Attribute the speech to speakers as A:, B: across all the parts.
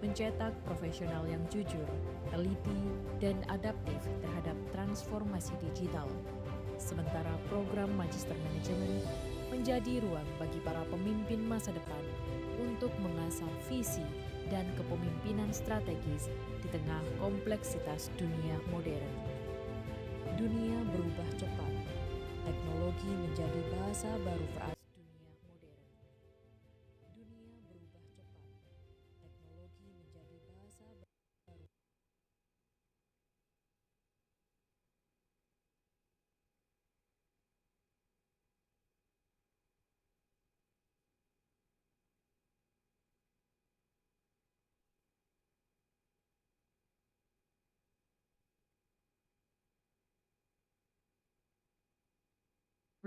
A: mencetak profesional yang jujur, teliti, dan adaptif terhadap transformasi digital. Sementara program Magister Manajemen menjadi ruang bagi para pemimpin masa depan untuk mengasah visi dan kepemimpinan strategis di tengah kompleksitas dunia modern. Dunia berubah cepat, teknologi menjadi bahasa baru dunia modern. Dunia berubah cepat, teknologi menjadi bahasa baru.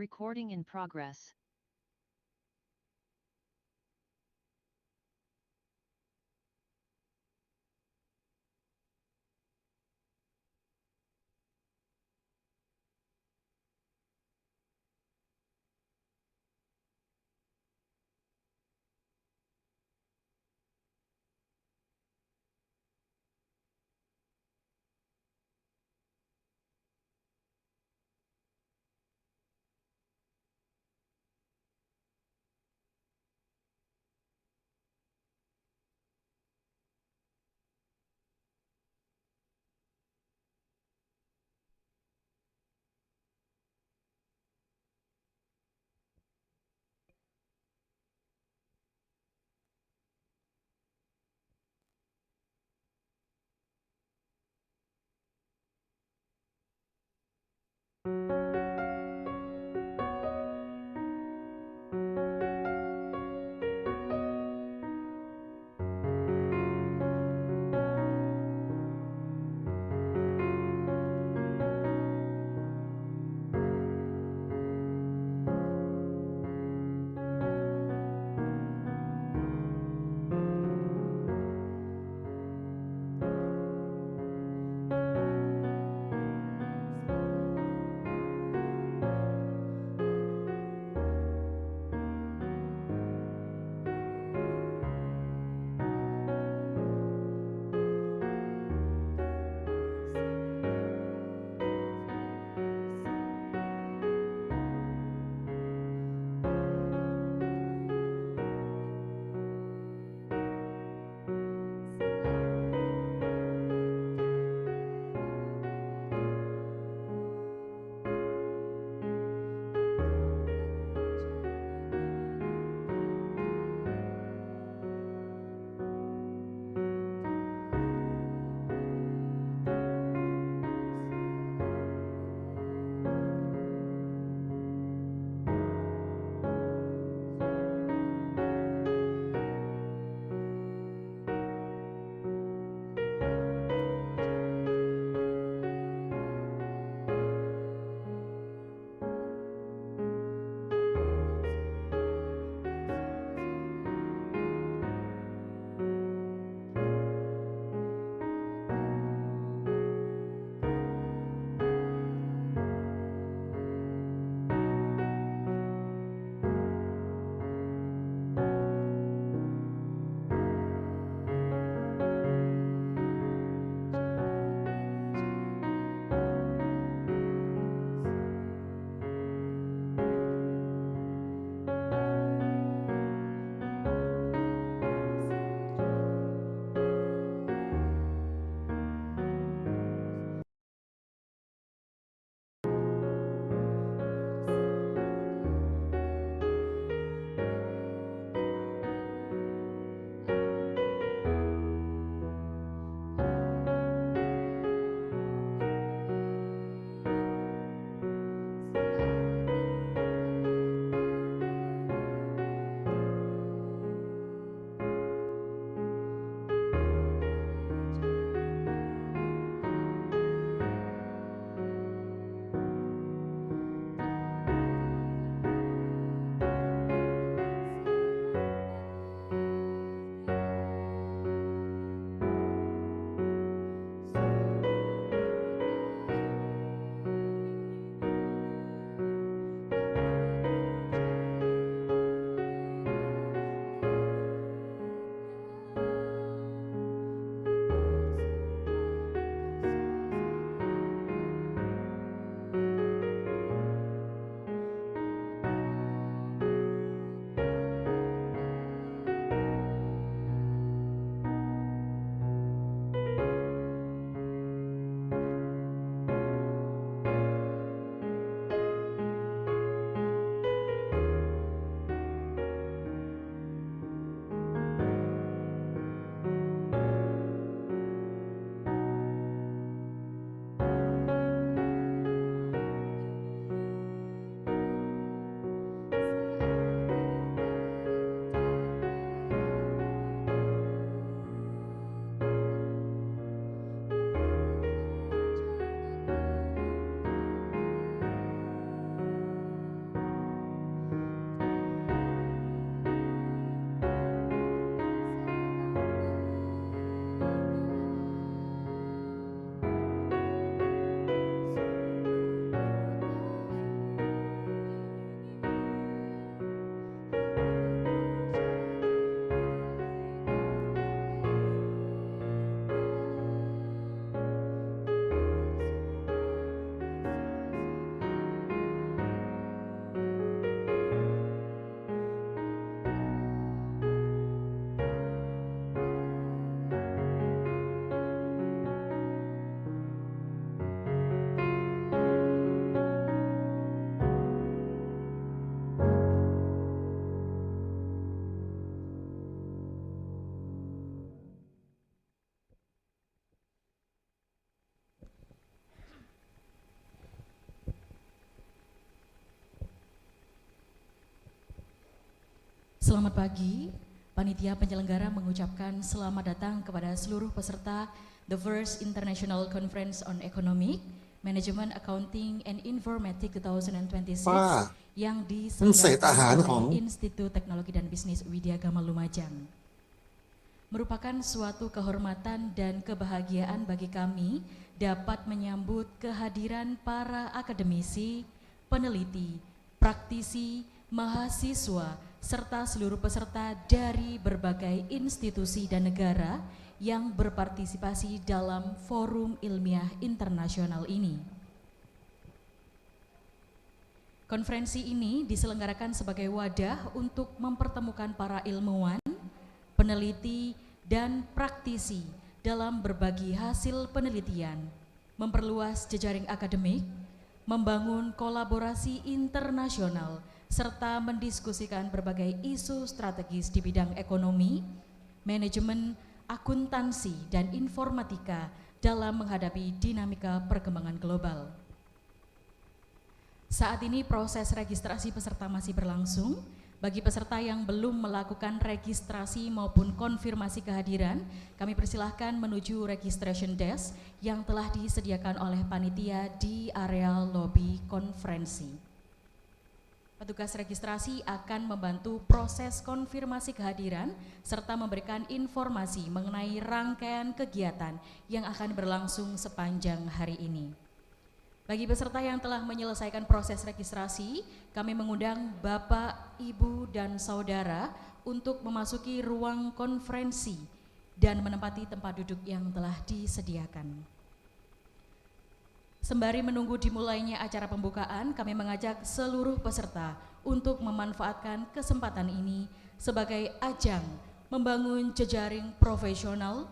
B: Recording in progress. Selamat pagi, panitia penyelenggara mengucapkan selamat datang kepada seluruh peserta The First International Conference on Economic, Management, Accounting, and Informatic 2026 yang diselenggarakan oleh Institut Teknologi dan Bisnis Widya Gamal Lumajang. Merupakan suatu kehormatan dan kebahagiaan bagi kami dapat menyambut kehadiran para akademisi, peneliti, praktisi, mahasiswa, serta seluruh peserta dari berbagai institusi dan negara yang berpartisipasi dalam forum ilmiah internasional ini. Konferensi ini diselenggarakan sebagai wadah untuk mempertemukan para ilmuwan, peneliti, dan praktisi dalam berbagi hasil penelitian, memperluas jejaring akademik, membangun kolaborasi internasional, serta mendiskusikan berbagai isu strategis di bidang ekonomi, manajemen, akuntansi, dan informatika dalam menghadapi dinamika perkembangan global. Saat ini proses registrasi peserta masih berlangsung. Bagi peserta yang belum melakukan registrasi maupun konfirmasi kehadiran, kami persilahkan menuju registration desk yang telah disediakan oleh panitia di area lobi konferensi. Petugas registrasi akan membantu proses konfirmasi kehadiran serta memberikan informasi mengenai rangkaian kegiatan yang akan berlangsung sepanjang hari ini. Bagi peserta yang telah menyelesaikan proses registrasi, kami mengundang Bapak, Ibu, dan Saudara untuk memasuki ruang konferensi dan menempati tempat duduk yang telah disediakan. Sembari menunggu dimulainya acara pembukaan, kami mengajak seluruh peserta untuk memanfaatkan kesempatan ini sebagai ajang membangun jejaring profesional,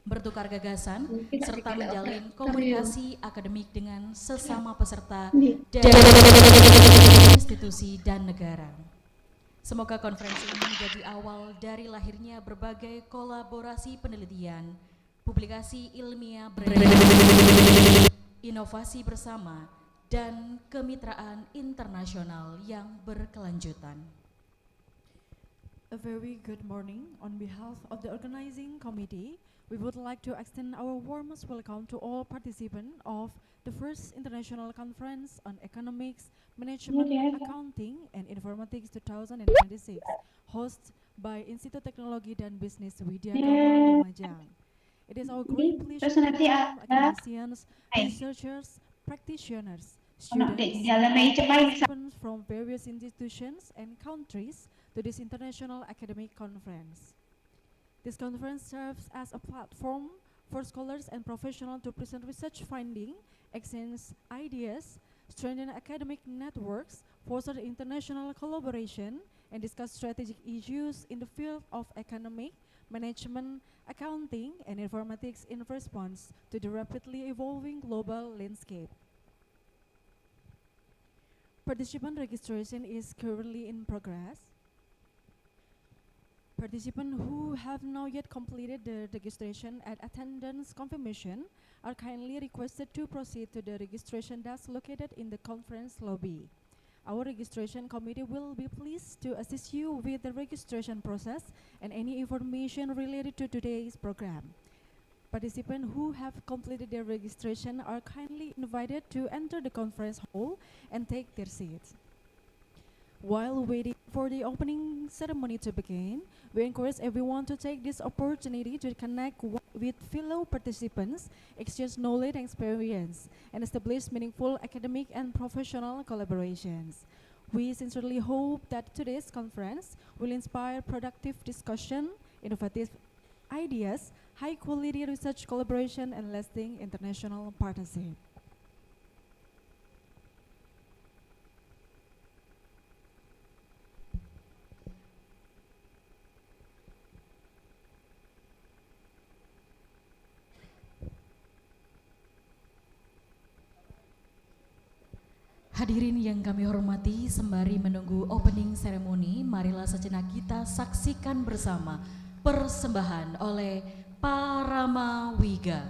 B: bertukar gagasan, serta menjalin komunikasi akademik dengan sesama peserta dari institusi dan negara. Semoga konferensi ini menjadi awal dari lahirnya berbagai kolaborasi penelitian, publikasi ilmiah inovasi bersama, dan kemitraan internasional yang berkelanjutan.
C: A very good morning. On behalf of the organizing committee, we would like to extend our warmest welcome to all participants of the First International Conference on Economics, Management, Accounting, and Informatics 2026, hosted by Institut Teknologi dan Bisnis Widya Gamal Lumajang. It is our great pleasure to welcome academicians, researchers, practitioners, students, participants from various institutions and countries to this international academic conference. This conference serves as a platform for scholars and professionals to present research findings, exchange ideas, strengthen academic networks, foster international collaboration, and discuss strategic issues in the field of economic, management, accounting, and informatics in response to the rapidly evolving global landscape. Participant registration is currently in progress. Participants who have not yet completed the registration at attendance confirmation are kindly requested to proceed to the registration desk located in the conference lobby. Our registration committee will be pleased to assist you with the registration process and any information related to today's program. Participants who have completed their registration are kindly invited to enter the conference hall and take their seats. While waiting for the opening ceremony to begin, we encourage everyone to take this opportunity to connect with fellow participants, exchange knowledge and experience, and establish meaningful academic and professional collaborations. We sincerely hope that today's conference will inspire productive discussion, innovative ideas, high-quality research collaboration, and lasting international partnership.
B: Hadirin yang kami hormati, sembari menunggu opening ceremony, marilah sejenak kita saksikan bersama persembahan oleh Parama Wiga.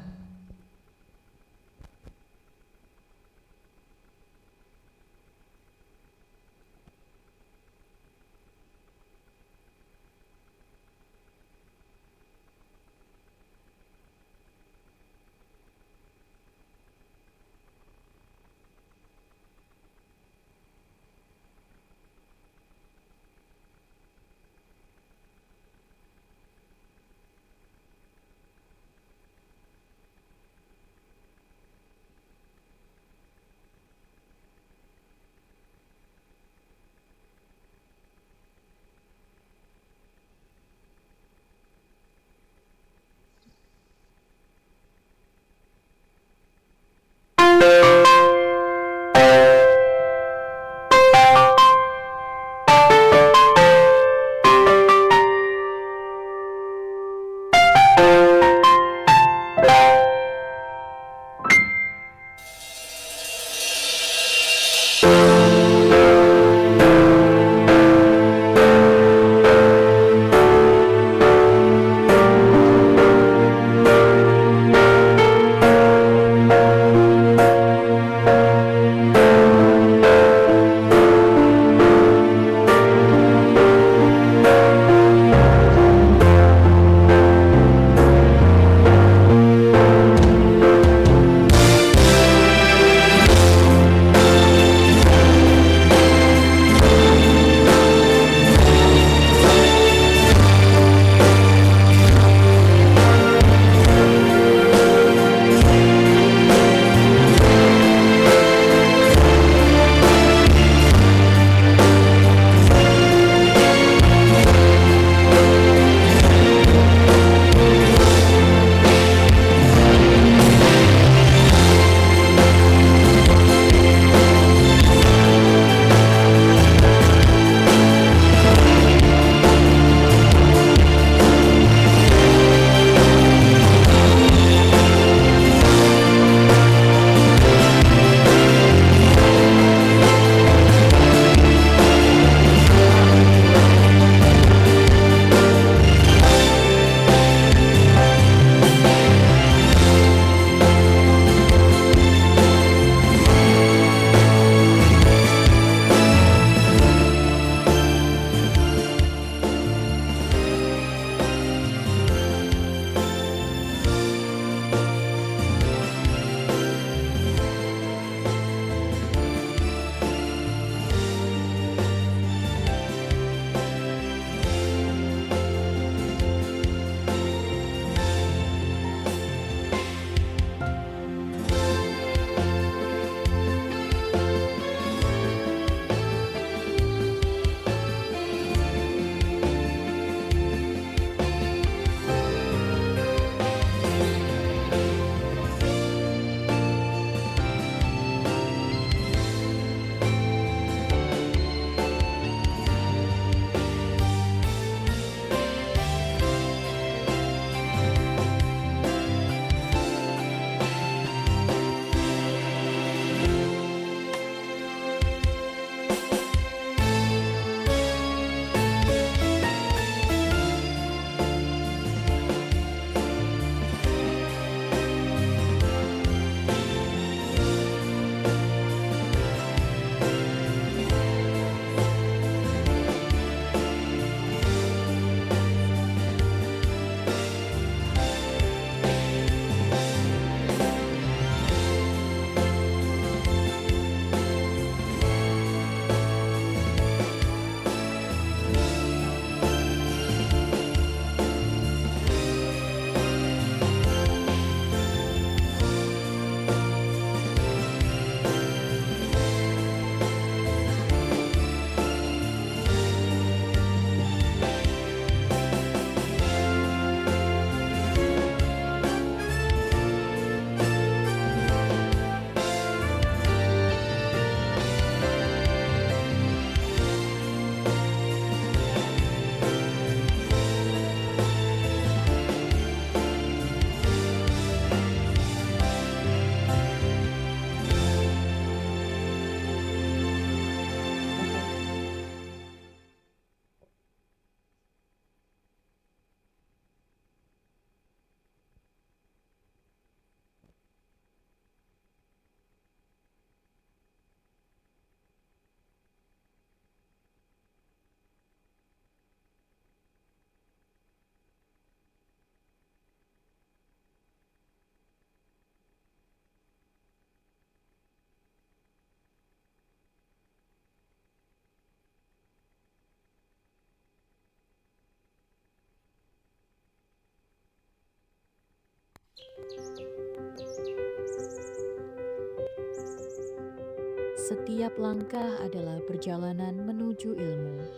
A: Setiap langkah adalah perjalanan menuju ilmu.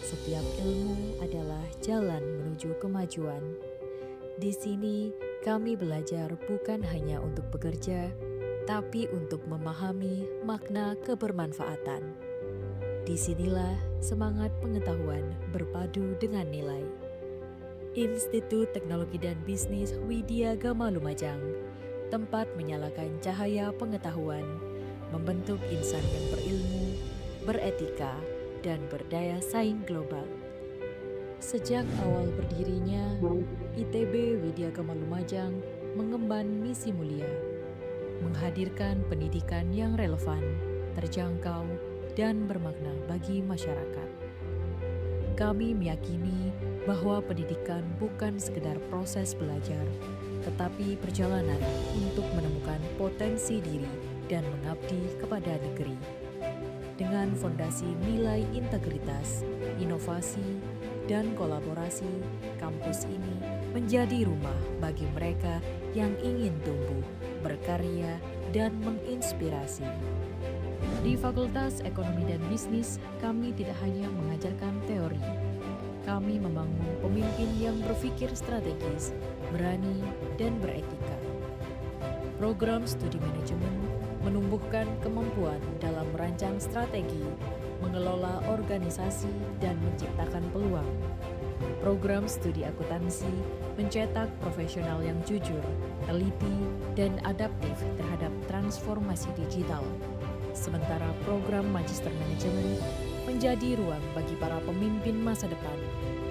A: Setiap ilmu adalah jalan menuju kemajuan. Di sini kami belajar bukan hanya untuk bekerja, tapi untuk memahami makna kebermanfaatan. Disinilah semangat pengetahuan berpadu dengan nilai. Institut Teknologi dan Bisnis Widya Gama Lumajang, tempat menyalakan cahaya pengetahuan, membentuk insan yang berilmu, beretika, dan berdaya saing global. Sejak awal berdirinya, ITB Widya Gama Lumajang mengemban misi mulia, menghadirkan pendidikan yang relevan, terjangkau, dan bermakna bagi masyarakat. Kami meyakini bahwa pendidikan bukan sekedar proses belajar, tetapi perjalanan untuk menemukan potensi diri dan mengabdi kepada negeri. Dengan fondasi nilai integritas, inovasi, dan kolaborasi, kampus ini menjadi rumah bagi mereka yang ingin tumbuh, berkarya, dan menginspirasi. Di Fakultas Ekonomi dan Bisnis, kami tidak hanya mengajarkan teori. Kami membangun pemimpin yang berpikir strategis, berani, dan beretika. Program studi manajemen menumbuhkan kemampuan dalam merancang strategi, mengelola organisasi, dan menciptakan peluang. Program studi akuntansi mencetak profesional yang jujur, teliti, dan adaptif terhadap transformasi digital. Sementara program magister manajemen menjadi ruang bagi para pemimpin masa depan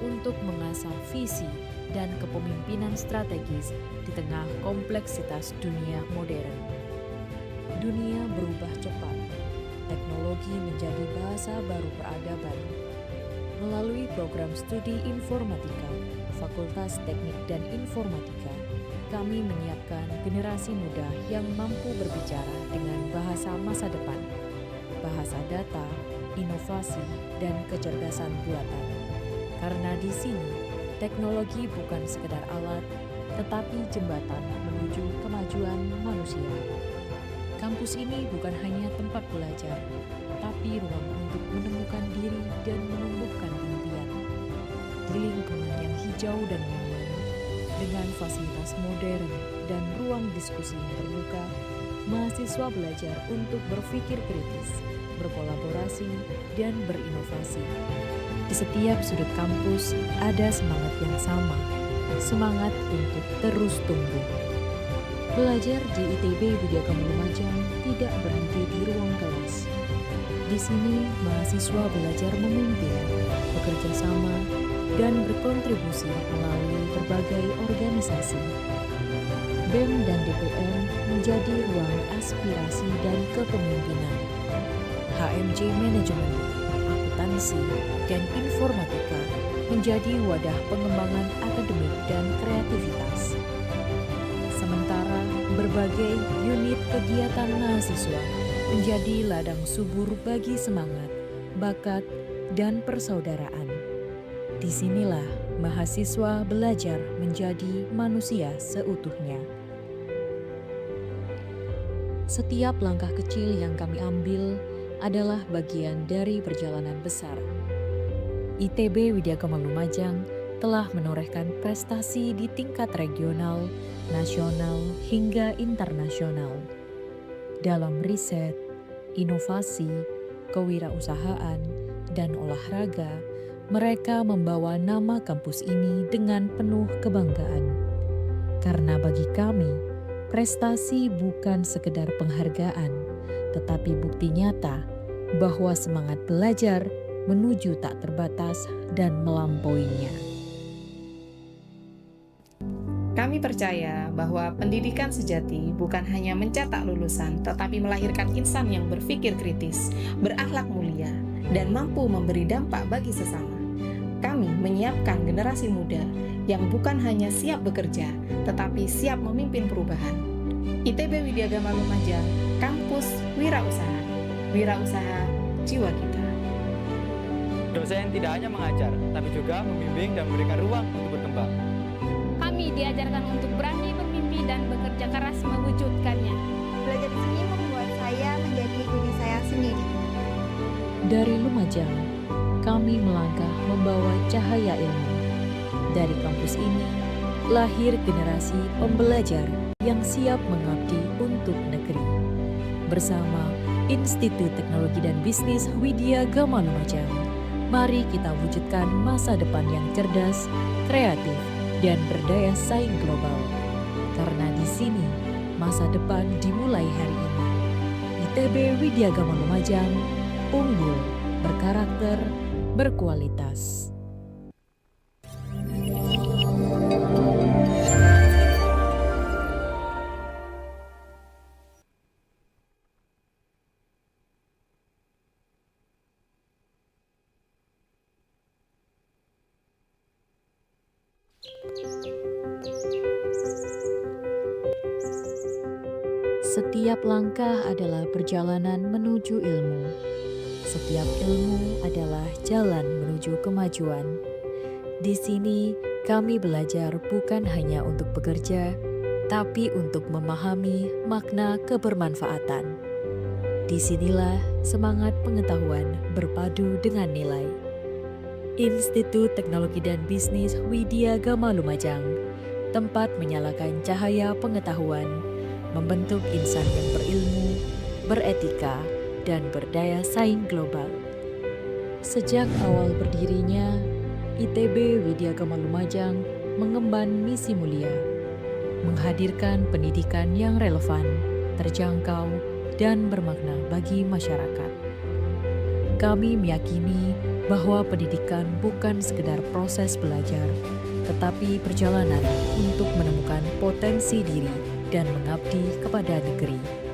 A: untuk mengasah visi dan kepemimpinan strategis di tengah kompleksitas dunia modern. Dunia berubah cepat, teknologi menjadi bahasa baru peradaban. Melalui program studi Informatika, Fakultas Teknik dan Informatika, kami menyiapkan generasi muda yang mampu berbicara dengan bahasa masa depan, bahasa data, inovasi, dan kecerdasan buatan. Karena di sini, teknologi bukan sekedar alat, tetapi jembatan menuju kemajuan manusia. Kampus ini bukan hanya tempat belajar, tapi ruang untuk menemukan diri dan menumbuhkan impian. Di lingkungan yang hijau dan nyaman, dengan fasilitas modern dan ruang diskusi yang terbuka, mahasiswa belajar untuk berpikir kritis, berkolaborasi, dan berinovasi. Di setiap sudut kampus ada semangat yang sama, semangat untuk terus tumbuh. Belajar di ITB Widya Gama Lumajang tidak berhenti di ruang kelas. Di sini, mahasiswa belajar memimpin, bekerja sama, dan berkontribusi melalui berbagai organisasi. BEM dan DPM menjadi ruang aspirasi dan kepemimpinan. HMJ Manajemen, Akuntansi, dan Informatika menjadi wadah pengembangan akademik dan kreativitas. Sementara berbagai unit kegiatan mahasiswa menjadi ladang subur bagi semangat, bakat, dan persaudaraan. Disinilah mahasiswa belajar menjadi manusia seutuhnya. Setiap langkah kecil yang kami ambil adalah bagian dari perjalanan besar. ITB Widya Gama Lumajang telah menorehkan prestasi di tingkat regional, nasional, hingga internasional. Dalam riset, inovasi, kewirausahaan, dan olahraga, mereka membawa nama kampus ini dengan penuh kebanggaan. Karena bagi kami, prestasi bukan sekedar penghargaan, tetapi bukti nyata bahwa semangat belajar menuju tak terbatas dan melampauinya.
D: Kami percaya bahwa pendidikan sejati bukan hanya mencetak lulusan, tetapi melahirkan insan yang berpikir kritis, berakhlak mulia, dan mampu memberi dampak bagi sesama. Kami menyiapkan generasi muda yang bukan hanya siap bekerja, tetapi siap memimpin perubahan. ITB Widya Gama Lumajang, kampus wirausaha. Wirausaha jiwa kita.
E: Dosen tidak hanya mengajar, tapi juga membimbing dan memberikan ruang untuk berkembang.
F: Kami diajarkan untuk berani bermimpi dan bekerja keras mewujudkannya.
G: Belajar di sini membuat saya menjadi diri saya sendiri.
A: Dari Lumajang, kami melangkah membawa cahaya ilmu. Dari kampus ini, lahir generasi pembelajar yang siap mengabdi untuk negeri. Bersama Institut Teknologi dan Bisnis Widya Gama Lumajang, mari kita wujudkan masa depan yang cerdas, kreatif, dan berdaya saing global. Karena di sini, masa depan dimulai hari ini. ITB Widya Gama Lumajang, unggul, berkarakter, berkualitas. Setiap langkah adalah perjalanan menuju ilmu. Setiap ilmu adalah jalan menuju kemajuan. Di sini, kami belajar bukan hanya untuk bekerja, tapi untuk memahami makna kebermanfaatan. Disinilah semangat pengetahuan berpadu dengan nilai. Institut Teknologi dan Bisnis Widya Gama Lumajang, tempat menyalakan cahaya pengetahuan, membentuk insan yang berilmu, beretika, dan berdaya saing global. Sejak awal berdirinya, ITB Widya Gama Lumajang mengemban misi mulia, menghadirkan pendidikan yang relevan, terjangkau, dan bermakna bagi masyarakat. Kami meyakini bahwa pendidikan bukan sekedar proses belajar, tetapi perjalanan untuk menemukan potensi diri dan mengabdi kepada negeri.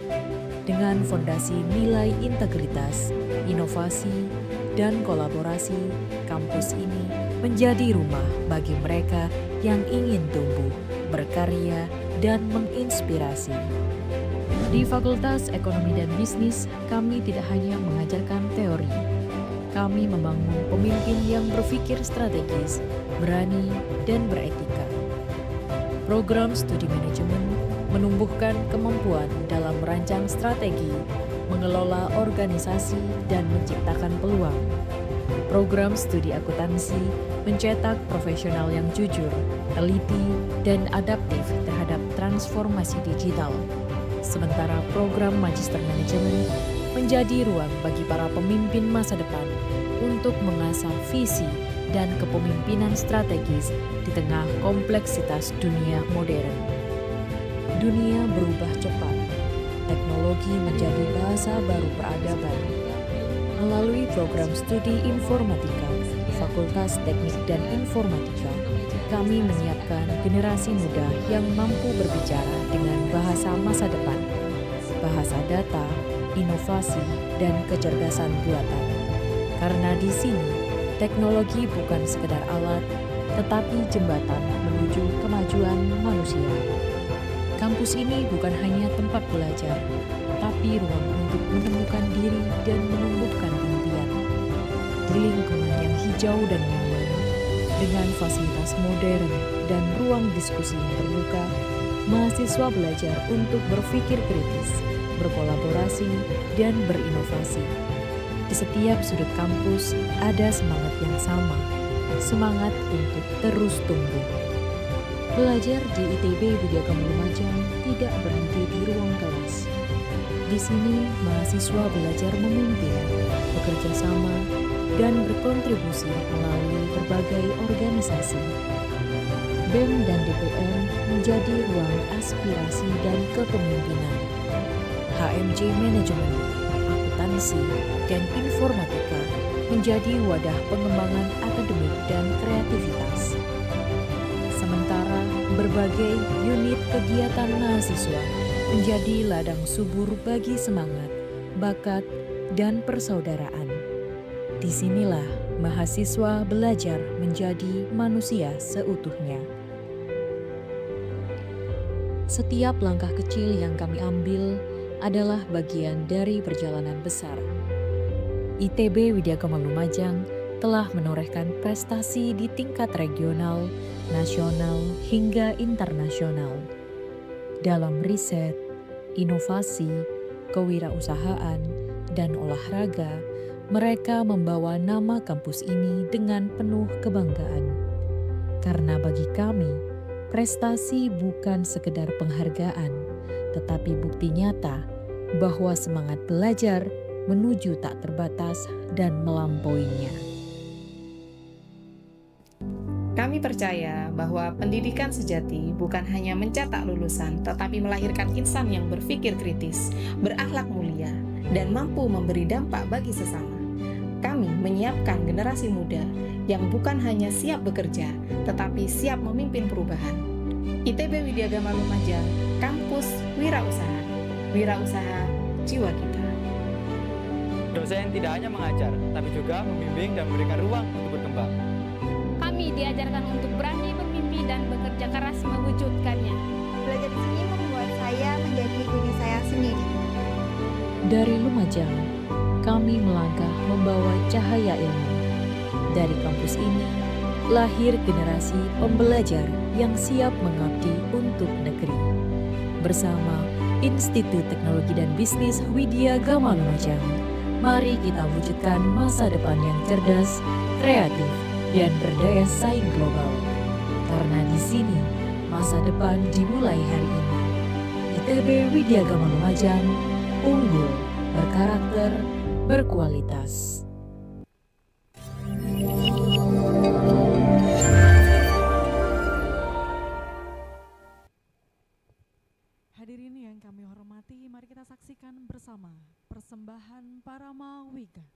A: Dengan fondasi nilai integritas, inovasi, dan kolaborasi, kampus ini menjadi rumah bagi mereka yang ingin tumbuh, berkarya, dan menginspirasi. Di Fakultas Ekonomi dan Bisnis, kami tidak hanya mengajarkan teori. Kami membangun pemimpin yang berpikir strategis, berani, dan beretika. Program studi manajemen menumbuhkan kemampuan dalam merancang strategi, mengelola organisasi, dan menciptakan peluang. Program studi akuntansi mencetak profesional yang jujur, teliti, dan adaptif terhadap transformasi digital. Sementara program magister manajemen menjadi ruang bagi para pemimpin masa depan untuk mengasah visi dan kepemimpinan strategis di tengah kompleksitas dunia modern. Dunia berubah cepat, teknologi menjadi bahasa baru peradaban. Melalui program studi Informatika, Fakultas Teknik dan Informatika, kami menyiapkan generasi muda yang mampu berbicara dengan bahasa masa depan, bahasa data, inovasi, dan kecerdasan buatan. Karena di sini, teknologi bukan sekedar alat, tetapi jembatan menuju kemajuan manusia. Kampus ini bukan hanya tempat belajar, tapi ruang untuk menemukan diri dan menumbuhkan impian. Di lingkungan yang hijau dan nyaman, dengan fasilitas modern dan ruang diskusi yang terbuka, mahasiswa belajar untuk berpikir kritis, berkolaborasi, dan berinovasi. Di setiap sudut kampus ada semangat yang sama, semangat untuk terus tumbuh. Belajar di ITB Widya Gama Lumajang tidak berhenti di ruang kelas. Di sini, mahasiswa belajar memimpin, bekerja sama, dan berkontribusi melalui berbagai organisasi. BEM dan DPR menjadi ruang aspirasi dan kepemimpinan. HMJ Manajemen, Akuntansi, dan Informatika menjadi wadah pengembangan akademik dan kreativitas. Sementara berbagai unit kegiatan mahasiswa menjadi ladang subur bagi semangat, bakat, dan persaudaraan. Disinilah mahasiswa belajar menjadi manusia seutuhnya. Setiap langkah kecil yang kami ambil adalah bagian dari perjalanan besar. ITB Widya Gama Lumajang telah menorehkan prestasi di tingkat regional, nasional, hingga internasional. Dalam riset, inovasi, kewirausahaan, dan olahraga, Mereka membawa nama kampus ini dengan penuh kebanggaan. Karena bagi kami, prestasi bukan sekedar penghargaan, tetapi bukti nyata bahwa semangat belajar menuju tak terbatas dan melampauinya.
D: Kami percaya bahwa pendidikan sejati bukan hanya mencetak lulusan, tetapi melahirkan insan yang berpikir kritis, berakhlak mulia, dan mampu memberi dampak bagi sesama. Kami menyiapkan generasi muda yang bukan hanya siap bekerja, tetapi siap memimpin perubahan. ITB Widyagama Lumajang, kampus wirausaha. Wirausaha jiwa kita.
E: Dosen tidak hanya mengajar, tapi juga membimbing dan memberikan ruang untuk berkembang.
F: Kami diajarkan untuk berani bermimpi dan bekerja keras mewujudkannya.
G: Belajar di sini membuat saya menjadi diri saya sendiri.
A: Dari Lumajang, kami melangkah membawa cahaya ilmu. Dari kampus ini, lahir generasi pembelajar yang siap mengabdi untuk negeri. Bersama Institut Teknologi dan Bisnis Widyagama Lumajang, mari kita wujudkan masa depan yang cerdas, kreatif, dan berdaya saing global. Karena di sini, masa depan dimulai hari ini. ITB Widyagama Lumajang, unggul, berkarakter, berkualitas.
C: Hadirin yang kami hormati, mari kita saksikan bersama persembahan Parama Wiga.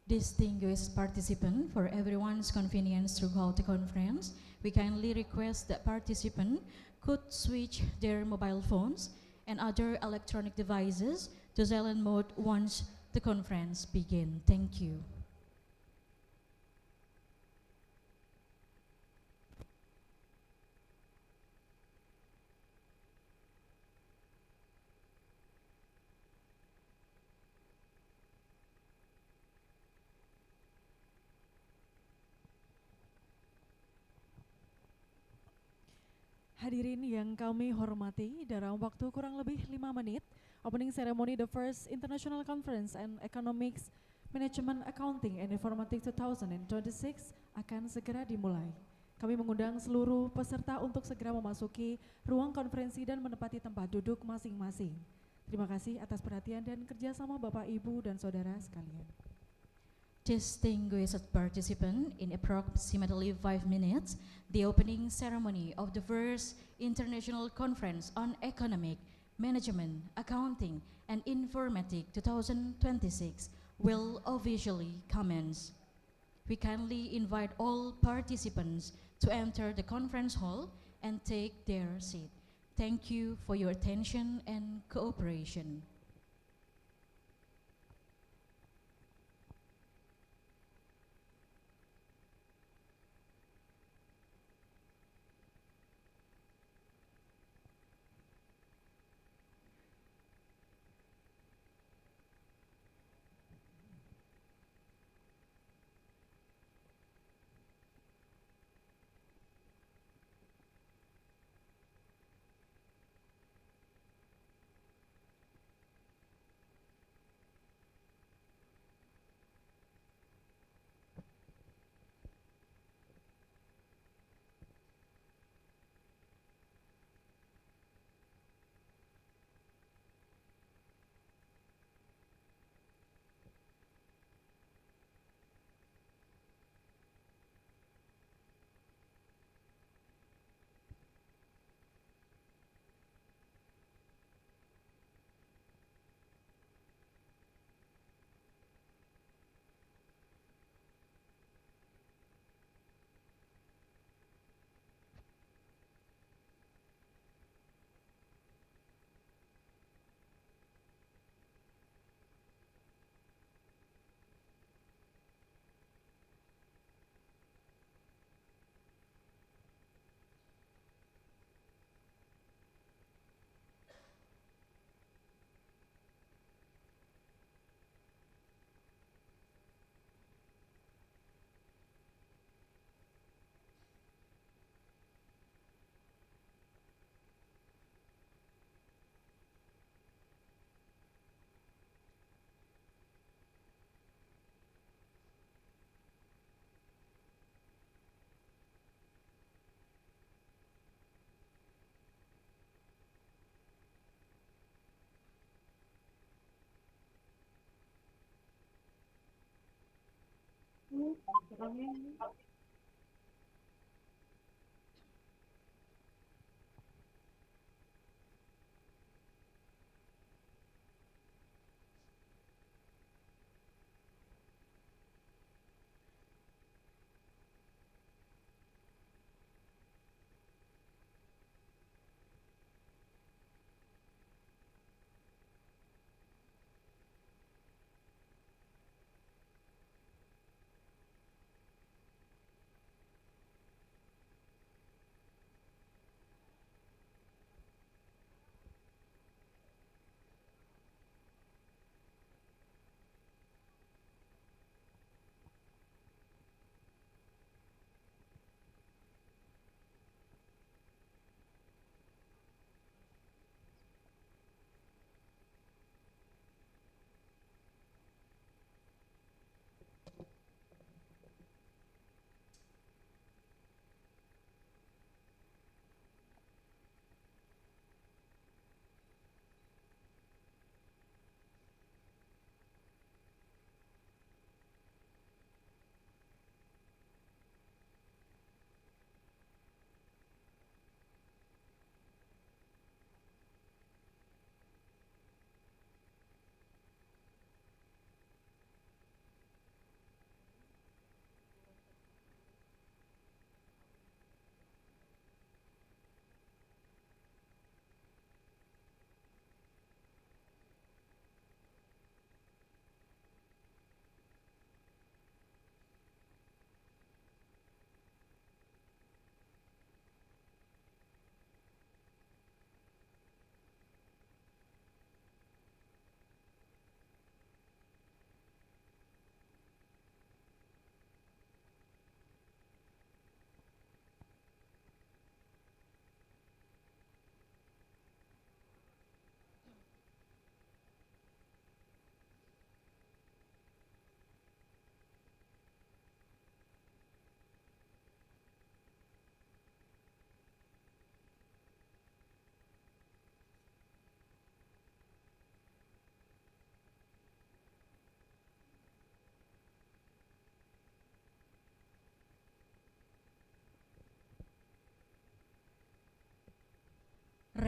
B: Distinguished participant, for everyone's convenience throughout the conference, we kindly request that participants could switch their mobile phones and other electronic devices to silent mode once the conference begins. Thank you.
C: Hadirin yang kami hormati, dalam waktu kurang lebih 5 menit, opening ceremony the first International Conference and Economics Management Accounting and Informatic 2026 akan segera dimulai. Kami mengundang seluruh peserta untuk segera memasuki ruang konferensi dan menempati tempat duduk masing-masing. Terima kasih atas perhatian dan kerjasama Bapak, Ibu, dan Saudara sekalian.
B: Distinguished participant, in approximately 5 minutes, the opening ceremony of the first International Conference on Economic, Management, Accounting, and Informatic 2026 will officially commence. We kindly invite all participants to enter the conference hall and take their seat. Thank you for your attention and cooperation.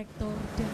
B: rektor dan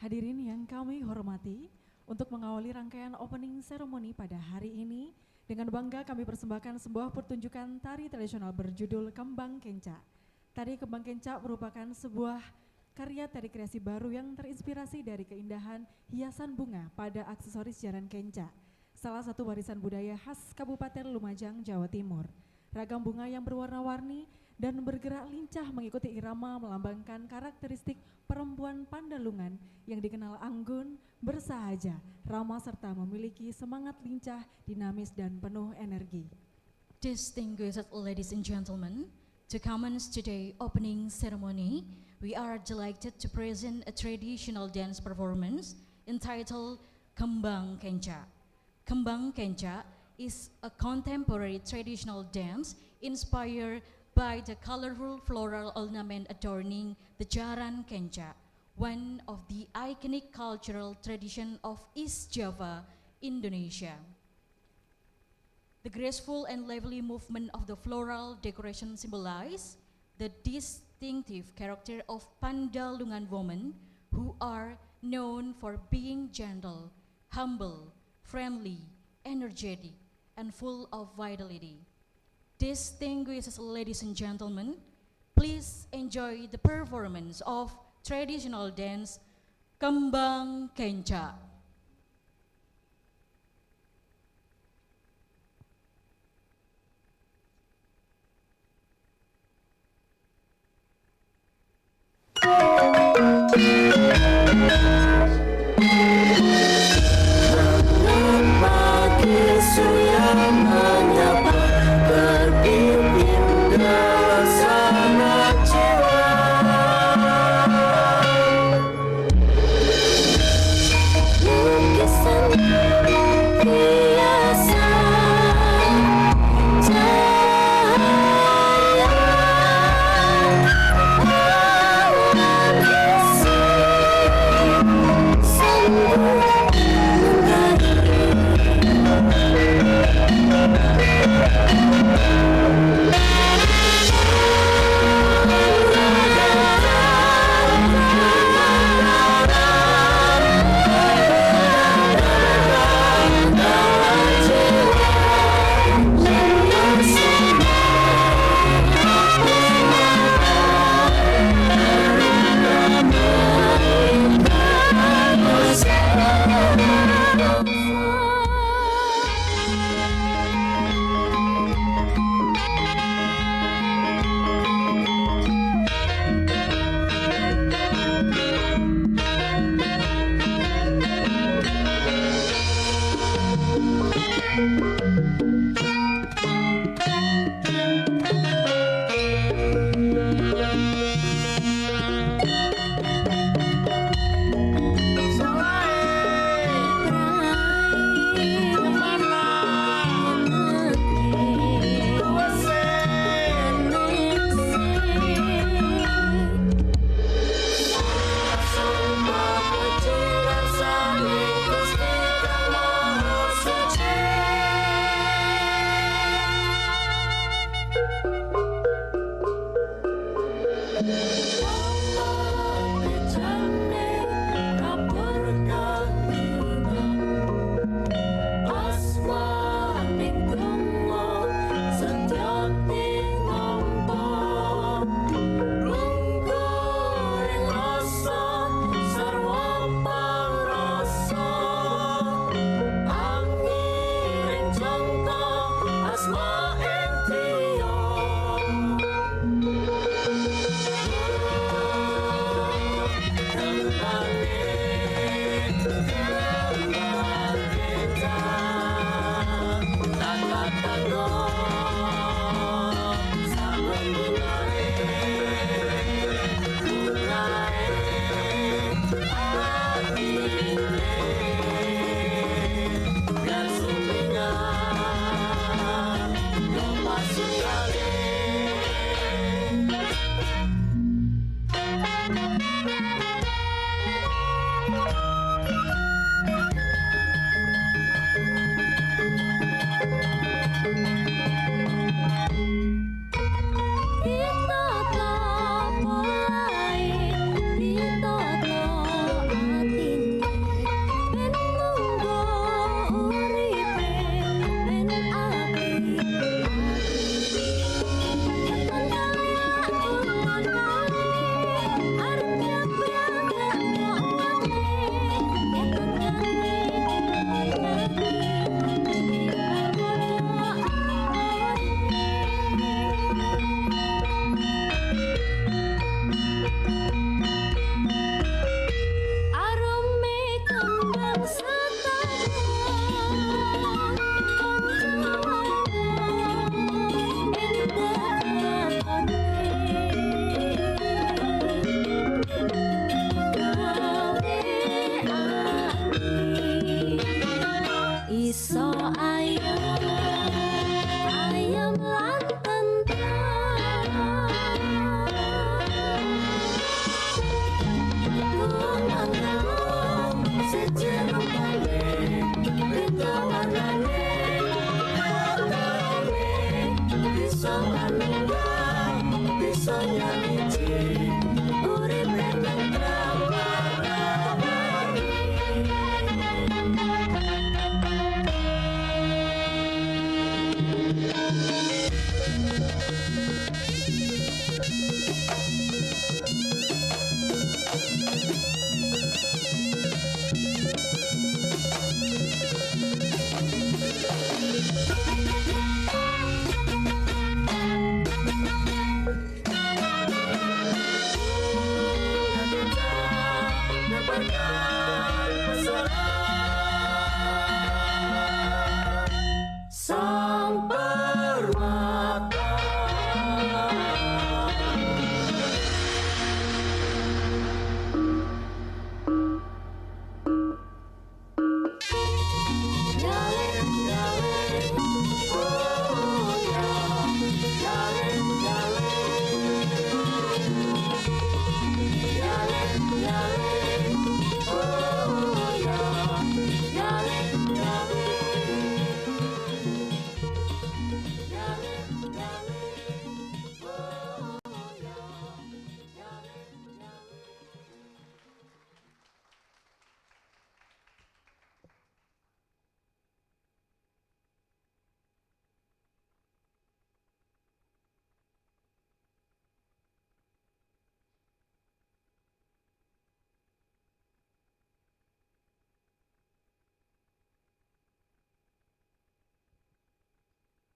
C: Hadirin yang kami hormati, untuk mengawali rangkaian opening ceremony pada hari ini, dengan bangga kami persembahkan sebuah pertunjukan tari tradisional berjudul Kembang Kenca. Tari Kembang Kenca merupakan sebuah karya tari kreasi baru yang terinspirasi dari keindahan hiasan bunga pada aksesoris jaran kenca, salah satu warisan budaya khas Kabupaten Lumajang, Jawa Timur. Ragam bunga yang berwarna-warni dan bergerak lincah mengikuti irama melambangkan karakteristik perempuan Pandalungan yang dikenal anggun, bersahaja, ramah serta memiliki semangat lincah, dinamis dan penuh energi.
B: Distinguished ladies and gentlemen, to commence today's opening ceremony, we are delighted to present a traditional dance performance entitled Kembang Kenca. Kembang Kenca is a contemporary traditional dance inspired by the colorful floral ornament adorning the jaran kenca, one of the iconic cultural tradition of East Java, Indonesia. The graceful and lively movement of the floral decoration symbolize the distinctive character of Pandalungan women who are known for being gentle, humble, friendly, energetic, and full of vitality. Distinguished ladies and gentlemen, please enjoy the performance of traditional dance Kembang Kenca.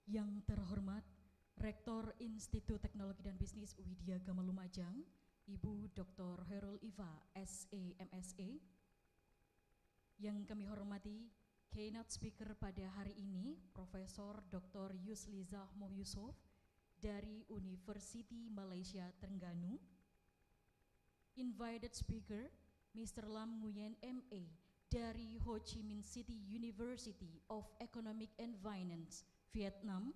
B: Yang terhormat Rektor Institut Teknologi dan Bisnis Widya Gama Lumajang, Ibu Dr. Khairul Ifa, SE, MSE. Yang kami hormati keynote speaker pada hari ini, Profesor Dr. Yusliza Mo Yusuf dari University Malaysia Terengganu. Invited speaker, Mr. Lam Nguyen MA dari Ho Chi Minh City University of Economic and Finance, Vietnam.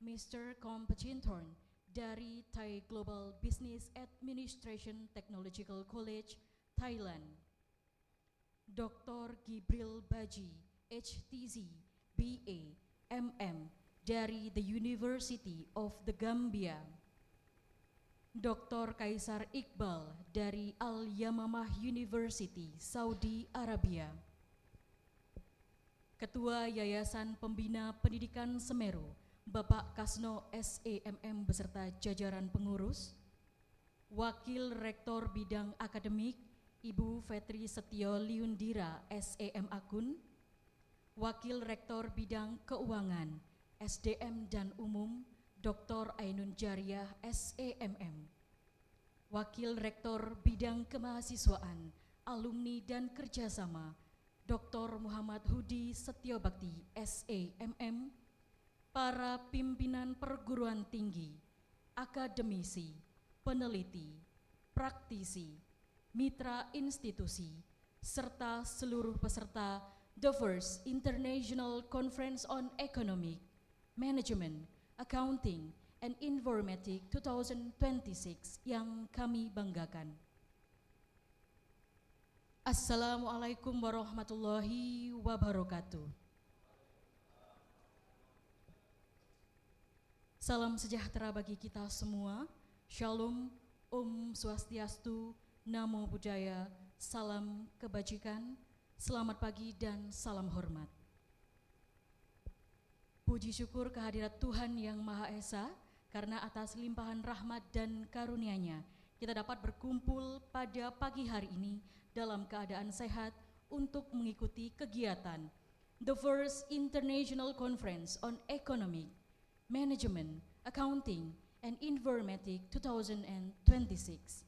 B: Mr. Kom Pachinthorn dari Thai Global Business Administration Technological College, Thailand. Dr. Gibril Baji, HTZ, BA, MM dari the University of the Gambia. Dr. Kaisar Iqbal dari Al-Yamamah University, Saudi Arabia. Ketua Yayasan Pembina Pendidikan Semeru, Bapak Kasno SEMM beserta jajaran pengurus. Wakil Rektor Bidang Akademik, Ibu Fetri Setio Liundira, SEM Akun. Wakil Rektor Bidang Keuangan, SDM dan Umum, Dr. Ainun Jariah, SEMM. Wakil Rektor Bidang Kemahasiswaan, Alumni dan Kerjasama, Dr. Muhammad Hudi Setiobakti, SEMM. Para pimpinan perguruan tinggi, akademisi, peneliti, praktisi, mitra institusi, serta seluruh peserta The First International Conference on Economic, Management, Accounting, and Informatic 2026 yang kami banggakan. Assalamualaikum warahmatullahi wabarakatuh. Salam sejahtera bagi kita semua. Shalom, Om Swastiastu, Namo Buddhaya, salam kebajikan, selamat pagi dan salam hormat. Puji syukur kehadirat Tuhan Yang Maha Esa, karena atas limpahan rahmat dan karunia-Nya, kita dapat berkumpul pada pagi hari ini dalam keadaan sehat untuk mengikuti kegiatan The First International Conference on Economic, Management, Accounting, and Informatic 2026.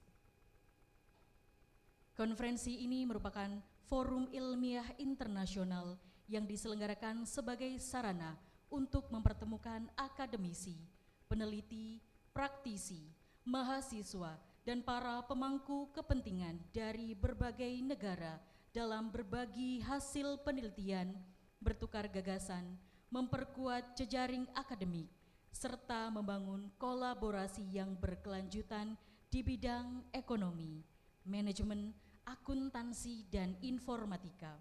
B: Konferensi ini merupakan forum ilmiah internasional yang diselenggarakan sebagai sarana untuk mempertemukan akademisi, peneliti, praktisi, mahasiswa, dan para pemangku kepentingan dari berbagai negara dalam berbagi hasil penelitian, bertukar gagasan, memperkuat jejaring akademik, serta membangun kolaborasi yang berkelanjutan di bidang ekonomi, manajemen, akuntansi, dan informatika.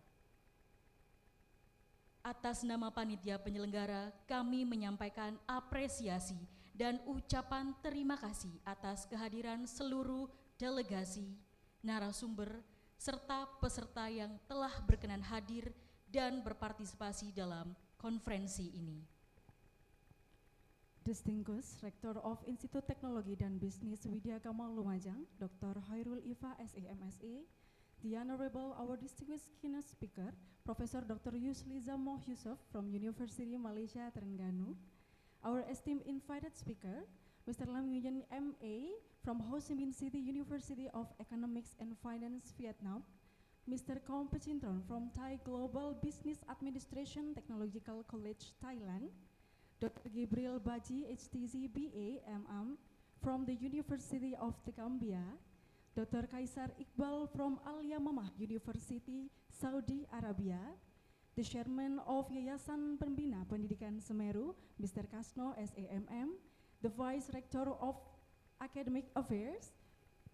B: Atas nama panitia penyelenggara, kami menyampaikan apresiasi dan ucapan terima kasih atas kehadiran seluruh delegasi, narasumber, serta peserta yang telah berkenan hadir dan berpartisipasi dalam konferensi ini.
C: Distinguished Rector of Institut Teknologi dan Bisnis Widya Gama Lumajang, Dr. Khairul Ifa, SEMSE, the Honorable our distinguished keynote speaker, Professor Dr. Yusliza Mo Yusuf from University Malaysia Terengganu, our esteemed invited speaker, Mr. Lam Nguyen MA from Ho Chi Minh City University of Economics and Finance, Vietnam, Mr. Kom Pachinthorn from Thai Global Business Administration Technological College, Thailand, Dr. Gibril Baji, HTZ BA, MM from the University of the Gambia, Dr. Kaisar Iqbal from Al-Yamamah University, Saudi Arabia, the Chairman of Yayasan Pembina Pendidikan Semeru, Mr. Kasno, SEMM, the Vice Rector of Academic Affairs,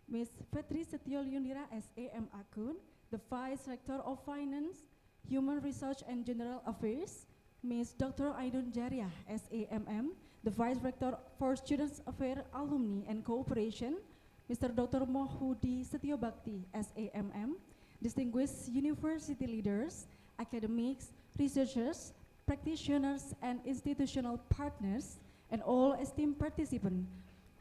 C: Ms. Fetri Setio Liundira, SEM Akun, the Vice Rector of Finance, Human Research and General Affairs, Ms. Dr. Ainun Jariah, SEMM, the Vice Rector for Students Affairs, Alumni and Cooperation, Mr. Dr. Mohudi Setiobakti, SEMM, distinguished university leaders, academics, researchers, practitioners, and institutional partners, and all esteemed participants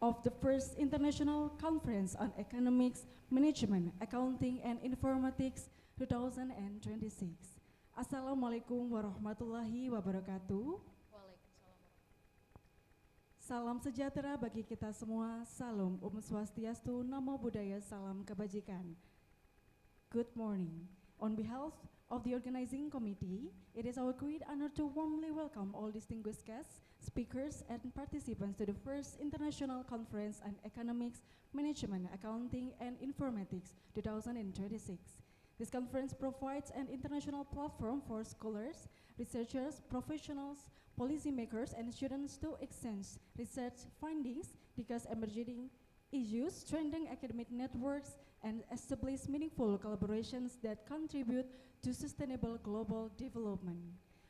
C: of the first International Conference on Economics, Management, Accounting, and Informatics 2026. Assalamualaikum warahmatullahi wabarakatuh.
B: Waalaikumsalam
C: Salam sejahtera bagi kita semua. Salam Om Swastiastu, Namo Buddhaya, Salam Kebajikan. Good morning. On behalf of the organizing committee, it is our great honor to warmly welcome all distinguished guests, speakers, and participants to the first International Conference on Economics, Management, Accounting, and Informatics 2026. This conference provides an international platform for scholars, researchers, professionals, policymakers, and students to exchange research findings, discuss emerging issues, strengthen academic networks, and establish meaningful collaborations that contribute to sustainable global development.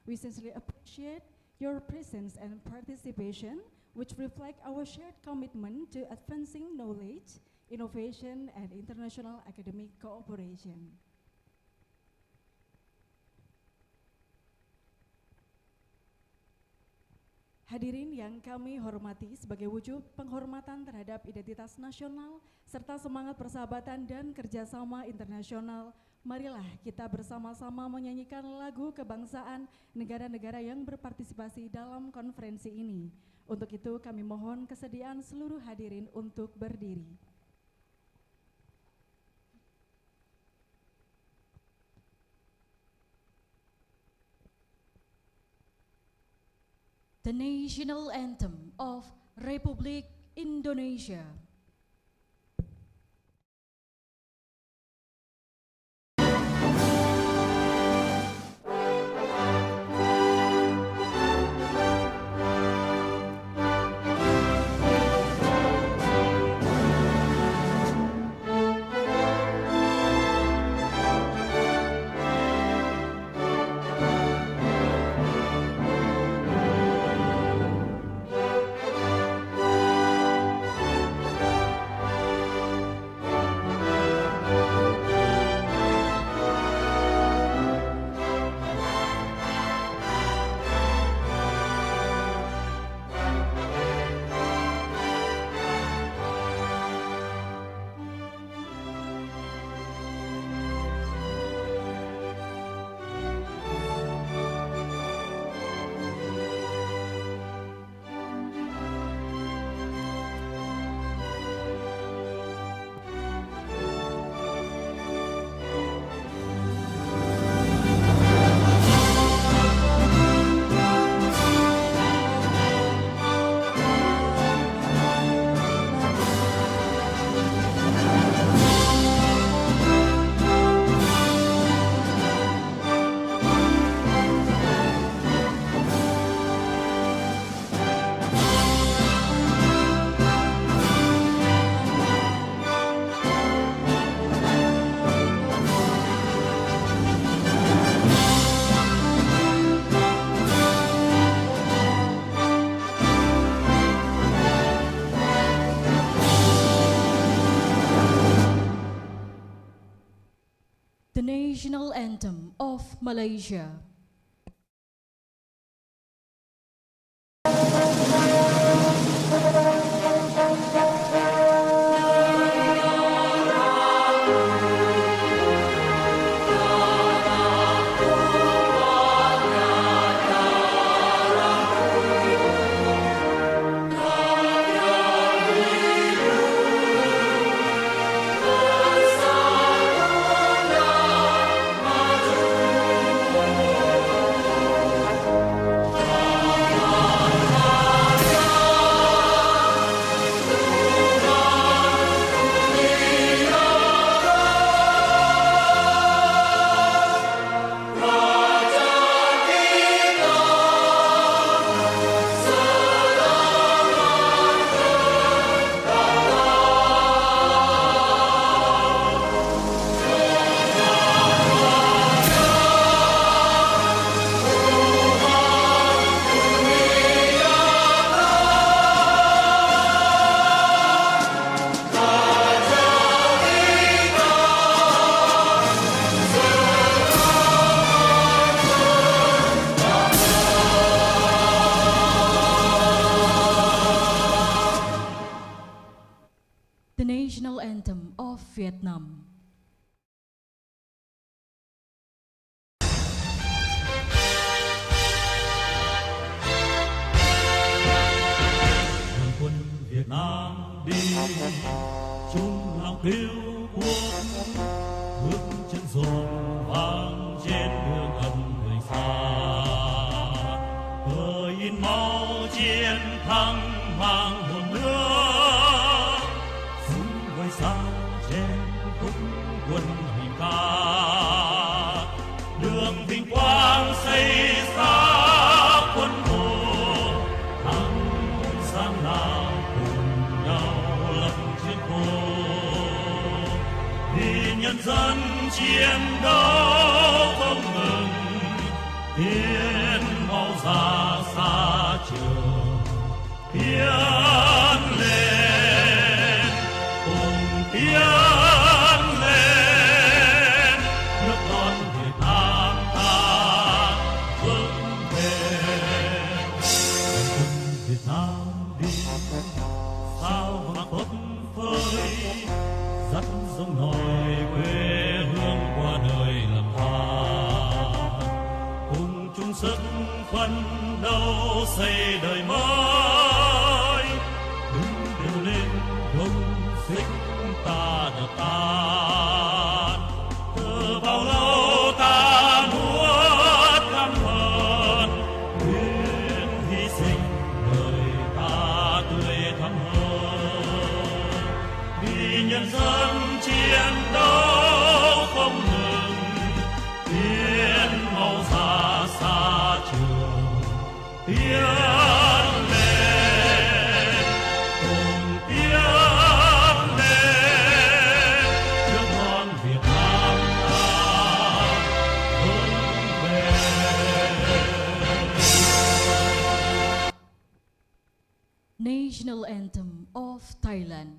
C: We sincerely appreciate your presence and participation, which reflect our shared commitment to advancing knowledge, innovation, and international academic cooperation. Hadirin yang kami hormati, sebagai wujud penghormatan terhadap identitas nasional serta semangat persahabatan dan kerjasama internasional, marilah kita bersama-sama menyanyikan lagu kebangsaan negara-negara yang berpartisipasi dalam konferensi ini. Untuk itu kami mohon kesediaan seluruh hadirin untuk berdiri.
B: The National Anthem of Republik Indonesia. The National Anthem of Malaysia. The National Anthem of Vietnam.
H: đi chung lòng yêu quốc, bước chân dồn vang trên đường ân người xa. Cờ in máu chiến thắng mang hồn nước, xung quanh xa trên khúc quân hình ca. Đường vinh quang xây xa quân thù, thắng sang nào cùng nhau lập chiến khu. Vì nhân dân chiến đấu không ngừng, tiến mau ra xa trường tiến lên, cùng tiến lên, nước non Việt Nam ta vững bền. Quân Việt Nam đi sao mà phất phới, dắt giống nồi quê hương qua đời lầm than, cùng chung sức phấn đấu xây đời mới. Đứng kêu lên không xích ta đập tan, từ bao lâu ta nuốt căm hờn, nguyện hy sinh đời ta tươi thắm hơn. Vì nhân dân chiến đấu không ngừng, tiến mau ra xa trường tiến lên, cùng tiến lên, nước non Việt Nam ta vững bền.
B: National Anthem of Thailand.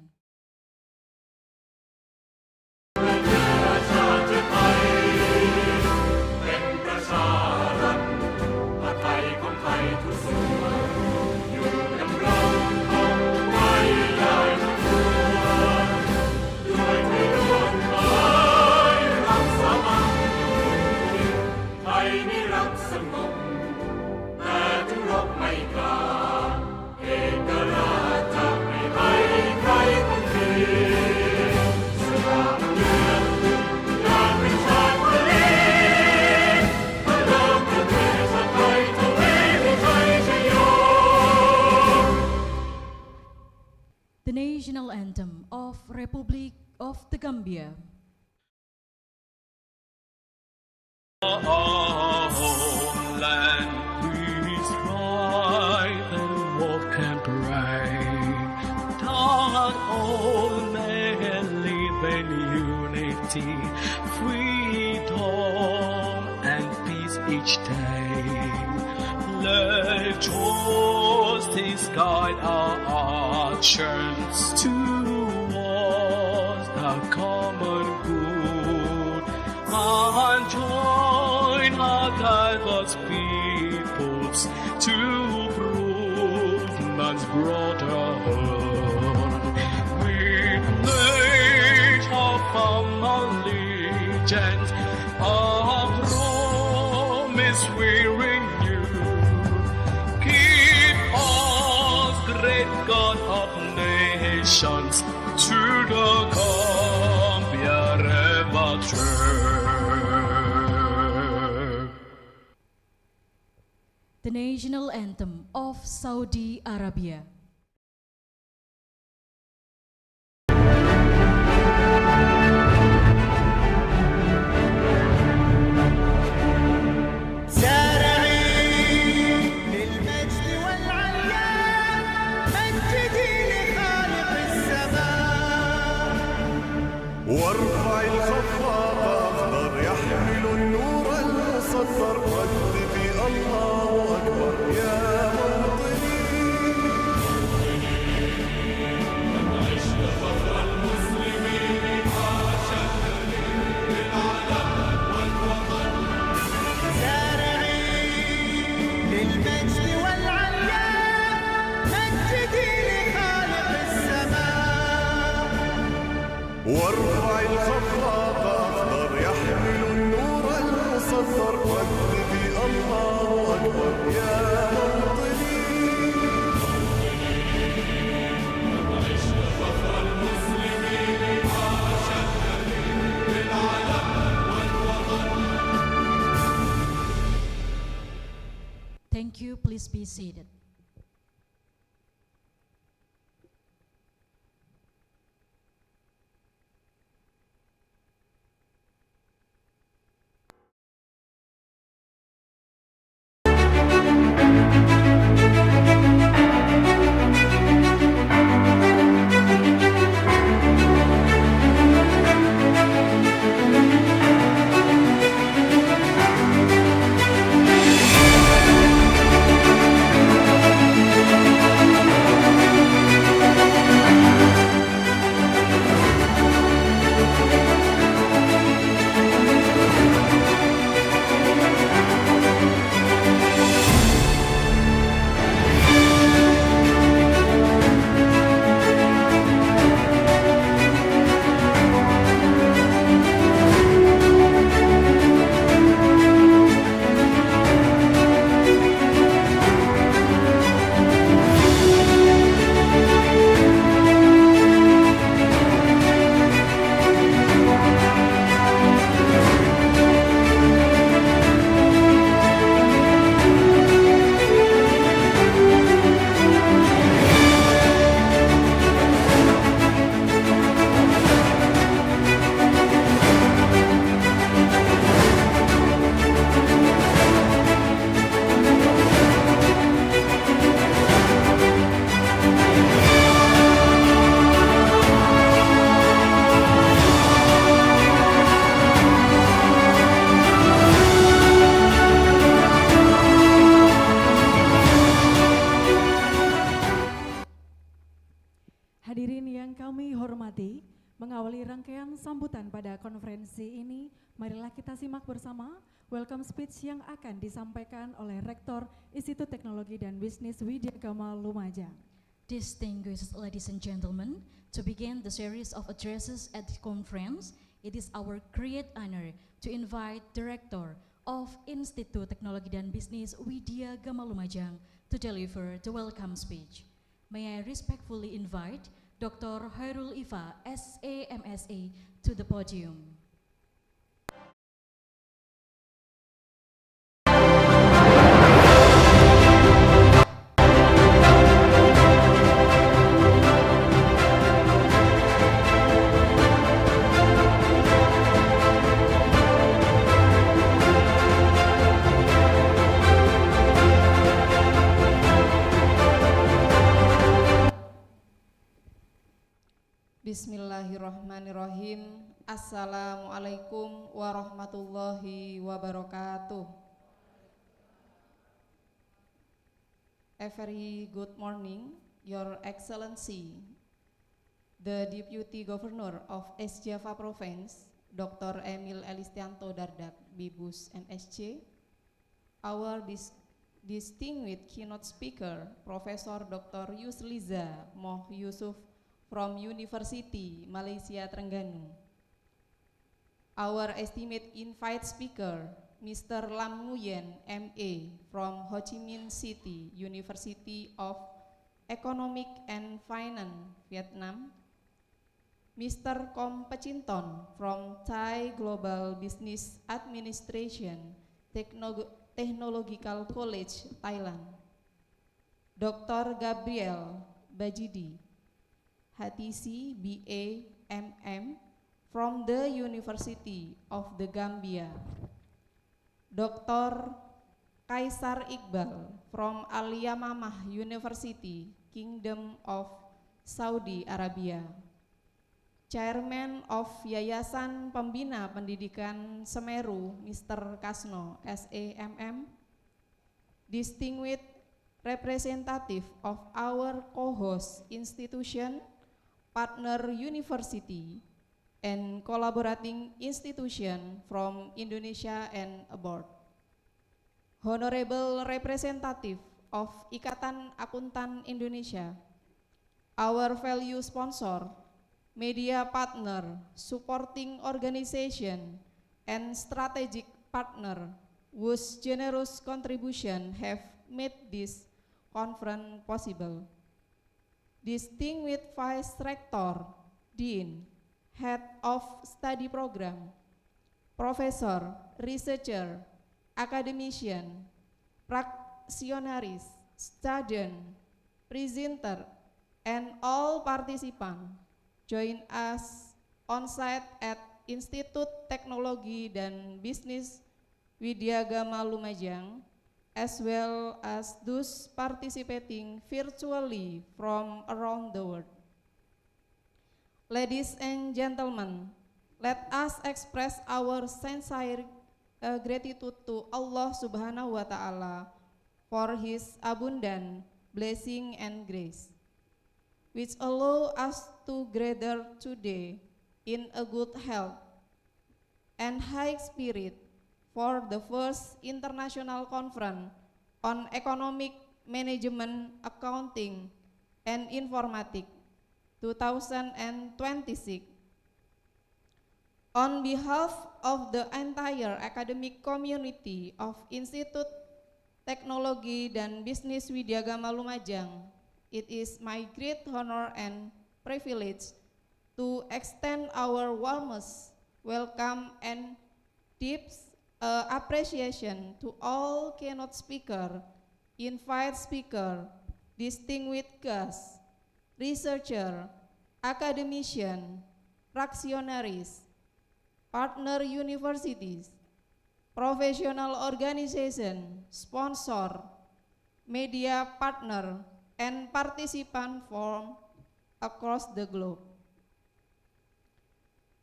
B: The National Anthem of Republic of the Gambia.
H: Our homeland, peace bright and walk and pray. That all men live in unity, freedom and peace each day. Let justice guide our actions towards the common good, and join our diverse peoples to prove man's brotherhood. We pledge our firm allegiance, our promise we renew. Keep us, great God of nations, to the Gambia ever true.
B: The National Anthem of Saudi Arabia.
I: وارفع الخفاق أخضر يحمل النور المصفر، رددي الله أكبر يا موطني. عشت فخر المسلمين عاشا للعلم والوطن. زارعين للمجد والعليا، مجدي لخالق السماء. وارفع الخفاق أخضر يحمل النور المصفر، رددي الله أكبر يا موطني. عشت
B: Thank you. Please be seated.
C: Hadirin yang kami hormati, mengawali rangkaian sambutan pada konferensi ini, marilah kita simak bersama welcome speech yang akan disampaikan oleh Rektor Institut Teknologi dan Bisnis Widya Gama Lumajang.
B: Distinguished ladies and gentlemen, to begin the series of addresses at the conference, it is our great honor to invite Director of Institut Teknologi dan Bisnis Widya Gama Lumajang to deliver the welcome speech. May I respectfully invite Dr. Hairul Ifa, SAMSA, to the podium.
J: Bismillahirrahmanirrahim. Assalamualaikum warahmatullahi wabarakatuh. A very good morning, Your Excellency, the Deputy Governor of East Java Province, Dr. Emil Elistianto Dardak, Bibus MSc, our distinguished keynote speaker, Professor Dr. Yusliza Moh Yusuf from University Malaysia Terengganu. Our estimate invite speaker, Mr. Lam Nguyen, MA from Ho Chi Minh City, University of Economic and Finance, Vietnam. Mr. Kom Pechinton from Thai Global Business Administration, Technological College, Thailand. Dr. Gabriel Bajidi, HTC BA MM from the University of the Gambia. Dr. Kaisar Iqbal from Al Yamamah University, Kingdom of Saudi Arabia. Chairman of Yayasan Pembina Pendidikan Semeru, Mr. Kasno, SAMM. Distinguished representative of our co-host institution, partner university, and collaborating institution from Indonesia and abroad. Honorable representative of Ikatan Akuntan Indonesia, our value sponsor, media partner, supporting organization, and strategic partner whose generous contribution have made this conference possible. Distinguished Vice Rector, Dean, Head of Study Program, Professor, Researcher, Academician, lectionaries, student, presenter, and all participants join us on site at Institut Teknologi dan Bisnis Widyagama Lumajang, as well as those participating virtually from around the world. Ladies and gentlemen, let us express our sincere gratitude to Allah Subhanahu wa Ta'ala for His abundant blessing and grace, which allow us to gather today in a good health and high spirit for the first international conference on economic management, accounting, and informatic 2026. On behalf of the entire academic community of Institut Teknologi dan Bisnis Widyagama Lumajang, it is my great honor and privilege to extend our warmest welcome and deep appreciation to all keynote speaker, invite speaker, distinguished guests, researcher, academician, fractionaries, partner universities, professional organization, sponsor, media partner, and participant from across the globe.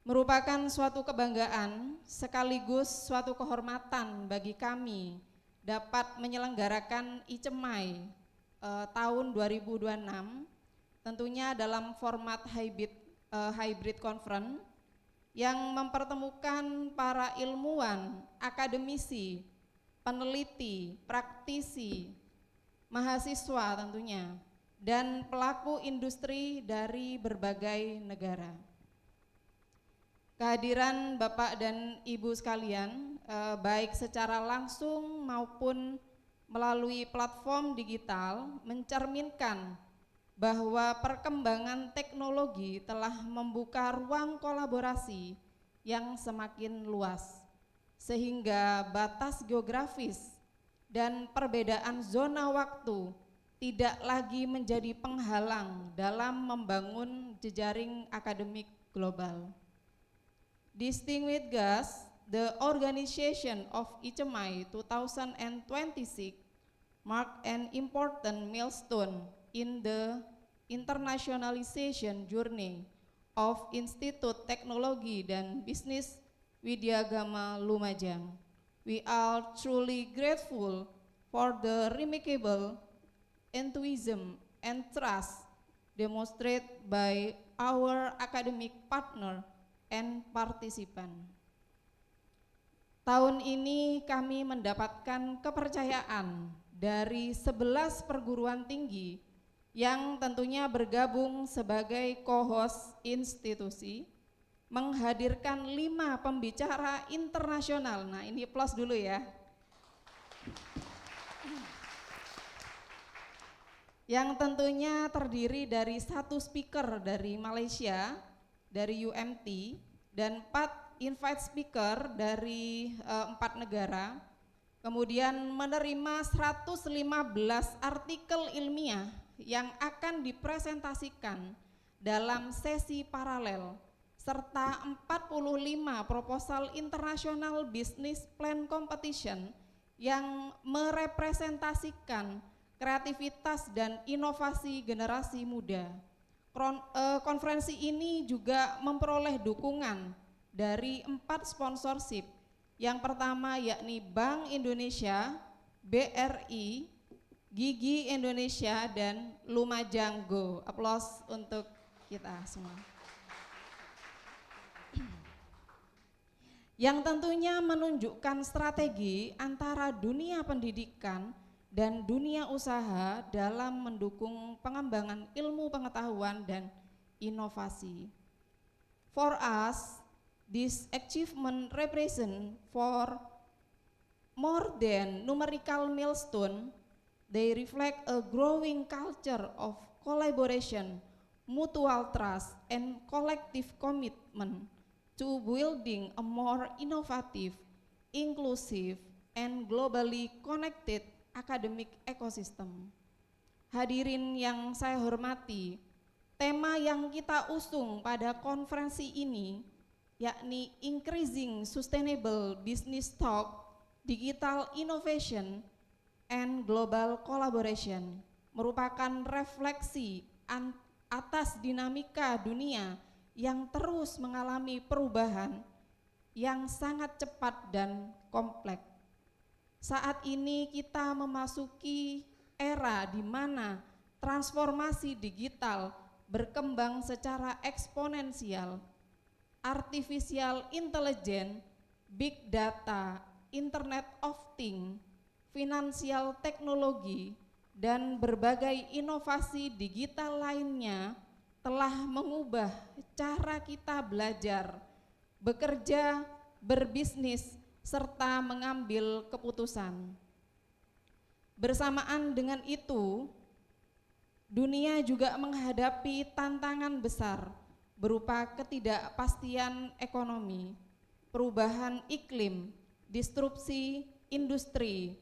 J: Merupakan suatu kebanggaan sekaligus suatu kehormatan bagi kami dapat menyelenggarakan ICEMAI tahun 2026, tentunya dalam format hybrid conference yang mempertemukan para ilmuwan, akademisi, peneliti, praktisi, mahasiswa tentunya, dan pelaku industri dari berbagai negara. Kehadiran Bapak dan Ibu sekalian, baik secara langsung maupun melalui platform digital, mencerminkan bahwa perkembangan teknologi telah membuka ruang kolaborasi yang semakin luas, sehingga batas geografis dan perbedaan zona waktu tidak lagi menjadi penghalang dalam membangun jejaring akademik global. Distinguished guests, the organization of ICEMAI 2026 marked an important milestone in the internationalization journey of Institut Teknologi dan Bisnis Widyagama Lumajang. We are truly grateful for the remarkable enthusiasm and trust demonstrated by our academic partner and participant. Tahun ini kami mendapatkan kepercayaan dari 11 perguruan tinggi yang tentunya bergabung sebagai co-host institusi, menghadirkan 5 pembicara internasional. Nah, ini plus dulu ya. Yang tentunya terdiri dari 1 speaker dari Malaysia, dari UMT, dan 4 invite speaker dari 4 negara, kemudian menerima 115 artikel ilmiah yang akan dipresentasikan dalam sesi paralel, serta 45 proposal international business plan competition yang merepresentasikan kreativitas dan inovasi generasi muda. Konferensi ini juga memperoleh dukungan dari 4 sponsorship. Yang pertama yakni Bank Indonesia, BRI, Gigi Indonesia, dan Lumajang Go. Aplaus untuk kita semua. Yang tentunya menunjukkan strategi antara dunia pendidikan dan dunia usaha dalam mendukung pengembangan ilmu pengetahuan dan inovasi. For us, this achievement represent for more than numerical milestone. They reflect a growing culture of collaboration, mutual trust, and collective commitment to building a more innovative, inclusive, and globally connected academic ecosystem. Hadirin yang saya hormati, tema yang kita usung pada konferensi ini yakni Increasing Sustainable Business Talk, Digital Innovation and Global Collaboration merupakan refleksi atas dinamika dunia yang terus mengalami perubahan yang sangat cepat dan kompleks. Saat ini kita memasuki era di mana transformasi digital berkembang secara eksponensial. Artificial intelligence, big data, Internet of Things, finansial teknologi, dan berbagai inovasi digital lainnya telah mengubah cara kita belajar, bekerja, berbisnis, serta mengambil keputusan. Bersamaan dengan itu, dunia juga menghadapi tantangan besar berupa ketidakpastian ekonomi, perubahan iklim, disrupsi industri,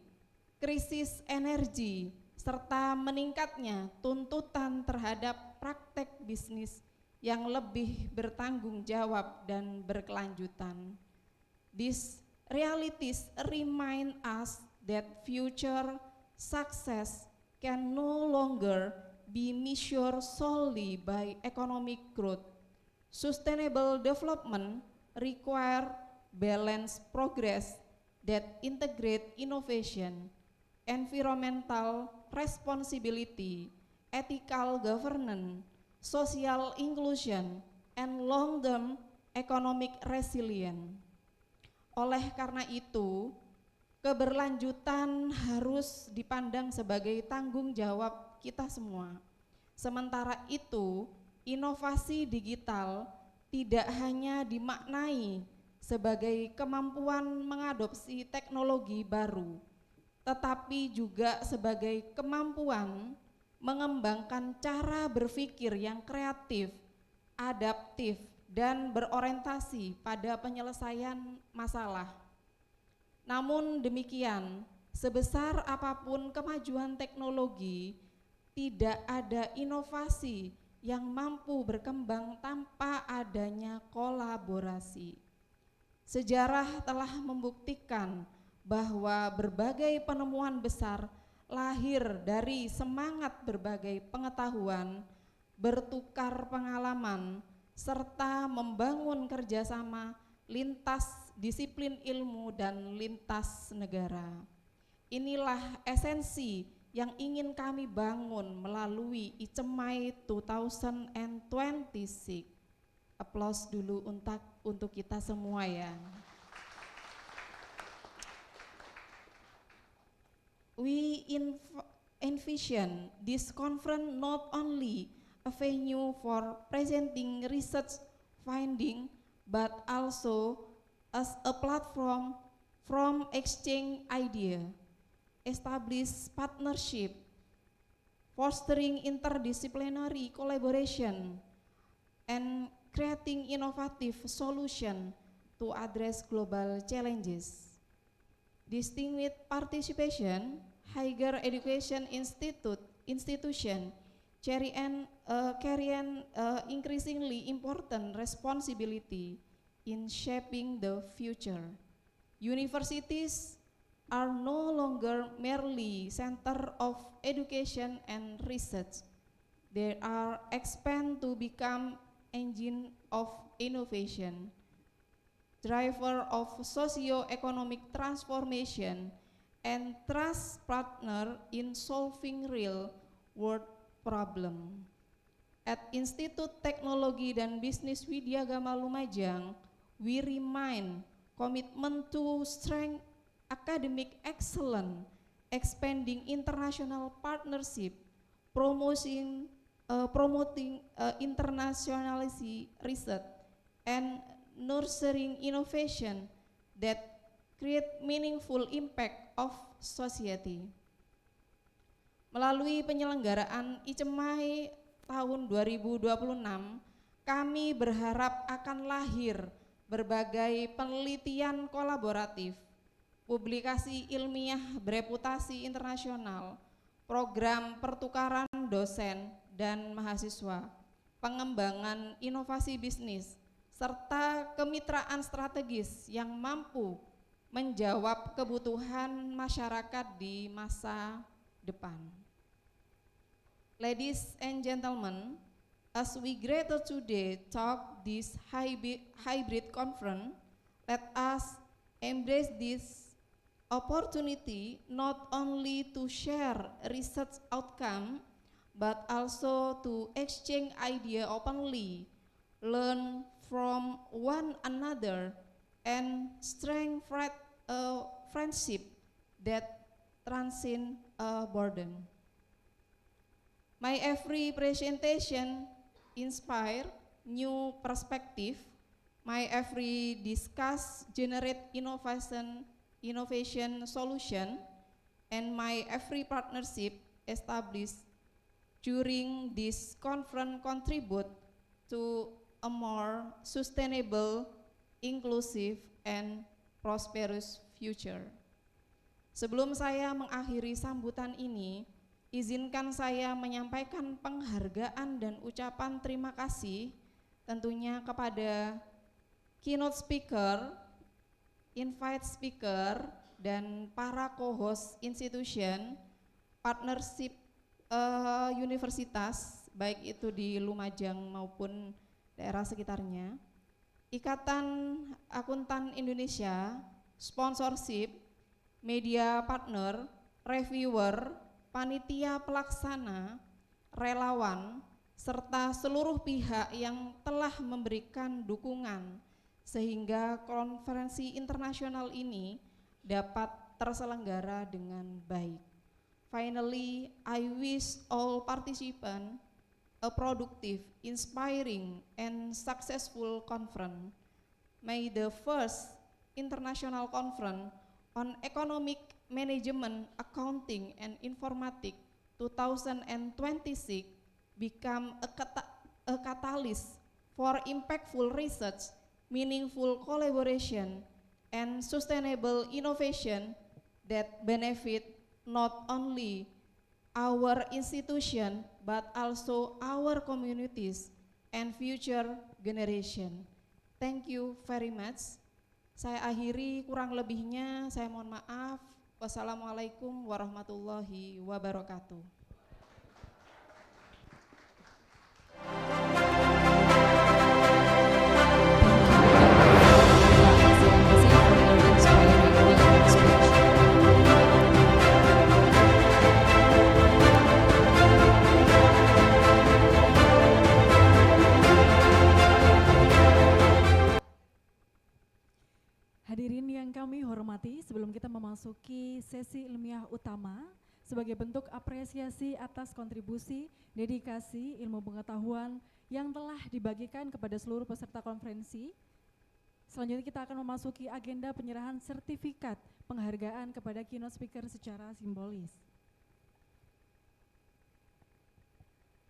J: krisis energi, serta meningkatnya tuntutan terhadap praktek bisnis yang lebih bertanggung jawab dan berkelanjutan. These realities remind us that future success can no longer be measured solely by economic growth. Sustainable development require balanced progress that integrate innovation, environmental responsibility, ethical governance, social inclusion, and long-term economic resilience. Oleh karena itu, keberlanjutan harus dipandang sebagai tanggung jawab kita semua. Sementara itu, inovasi digital tidak hanya dimaknai sebagai kemampuan mengadopsi teknologi baru, tetapi juga sebagai kemampuan mengembangkan cara berpikir yang kreatif, adaptif, dan berorientasi pada penyelesaian masalah. Namun demikian, sebesar apapun kemajuan teknologi, tidak ada inovasi yang mampu berkembang tanpa adanya kolaborasi. Sejarah telah membuktikan bahwa berbagai penemuan besar lahir dari semangat berbagai pengetahuan, bertukar pengalaman, serta membangun kerjasama lintas disiplin ilmu dan lintas negara. Inilah esensi yang ingin kami bangun melalui ICEMAI 2026. Aplaus dulu untuk kita semua ya. We envision this conference not only a venue for presenting research finding, but also as a platform from exchange idea, establish partnership, fostering interdisciplinary collaboration, and creating innovative solution to address global challenges. Distinguished participation, higher education institution carry an increasingly important responsibility in shaping the future. Universities are no longer merely center of education and research. They are expand to become engine of innovation, driver of socio-economic transformation, and trust partner in solving real world problem. At Institut Teknologi dan Bisnis Widyagama Lumajang, we remain commitment to strength academic excellence, expanding international partnership, promoting internationality research, and nurturing innovation that create meaningful impact of society. Melalui penyelenggaraan ICEMAI tahun 2026, kami berharap akan lahir berbagai penelitian kolaboratif, publikasi ilmiah bereputasi internasional, program pertukaran dosen dan mahasiswa, pengembangan inovasi bisnis, serta kemitraan strategis yang mampu menjawab kebutuhan masyarakat di masa depan. Ladies and gentlemen, as we gather today talk this hybrid conference, let us embrace this opportunity not only to share research outcome, but also to exchange idea openly, learn from one another, and strengthen a friendship that transcends a burden. My every presentation inspire new perspective. My every discuss generate innovation solution, and my every partnership established during this conference contribute to a more sustainable, inclusive, and prosperous future. Sebelum saya mengakhiri sambutan ini, izinkan saya menyampaikan penghargaan dan ucapan terima kasih tentunya kepada keynote speaker, invite speaker, dan para co-host institution, partnership universitas, baik itu di Lumajang maupun daerah sekitarnya, Ikatan Akuntan Indonesia, sponsorship, media partner, reviewer, panitia pelaksana, relawan, serta seluruh pihak yang telah memberikan dukungan sehingga konferensi internasional ini dapat terselenggara dengan baik. Finally, I wish all participants a productive, inspiring, and successful conference. May the first international conference on economic management, accounting, and informatic 2026 become a catalyst for impactful research, meaningful collaboration, and sustainable innovation that benefit not only our institution but also our communities and future generation. Thank you very much. Saya akhiri, kurang lebihnya saya mohon maaf. Wassalamualaikum warahmatullahi wabarakatuh.
C: Hadirin yang kami hormati, sebelum kita memasuki sesi ilmiah utama, sebagai bentuk apresiasi atas kontribusi, dedikasi, ilmu pengetahuan yang telah dibagikan kepada seluruh peserta konferensi, selanjutnya kita akan memasuki agenda penyerahan sertifikat penghargaan kepada keynote speaker secara simbolis.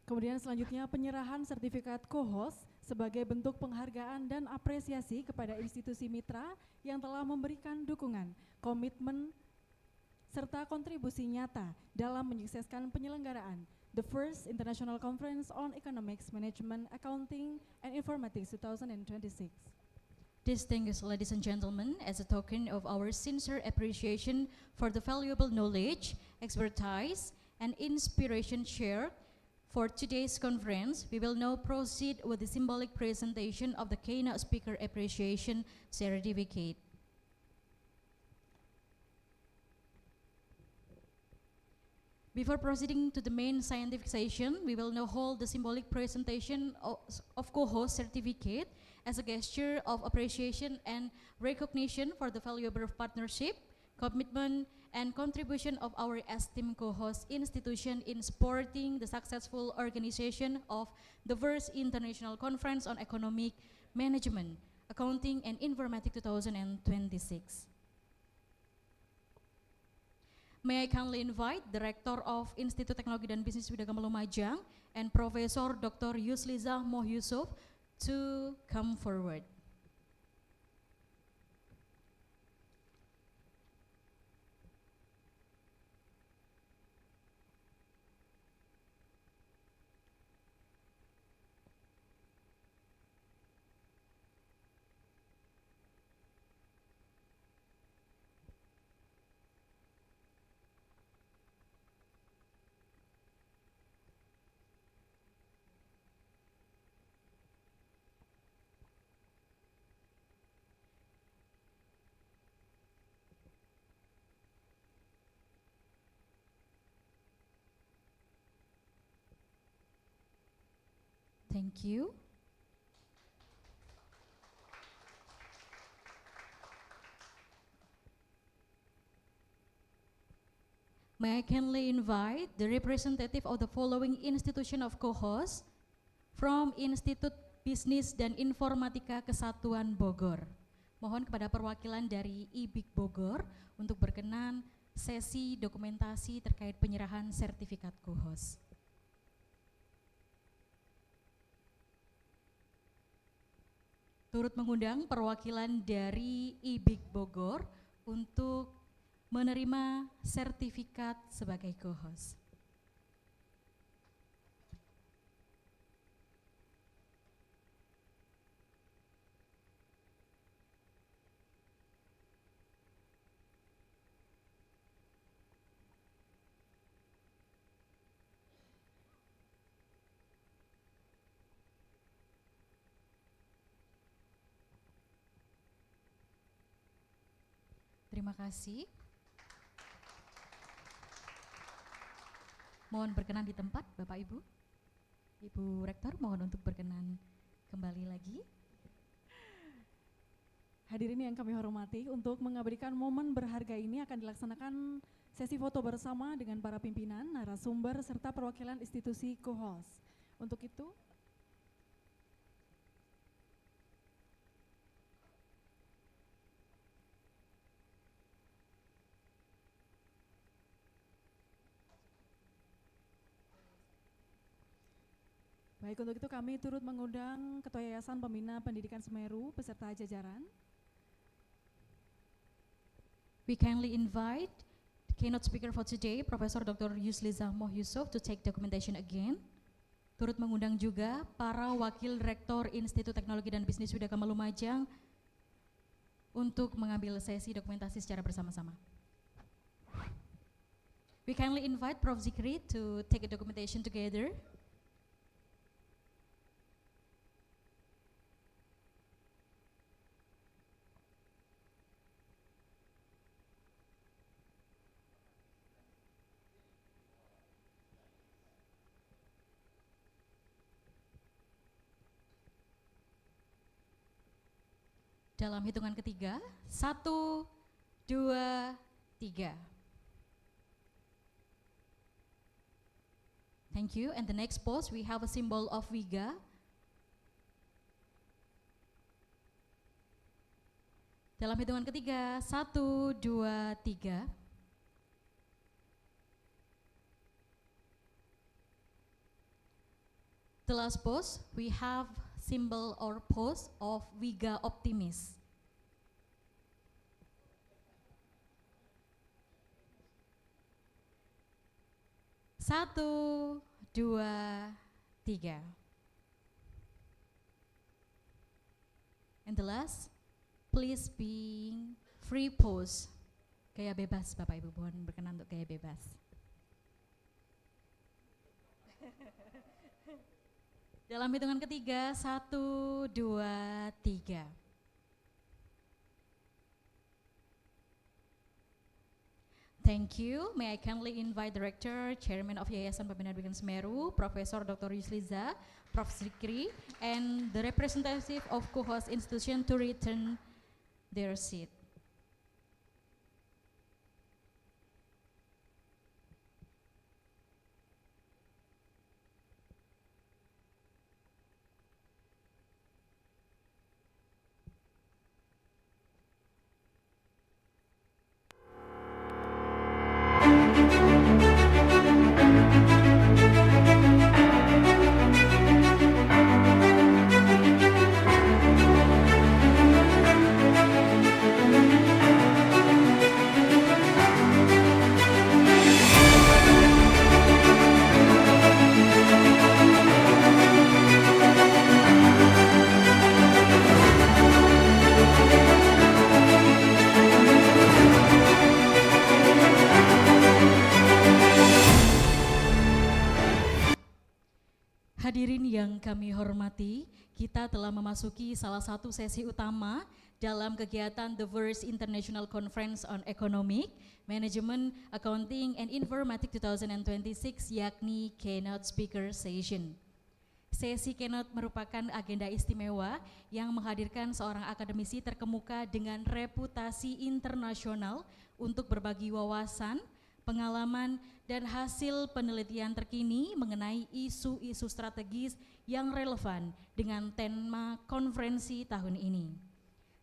C: Kemudian selanjutnya penyerahan sertifikat co-host sebagai bentuk penghargaan dan apresiasi kepada institusi mitra yang telah memberikan dukungan, komitmen, serta kontribusi nyata dalam menyukseskan penyelenggaraan The First International Conference on Economics, Management, Accounting, and Informatics 2026.
B: Distinguished ladies and gentlemen, as a token of our sincere appreciation for the valuable knowledge, expertise, and inspiration shared for today's conference, we will now proceed with the symbolic presentation of the keynote speaker appreciation certificate. Before proceeding to the main scientific session, we will now hold the symbolic presentation of co-host certificate as a gesture of appreciation and recognition for the valuable partnership, commitment, and contribution of our esteemed co-host institution in supporting the successful organization of the First International Conference on Economic Management, Accounting, and Informatic 2026. May I kindly invite the Rector of Institut Teknologi dan Bisnis Widagama Lumajang and Profesor Dr. Yusliza Moh Yusuf to come forward. Thank you. May I kindly invite the representative of the following institution of co-host from Institut Bisnis dan Informatika Kesatuan Bogor. Mohon kepada perwakilan dari IBIK Bogor untuk berkenan sesi dokumentasi terkait penyerahan sertifikat co-host. Turut mengundang perwakilan dari IBIK Bogor untuk menerima sertifikat sebagai co-host. Terima kasih. Mohon berkenan di tempat, Bapak Ibu. Ibu Rektor, mohon untuk berkenan kembali lagi.
C: Hadirin yang kami hormati, untuk mengabadikan momen berharga ini akan dilaksanakan sesi foto bersama dengan para pimpinan, narasumber, serta perwakilan institusi co-host. Untuk itu, baik, untuk itu kami turut mengundang Ketua Yayasan Pembina Pendidikan Semeru beserta jajaran.
B: We kindly invite the keynote speaker for today, Profesor Dr. Yusliza Mohyusuf, to take documentation again. Turut mengundang juga para wakil rektor Institut Teknologi dan Bisnis Widakama Lumajang untuk mengambil sesi dokumentasi secara bersama-sama. We kindly invite Prof. Zikri to take a documentation together. Dalam hitungan ketiga, 1, 2, 3. Thank you. And the next pose, we have a symbol of Wiga. Dalam hitungan ketiga, 1, 2, 3. The last pose, we have symbol or pose of Wiga Optimis. Satu, dua, tiga. And the last, please being free pose. Gaya bebas, Bapak Ibu, mohon berkenan untuk gaya bebas. Dalam hitungan ketiga, 1, 2, 3. Thank you. May I kindly invite Director, Chairman of Yayasan Pembina Pendidikan Semeru, Profesor Dr. Yusliza, Prof. Zikri, and the representative of co-host institution to return their seat. Hadirin yang kami hormati, kita telah memasuki salah satu sesi utama dalam kegiatan The First International Conference on Economic, Management, Accounting, and Informatic 2026, yakni Keynote Speaker Session. Sesi keynote merupakan agenda istimewa yang menghadirkan seorang akademisi terkemuka dengan reputasi internasional untuk berbagi wawasan, pengalaman, dan hasil penelitian terkini mengenai isu-isu strategis yang relevan dengan tema konferensi tahun ini.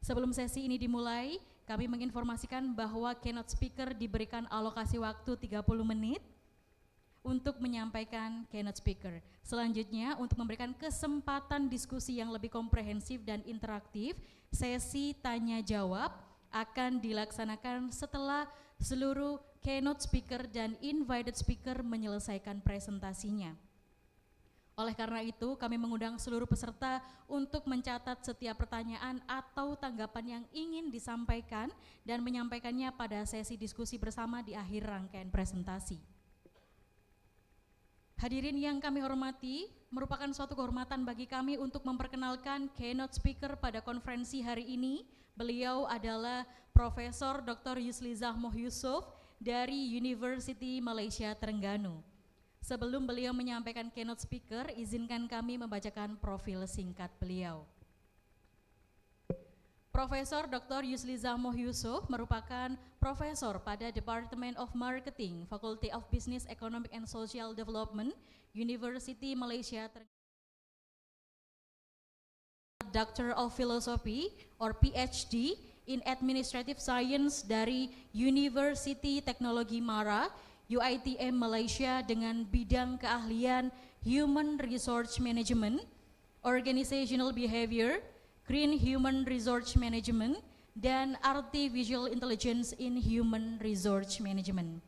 B: Sebelum sesi ini dimulai, kami menginformasikan bahwa keynote speaker diberikan alokasi waktu 30 menit untuk menyampaikan keynote speaker. Selanjutnya, untuk memberikan kesempatan diskusi yang lebih komprehensif dan interaktif, sesi tanya jawab akan dilaksanakan setelah seluruh keynote speaker dan invited speaker menyelesaikan presentasinya. Oleh karena itu, kami mengundang seluruh peserta untuk mencatat setiap pertanyaan atau tanggapan yang ingin disampaikan dan menyampaikannya pada sesi diskusi bersama di akhir rangkaian presentasi. Hadirin yang kami hormati, merupakan suatu kehormatan bagi kami untuk memperkenalkan keynote speaker pada konferensi hari ini. Beliau adalah Profesor Dr. Yusliza Moh Yusuf dari University Malaysia Terengganu. Sebelum beliau menyampaikan keynote speaker, izinkan kami membacakan profil singkat beliau. Profesor Dr. Yusliza Moh Yusuf merupakan profesor pada Department of Marketing, Faculty of Business, Economic and Social Development, University Malaysia Terengganu. Doctor of Philosophy or PhD in Administrative Science dari University Teknologi Mara, UITM Malaysia dengan bidang keahlian Human Resource Management, Organizational Behavior, Green Human Resource Management, dan Artificial Intelligence in Human Resource Management.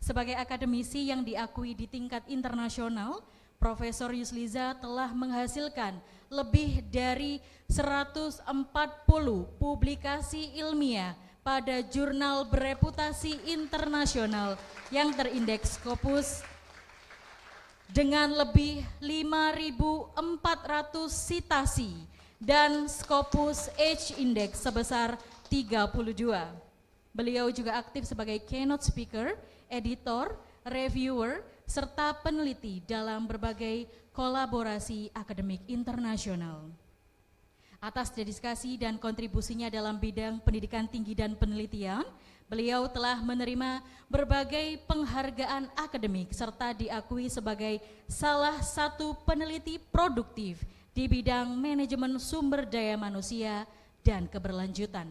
B: Sebagai akademisi yang diakui di tingkat internasional, Profesor Yusliza telah menghasilkan lebih dari 140 publikasi ilmiah pada jurnal bereputasi internasional yang terindeks Scopus dengan lebih 5.400 citasi dan Scopus H Index sebesar 32. Beliau juga aktif sebagai keynote speaker, editor, reviewer, serta peneliti dalam berbagai kolaborasi akademik internasional. Atas dedikasi dan kontribusinya dalam bidang pendidikan tinggi dan penelitian, beliau telah menerima berbagai penghargaan akademik serta diakui sebagai salah satu peneliti produktif di bidang manajemen sumber daya manusia dan keberlanjutan.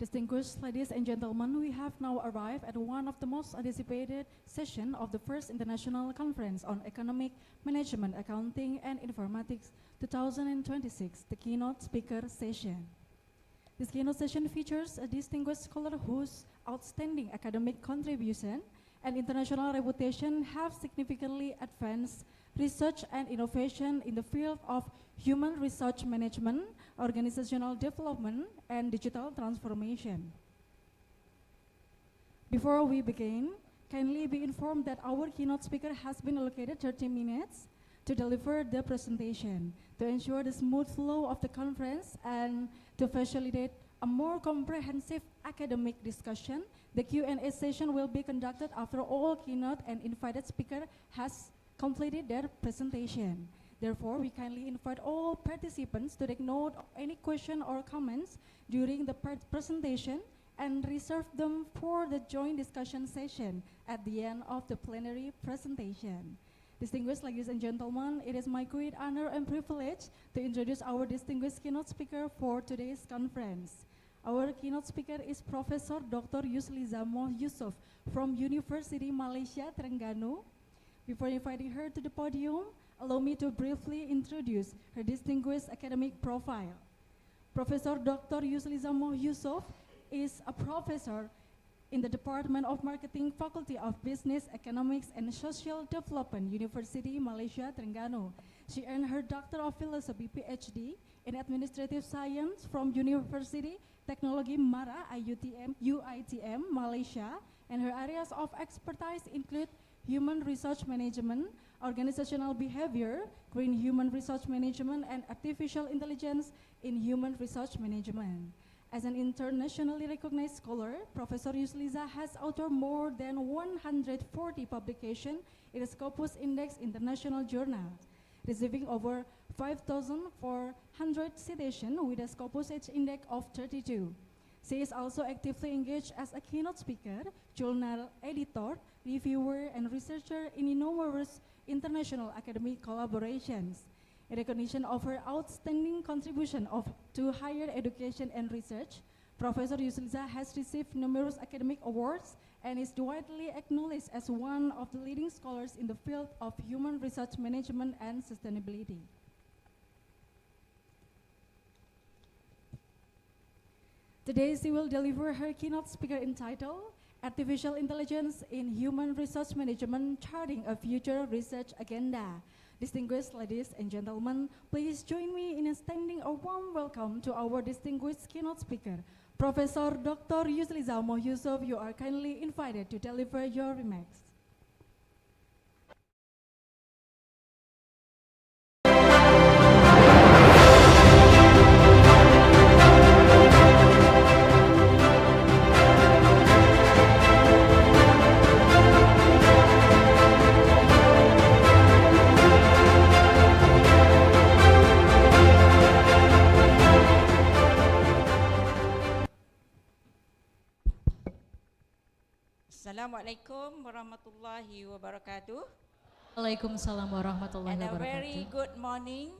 C: Distinguished ladies and gentlemen, we have now arrived at one of the most anticipated session of the first International Conference on Economic Management, Accounting and Informatics 2026, the keynote speaker session. This keynote session features a distinguished scholar whose outstanding academic contribution and international reputation have significantly advanced research and innovation in the field of human resource management, organizational development, and digital transformation. Before we begin, kindly be informed that our keynote speaker has been allocated 30 minutes to deliver the presentation. To ensure the smooth flow of the conference and to facilitate a more comprehensive academic discussion, the Q&A session will be conducted after all keynote and invited speaker has completed their presentation. Therefore, we kindly invite all participants to take note of any question or comments during the presentation and reserve them for the joint discussion session at the end of the plenary presentation. Distinguished ladies and gentlemen, it is my great honor and privilege to introduce our distinguished keynote speaker for today's conference. Our keynote speaker is Professor Dr. Yusliza Moh Yusuf from University Malaysia Terengganu. Before inviting her to the podium, allow me to briefly introduce her distinguished academic profile. Professor Dr. Yusliza Moh Yusuf is a professor in the Department of Marketing, Faculty of Business, Economics and Social Development, University Malaysia Terengganu. She earned her Doctor of Philosophy PhD in Administrative Science from University Teknologi Mara UITM Malaysia, and her areas of expertise include human resource management, organizational behavior, green human resource management, and artificial intelligence in human resource management. As an internationally recognized scholar, Professor Yusliza has authored more than 140 publications in the Scopus Index International Journal. receiving over 5,400 citations with a Scopus H index of 32. She is also actively engaged as a keynote speaker, journal editor, reviewer, and researcher in numerous international academic collaborations. In recognition of her outstanding contribution to higher education and research, Professor Yusliza has received numerous academic awards and is widely acknowledged as one of the leading scholars in the field of human resource management and sustainability. Today, she will deliver her keynote speaker entitled Artificial Intelligence in Human Resource Management, Charting a Future Research Agenda. Distinguished ladies and gentlemen, please join me in extending a warm welcome to our distinguished keynote speaker, Professor Dr. Yusliza Yusuf. You are kindly invited to deliver your remarks.
K: Assalamualaikum warahmatullahi wabarakatuh.
B: Waalaikumsalam warahmatullahi
K: And a
B: wabarakatuh.
K: very good morning.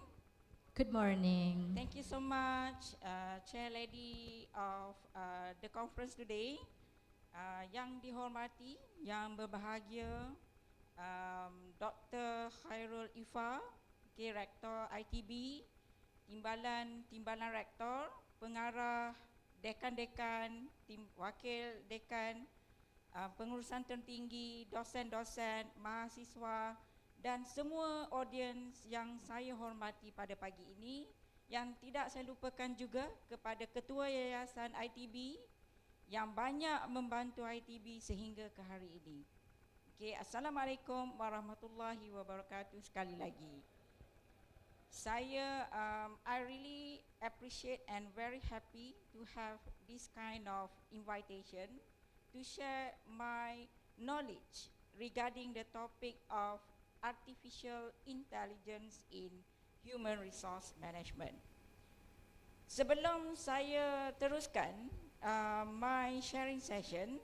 B: Good morning.
K: Thank you so much, Chair Lady of the conference today. Yang dihormati, yang berbahagia, Dr. Khairul Ifa, Rektor ITB, Timbalan Rektor, Pengarah, Dekan-Dekan, Wakil Dekan, pengurusan tertinggi, dosen-dosen, mahasiswa dan semua audiens yang saya hormati pada pagi ini, yang tidak saya lupakan juga kepada Ketua Yayasan ITB yang banyak membantu ITB sehingga ke hari ini. Okay, Assalamualaikum warahmatullahi wabarakatuh sekali lagi. I really appreciate and very happy to have this kind of invitation to share my knowledge regarding the topic of artificial intelligence in human resource management. Sebelum saya teruskan my sharing session,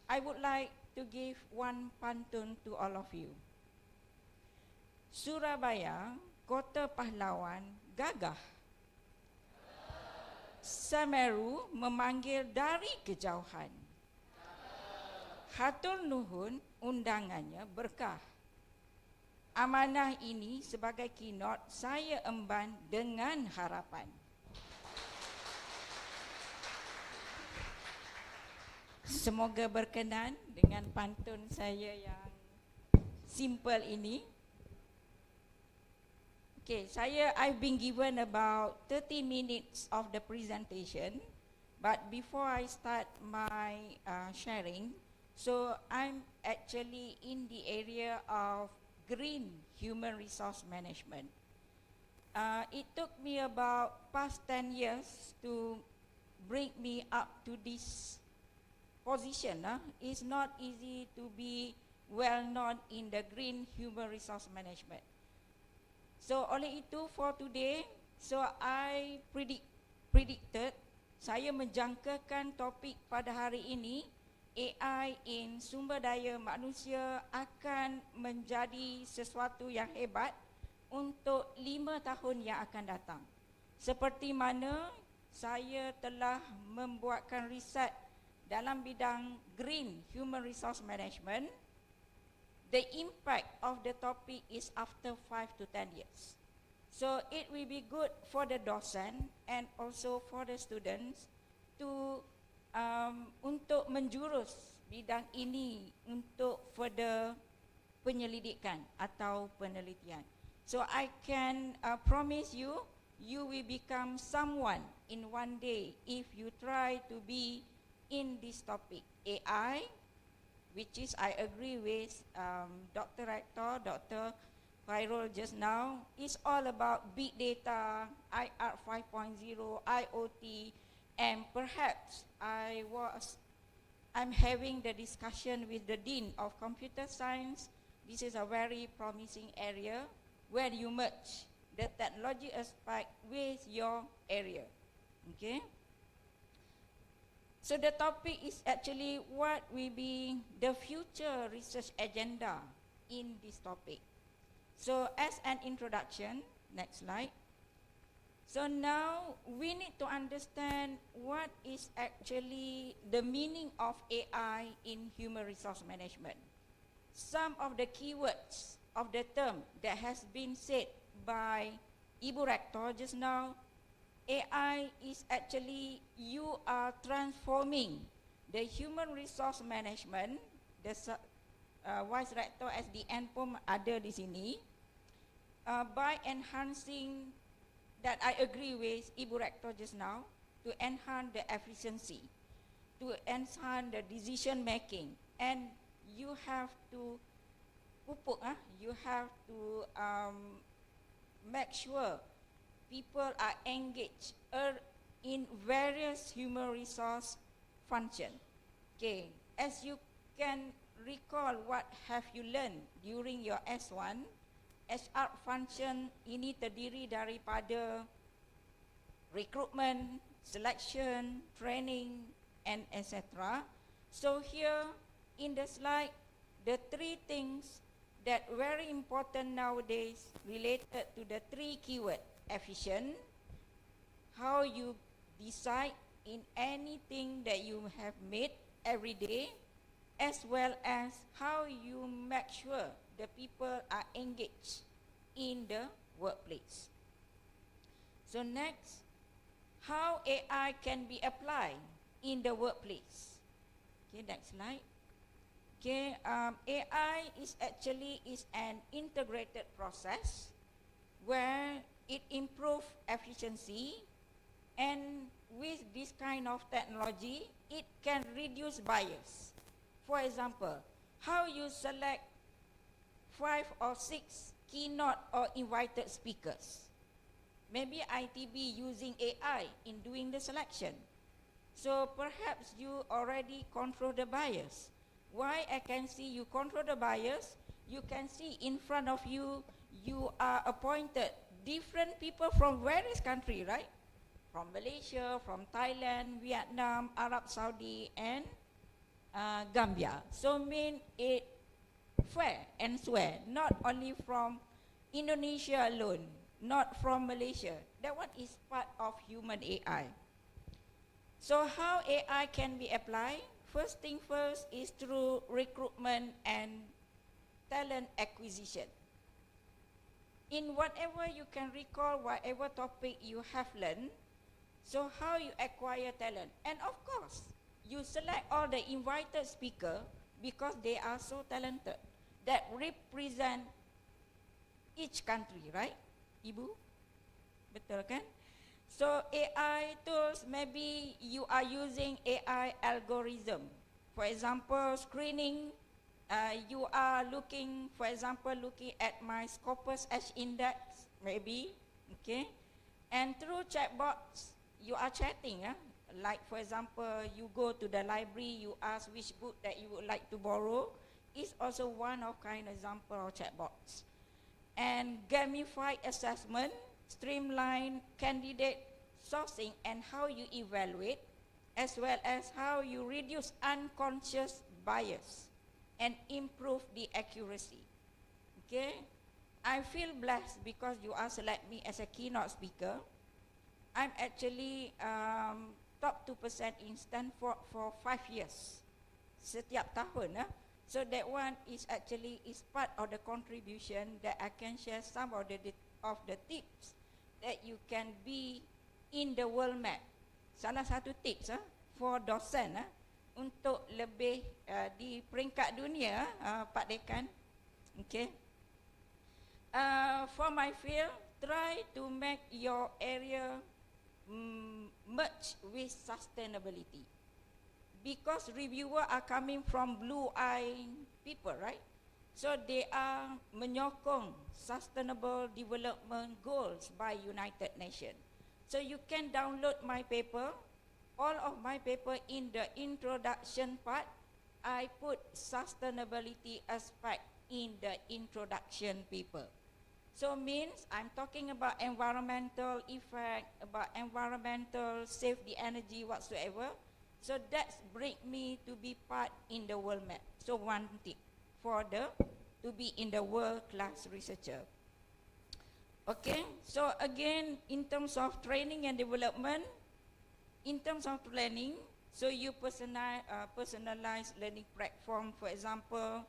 K: I would like to give one pantun to all of you. Surabaya, kota pahlawan, gagah. Semeru memanggil dari kejauhan. Hatur nuhun, undangannya berkah. Amanah ini sebagai keynote saya emban dengan harapan. Semoga berkenan dengan pantun saya yang simple ini. Okay, I've been given about 30 minutes of the presentation, but before I start my sharing, so I'm actually in the area of green human resource management. It took me about past 10 years to bring me up to this position. It's not easy to be well known in the green human resource management. So oleh itu for today, so I predicted, saya menjangkakan topik pada hari ini, AI in sumber daya manusia akan menjadi sesuatu yang hebat untuk 5 tahun yang akan datang. Seperti mana saya telah membuatkan riset dalam bidang green human resource management, the impact of the topic is after 5 to 10 years. So it will be good for the docent and also for the students to untuk menjurus bidang ini untuk further penyelidikan atau penelitian. So I can promise you, you will become someone in one day if you try to be in this topic. AI, which is I agree with Dr. Rector, Dr. Khairul just now, is all about big data, IR 5.0, IoT, and perhaps I'm having the discussion with the Dean of Computer Science. This is a very promising area. where you merge the technology aspect with your area. Okay. So the topic is actually what will be the future research agenda in this topic. So as an introduction, next slide. So now we need to understand what is actually the meaning of AI in human resource management. Some of the keywords of the term that has been said by Ibu Rector just now, AI is actually you are transforming the human resource management, the Vice Rector SDN pun ada di sini, by enhancing, that I agree with Ibu Rector just now, to enhance the efficiency, to enhance the decision making, and you have to you have to make sure people are engaged in various human resource function. Okay, as you can recall what have you learned during your S1, HR function ini terdiri daripada recruitment, selection, training, and etc. So here in the slide, the three things that very important nowadays related to the three keyword: efficient, how you decide in anything that you have made every day, as well as how you make sure the people are engaged in the workplace. So next, how AI can be applied in the workplace. Okay, next slide. Okay, AI is actually an integrated process where it improves efficiency, and with this kind of technology, it can reduce bias. For example, how you select 5 or 6 keynote or invited speakers. Maybe ITB using AI in doing the selection. So perhaps you already control the bias. Why I can see you control the bias? You can see in front of you, you are appointed different people from various countries, right? From Malaysia, from Thailand, Vietnam, Arab Saudi, and Gambia. So mean it fair and square, not only from Indonesia alone, not from Malaysia. That one is part of human AI. So how AI can be applied? First thing first is through recruitment and talent acquisition. In whatever you can recall, whatever topic you have learned, so how you acquire talent. And of course, you select all the invited speaker because they are so talented, that represent each country, right? Ibu? Betul kan? So AI tools, maybe you are using AI algorithm. For example, screening, you are looking, for example, looking at my Scopus H index, maybe, okay? And through chatbots, you are chatting, like for example, you go to the library, you ask which book that you would like to borrow, is also one of kind example of chatbots. And gamified assessment, streamline candidate sourcing and how you evaluate, as well as how you reduce unconscious bias and improve the accuracy. Okay, I feel blessed because you are select me as a keynote speaker. I'm actually top 2% in Stanford for 5 years, setiap tahun. So that one is actually is part of the contribution that I can share some of the tips that you can be in the world map. Salah satu tips for dosen untuk lebih di peringkat dunia, Pak Dekan. Okay. For my field, try to make your area merge with sustainability. Because reviewers are coming from blue-eye people, right? So they are menyokong sustainable development goals by United Nations. So you can download my paper. All of my paper in the introduction part, I put sustainability aspect in the introduction paper. So means I'm talking about environmental effect, about environmental safety, energy, whatsoever. So that's bring me to be part in the world map. So one tip for the to be in the world class researcher. Okay, so again, in terms of training and development, in terms of planning, so you personalize learning platform. For example,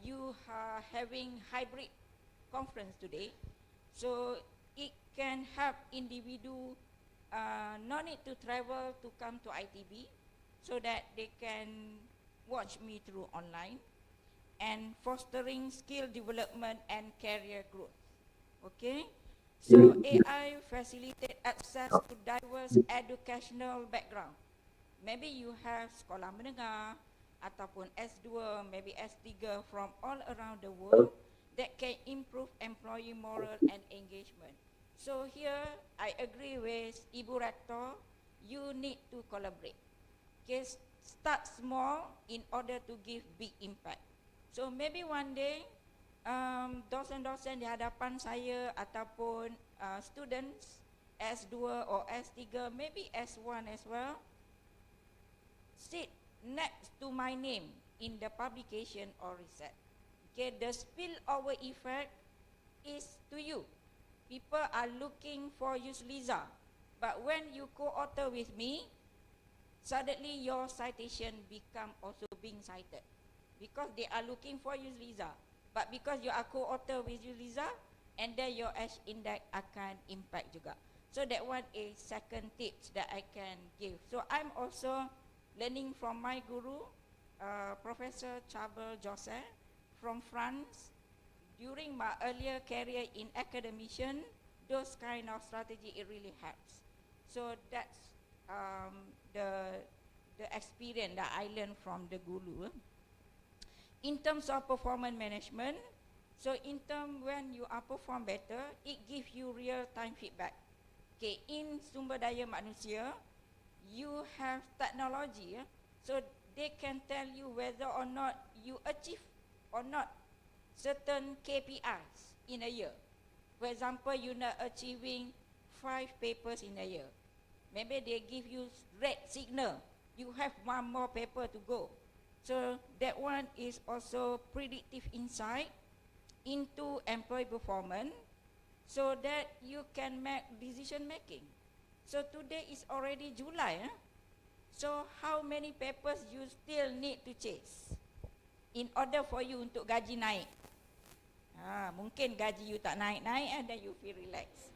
K: you are having hybrid conference today, so it can help individual no need to travel to come to ITB, so that they can watch me through online, and fostering skill development and career growth. Okay, so AI facilitate access to diverse educational background. Maybe you have sekolah menengah ataupun S2, maybe S3 from all around the world that can improve employee moral and engagement. So here I agree with Ibu Rector, you need to collaborate. Okay, start small in order to give big impact. So maybe one day dosen-dosen di hadapan saya ataupun students S2 or S3, maybe S1 as well, sit next to my name in the publication or research. Okay, the spillover effect is to you. People are looking for Liza, but when you co-author with me, suddenly your citation become also being cited, because they are looking for Liza. But because you are co-author with Liza, and then your H index akan impact juga. So that one is second tips that I can give. So I'm also learning from my guru, Professor Chabel Joseph from France. During my earlier career in academician, those kind of strategy, it really helps. So that's the experience that I learned from the guru. In terms of performance management, so in terms when you are perform better, it gives you real-time feedback. Okay, in sumber daya manusia, you have technology, so they can tell you whether or not you achieve or not certain KPIs in a year. For example, you're not achieving 5 papers in a year. Maybe they give you red signal, you have one more paper to go. So that one is also predictive insight into employee performance, so that you can make decision making. So today is already July. So how many papers you still need to chase in order for you untuk gaji naik? Mungkin gaji you tak naik-naik, then you feel relaxed.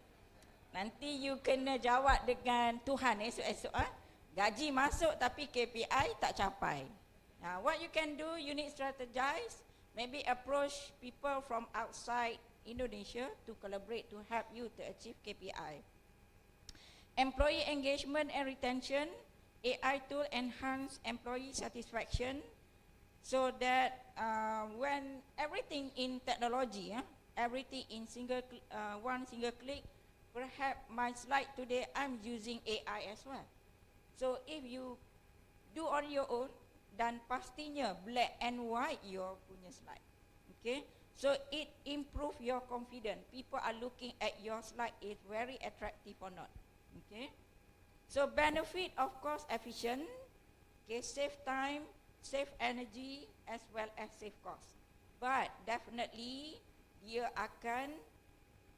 K: Nanti you kena jawab dengan Tuhan esok-esok. Gaji masuk tapi KPI tak capai. What you can do, you need strategize, maybe approach people from outside Indonesia to collaborate to help you to achieve KPI. Employee engagement and retention, AI tool enhance employee satisfaction, so that when everything in technology, everything in one single click, perhaps my slide today I'm using AI as well. So if you do on your own, dan pastinya black and white your punya slide. Okay, so it improve your confidence. People are looking at your slide, is very attractive or not. Okay, so benefit, of course, efficient. Okay, save time, save energy, as well as save cost. But definitely dia akan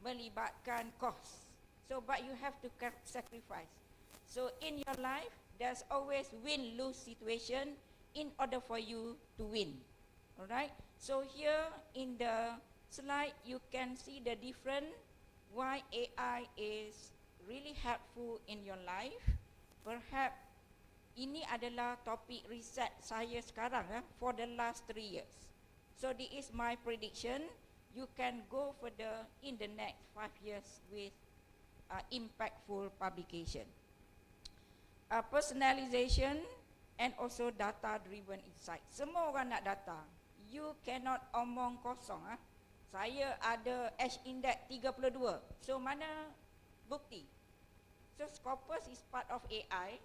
K: melibatkan cost. So but you have to sacrifice. So in your life, there's always win-lose situation in order for you to win. Alright, so here in the slide you can see the different why AI is really helpful in your life. Perhaps ini adalah topik riset saya sekarang for the last 3 years. So this is my prediction. You can go further in the next 5 years with impactful publication. Personalization and also data-driven insight. Semua orang nak data. You cannot omong kosong. Saya ada H index 32. So mana bukti? So Scopus is part of AI,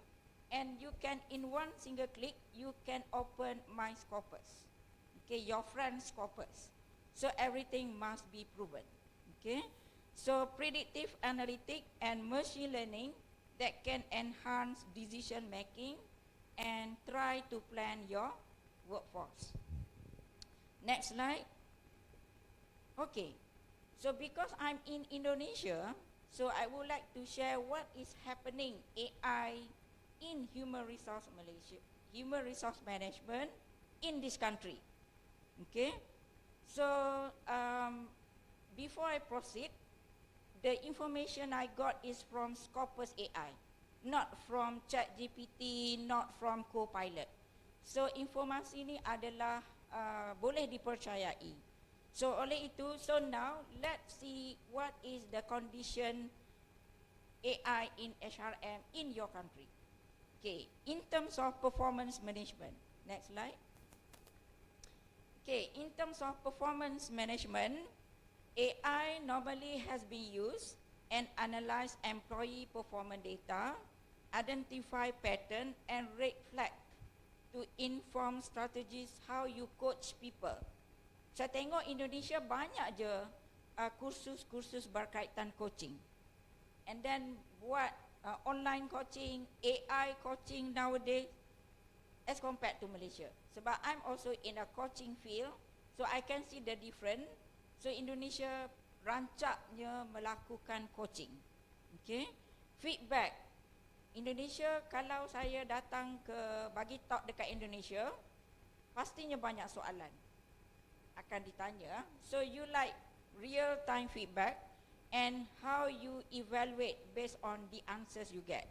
K: and you can in one single click you can open my Scopus. Okay, your friend's Scopus. So everything must be proven. Okay, so predictive analytics and machine learning that can enhance decision making and try to plan your workforce. Next slide. Okay, so because I'm in Indonesia, so I would like to share what is happening AI in human resource management in this country. Okay, so before I proceed, the information I got is from Scopus AI, not from ChatGPT, not from Copilot. So informasi ini adalah boleh dipercayai. So oleh itu, so now let's see what is the condition AI in HRM in your country. Okay, in terms of performance management. Next slide. Okay, in terms of performance management, AI normally has been used and analyze employee performance data, identify pattern and red flag to inform strategies how you coach people. Saya tengok Indonesia banyak je kursus-kursus berkaitan coaching. And then buat online coaching, AI coaching nowadays as compared to Malaysia. Sebab I'm also in a coaching field, so I can see the difference. So Indonesia rancaknya melakukan coaching. Okay. Feedback. Indonesia, kalau saya datang ke bagi talk dekat Indonesia, pastinya banyak soalan akan ditanya. So you like real time feedback and how you evaluate based on the answers you get.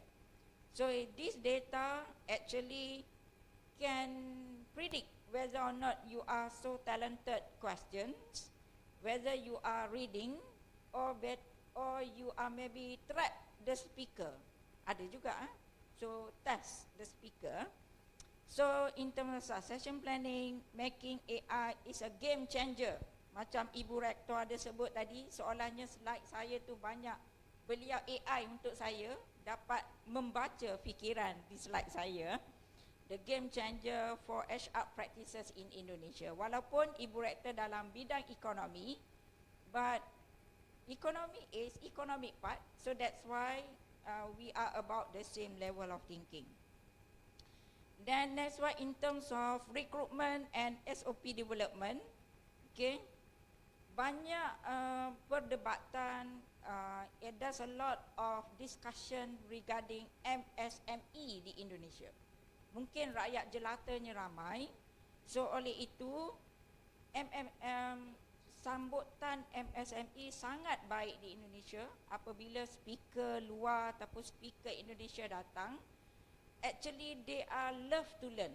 K: So this data actually can predict whether or not you are so talented questions, whether you are reading or you are maybe trap the speaker. Ada juga so test the speaker. So in terms of succession planning, making AI is a game changer. Macam Ibu Rektor ada sebut tadi, soalannya slide saya tu banyak beliau AI untuk saya dapat membaca fikiran di slide saya. The game changer for HR practices in Indonesia. Walaupun Ibu Rektor dalam bidang ekonomi, but economy is economic part, so that's why we are about the same level of thinking. Then that's why in terms of recruitment and SOP development, okay, banyak perdebatan, there's a lot of discussion regarding MSME di Indonesia. Mungkin rakyat jelatanya ramai, so oleh itu sambutan MSME sangat baik di Indonesia. Apabila speaker luar ataupun speaker Indonesia datang, actually they are love to learn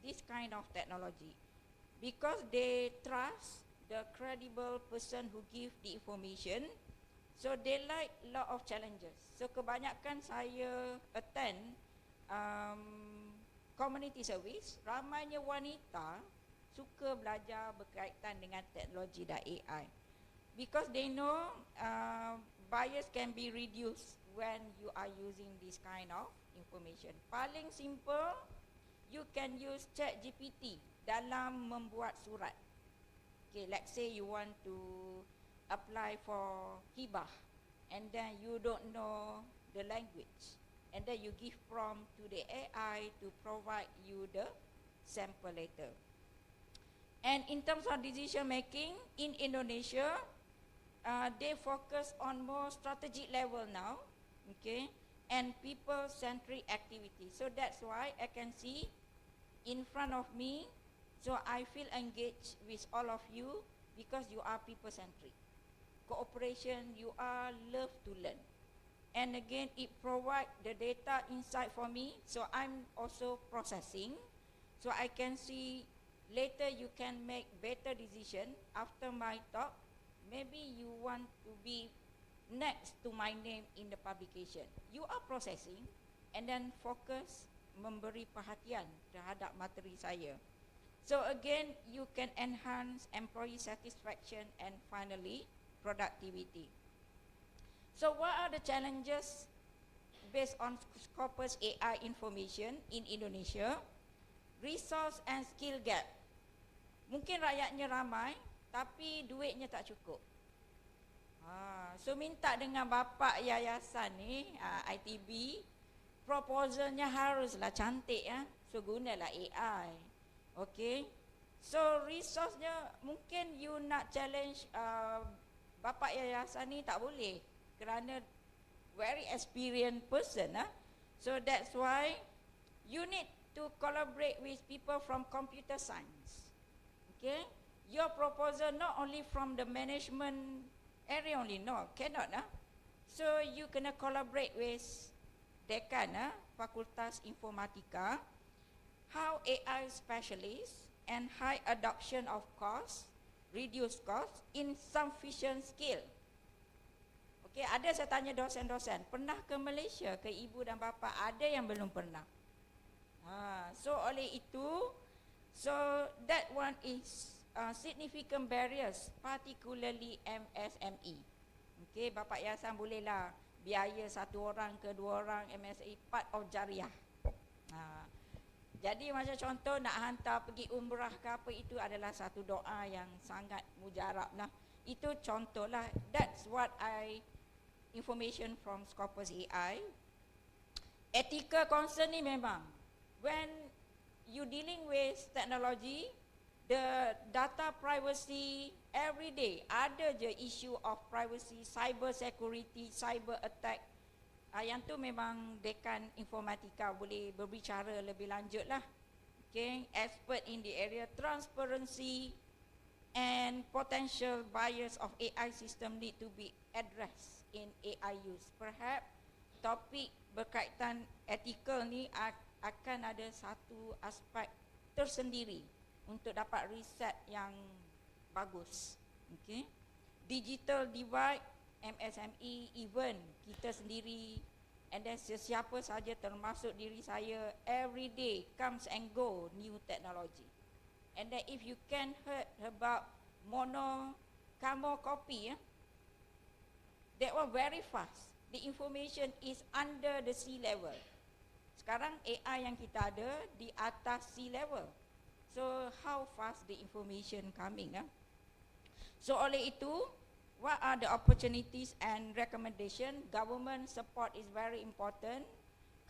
K: this kind of technology because they trust the credible person who give the information, so they like lot of challenges. So kebanyakan saya attend community service, ramainya wanita suka belajar berkaitan dengan teknologi dan AI because they know bias can be reduced when you are using this kind of information. Paling simple, you can use ChatGPT dalam membuat surat. Okay, let's say you want to apply for hibah and then you don't know the language, and then you give prompt to the AI to provide you the sample letter. And in terms of decision making in Indonesia, they focus on more strategic level now, okay, and people-centric activity. So that's why I can see in front of me, so I feel engaged with all of you because you are people-centric. Cooperation, you are love to learn. And again, it provides the data insight for me, so I'm also processing, so I can see later you can make better decision after my talk. Maybe you want to be next to my name in the publication. You are processing and then focus memberi perhatian terhadap materi saya. So again, you can enhance employee satisfaction and finally productivity. So what are the challenges based on Scopus AI information in Indonesia? Resource and skill gap. Mungkin rakyatnya ramai tapi duitnya tak cukup. So minta dengan bapa yayasan ni, ITB, proposalnya haruslah cantik ya. So gunalah AI. Okay. So resource-nya mungkin you nak challenge bapa yayasan ni tak boleh kerana very experienced person. So that's why you need to collaborate with people from computer science. Okay. Your proposal not only from the management area only, no, cannot. So you kena collaborate with dekan, Fakultas Informatika, how AI specialists and high adoption of cost, reduce cost in sufficient scale. Okay, ada saya tanya dosen-dosen, pernah ke Malaysia, ke ibu dan bapa? Ada yang belum pernah. So oleh itu, so that one is significant barriers, particularly MSME. Okay, bapa yayasan bolehlah biaya 1 orang ke 2 orang MSME, part of jariah. Jadi macam contoh nak hantar pergi umrah ke apa, itu adalah satu doa yang sangat mujarab lah. Itu contohlah. That's what information from Scopus AI. Ethical concern ni memang when you dealing with technology, the data privacy every day ada je issue of privacy, cyber security, cyber attack. Yang tu memang dekan informatika boleh berbicara lebih lanjut lah. Okay, expert in the area transparency and potential bias of AI system need to be addressed in AI use. Perhaps topik berkaitan ethical ni akan ada satu aspek tersendiri untuk dapat riset yang bagus. Okay. Digital divide, MSME, even kita sendiri, and then sesiapa saja termasuk diri saya, every day comes and go new technology. And then if you can heard about copy, that one very fast. The information is under the sea level. Sekarang AI yang kita ada di atas sea level. So how fast the information coming? So oleh itu, what are the opportunities and recommendation? Government support is very important.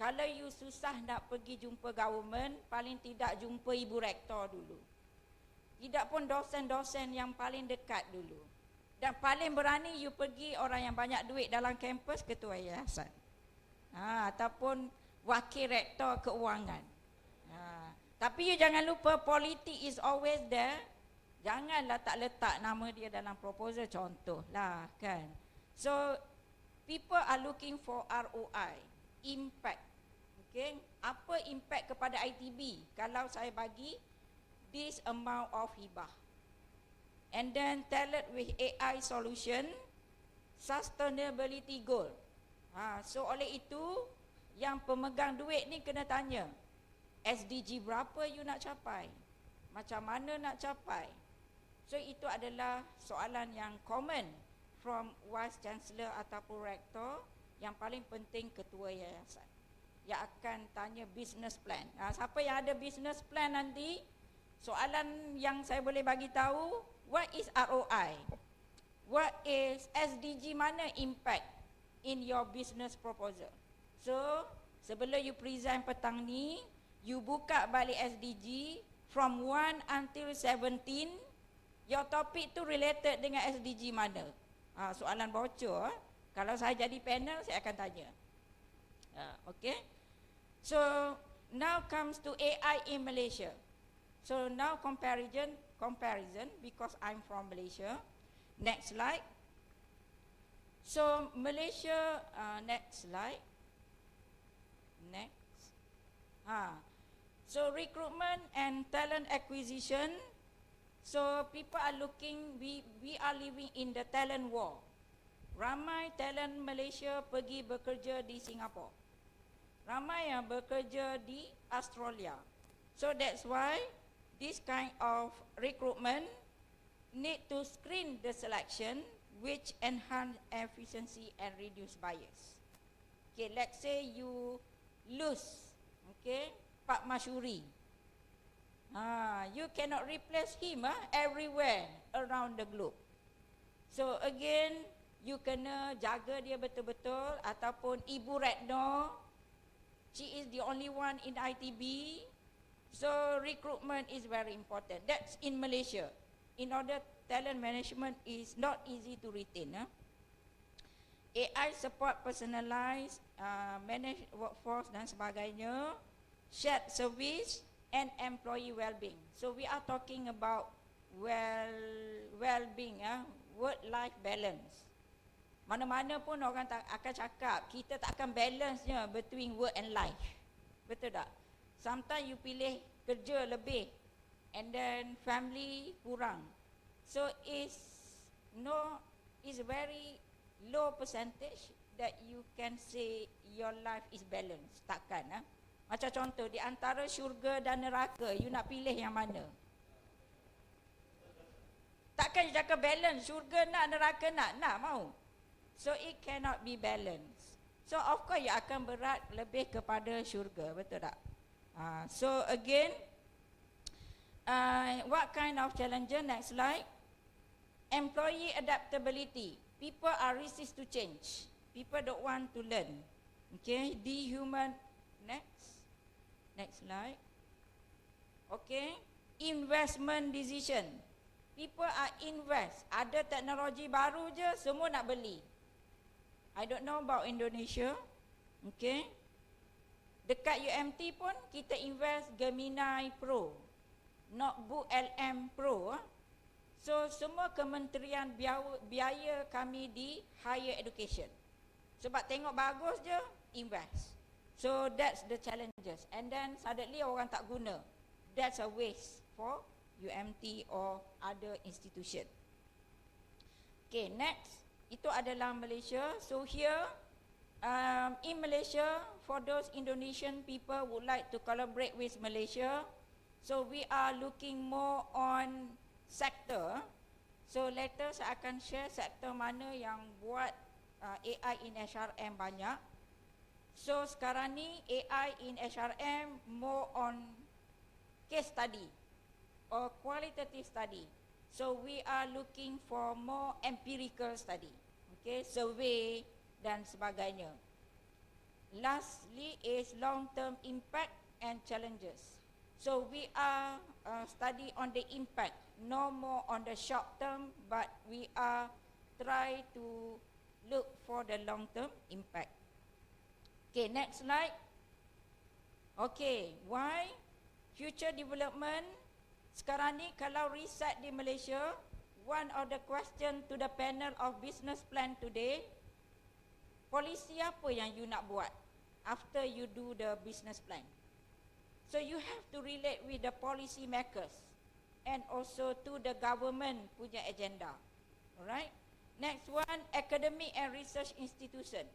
K: Kalau you susah nak pergi jumpa government, paling tidak jumpa ibu rektor dulu. Tidak pun dosen-dosen yang paling dekat dulu. Dan paling berani you pergi orang yang banyak duit dalam kampus, ketua yayasan. Ataupun wakil rektor keuangan. Tapi you jangan lupa politik is always there. Janganlah tak letak nama dia dalam proposal, contoh lah kan. So people are looking for ROI, impact. Okay, apa impact kepada ITB kalau saya bagi this amount of hibah? And then tailored with AI solution, sustainability goal. So oleh itu yang pemegang duit ni kena tanya, SDG berapa you nak capai? Macam mana nak capai? So itu adalah soalan yang common from Vice Chancellor ataupun Rektor, yang paling penting ketua yayasan yang akan tanya business plan. Siapa yang ada business plan nanti, soalan yang saya boleh bagi tahu, what is ROI? What is SDG, mana impact in your business proposal? So sebelum you present petang ni, you buka balik SDG from 1 until 17. Your topic tu related dengan SDG mana? Soalan bocor. Kalau saya jadi panel, saya akan tanya. Okay. So now comes to AI in Malaysia. So now comparison because I'm from Malaysia. Next slide. So Malaysia, next slide. Next. So recruitment and talent acquisition. So people are looking, we are living in the talent war. Ramai talent Malaysia pergi bekerja di Singapura. Ramai yang bekerja di Australia. So that's why this kind of recruitment need to screen the selection which enhance efficiency and reduce bias. Okay, let's say you lose, okay, Pak Masyuri. You cannot replace him everywhere around the globe. So again, you kena jaga dia betul-betul, ataupun Ibu Retno, she is the only one in ITB. So recruitment is very important. That's in Malaysia. In order, talent management is not easy to retain. AI support personalized, manage workforce dan sebagainya, shared service and employee well-being. So we are talking about well-being, work-life balance. Mana-mana pun orang akan cakap, kita tak akan balance-nya between work and life. Betul tak? Sometimes you pilih kerja lebih and then family kurang. So it's very low percentage that you can say your life is balanced. Takkan. Macam contoh, di antara syurga dan neraka, you nak pilih yang mana? Takkan you cakap balance, syurga nak, neraka nak mau. So it cannot be balanced. So of course you akan berat lebih kepada syurga, betul tak? So again, what kind of challenges? Next slide. Employee adaptability. People are resist to change. People don't want to learn. Okay, dehuman. Next slide. Okay, investment decision. People are invest. Ada teknologi baru je, semua nak beli. I don't know about Indonesia. Okay. Dekat UMT pun kita invest Gemini Pro, notebook LM Pro. So semua kementerian biaya kami di higher education. Sebab tengok bagus je, invest. So that's the challenges. And then suddenly orang tak guna. That's a waste for UMT or other institution. Okay, next. Itu adalah Malaysia. So here, in Malaysia, for those Indonesian people would like to collaborate with Malaysia, so we are looking more on sektor. So later saya akan share sektor mana yang buat AI in HRM banyak. So sekarang ni AI in HRM more on case study or qualitative study. So we are looking for more empirical study, okay, survey dan sebagainya. Lastly is long-term impact and challenges. So we are study on the impact, no more on the short term, but we are try to look for the long-term impact. Okay, next slide. Okay, why future development? Sekarang ni kalau riset di Malaysia, one of the question to the panel of business plan today, polisi apa yang you nak buat after you do the business plan? So you have to relate with the policy makers and also to the government punya agenda. Alright. Next one, academic and research institution.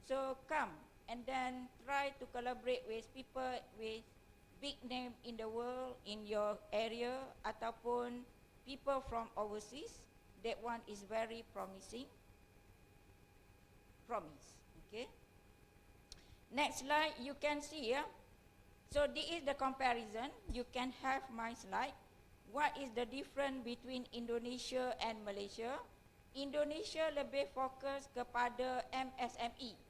K: So come and then try to collaborate with people with big name in the world, in your area, ataupun people from overseas. That one is very promising. Okay. Next slide, you can see here. So this is the comparison. You can have my slide. What is the difference between Indonesia and Malaysia? Indonesia lebih fokus kepada MSME.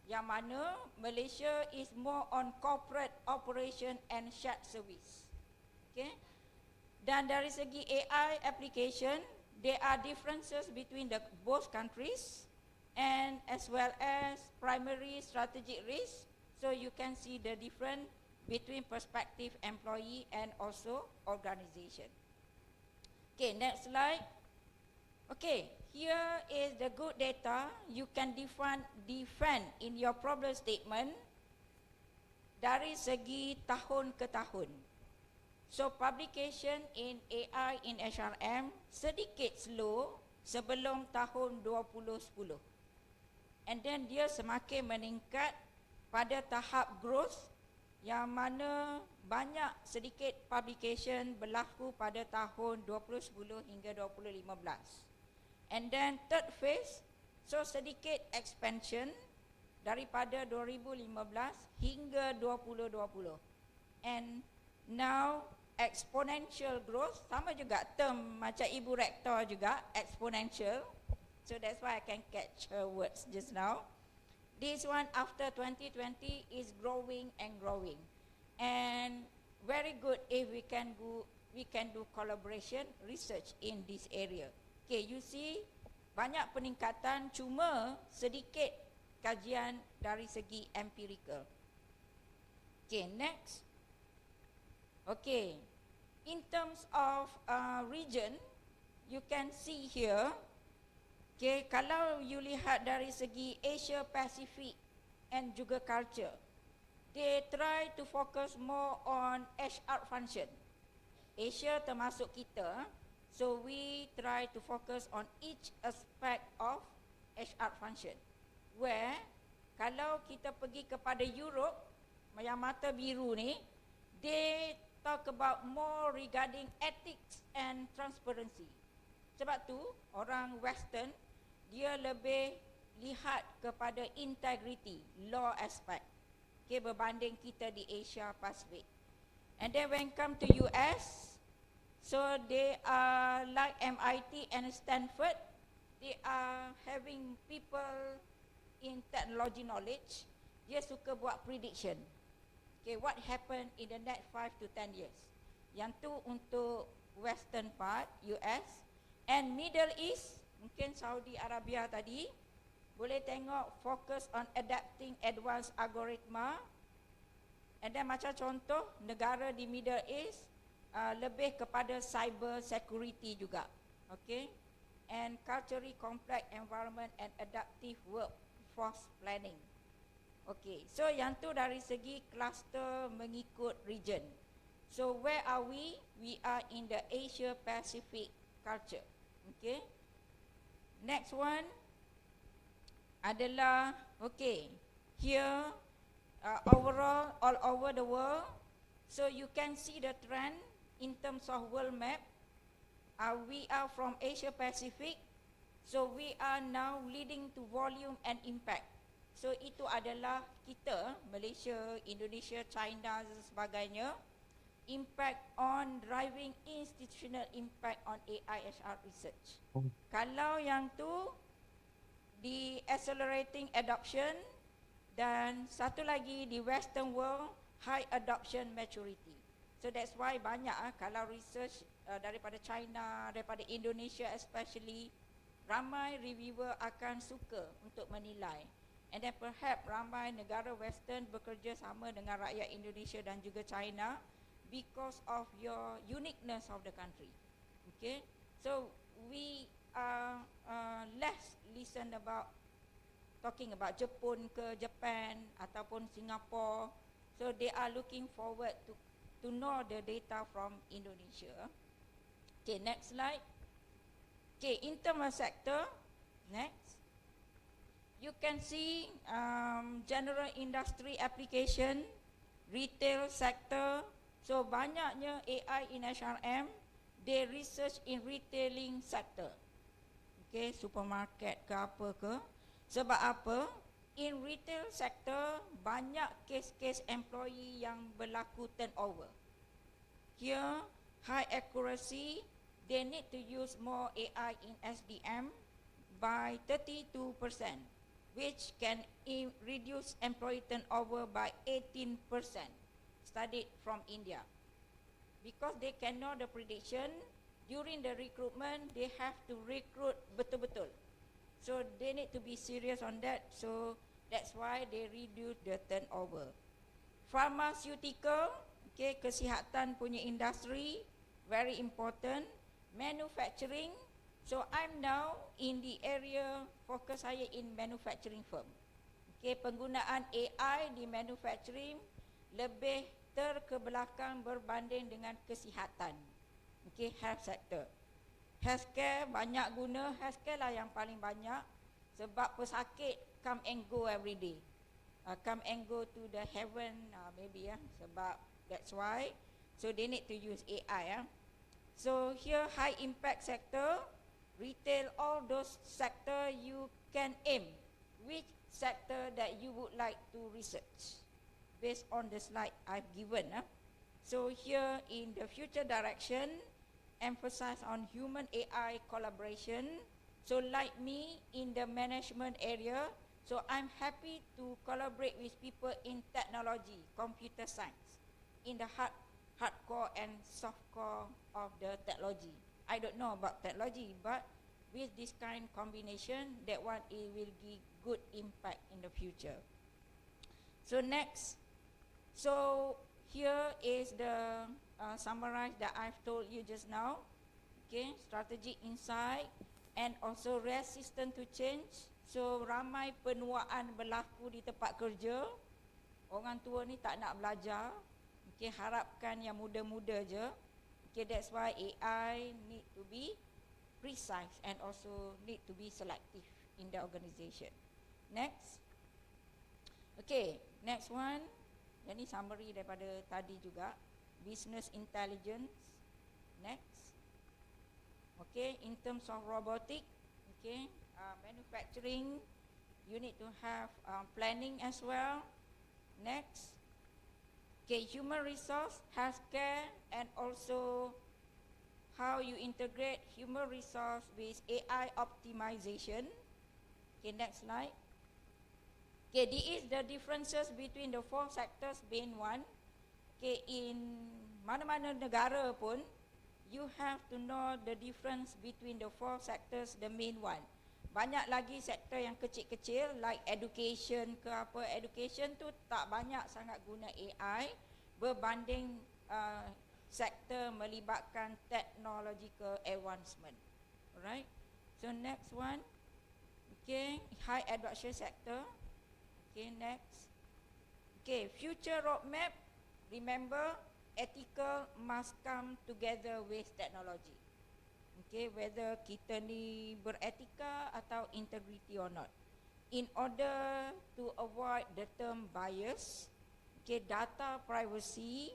K: Yang mana Malaysia is more on corporate operation and shared service. Okay. Dan dari segi AI application, there are differences between the both countries and as well as primary strategic risk. So you can see the difference between prospective employee and also organization. Okay, next slide. Okay, here is the good data. You can defend in your problem statement dari segi tahun ke tahun. So publication in AI in HRM sedikit slow sebelum tahun 2010. And then dia semakin meningkat pada tahap growth yang mana banyak sedikit publication berlaku pada tahun 2010 hingga 2015. And then third phase, so sedikit expansion daripada 2015 hingga 2020. And now exponential growth, sama juga term macam Ibu Rektor juga, exponential. So that's why I can catch her words just now. This one after 2020 is growing and growing. And very good if we can do collaboration research in this area. Okay, you see banyak peningkatan, cuma sedikit kajian dari segi empirical. Okay, next. Okay, in terms of region, you can see here, okay, kalau you lihat dari segi Asia Pacific and juga culture, they try to focus more on HR function. Asia termasuk kita, so we try to focus on each aspect of HR function. Where kalau kita pergi kepada Europe, yang mata biru ni, they talk about more regarding ethics and transparency. Sebab tu orang Western dia lebih lihat kepada integrity, law aspect. Okay, berbanding kita di Asia Pacific. And then when come to US, so they are like MIT and Stanford, they are having people in technology knowledge. Dia suka buat prediction. Okay, what happened in the next 5 to 10 years. Yang tu untuk Western part, US. And Middle East, mungkin Saudi Arabia tadi, boleh tengok focus on adapting advanced algoritma. And then macam contoh, negara di Middle East lebih kepada cyber security juga. Okay. And culturally complex environment and adaptive workforce planning. Okay, so yang tu dari segi cluster mengikut region. So where are we? We are in the Asia Pacific culture. Okay. Next one adalah, okay, here overall all over the world, so you can see the trend in terms of world map. We are from Asia Pacific, so we are now leading to volume and impact. So itu adalah kita, Malaysia, Indonesia, China dan sebagainya, impact on driving institutional impact on AI HR research. Kalau yang tu di accelerating adoption, dan satu lagi di Western world high adoption maturity. So that's why banyak kalau research daripada China, daripada Indonesia especially, ramai reviewer akan suka untuk menilai. And then perhaps ramai negara Western bekerja sama dengan rakyat Indonesia dan juga China because of your uniqueness of the country. Okay, so we are less listen about talking about Jepun ke Japan ataupun Singapore. So they are looking forward to know the data from Indonesia. Okay, next slide. Okay, in terms of sector, next. You can see general industry application, retail sector. So banyaknya AI in HRM, they research in retailing sector. Okay, supermarket ke apa ke. Sebab apa? In retail sector, banyak kes-kes employee yang berlaku turnover. Here, high accuracy, they need to use more AI in SDM by 32%, which can reduce employee turnover by 18%, studied from India. Because they can know the prediction, during the recruitment, they have to recruit betul-betul. So they need to be serious on that. So that's why they reduce the turnover. Pharmaceutical, okay, kesihatan punya industri, very important. Manufacturing, so I'm now in the area fokus saya in manufacturing firm. Okay, penggunaan AI di manufacturing lebih terkebelakang berbanding dengan kesihatan. Okay, health sector. Healthcare banyak guna, healthcare lah yang paling banyak sebab pesakit come and go every day. Come and go to the heaven maybe sebab that's why. So they need to use AI. So here high impact sector, retail, all those sector you can aim which sector that you would like to research based on the slide I've given. So here in the future direction, emphasize on human AI collaboration, So like me in the management area, so I'm happy to collaborate with people in technology, computer science, in the hardcore and softcore of the technology. I don't know about technology, but with this kind combination, that one it will give good impact in the future. So next, so here is the summarize that I've told you just now. Okay, strategic insight and also resistant to change. So ramai penuaan berlaku di tempat kerja. Orang tua ni tak nak belajar. Okay, harapkan yang muda-muda je. Okay, that's why AI need to be precise and also need to be selective in the organization. Next. Okay, next one. Yang ni summary daripada tadi juga. Business intelligence. Next. Okay, in terms of robotic, okay, manufacturing, you need to have planning as well. Next. Okay, human resource, healthcare, and also how you integrate human resource with AI optimization. Okay, next slide. Okay, this is the differences between the 4 sectors main one. Okay, in mana-mana negara pun, you have to know the difference between the 4 sectors, the main one. Banyak lagi sektor yang kecil-kecil like education ke apa. Education tu tak banyak sangat guna AI berbanding sektor melibatkan technological advancement. Alright. So next one. Okay, high adoption sector. Okay, next. Okay, future roadmap. Remember, ethical must come together with technology. Okay, whether kita ni beretika atau integrity or not. In order to avoid the term bias, okay, data privacy,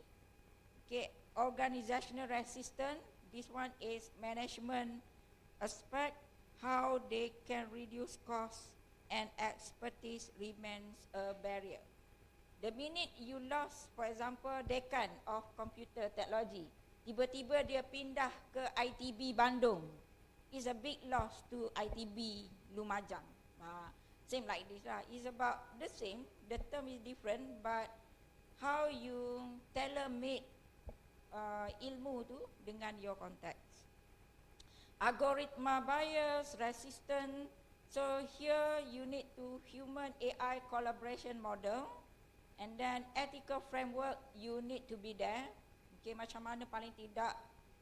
K: okay, organizational resistance, this one is management aspect, how they can reduce costs and expertise remains a barrier. The minute you lost, for example, dekan of computer technology, tiba-tiba dia pindah ke ITB Bandung, is a big loss to ITB Lumajang. Same like this lah. It's about the same. The term is different, but how you tailor-made ilmu tu dengan your context. Algorithm bias, resistant. So here you need to human AI collaboration model. And then ethical framework, you need to be there. Okay, macam mana paling tidak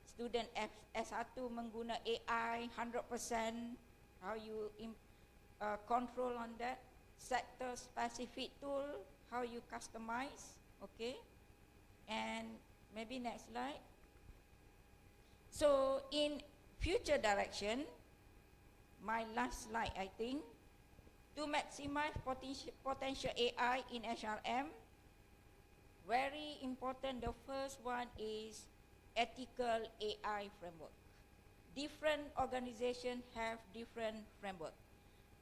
K: student S1 mengguna AI 100%, how you control on that. Sector specific tool, how you customize. Okay, and maybe next slide. So in future direction, my last slide I think, to maximize potential AI in HRM, very important, the first one is ethical AI framework. Different organizations have different framework.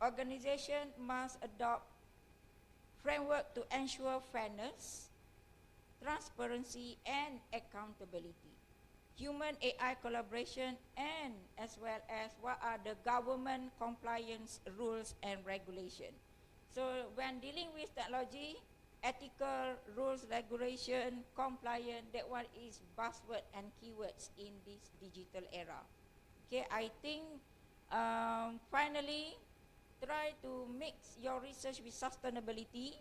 K: Organization must adopt framework to ensure fairness, transparency, and accountability. Human AI collaboration, and as well as what are the government compliance rules and regulation. So when dealing with technology, ethical rules, regulation, compliance, that one is buzzword and keywords in this digital era. Okay, I think finally try to mix your research with sustainability,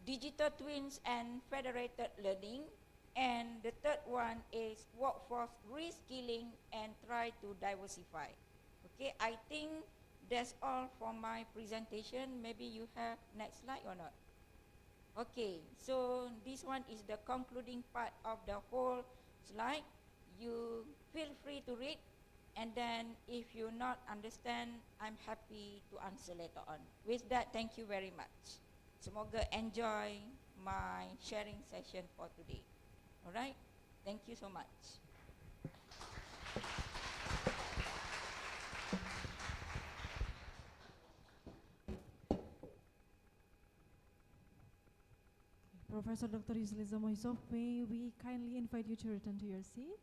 K: digital twins and federated learning. And the third one is workforce reskilling and try to diversify. Okay, I think that's all for my presentation. Maybe you have next slide or not? Okay, so this one is the concluding part of the whole slide. You feel free to read, and then if you not understand, I'm happy to answer later on. With that, thank you very much. Semoga enjoy my sharing session for today. Alright, thank you so much.
C: Professor Dr. Yusliza Moisov, may we kindly invite you to return to your seat.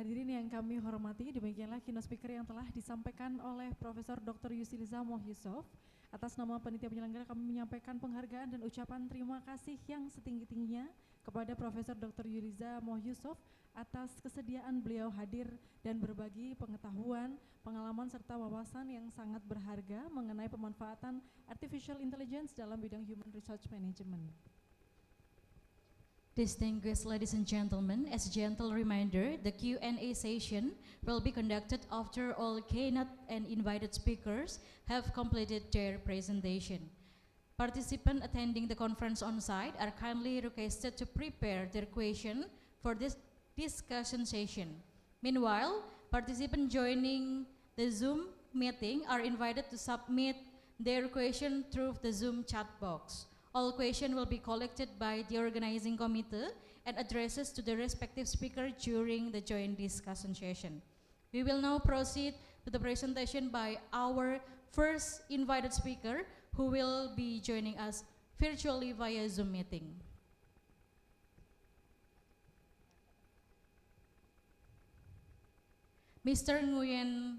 C: Hadirin yang kami hormati, demikianlah keynote speaker yang telah disampaikan oleh Profesor Dr. Yusiliza Mohyusuf. Atas nama panitia penyelenggara kami menyampaikan penghargaan dan ucapan terima kasih yang setinggi-tingginya kepada Profesor Dr. Yusiliza Mohyusuf atas kesediaan beliau hadir dan berbagi pengetahuan, pengalaman serta wawasan yang sangat berharga mengenai pemanfaatan artificial intelligence dalam bidang human resource management.
B: Distinguished ladies and gentlemen, as a gentle reminder, the Q&A session will be conducted after all keynote and invited speakers have completed their presentation. Participants attending the conference on site are kindly requested to prepare their question for this discussion session. Meanwhile, participants joining the Zoom meeting are invited to submit their question through the Zoom chat box. All questions will be collected by the organizing committee and addresses to the respective speaker during the joint discussion session. We will now proceed to the presentation by our first invited speaker who will be joining us virtually via Zoom meeting. Mr. Nguyen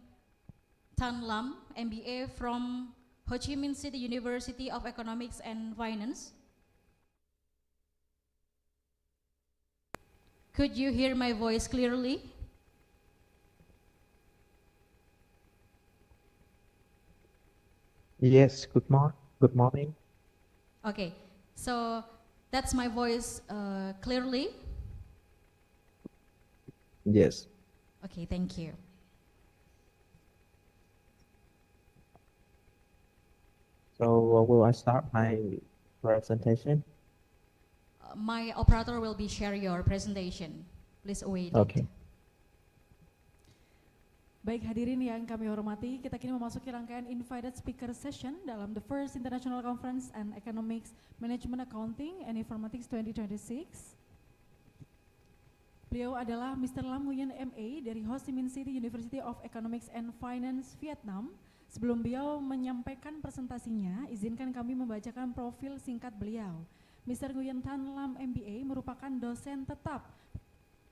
B: Tan Lam, MBA from Ho Chi Minh City University of Economics and Finance. Could you hear my voice clearly?
L: Yes, good morning.
B: Okay, so that's my voice clearly?
L: Yes.
B: Okay, thank you.
L: So will I start my presentation?
B: My operator will be share your presentation. Please await
L: Okay.
B: it.
C: Baik hadirin yang kami hormati, kita kini memasuki rangkaian invited speaker session dalam the first International Conference on Economics, Management Accounting and Informatics 2026. Beliau adalah Mr. Lam Nguyen MA dari Ho Chi Minh City University of Economics and Finance, Vietnam. Sebelum beliau menyampaikan presentasinya, izinkan kami membacakan profil singkat beliau. Mr. Nguyen Tan Lam MBA merupakan dosen tetap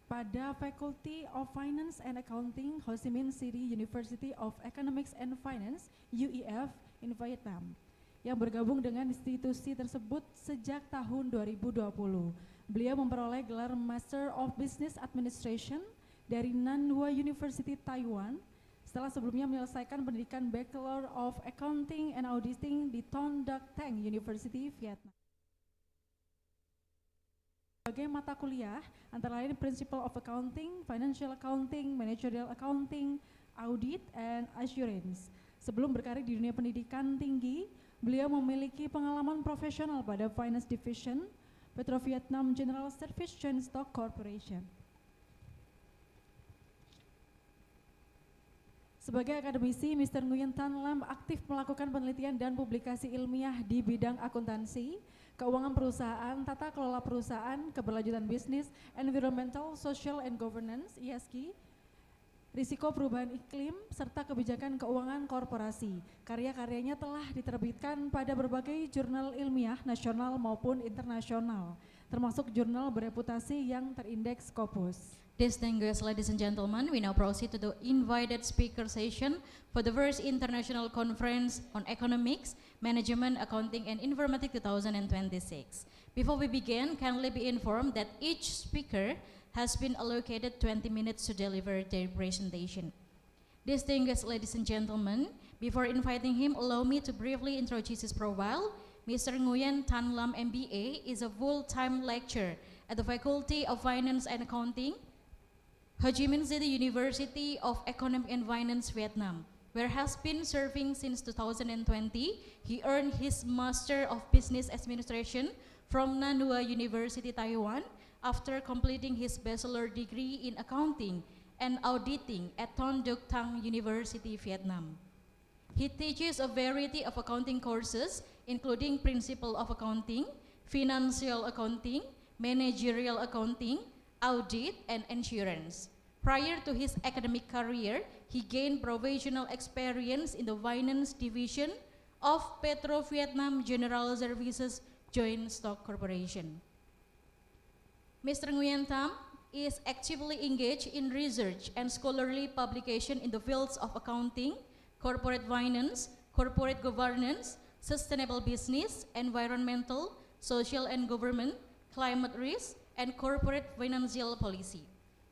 C: pada Faculty of Finance and Accounting Ho Chi Minh City University of Economics and Finance UEF in Vietnam yang bergabung dengan institusi tersebut sejak tahun 2020. Beliau memperoleh gelar Master of Business Administration dari Nan Hua University Taiwan setelah sebelumnya menyelesaikan pendidikan Bachelor of Accounting and Auditing di Ton Duc Thanh University, Vietnam. Sebagai mata kuliah, antara lain Principle of Accounting, Financial Accounting, Managerial Accounting, Audit, and Assurance. Sebelum berkarir di dunia pendidikan tinggi, beliau memiliki pengalaman profesional pada Finance Division, Petro Vietnam General Service Joint Stock Corporation. Sebagai akademisi, Mr. Nguyen Tan Lam aktif melakukan penelitian dan publikasi ilmiah di bidang akuntansi, keuangan perusahaan, tata kelola perusahaan, keberlanjutan bisnis, environmental, social and governance, ESG, risiko perubahan iklim, serta kebijakan keuangan korporasi. Karya-karyanya telah diterbitkan pada berbagai jurnal ilmiah nasional maupun internasional, termasuk jurnal bereputasi yang terindeks Scopus.
B: Distinguished ladies and gentlemen, we now proceed to the invited speaker session for the first International Conference on Economics, Management, Accounting, and Informatic 2026. Before we begin, kindly be informed that each speaker has been allocated 20 minutes to deliver their presentation. Distinguished ladies and gentlemen, before inviting him, allow me to briefly introduce his profile. Mr. Nguyen Tan Lam MBA is a full-time lecturer at the Faculty of Finance and Accounting, Ho Chi Minh City University of Economics and Finance, Vietnam, where has been serving since 2020. He earned his Master of Business Administration from Nan Hua University, Taiwan, after completing his bachelor degree in accounting and auditing at Ton Duc Thanh University, Vietnam. He teaches a variety of accounting courses, including Principle of Accounting, Financial Accounting, Managerial Accounting, Audit, and Insurance. Prior to his academic career, he gained professional experience in the finance division of Petro Vietnam General Services Joint Stock Corporation. Mr. Nguyen Tam is actively engaged in research and scholarly publication in the fields of accounting, corporate finance, corporate governance, sustainable business, environmental, social and government, climate risk, and corporate financial policy.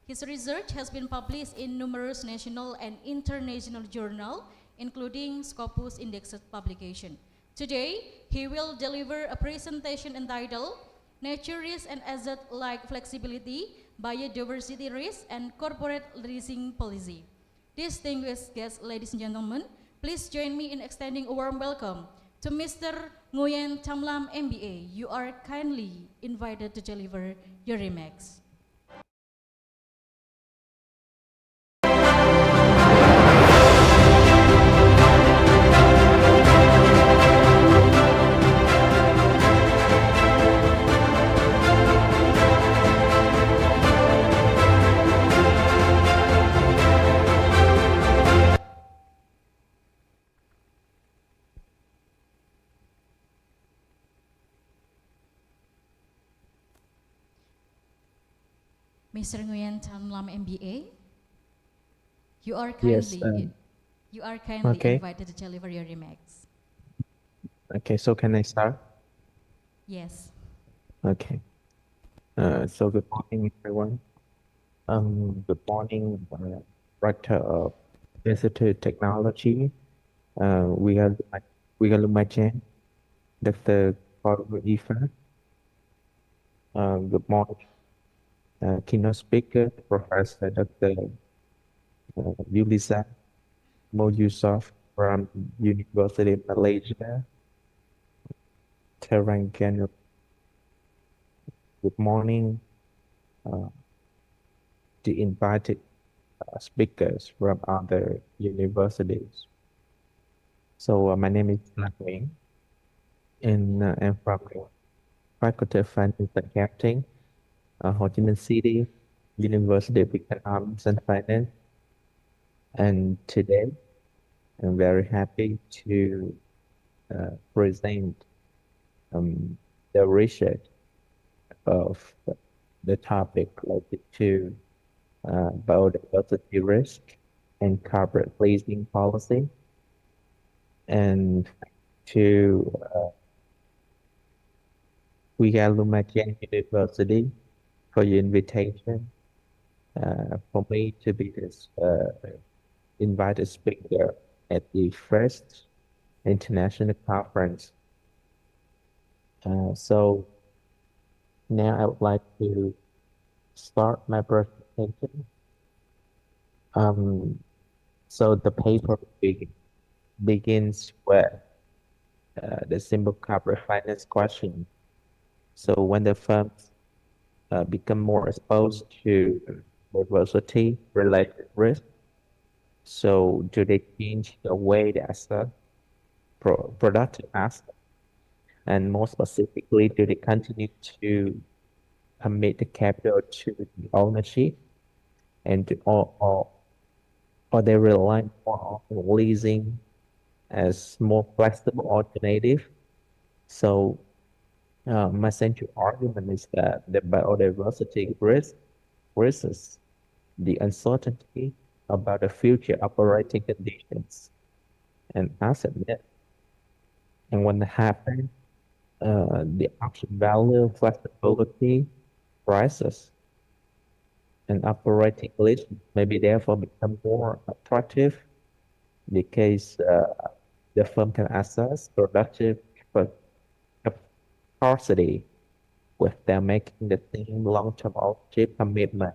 B: His research has been published in numerous national and international journals, including Scopus indexed publication. Today, he will deliver a presentation entitled Nature Risk and Asset Like Flexibility, Biodiversity Risk, and Corporate Leasing Policy. Distinguished guests, ladies and gentlemen, please join me in extending a warm welcome to Mr. Nguyen Tham Lam, MBA. You are kindly invited to deliver your remarks. Mr. Nguyen Tham Lam, MBA, you are kindly,
L: okay.
B: invited to deliver your remarks.
L: Okay, so can I start?
B: Yes.
L: Okay. So good morning, everyone. Good morning, Director of Institute Technology. We are Lumachen, Dr. Paul Ifa. Good morning, keynote speaker, Professor Dr. Yulisa Moyusuf from University of Malaysia, Terengganu. Good morning, the invited speakers from other universities. So my name is Lạc Nguyễn, and I'm from the Faculty of Finance and Accounting, Ho Chi Minh City, University of Economics and Finance. And today, I'm very happy to present the research of the topic related to biodiversity risk and corporate leasing policy, and to Lumachen University for your invitation for me to be this invited speaker at the first international conference. So now I would like to start my presentation. So the paper begins with the simple corporate finance question. So when the firms become more exposed to diversity-related risk, so do they change the way they assess productive assets? And more specifically, do they continue to commit the capital to the ownership, and or they rely more on leasing as more flexible alternative? So my central argument is that the biodiversity risk versus the uncertainty about the future operating conditions and asset net. And when that happens, the option value, flexibility, prices, and operating list maybe therefore become more attractive because the firm can assess productive capacity without making the same long-term ownership commitment.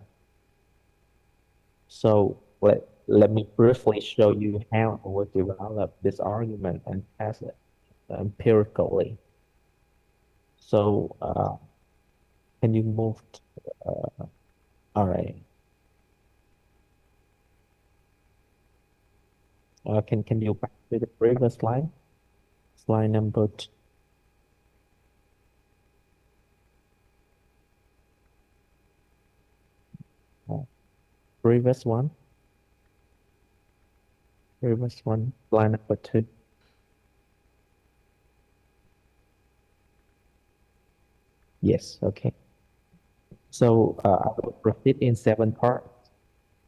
L: So let me briefly show you how I will develop this argument and test it empirically. So can you move? All right. Can you back to the previous slide? Slide number 2. Previous one. Slide number 2. Yes, okay. So I will proceed in 7 parts.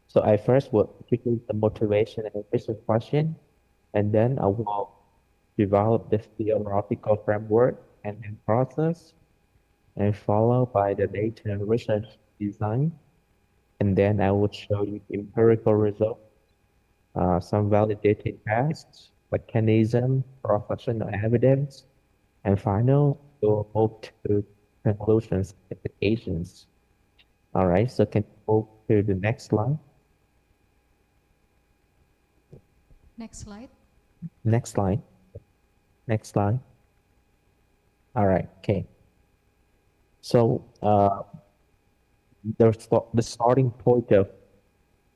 L: So I first will introduce the motivation and business question, and then I will develop the theoretical framework and process, and followed by the data and research design. And then I will show you empirical results, some validated tests, mechanism, professional evidence, and final, we'll move to conclusions and applications. All right, so can you move to the next slide?
B: Next slide.
L: Next slide. Next slide. All right, okay. So the starting point of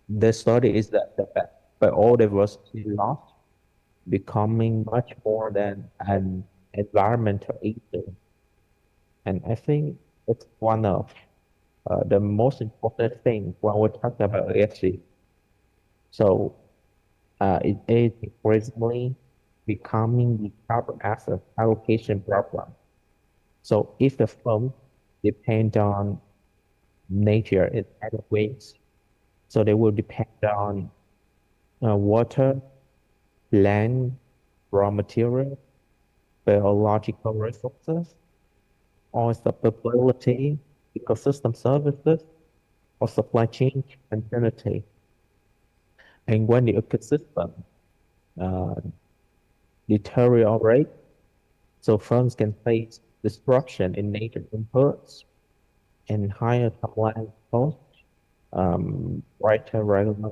L: the study is that the biodiversity loss becoming much more than an environmental issue. And I think it's one of the most important things when we talk about ESG. So it is increasingly becoming the carbon asset allocation problem. So if the firm depend on nature in other ways, so they will depend on water, land, raw material, biological resources, or sustainability, ecosystem services, or supply chain continuity. And when the ecosystem uh, deteriorate, so firms can face disruption in nature inputs and higher compliance costs, greater regular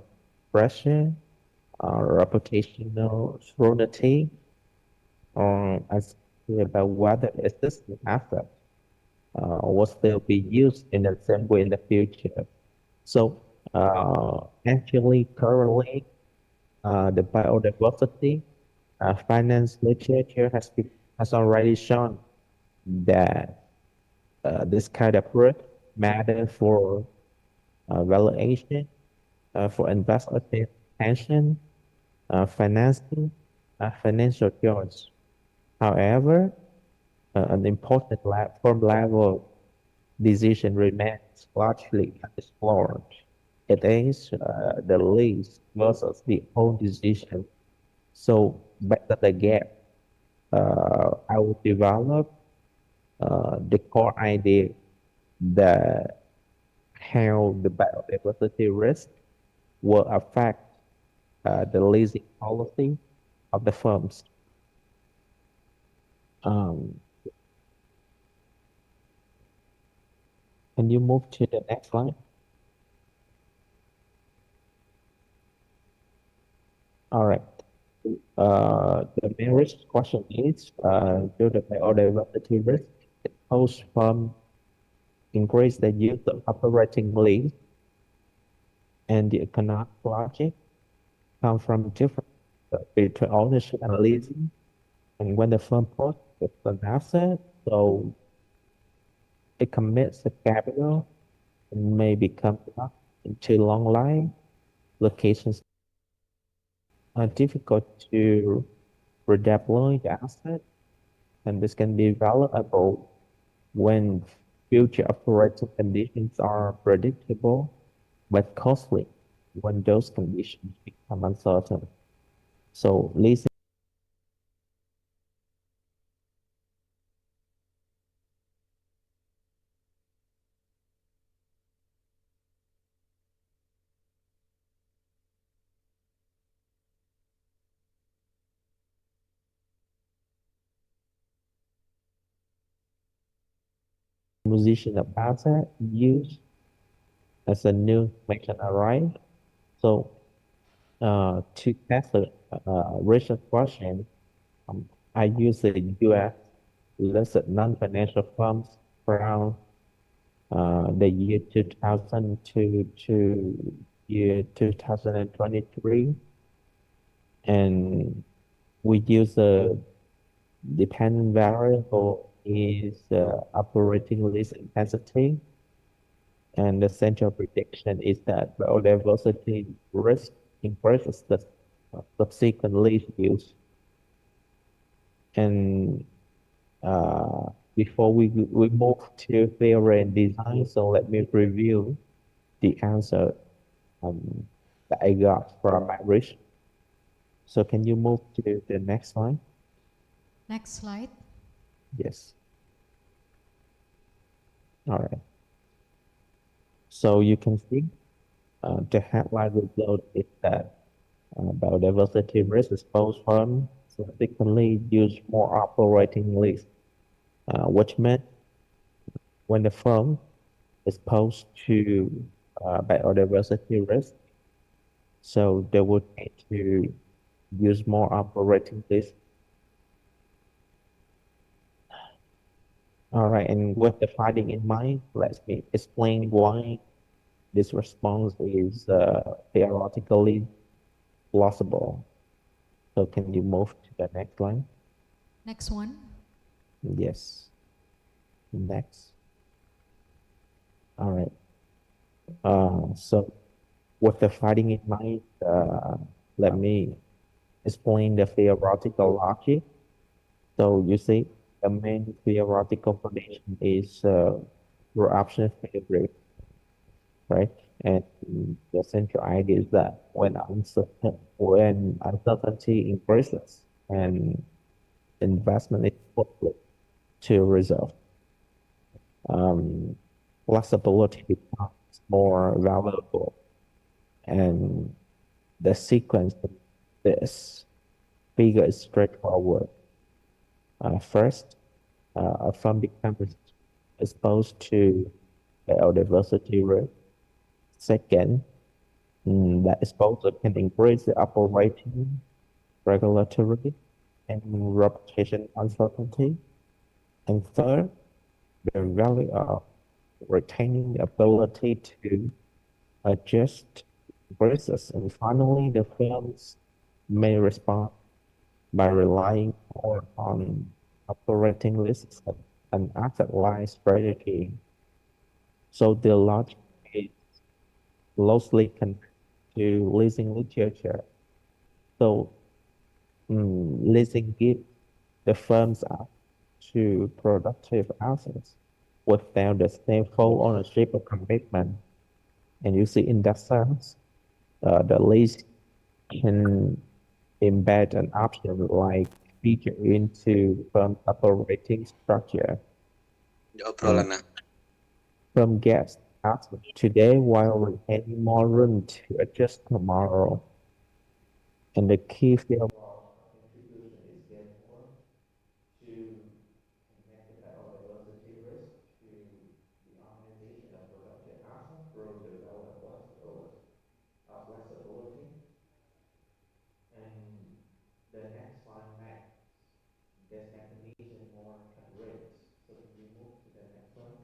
L: pressure, reputational scrutiny, or as about whether existing assets will still be used in the same way in the future. So actually, currently, the biodiversity finance literature has already shown that this kind of risk matter for valuation, for investor attention, financing, financial choice. However, an important firm level decision remains largely unexplored. It is the lease versus the own decision. So back to the gap, I will develop the core idea that how the biodiversity risk will affect the leasing policy of the firms. Can you move to the next slide? All right. The main risk question is, due to biodiversity risk, it poses firm increase the use of operating lease, and the economic logic come from different between ownership and leasing. And when the firm posts an asset, so it commits the capital and may become locked into long life locations are difficult to redeploy the asset, and this can be valuable when future operating conditions are predictable, but costly when those conditions become uncertain. So leasing acquisition of asset use as a new mission arrive. So to test the research question, I use the US listed non-financial firms around the year 2000 to year 2023, and we use a dependent variable is operating lease intensity, and the central prediction is that biodiversity risk increases the subsequent lease use. And before we move to theory and design, so let me review the answer that I got from my research. So can you move to the next slide?
B: Next slide.
L: Yes. All right. So you can see the headline result is that biodiversity risk exposed firms significantly use more operating lease, which meant when the firm is exposed to biodiversity risk, so they would need to use more operating lease. All right, and with the finding in mind, let me explain why this response is theoretically plausible. So can you move to the next line?
B: Next one.
L: Yes. Next. All right. So with the finding in mind, let me explain the theoretical logic. So you see, the main theoretical foundation is your option theory, right? And the central idea is that when uncertainty increases and investment is put to reserve, flexibility becomes more valuable. And the sequence of this figure is straightforward. First, a firm becomes exposed to biodiversity risk. Second, that exposure can increase the operating, regulatory, and reputation uncertainty. And third, the value of retaining the ability to adjust risks. And finally, the firms may respond by relying more on operating risks and asset-light strategy. So the logic is closely connected to leasing literature. So leasing gives the firms up to productive assets without the same full ownership or commitment. And you see, in that sense, the lease can embed an option like feature into firm operating structure. Firm gets assets today while retaining more room to adjust tomorrow. And the key field contribution is therefore to connect the biodiversity risk to the organization of productive assets through the development flexibility. And the next slide makes this definition more rich. So can we move to the next one?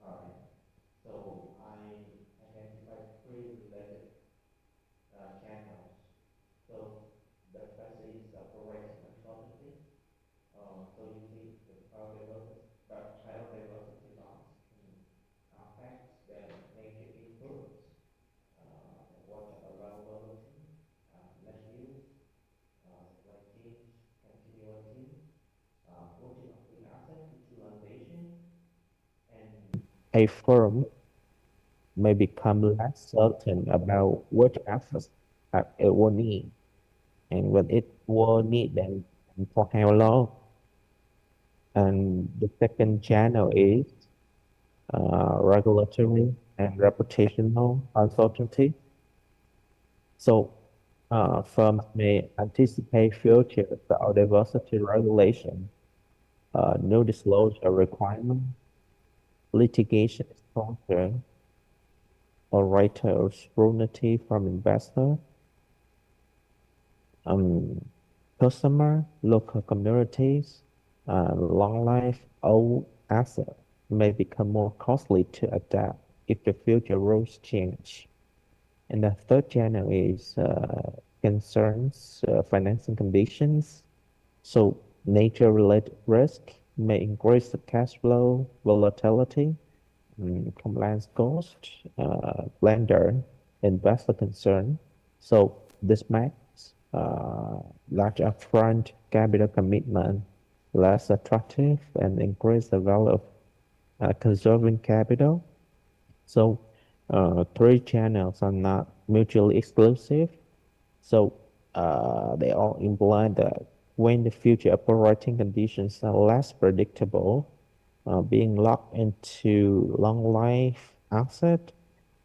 L: All right. So I identified three related channels. So the first is operating uncertainty. So you see the biodiversity loss affects the nature inputs, water availability, land use, supply chain continuity, ultimately asset utilization, and a firm may become less certain about which assets it will need and when it will need them and for how long. And the second channel is regulatory and reputational uncertainty. So firms may anticipate future biodiversity regulation, no disclosure requirement, litigation exposure, or greater scrutiny from investor, customer, local communities, long life old assets may become more costly to adapt if the future rules change. And the third channel is concerns financing conditions. So nature-related risk may increase the cash flow volatility, compliance cost, lender, investor concern. So this makes large upfront capital commitment, less attractive, and increase the value of conserving capital. So three channels are not mutually exclusive. So they all imply that when the future operating conditions are less predictable, being locked into long life asset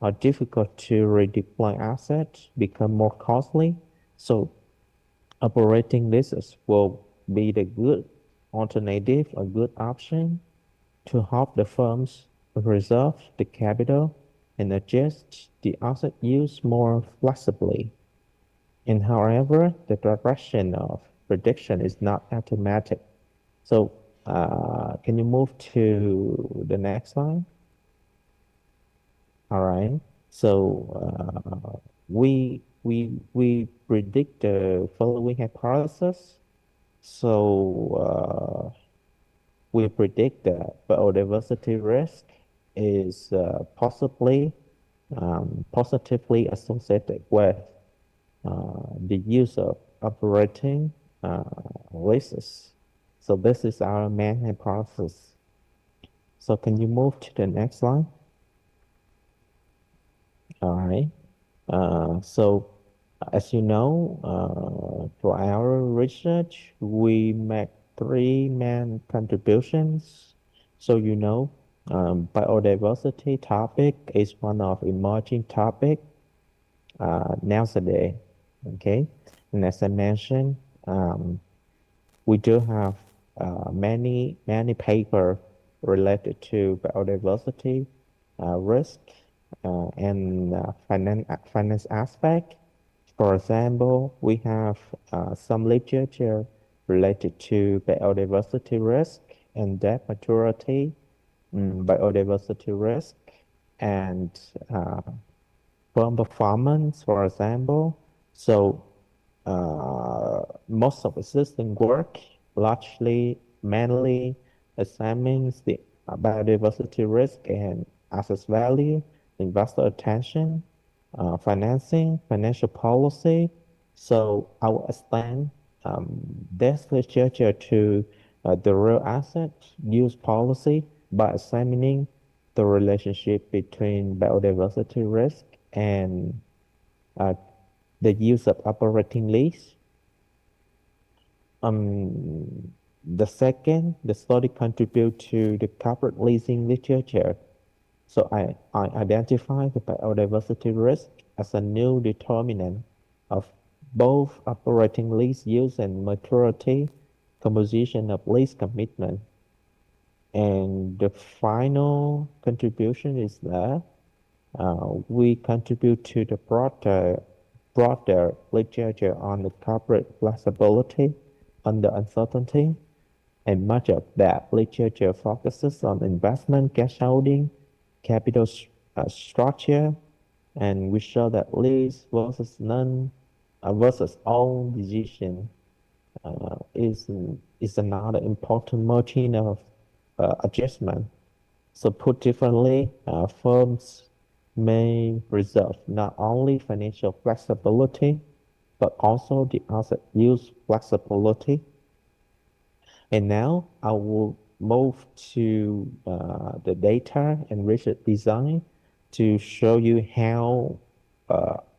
L: or difficult to redeploy assets become more costly. So operating leases will be the good alternative, a good option to help the firms reserve the capital and adjust the asset use more flexibly. And however, the direction of prediction is not automatic. So can you move to the next slide? All right. So we predict the following hypothesis. So we predict that biodiversity risk is possibly positively associated with the use of operating leases. So this is our main hypothesis. So can you move to the next slide? All right. So as you know, for our research, we make three main contributions. So biodiversity topic is one of emerging topic nowadays. Okay, and as I mentioned, we do have many paper related to biodiversity risk and finance aspect. For example, we have some literature related to biodiversity risk and debt maturity, biodiversity risk, and firm performance, for example. So most of existing work largely mainly examines the biodiversity risk and asset value, investor attention, financing, financial policy. So I will extend this literature to the real asset use policy by examining the relationship between biodiversity risk and the use of operating lease. The study contribute to the corporate leasing literature. So I identify the biodiversity risk as a new determinant of both operating lease use and maturity, composition of lease commitment. And the final contribution is that we contribute to the broader literature on the corporate flexibility under uncertainty, and much of that literature focuses on investment cash holding, capital structure, and we show that lease versus none versus own decision is another important margin of adjustment. So put differently, firms may reserve not only financial flexibility, but also the asset use flexibility. And now I will move to the data and research design to show you how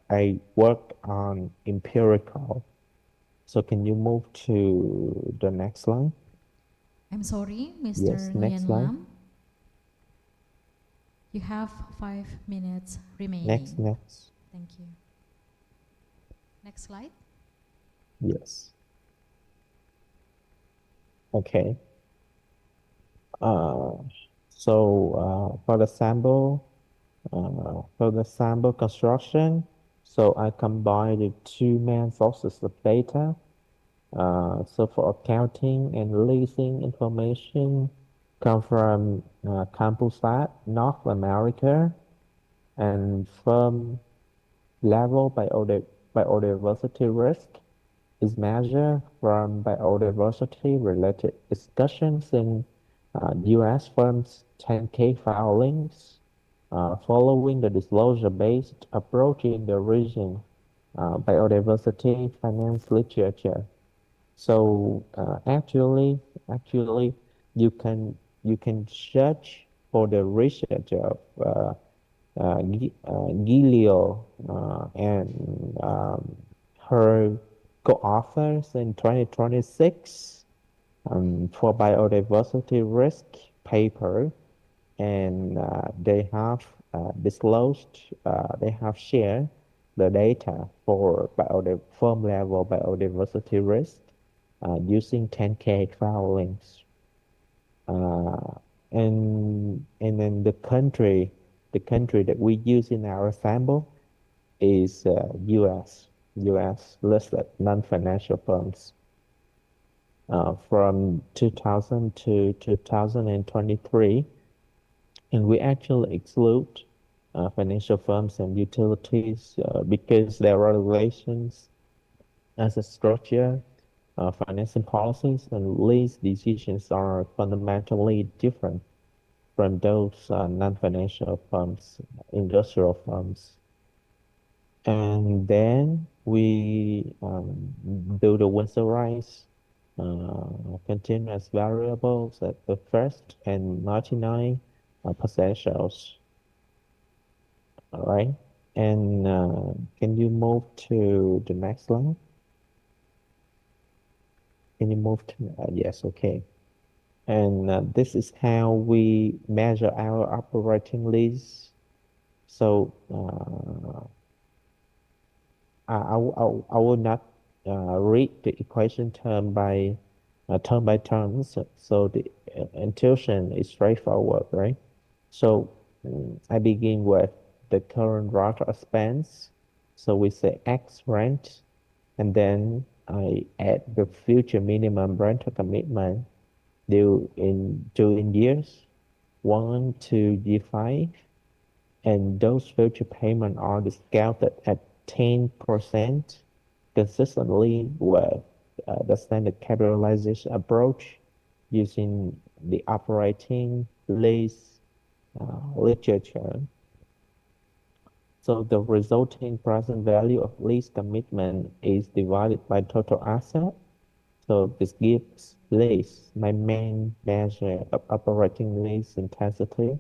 L: I work on empirical. So can you move to the next slide?
B: I'm sorry, Mr.
L: Yes, next
B: Nguyen
L: slide.
B: Lam. You have 5 minutes remaining.
L: Next.
B: Thank you. Next slide.
L: Yes. Okay. So for the sample construction, so I combine the two main sources of data. So for accounting and leasing information come from CompuStat, North America, and firm level biodiversity risk is measured from biodiversity related discussions in US firms 10K filings following the disclosure-based approach in the region. biodiversity finance literature. So actually, you can search for the research of Gilio and her co-authors in 2026 for biodiversity risk paper, and they have they have shared the data for firm level biodiversity risk using 10K file links. And then the country that we use in our sample is US listed non-financial firms from 2000 to 2023, and we actually exclude financial firms and utilities because their regulations as a structure, financing policies and lease decisions are fundamentally different from those non-financial firms, industrial firms. And then we do the winterized continuous variables at the first and 99 potentials. All right, and can you move to the next slide? Can you move to, yes, okay. And this is how we measure our operating lease. So I will not read the equation term by term. So the intuition is straightforward, right? So I begin with the current rental expense. So we say X rent, and then I add the future minimum rental commitment due in years 1 to year 5, and those future payments are discounted at 10% consistently with the standard capitalization approach using the operating lease literature. So the resulting present value of lease commitment is divided by total asset. So this gives lease, my main measure of operating lease intensity.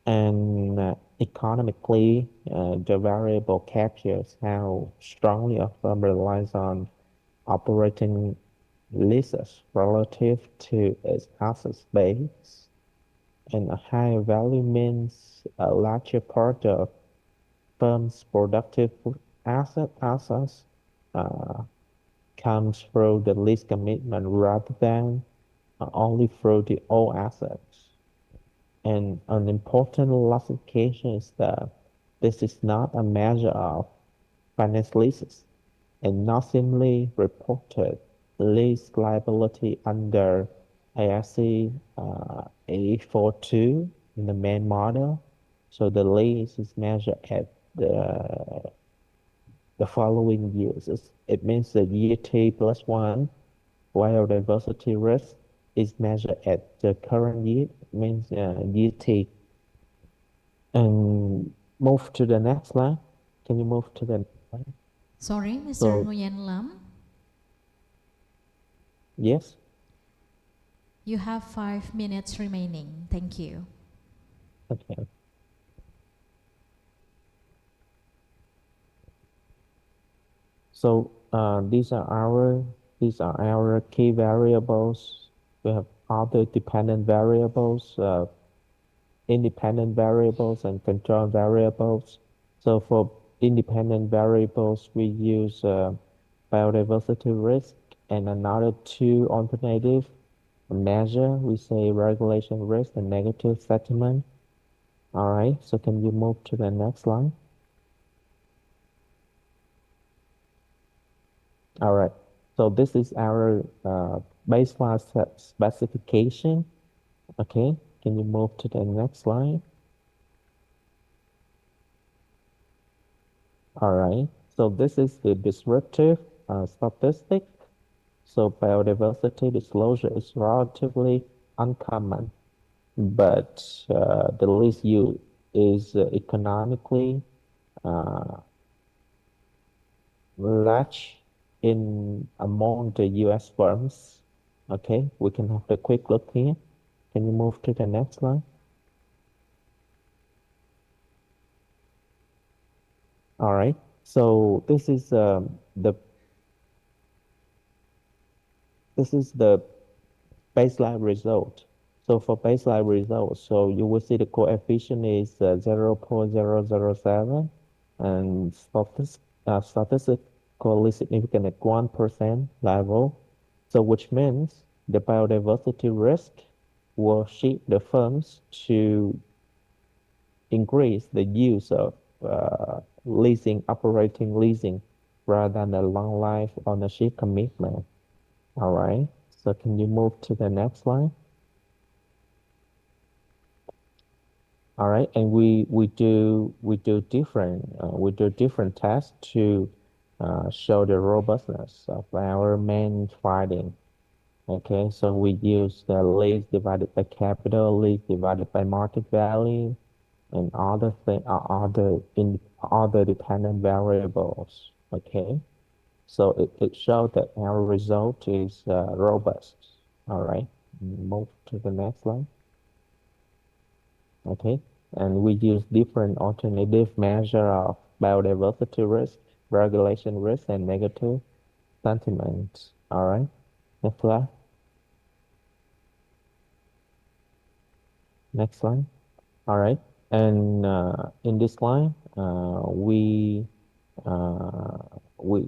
L: And economically, the variable captures how strongly a firm relies on operating leases relative to its asset base. And a higher value means a larger part of firm's productive assets comes through the lease commitment rather than only through the old assets. And an important classification is that this is not a measure of finance leases and not simply reported lease liability under ASC 842 in the main model. So the lease is measured at the following years. It means that year T plus 1, while diversity risk is measured at the current year. It means year T. And move to the next slide. Can you move to the next slide?
B: Sorry, Mr.
L: So,
B: Nguyen Lam.
L: Yes.
B: You have 5 minutes remaining. Thank you.
L: Okay. So these are our key variables. We have other dependent variables, independent variables, and control variables. So for independent variables, we use biodiversity risk and another 2 alternative measure. We say regulation risk and negative settlement. All right. So can you move to the next slide? All right, so this is our baseline specification. Okay, can you move to the next slide? All right, so this is the descriptive statistic. So biodiversity disclosure is relatively uncommon, but the least used is economically large in among the US firms. Okay, we can have a quick look here. Can you move to the next slide? All right, so this is the baseline result. So for baseline result, so you will see the coefficient is 0.007 and statistically significant at 1% level. So which means the biodiversity risk will shift the firms to increase the use of operating leasing rather than a long life ownership commitment. All right, so can you move to the next slide? All right, and we do different tests to show the robustness of our main finding. Okay, so we use the lease divided by capital, lease divided by market value, and other dependent variables. Okay, so it showed that our result is robust. All right, move to the next slide. Okay, and we use different alternative measure of biodiversity risk, regulation risk, and negative sentiment. All right, next slide. Next slide. All right, and in this slide, we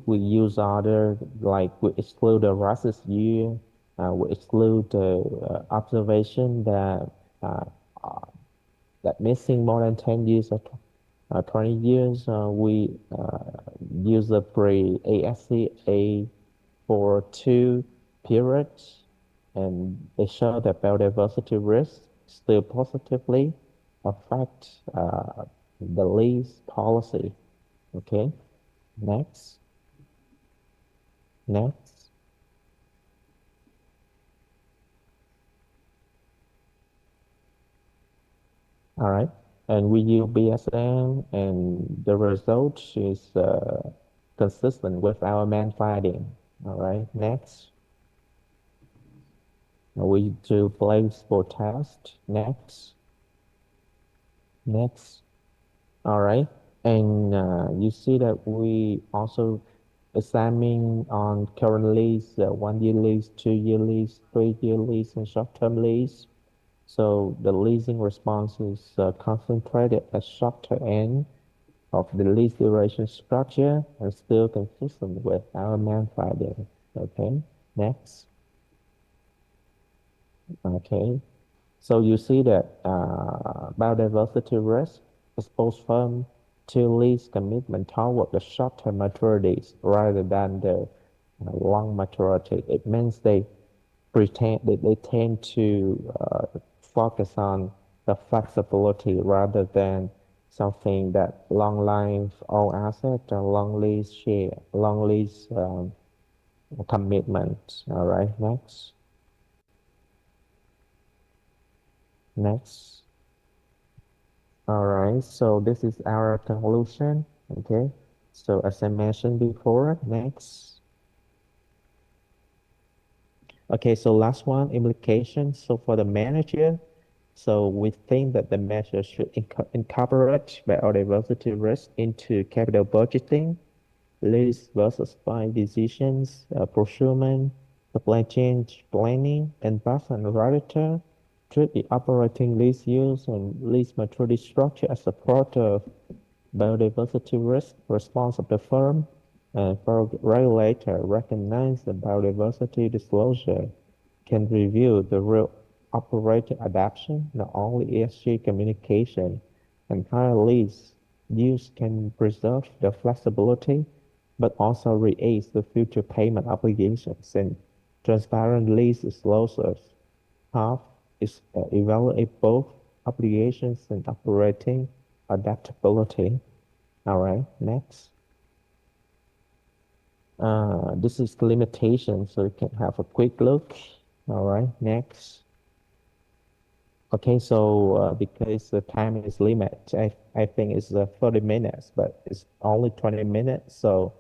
L: use other, like we exclude the racist year, we exclude the observation that missing more than 10 years or 20 years. We use the pre-ASC A42 periods, and they show that biodiversity risks still positively affect the lease policy. Okay, next. All right, and we use BSM, and the result is consistent with our main finding. All right, next. We do placebo test. Next. All right, and you see that we also examine on current lease, 1-year lease, 2-year lease, 3-year lease, and short-term lease. So the leasing response is concentrated at shorter end of the lease duration structure and still consistent with our main finding. Okay, next. Okay, so you see that biodiversity risk expose firm to lease commitment toward the short-term maturities rather than the long maturity. It means they tend to focus on the flexibility rather than something that long life all asset or long lease commitment. All right, next. All right, so this is our conclusion. Okay, so as I mentioned before, next. Okay, so last one, implication. So for the manager, so we think that the measure should incorporate biodiversity risk into capital budgeting, lease versus buy decisions, procurement, supply chain planning, investment rather treat the operating lease use and lease maturity structure as a part of biodiversity risk response of the firm. And for regulator, recognize the biodiversity disclosure can review the real operating adaptation, not only ESG communication, and higher lease use can preserve the flexibility, but also raise the future payment obligations, and transparent lease disclosures have evaluate both obligations and operating adaptability. All right, next. This is limitation, so you can have a quick look. All right, next. Okay, so because the time is limited, I think it's 30 minutes, but it's only 20 minutes. So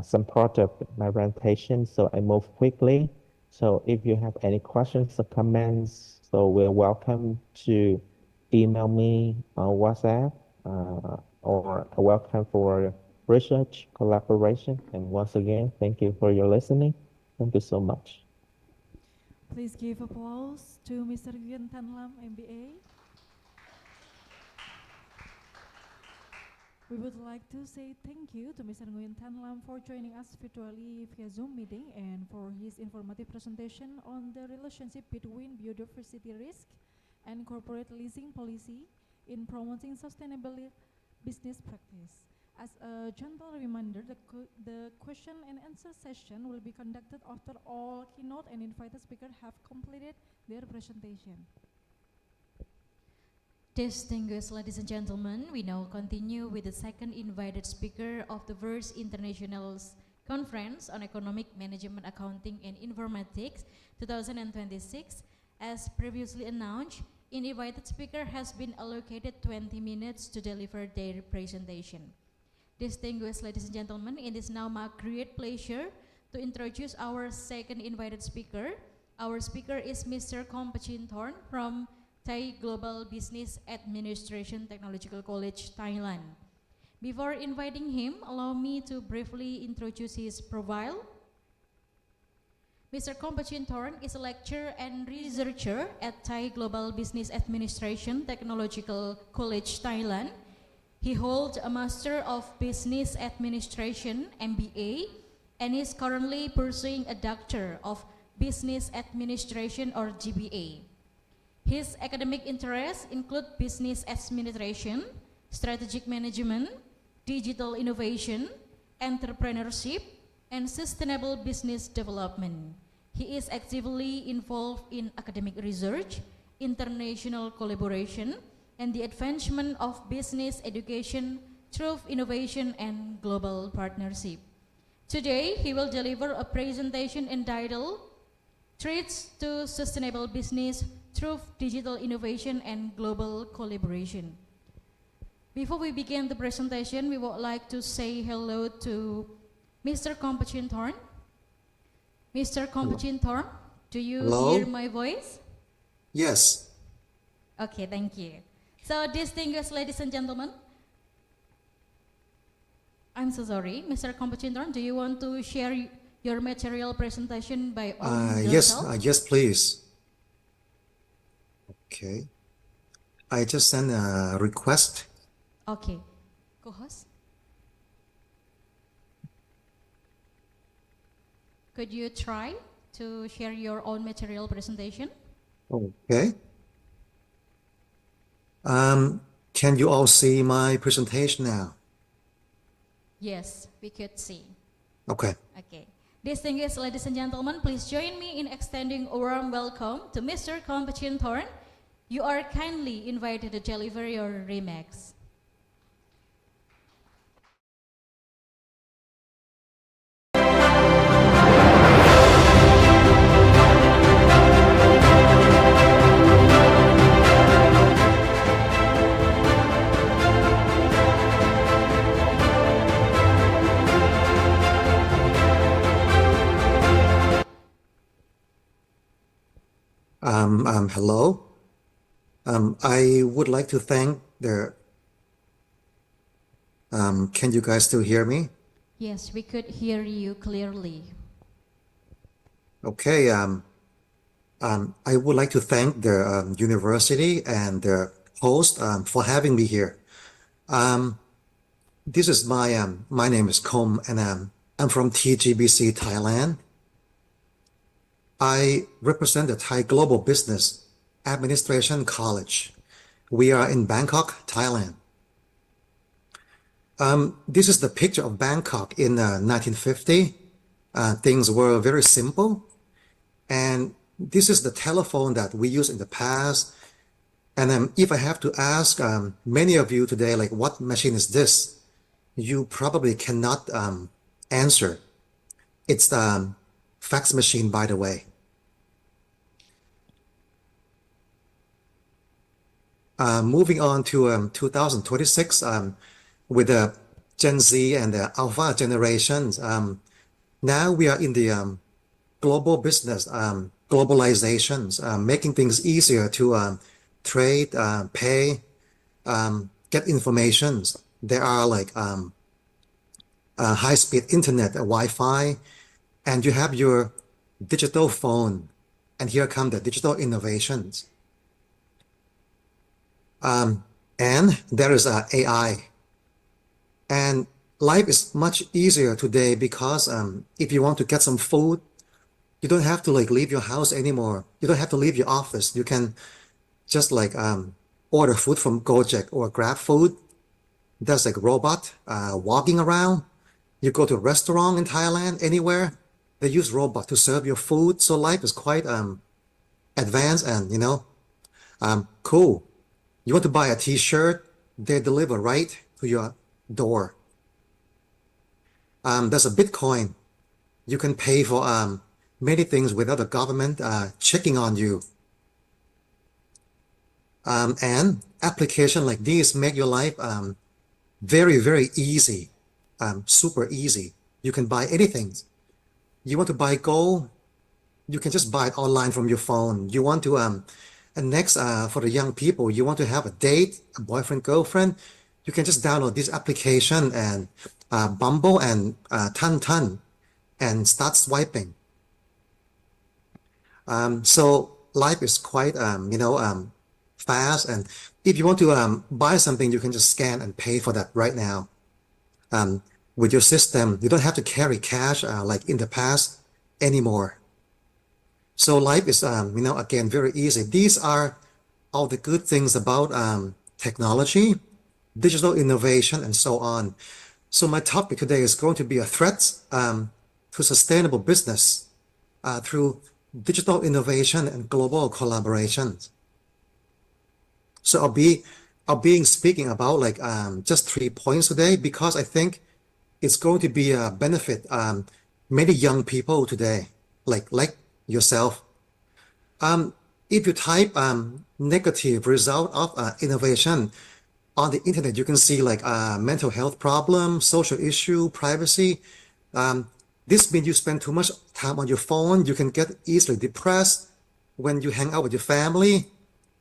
L: some part of my presentation, so I move quickly. So if you have any questions or comments, so we're welcome to email me on WhatsApp or welcome for research collaboration. And once again, thank you for your listening. Thank you so much.
C: Please give applause to Mr. Nguyen Thanh Lam, MBA. We would like to say thank you to Mr. Nguyen Thanh Lam for joining us virtually via Zoom meeting and for his informative presentation on the relationship between biodiversity risk and corporate leasing policy in promoting sustainable business practice. As a gentle reminder, the question and answer session will be conducted after all keynote and invited speakers have completed their presentation.
B: Distinguished ladies and gentlemen, we now continue with the second invited speaker of the first International Conference on Economic Management, Accounting and Informatics 2026. As previously announced, an invited speaker has been allocated 20 minutes to deliver their presentation. Distinguished ladies and gentlemen, it is now my great pleasure to introduce our second invited speaker. Our speaker is Mr. Kompachin Thorn from Thai Global Business Administration Technological College, Thailand. Before inviting him, allow me to briefly introduce his profile. Mr. Kompachin Thorn is a lecturer and researcher at Thai Global Business Administration Technological College, Thailand. He holds a Master of Business Administration, MBA, and is currently pursuing a Doctor of Business Administration, or GBA. His academic interests include business administration, strategic management, digital innovation, entrepreneurship, and sustainable business development. He is actively involved in academic research, international collaboration, and the advancement of business education through innovation and global partnership. Today, he will deliver a presentation entitled Threats to Sustainable Business Through Digital Innovation and Global Collaboration. Before we begin the presentation, we would like to say hello to Mr. Kompachin Thorn. Mr. Kompachin Thorn, do you hear my voice?
M: Yes.
B: Okay, thank you. So, distinguished ladies and gentlemen, I'm so sorry, Mr. Kompachin Thorn, do you want to share your material presentation by yourself?
M: Yes, please. Okay. I just sent a request.
B: Okay. Co-host? Could you try to share your own material presentation?
M: Okay. Can you all see my presentation now?
B: Yes, we could see.
M: Okay.
B: Okay. Distinguished ladies and gentlemen, please join me in extending a warm welcome to Mr. Kompachin Thorn. You are kindly invited to deliver your remarks.
M: Hello. I would like to thank the, can you guys still hear me?
B: Yes, we could hear you clearly.
M: Okay. I would like to thank the university and the host for having me here. This is my name is Kom, and I'm from TGBC, Thailand. I represent the Thai Global Business Administration College. We are in Bangkok, Thailand. This is the picture of Bangkok in 1950. Things were very simple. And this is the telephone that we used in the past. And if I have to ask many of you today, like, what machine is this? You probably cannot answer. It's the fax machine, by the way. Moving on to 2026, with the Gen Z and the Alpha generations. Now we are in the global business, globalizations, making things easier to trade, pay, get informations. There are like high-speed internet, Wi-Fi, and you have your digital phone. And here come the digital innovations. And there is AI. And life is much easier today because if you want to get some food, you don't have to like leave your house anymore. You don't have to leave your office. You can just like order food from Gojek or Grab Food. There's like robot walking around. You go to a restaurant in Thailand, anywhere, they use robot to serve your food. So life is quite advanced and cool. You want to buy a t-shirt, they deliver right to your door. There's a Bitcoin. You can pay for many things without the government checking on you. And application like these make your life very, very easy, super easy. You can buy anything. You want to buy gold, you can just buy it online from your phone. You want to, and next for the young people, you want to have a date, a boyfriend, girlfriend, you can just download this application and Bumble and Tan and start swiping. So life is quite, fast. And if you want to buy something, you can just scan and pay for that right now. With your system, you don't have to carry cash like in the past anymore. So life is, again, very easy. These are all the good things about technology, digital innovation, and so on. So my topic today is going to be a threat to sustainable business through digital innovation and global collaborations. So I'll be speaking about like just 3 points today because I think it's going to be a benefit many young people today, like yourself. If you type negative result of innovation on the internet, you can see like mental health problem, social issue, privacy. This means you spend too much time on your phone. You can get easily depressed when you hang out with your family.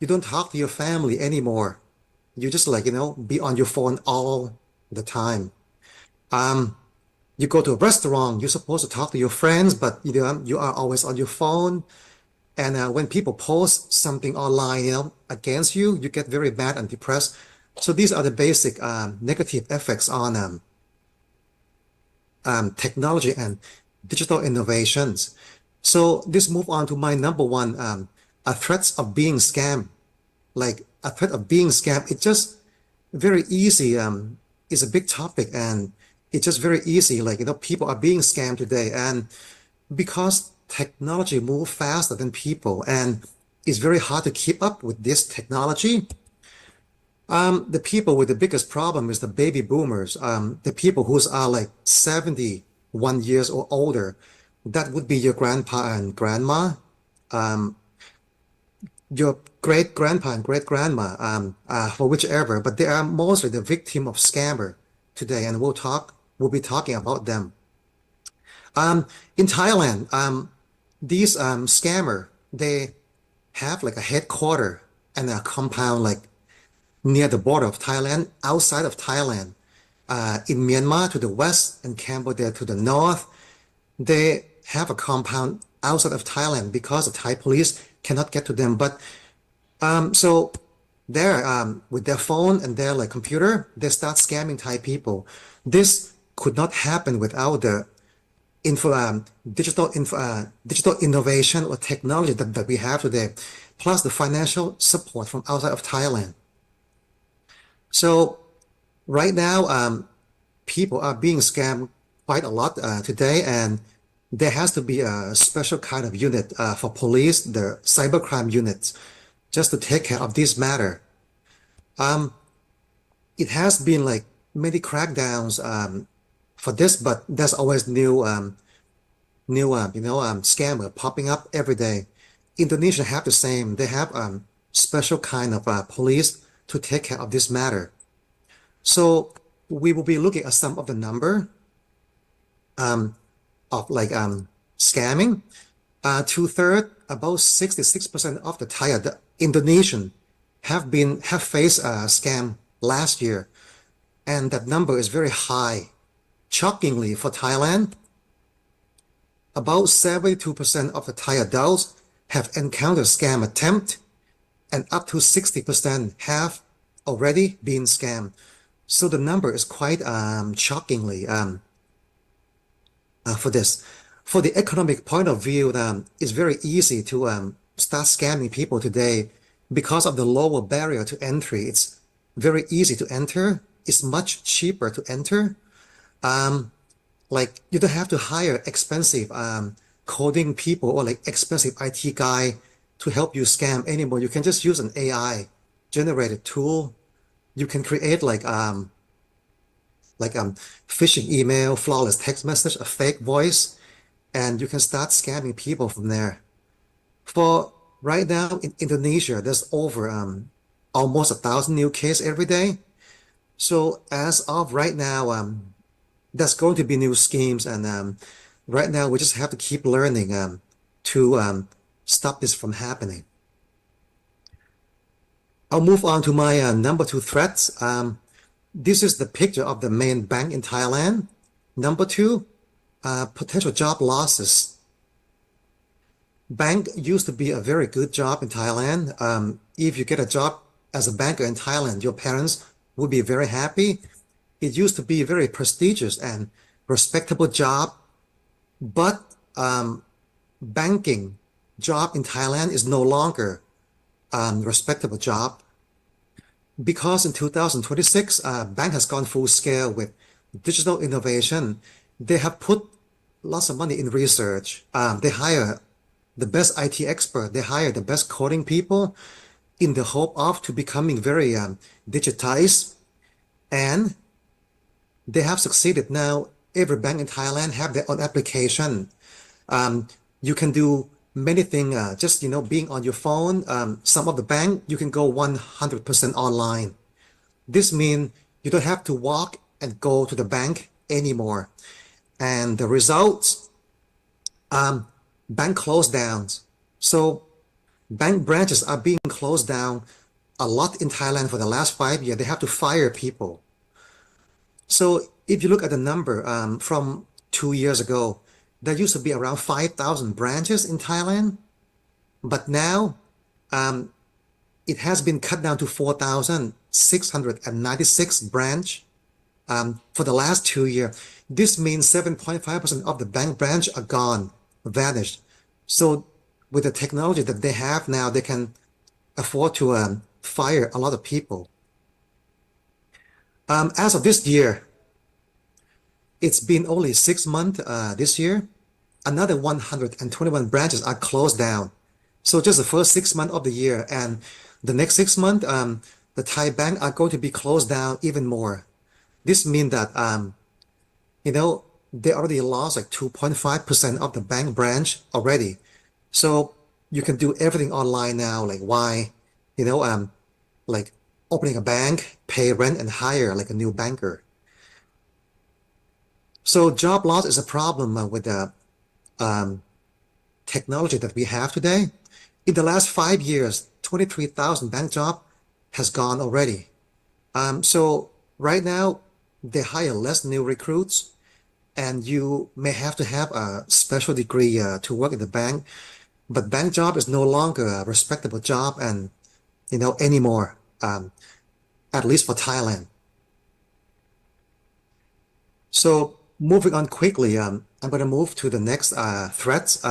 M: You don't talk to your family anymore. You just like, be on your phone all the time. You go to a restaurant, you're supposed to talk to your friends, but you are always on your phone. And when people post something online, against you, you get very mad and depressed. So these are the basic negative effects on technology and digital innovations. So this move on to my number one, a threat of being scammed. Like a threat of being scammed, it's just very easy. It's a big topic and it's just very easy. Like, people are being scammed today. And because technology moves faster than people and it's very hard to keep up with this technology, the people with the biggest problem is the baby boomers, the people who are like 71 years or older. That would be your grandpa and grandma, your great grandpa and great grandma, for whichever, but they are mostly the victim of scammer today, and we'll be talking about them. In Thailand, these scammer, they have like a headquarter and a compound like near the border of Thailand, outside of Thailand, in Myanmar to the west and Cambodia to the north. They have a compound outside of Thailand because the Thai police cannot get to them. But so they're with their phone and their like computer, they start scamming Thai people. This could not happen without the digital innovation or technology that we have today, plus the financial support from outside of Thailand. So right now, people are being scammed quite a lot today, and there has to be a special kind of unit for police, the cybercrime units, just to take care of this matter. It has been like many crackdowns for this, but there's always new scammer popping up every day. Indonesia have the same. They have special kind of police to take care of this matter. So we will be looking at some of the number of like scamming. Two-thirds, about 66% of the Thai Indonesian have faced a scam last year, and that number is very high. Shockingly, for Thailand, about 72% of the Thai adults have encountered scam attempt, and up to 60% have already been scammed. So the number is quite shockingly for this. For the economic point of view, it's very easy to start scamming people today because of the lower barrier to entry. It's very easy to enter. It's much cheaper to enter. Like you don't have to hire expensive coding people or like expensive IT guy to help you scam anymore. You can just use an AI generated tool. You can create like phishing email, flawless text message, a fake voice, and you can start scamming people from there. For right now in Indonesia, there's over almost 1,000 new cases every day. So as of right now, there's going to be new schemes, and right now we just have to keep learning to stop this from happening. I'll move on to my number 2 threats. This is the picture of the main bank in Thailand. Number 2, potential job losses. Bank used to be a very good job in Thailand. If you get a job as a banker in Thailand, your parents would be very happy. It used to be a very prestigious and respectable job, but banking job in Thailand is no longer respectable job, because in 2026, bank has gone full scale with digital innovation. They have put lots of money in research. They hire the best IT expert. They hire the best coding people in the hope of to becoming very digitized, and they have succeeded. Now every bank in Thailand have their own application. You can do many things just being on your phone. Some of the bank you can go 100% online. This means you don't have to walk and go to the bank anymore. And the results, bank closed down. So bank branches are being closed down a lot in Thailand for the last 5 years. They have to fire people. So if you look at the number from 2 years ago, there used to be around 5,000 branches in Thailand, but now it has been cut down to 4,696 branch for the last 2 years. This means 7.5% of the bank branch are gone, vanished. So with the technology that they have now, they can afford to fire a lot of people. As of this year, it's been only 6 months this year. Another 121 branches are closed down. So just the first 6 months of the year, and the next 6 months, the Thai bank are going to be closed down even more. This means that they already lost like 2.5% of the bank branch already. So you can do everything online now. Like why, like opening a bank, pay rent, and hire like a new banker. So job loss is a problem with the technology that we have today. In the last 5 years, 23,000 bank job has gone already. So right now, they hire less new recruits, and you may have to have a special degree to work in the bank. But bank job is no longer a respectable job, and anymore, at least for Thailand. So moving on quickly, I'm going to move to the next threats.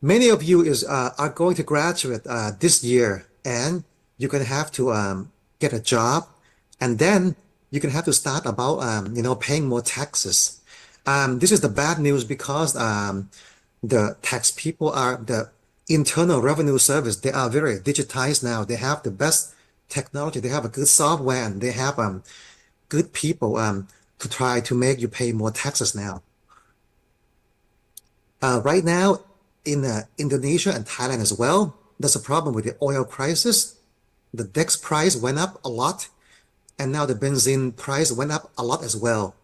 M: Many of you are going to graduate this year, and you're going to have to get a job, and then you're going to have to start about paying more taxes. This is the bad news, because the tax people the Internal Revenue Service. They are very digitized now. They have the best technology. They have a good software, and they have good people to try to make you pay more taxes now. Right now, in Indonesia and Thailand as well, there's a problem with the oil crisis. The DEX price went up a lot. and now the benzene price went up a lot as well.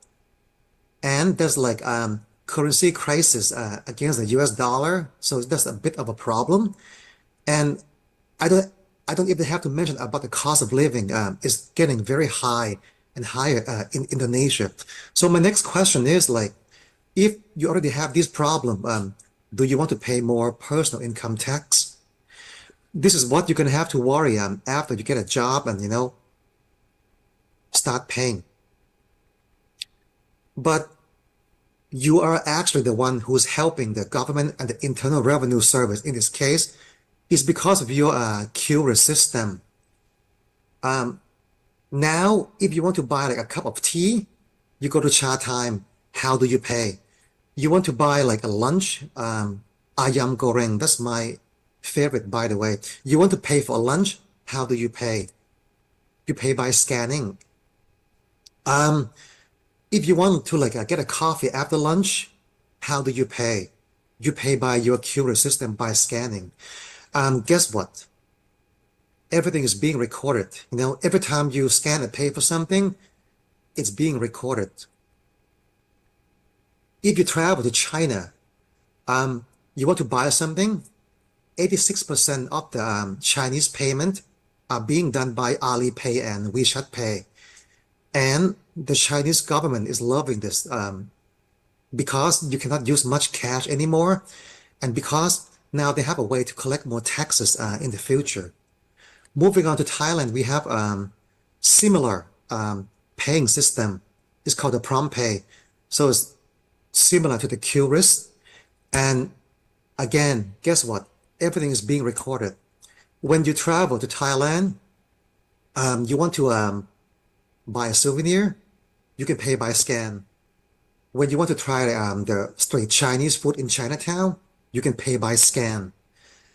M: And there's like currency crisis against the US dollar, so that's a bit of a problem. And I don't even have to mention about the cost of living is getting very high and higher in Indonesia. So my next question is like, if you already have this problem, do you want to pay more personal income tax? This is what you're gonna have to worry after you get a job and start paying. But you are actually the one who's helping the government and the Internal Revenue Service in this case is because of your QRIS system. Now, if you want to buy like a cup of tea, you go to Cha Time. How do you pay? You want to buy like a lunch, ayam goreng. That's my favorite, by the way. You want to pay for a lunch? How do you pay? You pay by scanning. If you want to like get a coffee after lunch, how do you pay? You pay by your QRIS system by scanning. Guess what? Everything is being recorded. Every time you scan and pay for something, it's being recorded. If you travel to China, you want to buy something, 86% of the Chinese payment are being done by Alipay and WeChat Pay. And the Chinese government is loving this because you cannot use much cash anymore, and because now they have a way to collect more taxes in the future. Moving on to Thailand, we have similar paying system. It's called the prompt pay. So it's similar to the QRIS. And again, guess what? Everything is being recorded. When you travel to Thailand, you want to buy a souvenir, you can pay by scan. When you want to try the street Chinese food in Chinatown, you can pay by scan.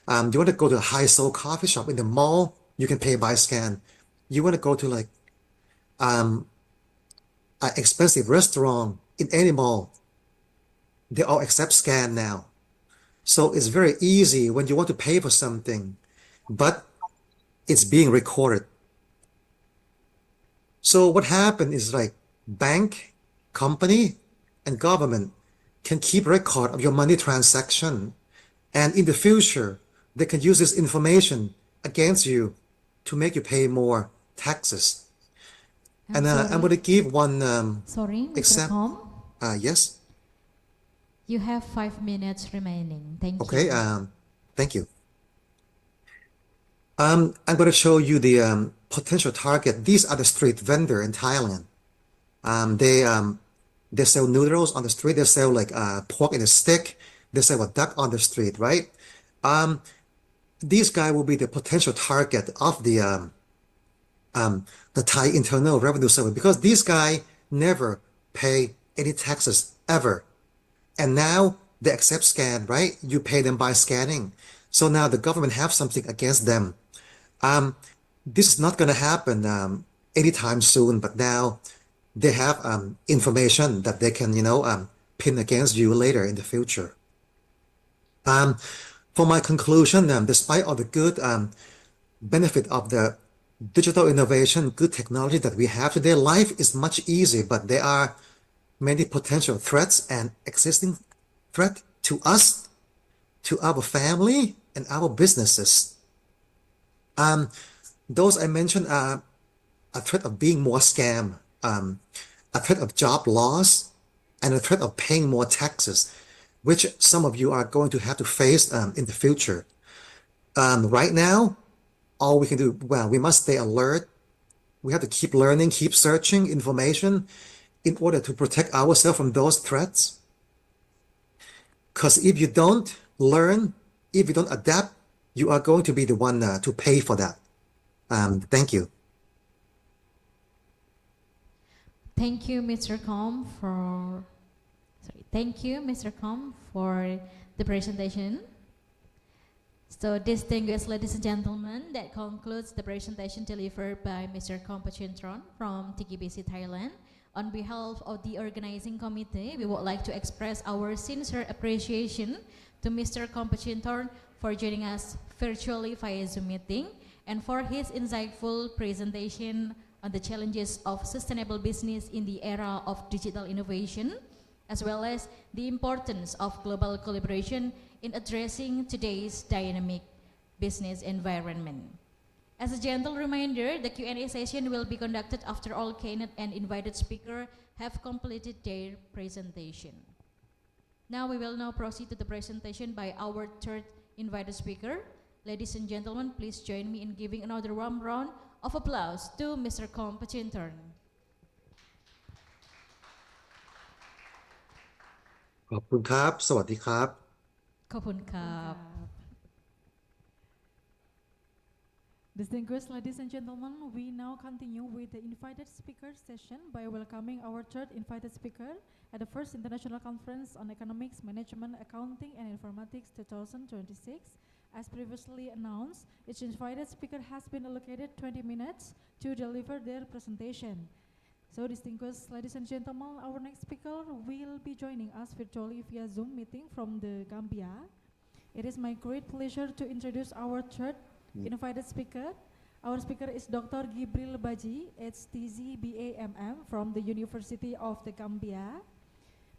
M: You want to go to a high soul coffee shop in the mall, you can pay by scan. You want to go to like an expensive restaurant in any mall, they all accept scan now. So it's very easy when you want to pay for something, but it's being recorded. So what happened is like bank, company, and government can keep record of your money transaction. And in the future, they can use this information against you to make you pay more taxes. And I'm going to give one
B: Sorry, Mr.
M: example.
B: Com?
M: Yes?
B: You have 5 minutes remaining. Thank you.
M: Okay, thank you. I'm going to show you the potential target. These are the street vendor in Thailand. They sell noodles on the street. They sell like pork in a stick. They sell a duck on the street, right? These guys will be the potential target of the Thai Internal Revenue Service because these guys never pay any taxes ever. And now they accept scan, right? You pay them by scanning. So now the government have something against them. This is not going to happen anytime soon, but now they have information that they can, pin against you later in the future. For my conclusion, despite all the good benefit of the digital innovation, good technology that we have today, life is much easier, but there are many potential threats and existing threat to us, to our family, and our businesses. Those I mentioned are a threat of being more scam, a threat of job loss, and a threat of paying more taxes, which some of you are going to have to face in the future. Right now, all we can do, well, we must stay alert. We have to keep learning, keep searching information in order to protect ourselves from those threats. Because if you don't learn, if you don't adapt, you are going to be the one to pay for that. Thank you.
B: Thank you, Mr. Com, for the presentation. So, distinguished ladies and gentlemen, that concludes the presentation delivered by Mr. Com Pachintron from TKBC Thailand. On behalf of the organizing committee, we would like to express our sincere appreciation to Mr. Com Pachintron for joining us virtually via Zoom meeting and for his insightful presentation on the challenges of sustainable business in the era of digital innovation, as well as the importance of global collaboration in addressing today's dynamic business environment. As a gentle reminder, the Q&A session will be conducted after all keynote and invited speakers have completed their presentation. Now we will now proceed to the presentation by our third invited speaker. Ladies and gentlemen, please join me in giving another warm round of applause to Mr. Kom Pachinturn.
M: ขอบคุณครับสวัสดีครับ
B: ขอบคุณครับ
C: Distinguished ladies and gentlemen, we now continue with the invited speaker session by welcoming our third invited speaker at the first International Conference on Economics, Management, Accounting and Informatics 2026. As previously announced, each invited speaker has been allocated 20 minutes to deliver their presentation. So distinguished ladies and gentlemen, our next speaker will be joining us virtually via Zoom meeting from the Gambia. It is my great pleasure to introduce our third invited speaker. Our speaker is Dr. Gibril Baji, HTZ BAMM from the University of the Gambia.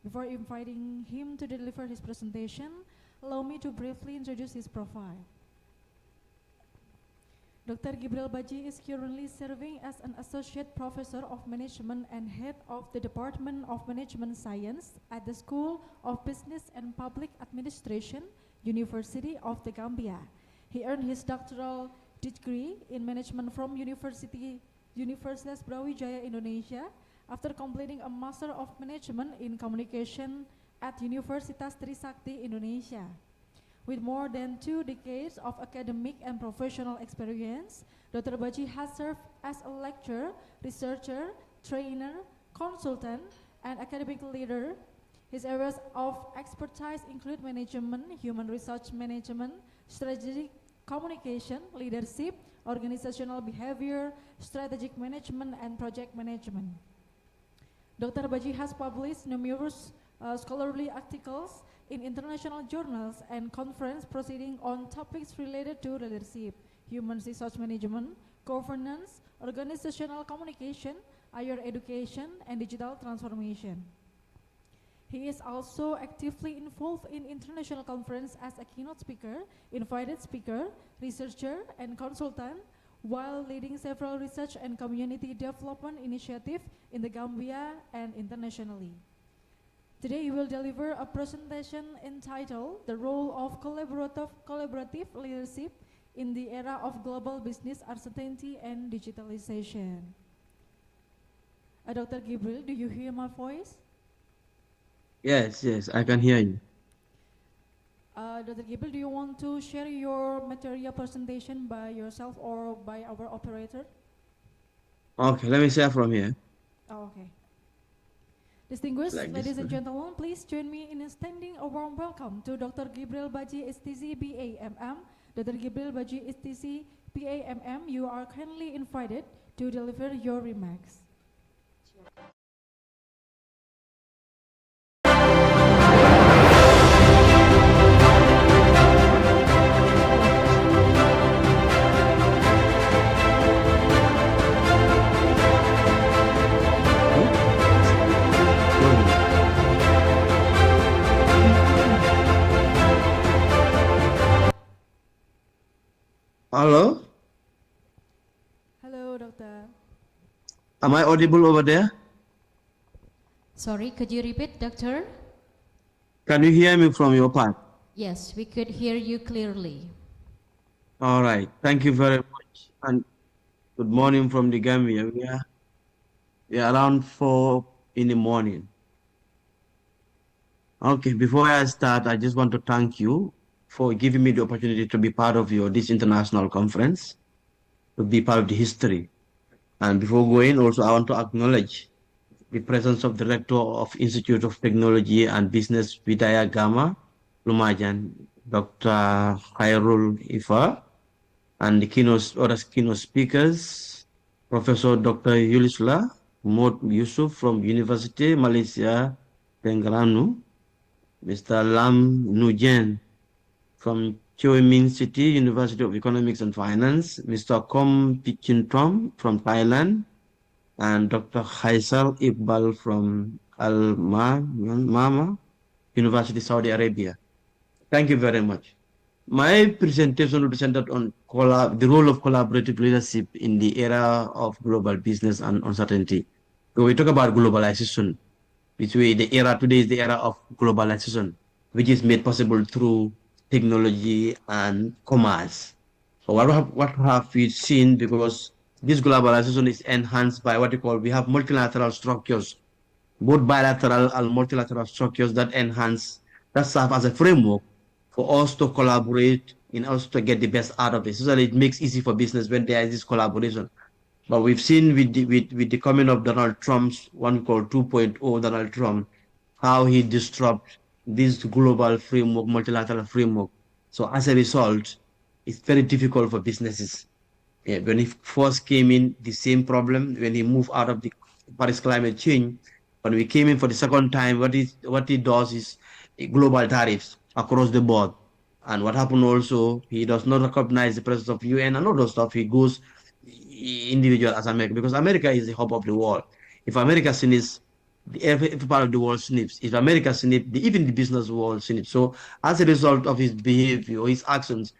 C: Before inviting him to deliver his presentation, allow me to briefly introduce his profile. Dr. Gibril Baji is currently serving as an Associate Professor of Management and Head of the Department of Management Science at the School of Business and Public Administration, University of the Gambia. He earned his doctoral degree in management from Universitas Brawijaya, Indonesia, after completing a Master of Management in Communication at Universitas Trisakti, Indonesia. With more than 2 decades of academic and professional experience, Dr. Baji has served as a lecturer, researcher, trainer, consultant, and academic leader. His areas of expertise include management, human resource management, strategic communication, leadership, organizational behavior, strategic management, and project management. Dr. Baji has published numerous scholarly articles in international journals and conference proceedings on topics related to leadership, human resource management, governance, organizational communication, higher education, and digital transformation. He is also actively involved in international conference as a keynote speaker, invited speaker, researcher, and consultant, while leading several research and community development initiatives in the Gambia and internationally. Today he will deliver a presentation entitled The Role of Collaborative Leadership in the Era of Global Business Uncertainty and Digitalization. Dr. Gibril, do you hear my voice?
N: Yes, I can hear you.
C: Dr. Gibril, do you want to share your material presentation by yourself or by our operator?
N: Okay, let me share from here.
C: Oh, okay. Distinguished
N: Like
C: ladies
N: this,
C: and gentlemen, please join me in extending a warm welcome to Dr. Gibril Baji, STC BAMM. Dr. Gibril Baji, STC BAMM, you are kindly invited to deliver your remarks.
N: Hello?
C: Hello, Doctor.
N: Am I audible over there?
B: Sorry, could you repeat, Doctor?
N: Can you hear me from your part?
B: Yes, we could hear you clearly.
N: All right, thank you very much. And good morning from the Gambia. We are around 4 in the morning. Okay, before I start, I just want to thank you for giving me the opportunity to be part of this international conference, to be part of the history. And before going, also I want to acknowledge the presence of the Director of Institute of Technology and Business Vidya Gama, Lumajan, Dr. Khairul Ifa, and the other keynote speakers, Professor Dr. Yulisla Mod Yusuf from University Malaysia, Terengganu, Mr. Lam Nujen from Choi Min City, University of Economics and Finance, Mr. Kom Pichintom from Thailand, and Dr. Haisal Iqbal from Mama University, Saudi Arabia. Thank you very much. My presentation will be centered on the role of collaborative leadership in the era of global business and uncertainty. So we talk about globalization, which the era today is the era of globalization, which is made possible through technology and commerce. So what have we seen? Because this globalization is enhanced by what we have multilateral structures, both bilateral and multilateral structures that serve as a framework for us to collaborate in us to get the best out of it. So that it makes easy for business when there is this collaboration. But we've seen with the coming of Donald Trump's one called 2.0 Donald Trump, how he disrupts this global framework, multilateral framework. So as a result, it's very difficult for businesses. Yeah, when he first came in, the same problem. When he moved out of the Paris climate change, when we came in for the second time, what he does is global tariffs across the board. And what happened also, he does not recognize the presence of UN and all those stuff. He goes individual as America, because America is the hub of the world. If America sniffs, every part of the world sniffs. If America sniffs, even the business world sniffs. So as a result of his behavior, his actions,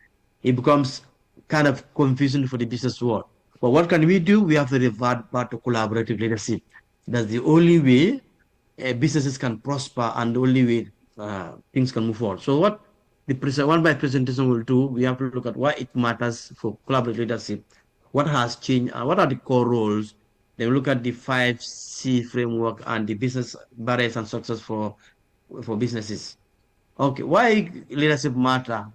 N: it becomes kind of confusing for the business world. But what can we do? We have to revert back to collaborative leadership. That's the only way businesses can prosper and the only way things can move forward. So what my presentation will do, we have to look at why it matters for collaborative leadership, what has changed, and what are the core roles. Then we look at the 5C framework and the business barriers and success for businesses. Okay, why leadership matter?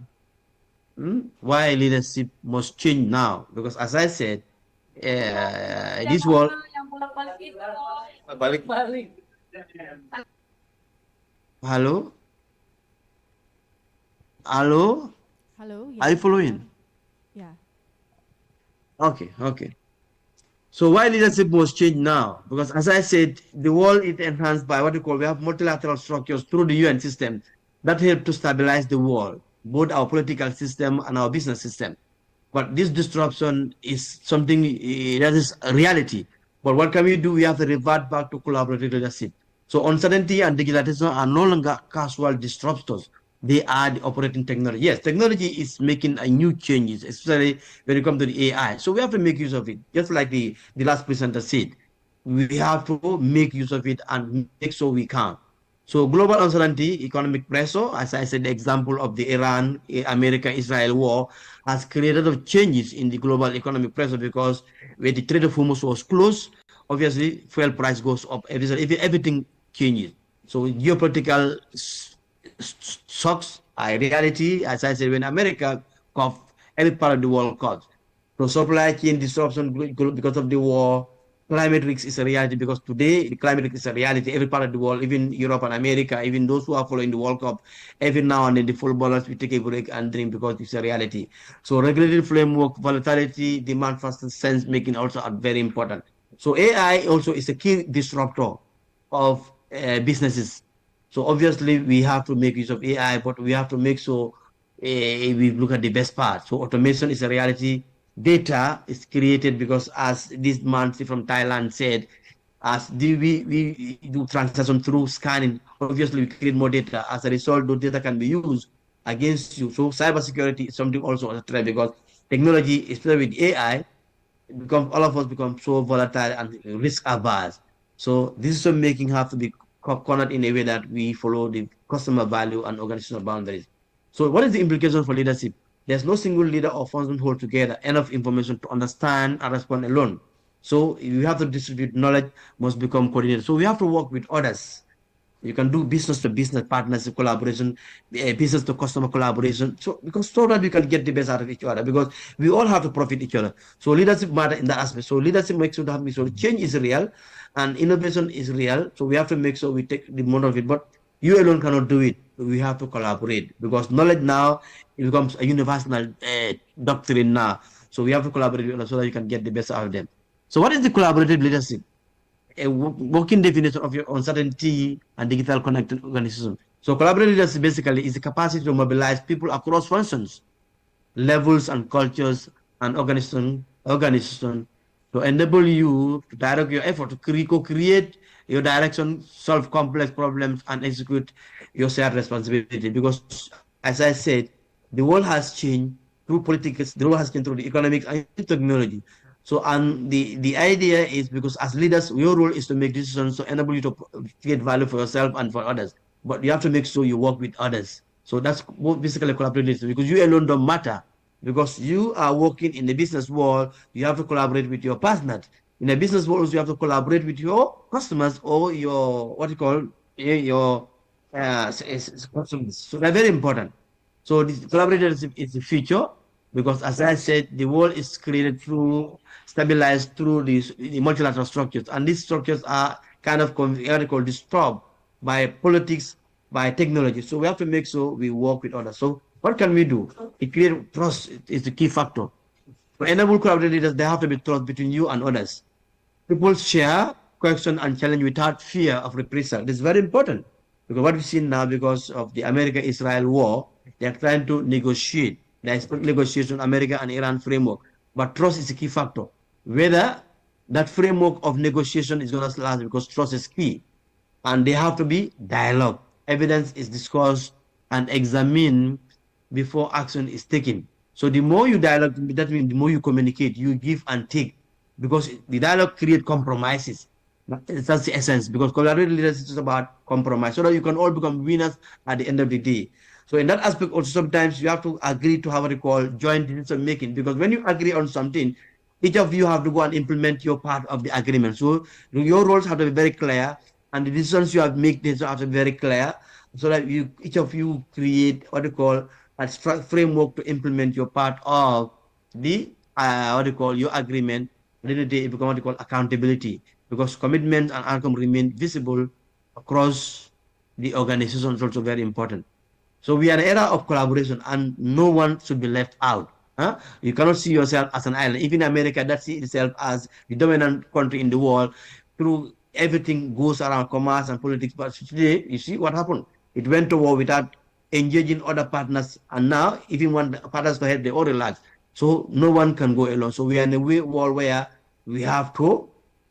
N: Why leadership must change now? Because as I said, this world. Hello? Hello?
C: Hello?
N: Are you following?
C: Yeah.
N: Okay. So why leadership must change now? Because as I said, the world is enhanced by we have multilateral structures through the UN system that help to stabilize the world, both our political system and our business system. But this disruption is something that is a reality. But what can we do? We have to revert back to collaborative leadership. So uncertainty and digitalization are no longer casual disruptors. They are the operating technology. Yes, technology is making a new changes, especially when it comes to the AI. So we have to make use of it. Just like the last presenter said, we have to make use of it and make sure we can. So global uncertainty, economic pressure, as I said, the example of the America-Israel war has created of changes in the global economic pressure, because when the Strait of Hormuz was closed, obviously fuel price goes up. Everything changes. So geopolitical shocks are reality. As I said, when America coughed, every part of the world coughed. So supply chain disruption because of the war. Climate risk is a reality, because today the climate risk is a reality. Every part of the world, even Europe and America, even those who are following the World Cup, every now and then the footballers will take a break and drink, because it's a reality. So regulatory framework, volatility, demand for sense making also are very important. So AI also is a key disruptor of businesses. So obviously we have to make use of AI, but we have to make sure we look at the best part. So automation is a reality. Data is created because, as this man from Thailand said, as we do transaction through scanning, obviously we create more data. As a result, those data can be used against you. So cybersecurity is something also a threat, because technology, especially with AI, all of us become so volatile and risk averse. So decision making have to be cornered in a way that we follow the customer value and organizational boundaries. So what is the implication for leadership? There's no single leader or function hold together enough information to understand and respond alone. So you have to distribute knowledge, must become coordinated. So we have to work with others. You can do business to business partnership collaboration, business to customer collaboration. So that we can get the best out of each other, because we all have to profit each other. So leadership matter in that aspect. So leadership makes sure that change is real and innovation is real. So we have to make sure we take the most of it. But you alone cannot do it. We have to collaborate, because knowledge now it becomes a universal doctrine now. So we have to collaborate so that you can get the best out of them. So what is the collaborative leadership? A working definition of your uncertainty and digital connected organization. So collaborative leadership basically is the capacity to mobilize people across functions, levels and cultures and organization to enable you to direct your effort to co-create your direction, solve complex problems, and execute your shared responsibility. Because, as I said, the world has changed through politics, the world has changed through the economics and technology. So, and the idea is because as leaders, your role is to make decisions to enable you to create value for yourself and for others. But you have to make sure you work with others. So that's what basically collaborative, because you alone don't matter. Because you are working in the business world, you have to collaborate with your partners. In a business world, you have to collaborate with your customers or your, what you call, your customers. So they're very important. So this collaborative is the future, because as I said, the world is created through, stabilized through the multilateral structures. And these structures are kind of disturbed by politics, by technology. So we have to make sure we work with others. So what can we do? It create trust is the key factor. To enable collaborative leaders, there have to be trust between you and others. People share, question, and challenge without fear of reprisal. This is very important, because what we've seen now, because of the America-Israel war, they are trying to negotiate. There is negotiation, America and Iran framework, but trust is a key factor. Whether that framework of negotiation is going to last, because trust is key, and there have to be dialogue. Evidence is discussed and examined before action is taken. So the more you dialogue, that means the more you communicate, you give and take, because the dialogue creates compromises. That's the essence, because collaborative leadership is about compromise, so that you can all become winners at the end of the day. So in that aspect also, sometimes you have to agree to have what we call joint decision making, because when you agree on something, each of you have to go and implement your part of the agreement. So your roles have to be very clear, and the decisions you have make have to be very clear, so that each of you create what you call a framework to implement your part of the what you call your agreement. At the end of the day, it becomes what you call accountability, because commitment and outcome remain visible across the organization is also very important. So we are in an era of collaboration, and no one should be left out. Huh? You cannot see yourself as an island. Even America that sees itself as the dominant country in the world, through everything goes around commerce and politics. But today, you see what happened. It went to war without engaging other partners, and now even when the partners go ahead, they all relax. So no one can go alone. So we are in a world where we have to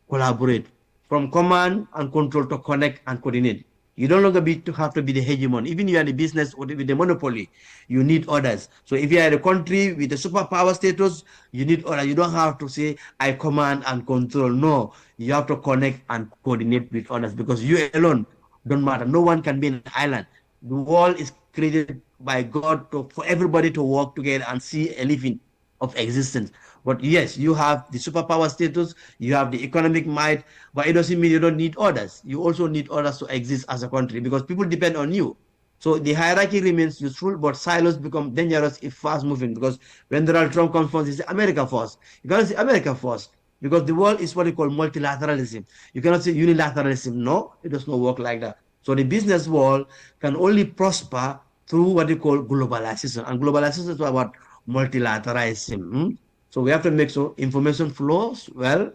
N: collaborate, from command and control to connect and coordinate. You don't longer have to be the hegemon. Even if you are in the business with the monopoly, you need others. So if you are in a country with a superpower status, you need others. You don't have to say, I command and control. No, you have to connect and coordinate with others, because you alone don't matter. No one can be an island. The world is created by God for everybody to work together and see a living of existence. But yes, you have the superpower status, you have the economic might, but it doesn't mean you don't need others. You also need others to exist as a country, because people depend on you. So the hierarchy remains useful, but silos become dangerous if fast moving, because when Donald Trump comes first, he says America first. You cannot say America first, because the world is what we call multilateralism. You cannot say unilateralism. No, it does not work like that. So the business world can only prosper through what we call globalization. And globalization is about multilateralism. So we have to make sure information flows well,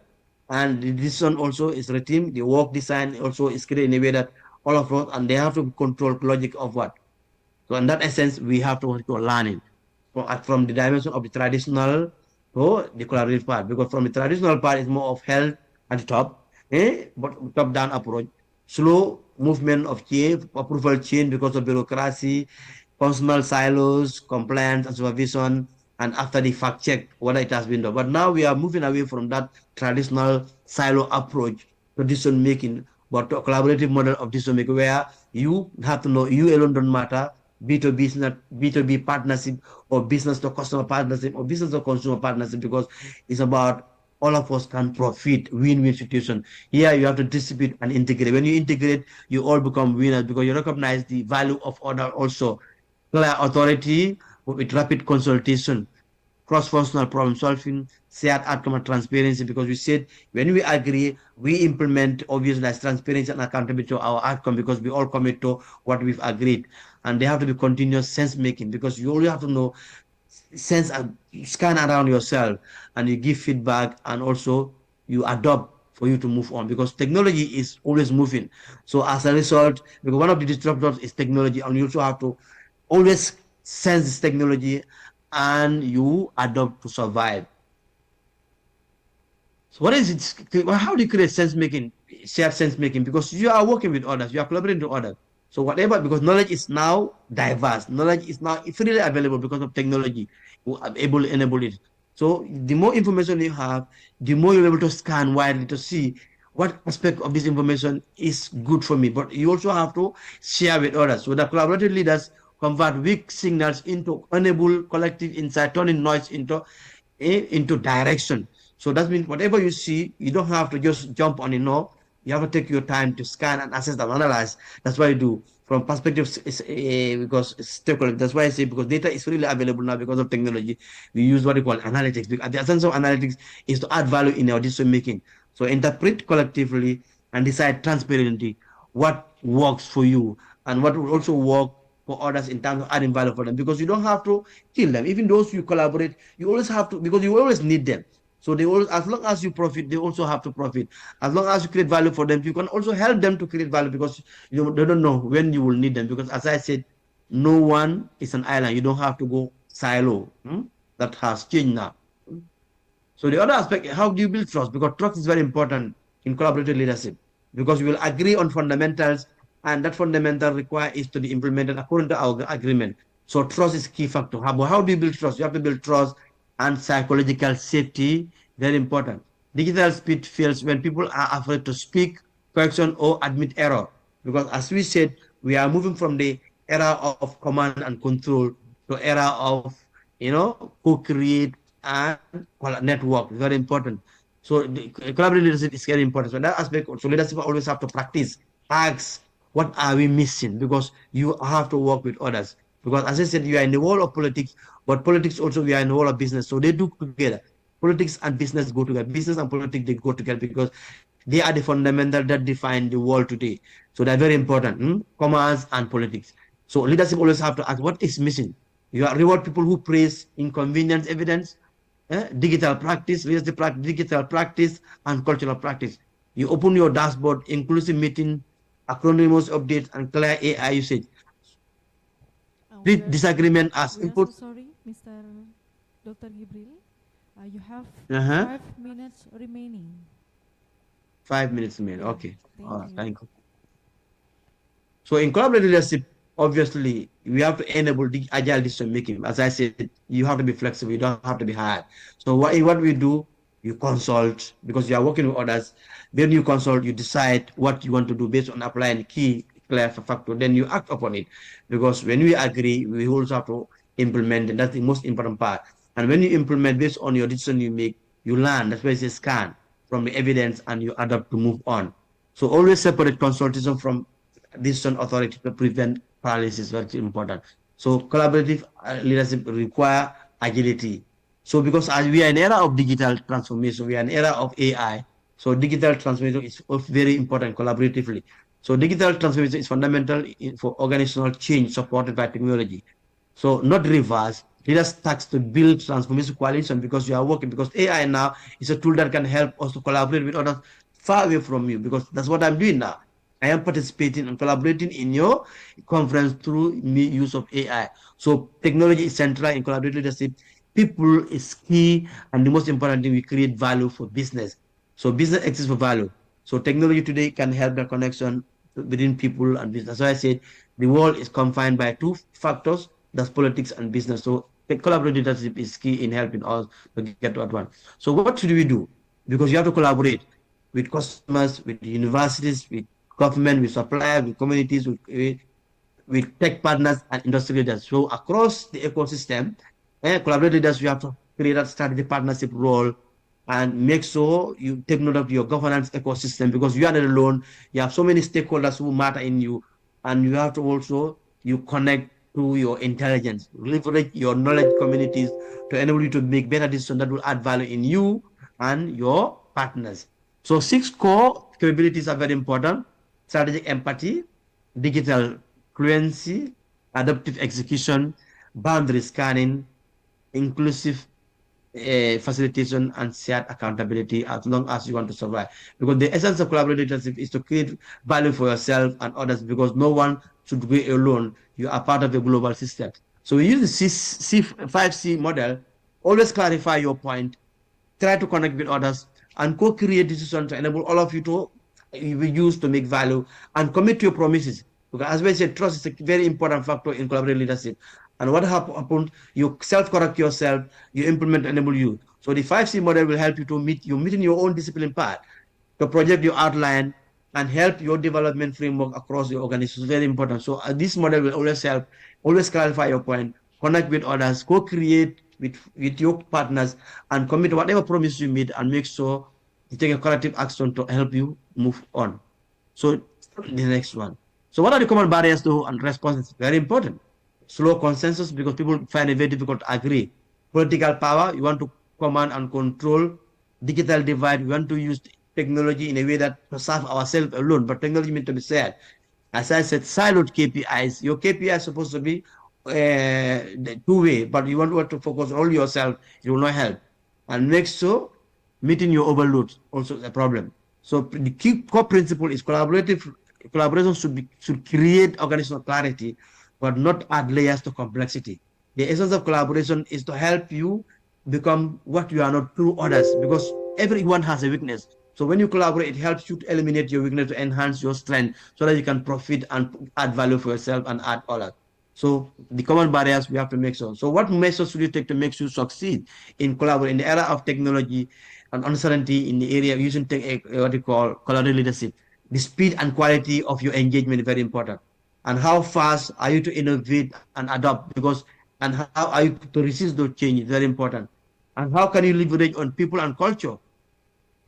N: and the decision also is routine. The work design also is created in a way that all of us, and they have to control logic of what. So in that essence, we have to learn it from the dimension of the traditional to the collaborative part, because from the traditional part is more of health at the top, but top-down approach, slow movement of change, approval change because of bureaucracy, functional silos, compliance and supervision, and after the fact check whether it has been done. But now we are moving away from that traditional silo approach to decision making, but to a collaborative model of decision making, where you have to know you alone don't matter. B2B partnership, or business to customer partnership, or business to consumer partnership, because it's about all of us can profit, win-win situation. Here you have to distribute and integrate. When you integrate, you all become winners, because you recognize the value of order also. Clear authority with rapid consultation, cross-functional problem solving, shared outcome and transparency, because we said when we agree, we implement obviously as transparency and accountability to our outcome, because we all commit to what we've agreed. And they have to be continuous sense making, because you only have to know sense and scan around yourself, and you give feedback, and also you adopt for you to move on, because technology is always moving. So as a result, because one of the disruptors is technology, and you also have to always sense this technology, and you adopt to survive. So what is it? How do you create sense making, shared sense making? Because you are working with others, you are collaborating with others. So whatever, because knowledge is now diverse, knowledge is now freely available because of technology, who are able to enable it. So the more information you have, the more you're able to scan widely to see what aspect of this information is good for me. But you also have to share with others. So the collaborative leaders convert weak signals into enable collective insight, turning noise into direction. So that means whatever you see, you don't have to just jump on it. No, you have to take your time to scan and assess and analyze. That's why you do from perspective because it's stakeholder. That's why I say because data is really available now because of technology. We use what we call analytics. Because the essence of analytics is to add value in our decision making. So interpret collectively and decide transparently what works for you and what will also work for others in terms of adding value for them, because you don't have to kill them. Even those you collaborate, you always have to, because you always need them. So they always, as long as you profit, they also have to profit. As long as you create value for them, you can also help them to create value, because they don't know when you will need them. Because as I said, no one is an island. You don't have to go silo. That has changed now. So the other aspect, how do you build trust? Because trust is very important in collaborative leadership, because you will agree on fundamentals, and that fundamental require is to be implemented according to our agreement. So trust is key factor. How do you build trust? You have to build trust and psychological safety, very important. Digital speed fails when people are afraid to speak, question, or admit error. Because as we said, we are moving from the era of command and control to era of, co-create and network. Very important. So the collaborative leadership is very important. So that aspect, so leadership always have to practice, ask, what are we missing? Because you have to work with others. Because as I said, you are in the world of politics, but politics also, we are in the world of business. So they do together. Politics and business go together. Business and politics, they go together because they are the fundamental that define the world today. So they're very important. Commerce and politics. So leadership always have to ask, what is missing? You are reward people who praise inconvenience evidence, digital practice, digital practice, and cultural practice. You open your dashboard, inclusive meeting, acronymous updates, and clear AI usage. Disagreement as input.
C: So sorry, Mr. Dr. Gibril. You have 5 minutes remaining.
N: 5 minutes remaining. Okay.
C: Thank you.
N: So in collaborative leadership, obviously, we have to enable the agile decision making. As I said, you have to be flexible. You don't have to be hard. So what we do, you consult, because you are working with others. Then you consult, you decide what you want to do based on applying key clear factor. Then you act upon it, because when we agree, we also have to implement, and that's the most important part. And when you implement based on your decision you make, you learn. That's why it's a scan from the evidence, and you adapt to move on. So always separate consultation from decision authority to prevent paralysis. Very important. So collaborative leadership require agility. So because as we are in an era of digital transformation, we are in an era of AI. So digital transformation is very important collaboratively. So digital transformation is fundamental for organizational change supported by technology. So not reverse. Leaders task to build transformation coalition, because you are working, because AI now is a tool that can help us to collaborate with others far away from you, because that's what I'm doing now. I am participating and collaborating in your conference through use of AI. So technology is central in collaborative leadership. People is key, and the most important thing, we create value for business. So business exists for value. So technology today can help the connection between people and business. So I said the world is confined by 2 factors, that's politics and business. So collaborative leadership is key in helping us to get to that one. So what should we do? Because you have to collaborate with customers, with universities, with government, with suppliers, with communities, with tech partners and industry leaders. So across the ecosystem, collaborative leaders, you have to create a strategic partnership role and make sure you take note of your governance ecosystem, because you are not alone. You have so many stakeholders who matter in you, and you have to also, you connect to your intelligence, leverage your knowledge communities to enable you to make better decisions that will add value in you and your partners. So 6 core capabilities are very important: strategic empathy, digital fluency, adaptive execution, boundary scanning, inclusive facilitation, and shared accountability, as long as you want to survive. Because the essence of collaborative leadership is to create value for yourself and others, because no one should go alone. You are part of a global system. So we use the 5C model. Always clarify your point, try to connect with others, and co-create decisions to enable all of you to be used to make value and commit to your promises. Because as we said, trust is a very important factor in collaborative leadership. And what happened, you self-correct yourself, you implement and enable you. So the 5C model will help you to meet in your own discipline path, the project you outline, and help your development framework across your organization. It's very important. So this model will always help, always clarify your point, connect with others, co-create with your partners, and commit whatever promise you made, and make sure you take a corrective action to help you move on. So the next one. So what are the common barriers to and responses? Very important. Slow consensus, because people find it very difficult to agree. Political power, you want to command and control. Digital divide, we want to use technology in a way that to serve ourselves alone, but technology meant to be shared. As I said, siloed KPIs. Your KPI is supposed to be two-way, but you want to focus on yourself, it will not help. And make sure meeting your overload also is a problem. So the key core principle is collaboration should create organizational clarity, but not add layers to complexity. The essence of collaboration is to help you become what you are not through others, because everyone has a weakness. So when you collaborate, it helps you to eliminate your weakness, to enhance your strength, so that you can profit and add value for yourself and add others. So the common barriers we have to make sure. So what measures should you take to make you succeed in collaborating in the era of technology and uncertainty in the area of using what you call collaborative leadership? The speed and quality of your engagement is very important. And how fast are you to innovate and adopt? And how are you to resist those changes? Very important. And how can you leverage on people and culture?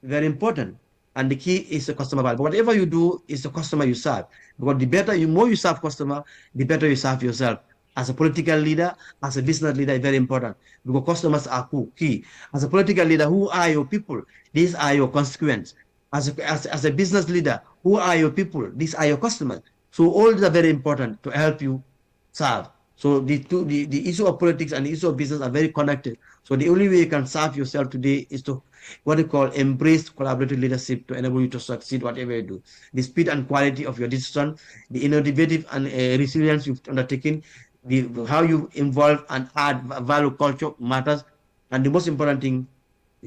N: Very important. And the key is the customer value. Whatever you do is the customer you serve. Because more you serve customer, the better you serve yourself. As a political leader, as a business leader, it's very important. Because customers are key. As a political leader, who are your people? These are your constituents. As a business leader, who are your people? These are your customers. So all these are very important to help you serve. So the issue of politics and the issue of business are very connected. So the only way you can serve yourself today is to what you call embrace collaborative leadership to enable you to succeed whatever you do. The speed and quality of your decision, the innovative and resilience you've undertaken, how you involve and add value culture matters, and the most important thing,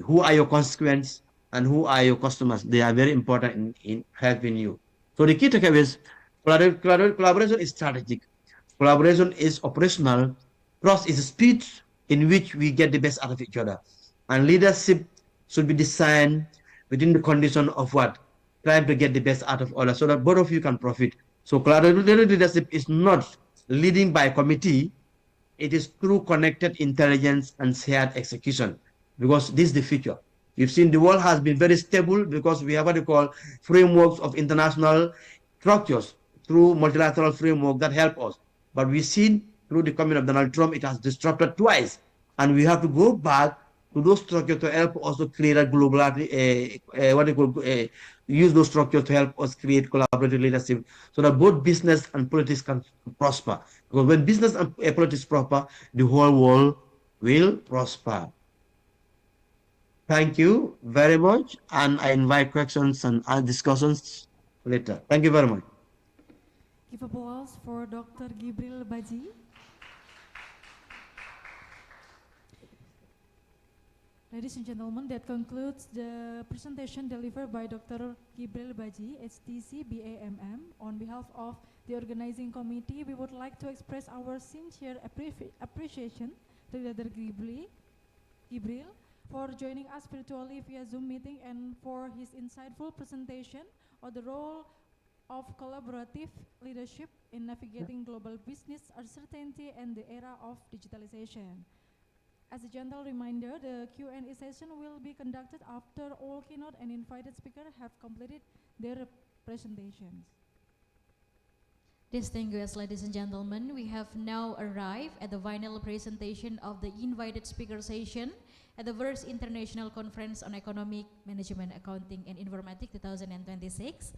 N: who are your constituents and who are your customers. They are very important in helping you. So the key takeaways: collaboration is strategic. Collaboration is operational. Trust is the speed in which we get the best out of each other. And leadership should be designed within the condition of what? Trying to get the best out of others so that both of you can profit. So collaborative leadership is not leading by committee. It is through connected intelligence and shared execution, because this is the future. You've seen the world has been very stable because we have what you call frameworks of international structures through multilateral framework that help us. But we've seen through the coming of Donald Trump, it has disrupted twice. And we have to go back to those structures to help us to create a global, use those structures to help us create collaborative leadership so that both business and politics can prosper. Because when business and politics prosper, the whole world will prosper. Thank you very much. And I invite questions and discussions later. Thank you very much.
C: Give applause for Dr. Gibril Baji. Ladies and gentlemen, that concludes the presentation delivered by Dr. Gibril Baji, HTC BAMM. On behalf of the organizing committee, we would like to express our sincere appreciation to Dr. Gibril for joining us virtually via Zoom meeting and for his insightful presentation on the role of collaborative leadership in navigating global business uncertainty and the era of digitalization. As a gentle reminder, the Q&A session will be conducted after all keynote and invited speakers have completed their presentations.
B: Distinguished ladies and gentlemen, we have now arrived at the final presentation of the invited speaker session at the first International Conference on Economic Management, Accounting and Informatic 2026.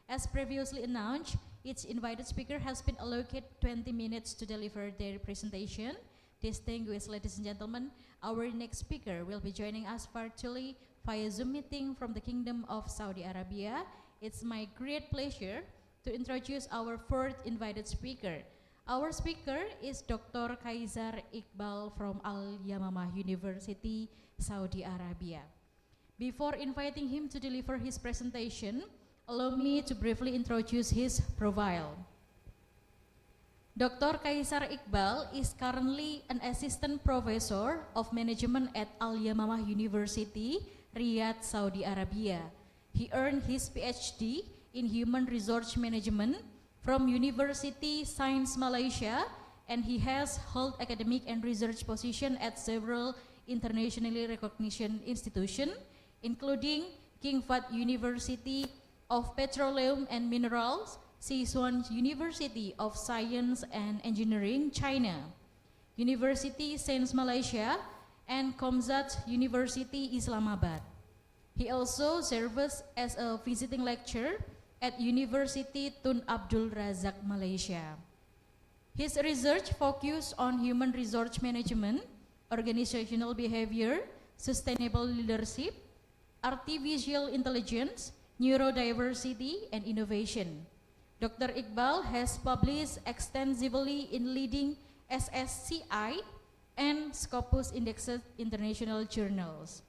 B: As previously announced, each invited speaker has been allocated 20 minutes to deliver their presentation. Distinguished ladies and gentlemen, our next speaker will be joining us virtually via Zoom meeting from the Kingdom of Saudi Arabia. It's my great pleasure to introduce our fourth invited speaker. Our speaker is Dr. Kaisar Iqbal from Al-Yamamah University, Saudi Arabia. Before inviting him to deliver his presentation, allow me to briefly introduce his profile. Dr. Kaisar Iqbal is currently an assistant professor of management at Al-Yamamah University, Riyadh, Saudi Arabia. He earned his PhD in Human Resource Management from University Science Malaysia, and he has held academic and research positions at several internationally recognized institutions, including King Fahd University of Petroleum and Minerals, Sichuan University of Science and Engineering, China, University Sains Malaysia, and Komzat University, Islamabad. He also serves as a visiting lecturer at University Tun Abdul Razak, Malaysia. His research focused on human resource management, organizational behavior, sustainable leadership, artificial intelligence, neurodiversity, and innovation. Dr. Iqbal has published extensively in leading SSCI and Scopus indexed international journals.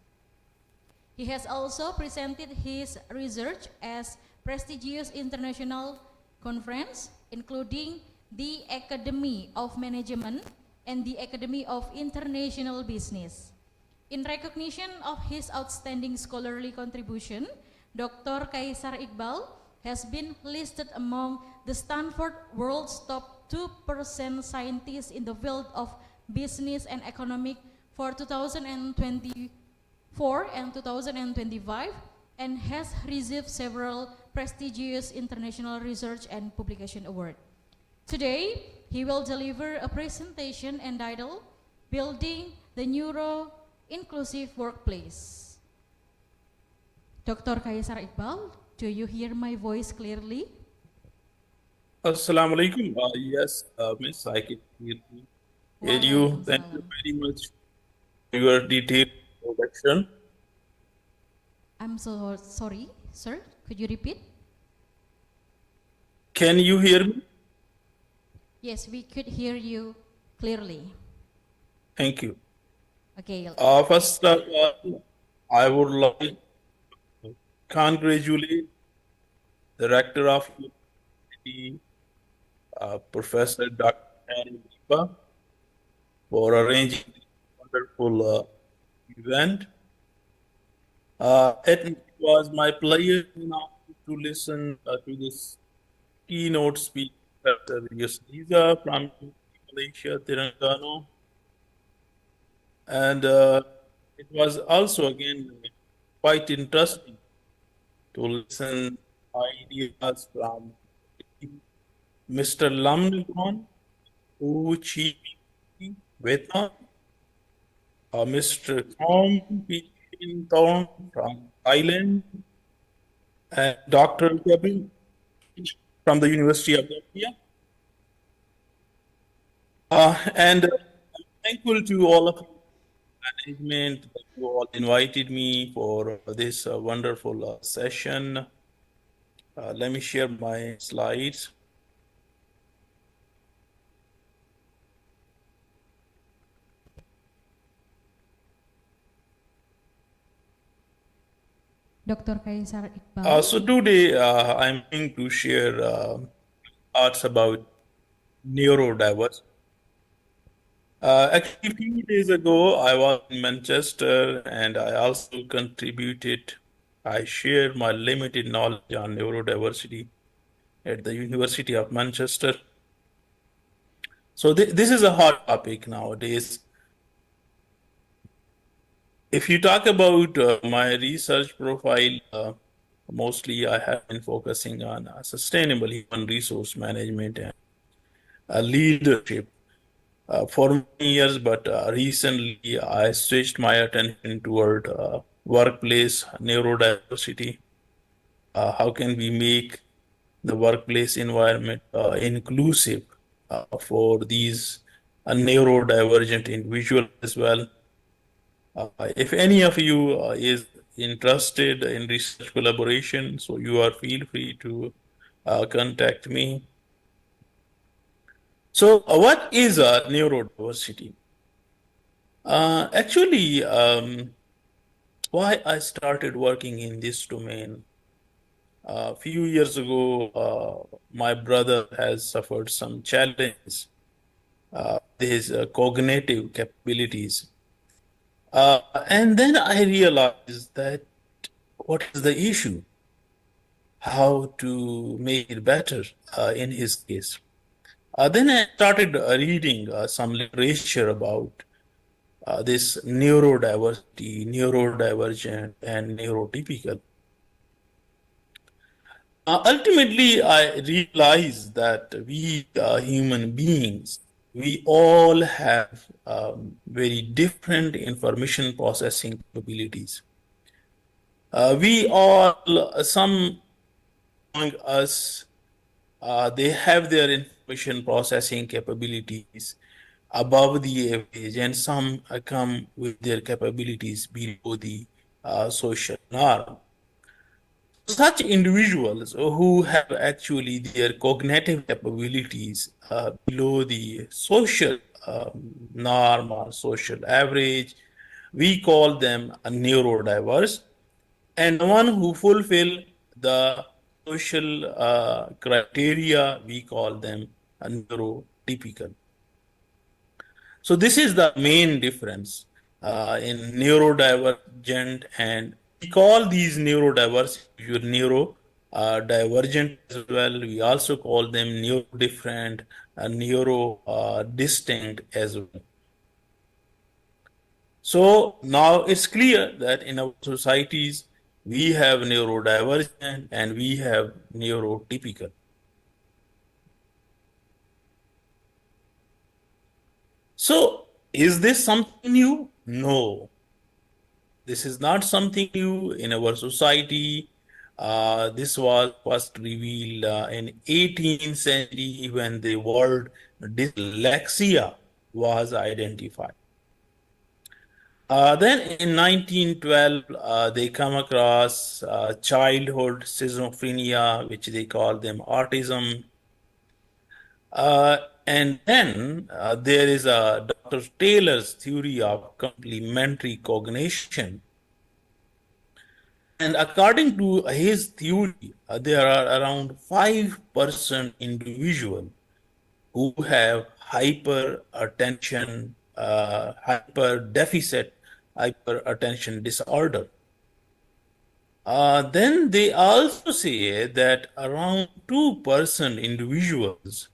B: He has also presented his research as prestigious international conference, including the Academy of Management and the Academy of International Business. In recognition of his outstanding scholarly contribution, Dr. Kaisar Iqbal has been listed among the Stanford World's top 2% scientists in the field of business and economic for 2024 and 2025, and has received several prestigious international research and publication awards. Today, he will deliver a presentation entitled Building the Neuro-Inclusive Workplace. Dr. Kaisar Iqbal, do you hear my voice clearly?
O: Assalamu alaikum. Yes, Miss, I can hear you. Thank you very much for your detailed introduction.
B: I'm so sorry, sir. Could you repeat?
O: Can you hear me?
B: Yes, we could hear you clearly.
O: Thank you.
B: Okay.
O: First of all, I would like to congratulate the rector of university, Professor Dr. Deepa, for arranging this wonderful event. It was my pleasure now to listen to this keynote speaker, Dr. Yusriza from Malaysia, Terengganu. And it was also again quite interesting to listen ideas from Mr. Lam Nguyen, who Chi Vietnam, Mr. Tom Pin Thorn from Thailand, and Dr. Gabriel from the University of Gambia. And I'm thankful to all of you, management, that you all invited me for this wonderful session. Let me share my slides.
B: Dr. Kaisar Iqbal.
O: So today I'm going to share thoughts about neurodiversity. Actually, a few days ago, I was in Manchester and I also contributed. I shared my limited knowledge on neurodiversity at the University of Manchester. So this is a hot topic nowadays. If you talk about my research profile, mostly I have been focusing on sustainable human resource management and leadership for many years, but recently I switched my attention toward workplace neurodiversity. How can we make the workplace environment inclusive for these neurodivergent individuals as well? If any of you is interested in research collaboration, so you are feel free to contact me. So what is neurodiversity? Actually, why I started working in this domain. A few years ago, my brother has suffered some challenges, his cognitive capabilities. And then I realized that what is the issue? How to make it better in his case. Then I started reading some literature about this neurodiversity, neurodivergent, and neurotypical. Ultimately, I realized that we human beings, we all have very different information processing capabilities. We all, some among us, they have their information processing capabilities above the average, and some come with their capabilities below the social norm. Such individuals who have actually their cognitive capabilities below the social norm or social average, we call them a neurodiverse, and the one who fulfill the social criteria, we call them a neurotypical. So this is the main difference in neurodivergent, and we call these neurodiverse, neurodivergent as well. We also call them neurodifferent and neurodistinct as well. So now it's clear that in our societies, we have neurodivergent and we have neurotypical. So is this something new? No. This is not something new in our society. This was first revealed in 18th century when the word dyslexia was identified. Then in 1912, they come across childhood schizophrenia, which they call them autism. And then there is Dr. Taylor's theory of complementary cognition. And according to his theory, there are around 5% individuals who have hyper attention, hyper deficit, hyper attention disorder. Then they also say that around 2% individuals,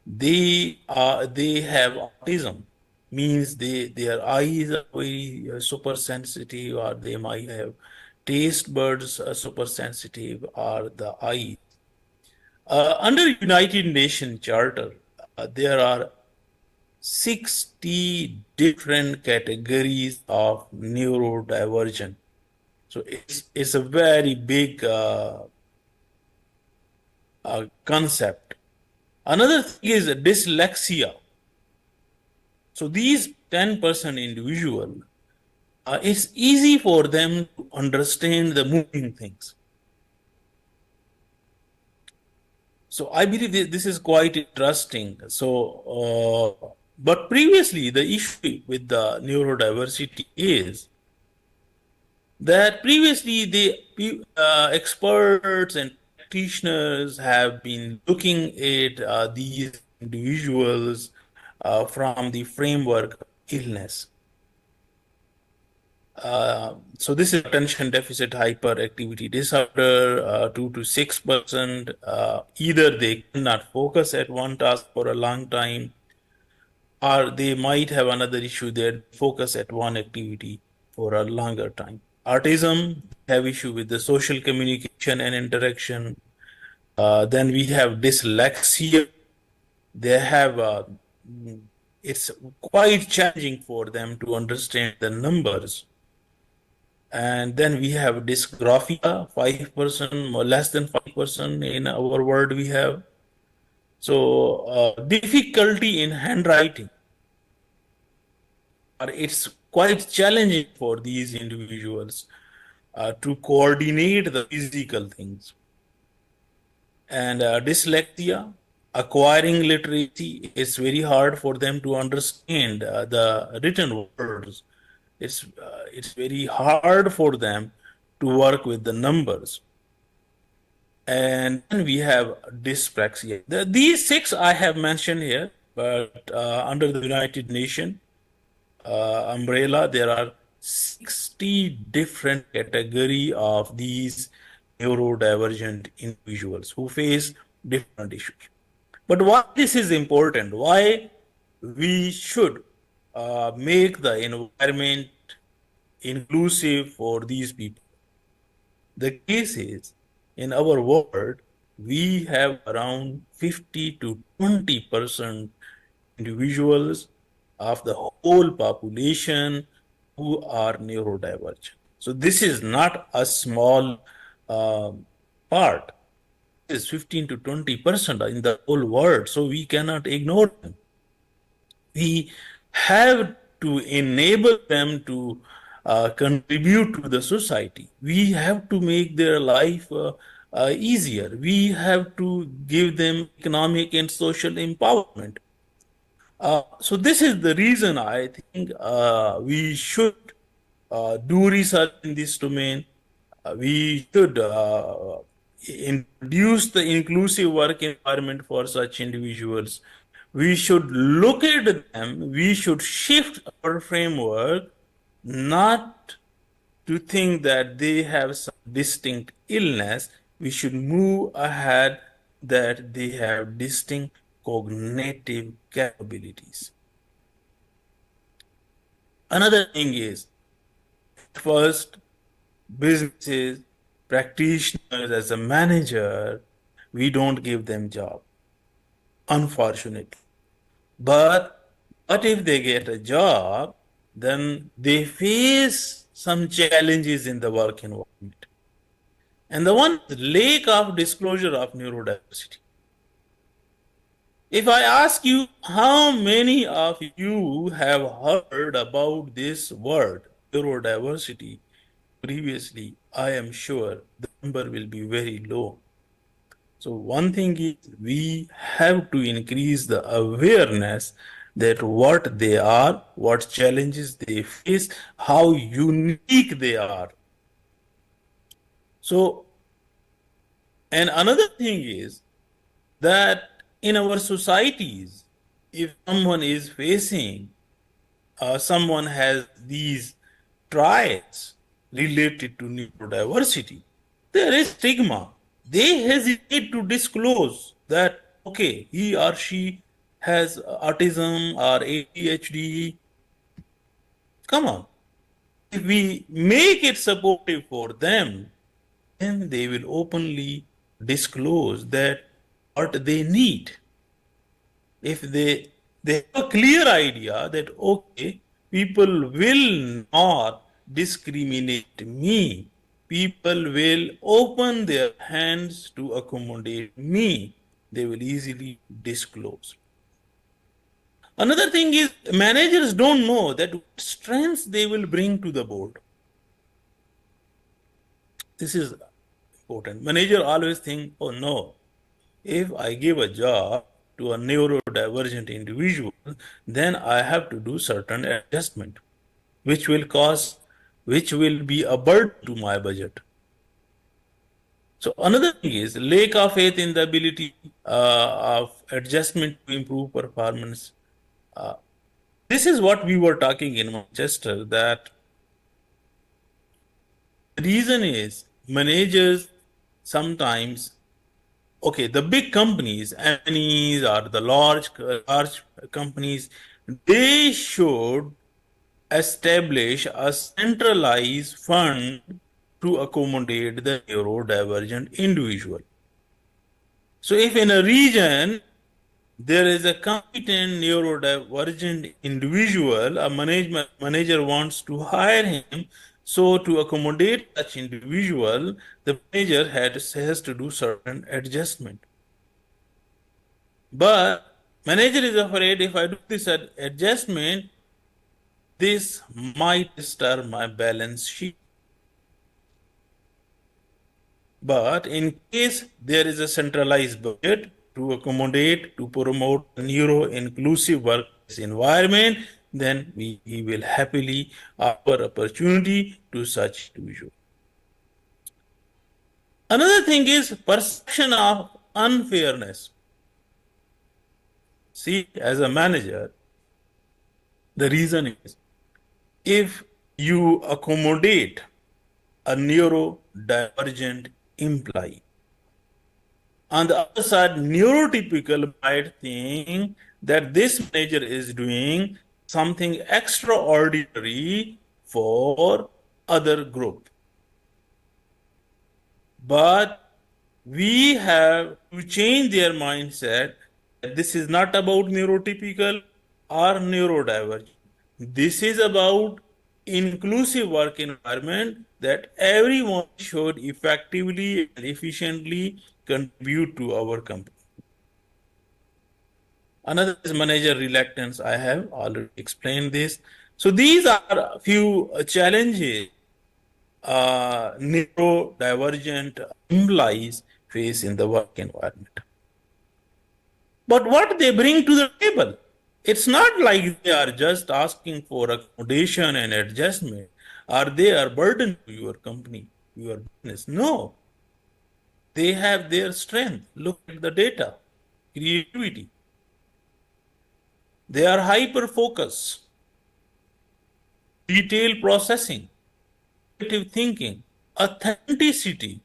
O: they have autism, means their eyes are very super sensitive, or they might have taste buds super sensitive, or the eyes. Under United Nations Charter, there are 60 different categories of neurodivergent. So it's a very big concept. Another thing is dyslexia. So these 10% individual, it's easy for them to understand the moving things. So I believe this is quite interesting. So, but previously the issue with the neurodiversity is that previously the experts and practitioners have been looking at these individuals from the framework of illness. So this is attention deficit hyperactivity disorder, 2 to 6%. Either they cannot focus at one task for a long time, or they might have another issue there, focus at one activity for a longer time. Autism, have issue with the social communication and interaction. Then we have dyslexia. They have, it's quite challenging for them to understand the numbers. And then we have dysgraphia, 5%, or less than 5% in our world we have. So difficulty in handwriting, or it's quite challenging for these individuals to coordinate the physical things. And dyslexia, acquiring literacy, it's very hard for them to understand the written words. it's very hard for them to work with the numbers. And then we have dyspraxia. These 6 I have mentioned here, but under the United Nations umbrella, there are 60 different category of these neurodivergent individuals who face different issues. But why this is important? Why we should make the environment inclusive for these people? The case is, in our world, we have around 50 to 20% individuals of the whole population who are neurodivergent. So this is not a small part. It is 15 to 20% in the whole world. So we cannot ignore them. We have to enable them to contribute to the society. We have to make their life easier. We have to give them economic and social empowerment. So this is the reason I think we should do research in this domain. We should introduce the inclusive work environment for such individuals. We should look at them. We should shift our framework not to think that they have some distinct illness. We should move ahead that they have distinct cognitive capabilities. Another thing is, first, businesses, practitioners, as a manager, we don't give them job, unfortunately. But if they get a job, then they face some challenges in the work environment. And the one is lack of disclosure of neurodiversity. If I ask you how many of you have heard about this word, neurodiversity, previously, I am sure the number will be very low. So one thing is we have to increase the awareness that what they are, what challenges they face, how unique they are. So, and another thing is that in our societies, if someone is facing, someone has these traits related to neurodiversity, there is stigma. They hesitate to disclose that, okay, he or she has autism or ADHD. Come on. If we make it supportive for them, then they will openly disclose that what they need. If they have a clear idea that, okay, people will not discriminate me, people will open their hands to accommodate me, they will easily disclose. Another thing is, managers don't know that what strengths they will bring to the board. This is important. Manager always think, oh no, if I give a job to a neurodivergent individual, then I have to do certain adjustment, which will be a burden to my budget. So another thing is lack of faith in the ability of adjustment to improve performance. This is what we were talking in Manchester, that the reason is managers sometimes, okay, the big companies, Annie's or the large companies, they should establish a centralized fund to accommodate the neurodivergent individual. So if in a region there is a competent neurodivergent individual, a manager wants to hire him, so to accommodate such individual, the manager has to do certain adjustment. But manager is afraid, if I do this adjustment, this might disturb my balance sheet. But in case there is a centralized budget to accommodate, to promote a neuro-inclusive workplace environment, then we will happily offer opportunity to such individual. Another thing is perception of unfairness. See, as a manager, the reason is if you accommodate a neurodivergent employee, on the other side, neurotypical might think that this manager is doing something extraordinary for other group. But we have to change their mindset that this is not about neurotypical or neurodivergent. This is about inclusive work environment that everyone should effectively and efficiently contribute to our company. Another is manager reluctance. I have already explained this. So these are a few challenges neurodivergent employees face in the work environment. But what they bring to the table, it's not like they are just asking for accommodation and adjustment, or they are burden to your company, your business. No. They have their strength. Look at the data, creativity. They are hyper focus, detail processing, creative thinking, authenticity,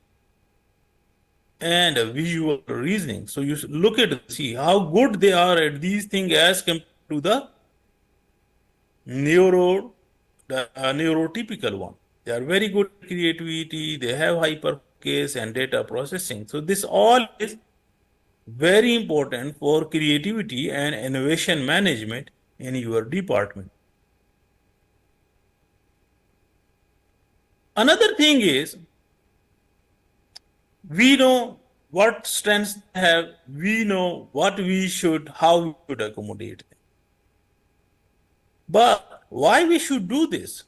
O: and visual reasoning. So you look at, see how good they are at these things as compared to the neurotypical one. They are very good at creativity, they have hyper focus and data processing. So this all is very important for creativity and innovation management in your department. Another thing is, we know what strengths they have, we know what we should, how we should accommodate them. But why we should do this?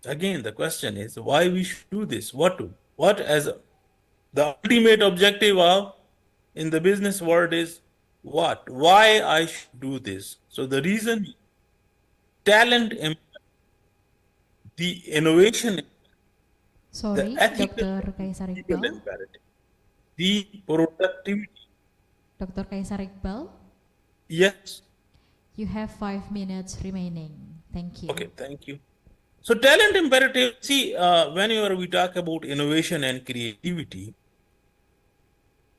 O: Again, the question is why we should do this? What as the ultimate objective of in the business world is what? Why I should do this? So the reason, talent, the innovation,
B: Sorry,
O: the ethical,
B: Dr. Kaisar Iqbal.
O: the productivity.
B: Dr. Kaisar Iqbal?
O: Yes.
B: You have 5 minutes remaining. Thank you.
O: Okay, thank you. So talent imperative, see, whenever we talk about innovation and creativity,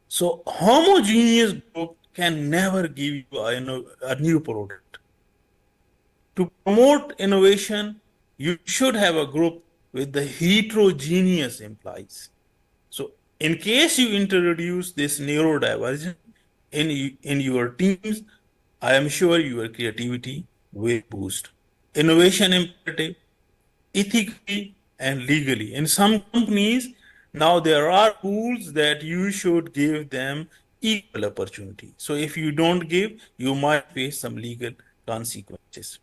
O: so homogeneous group can never give you a new product. To promote innovation, you should have a group with the heterogeneous employees. So in case you introduce this neurodivergence in your teams, I am sure your creativity will boost. Innovation imperative, ethically and legally. In some companies, now there are rules that you should give them equal opportunity. So if you don't give, you might face some legal consequences.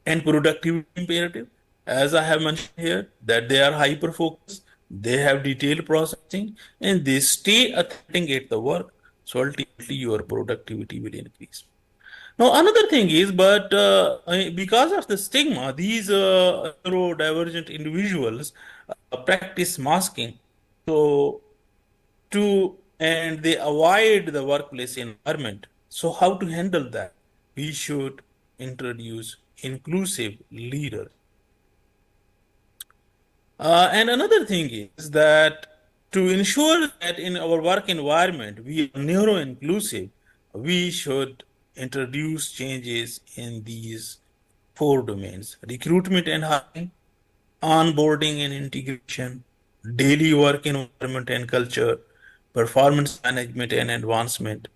O: And productivity imperative, as I have mentioned here, that they are hyper focused, they have detailed processing, and they stay authentic at the work. So ultimately, your productivity will increase. Now, another thing is, but because of the stigma, these neurodivergent individuals practice masking. So, and they avoid the workplace environment. So, how to handle that? We should introduce inclusive leaders. And another thing is that to ensure that in our work environment we are neuro-inclusive, we should introduce changes in these 4 domains: recruitment and hiring, onboarding and integration, daily work environment and culture, performance management and advancement.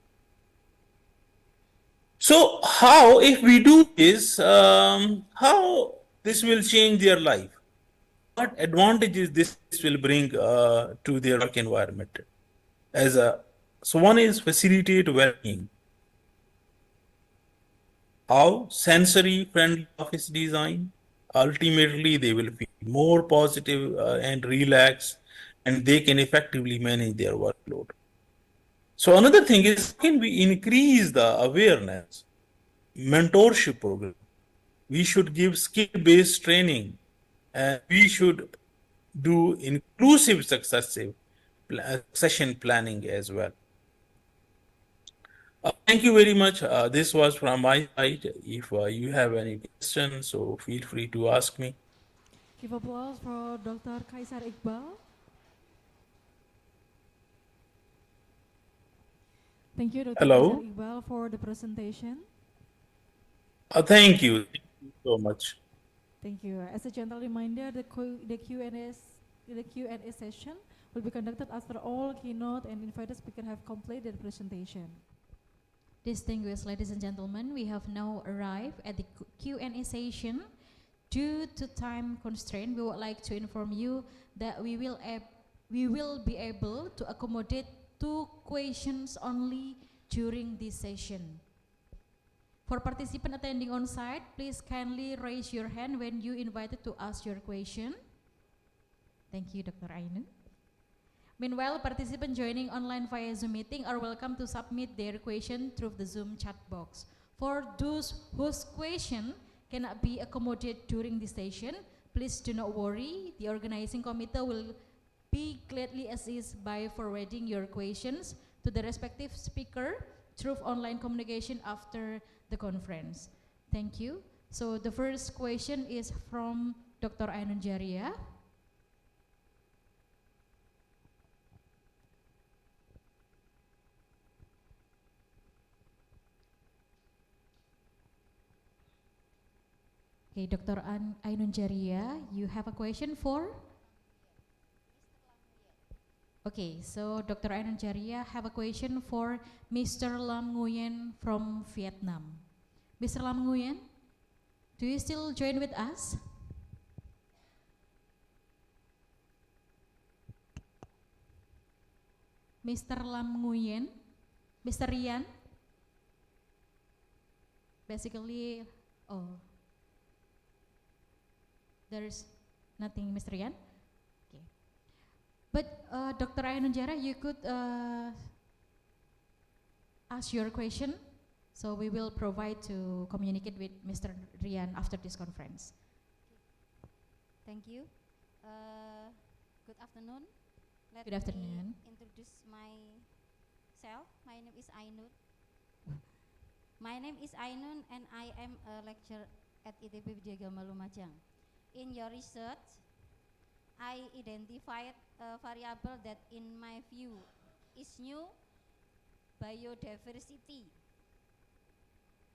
O: So how, if we do this, how this will change their life? What advantages this will bring to their work environment? So one is facilitate well-being. How? Sensory friendly office design. Ultimately, they will feel more positive and relaxed, and they can effectively manage their workload. So another thing is, can we increase the awareness? mentorship program. We should give skill-based training, and we should do inclusive succession planning as well. Thank you very much. This was from my side. If you have any questions, so feel free to ask me.
C: Give applause for Dr. Kaisar Iqbal. Thank you, Dr.
O: Hello.
C: Kaisar Iqbal, for the presentation.
O: Thank you. Thank you so much.
C: Thank you. As a gentle reminder, the Q&A session will be conducted after all keynote and invited speakers have completed the presentation.
B: Distinguished ladies and gentlemen, we have now arrived at the Q&A session. Due to time constraint, we would like to inform you that we will be able to accommodate 2 questions only during this session. For participants attending on site, please kindly raise your hand when you invited to ask your question. Thank you, Dr. Ainun. Meanwhile, participants joining online via Zoom meeting are welcome to submit their question through the Zoom chat box. For those whose question cannot be accommodated during this session, please do not worry. The organizing committee will be gladly assist by forwarding your questions to the respective speaker through online communication after the conference. Thank you. So the first question is from Dr. Ainun Jaria. Okay, Dr. Ainun Jaria, you have a question for? Okay, so Dr. Ainun Jaria have a question for Mr. Lam Nguyen from Vietnam. Mr. Lam Nguyen, do you still join with us? Mr. Lam Nguyen, Mr. Rian? Basically, there's nothing, Mr. Rian? Okay. But Dr. Ainun Jaria, you could ask your question, so we will provide to communicate with Mr. Rian after this conference.
P: Thank you. Good afternoon.
B: Good afternoon.
P: Introduce myself. My name is Ainun. And I am a lecturer at ITB Widyagama Lumajang. In your research, I identified a variable that in my view is new: biodiversity.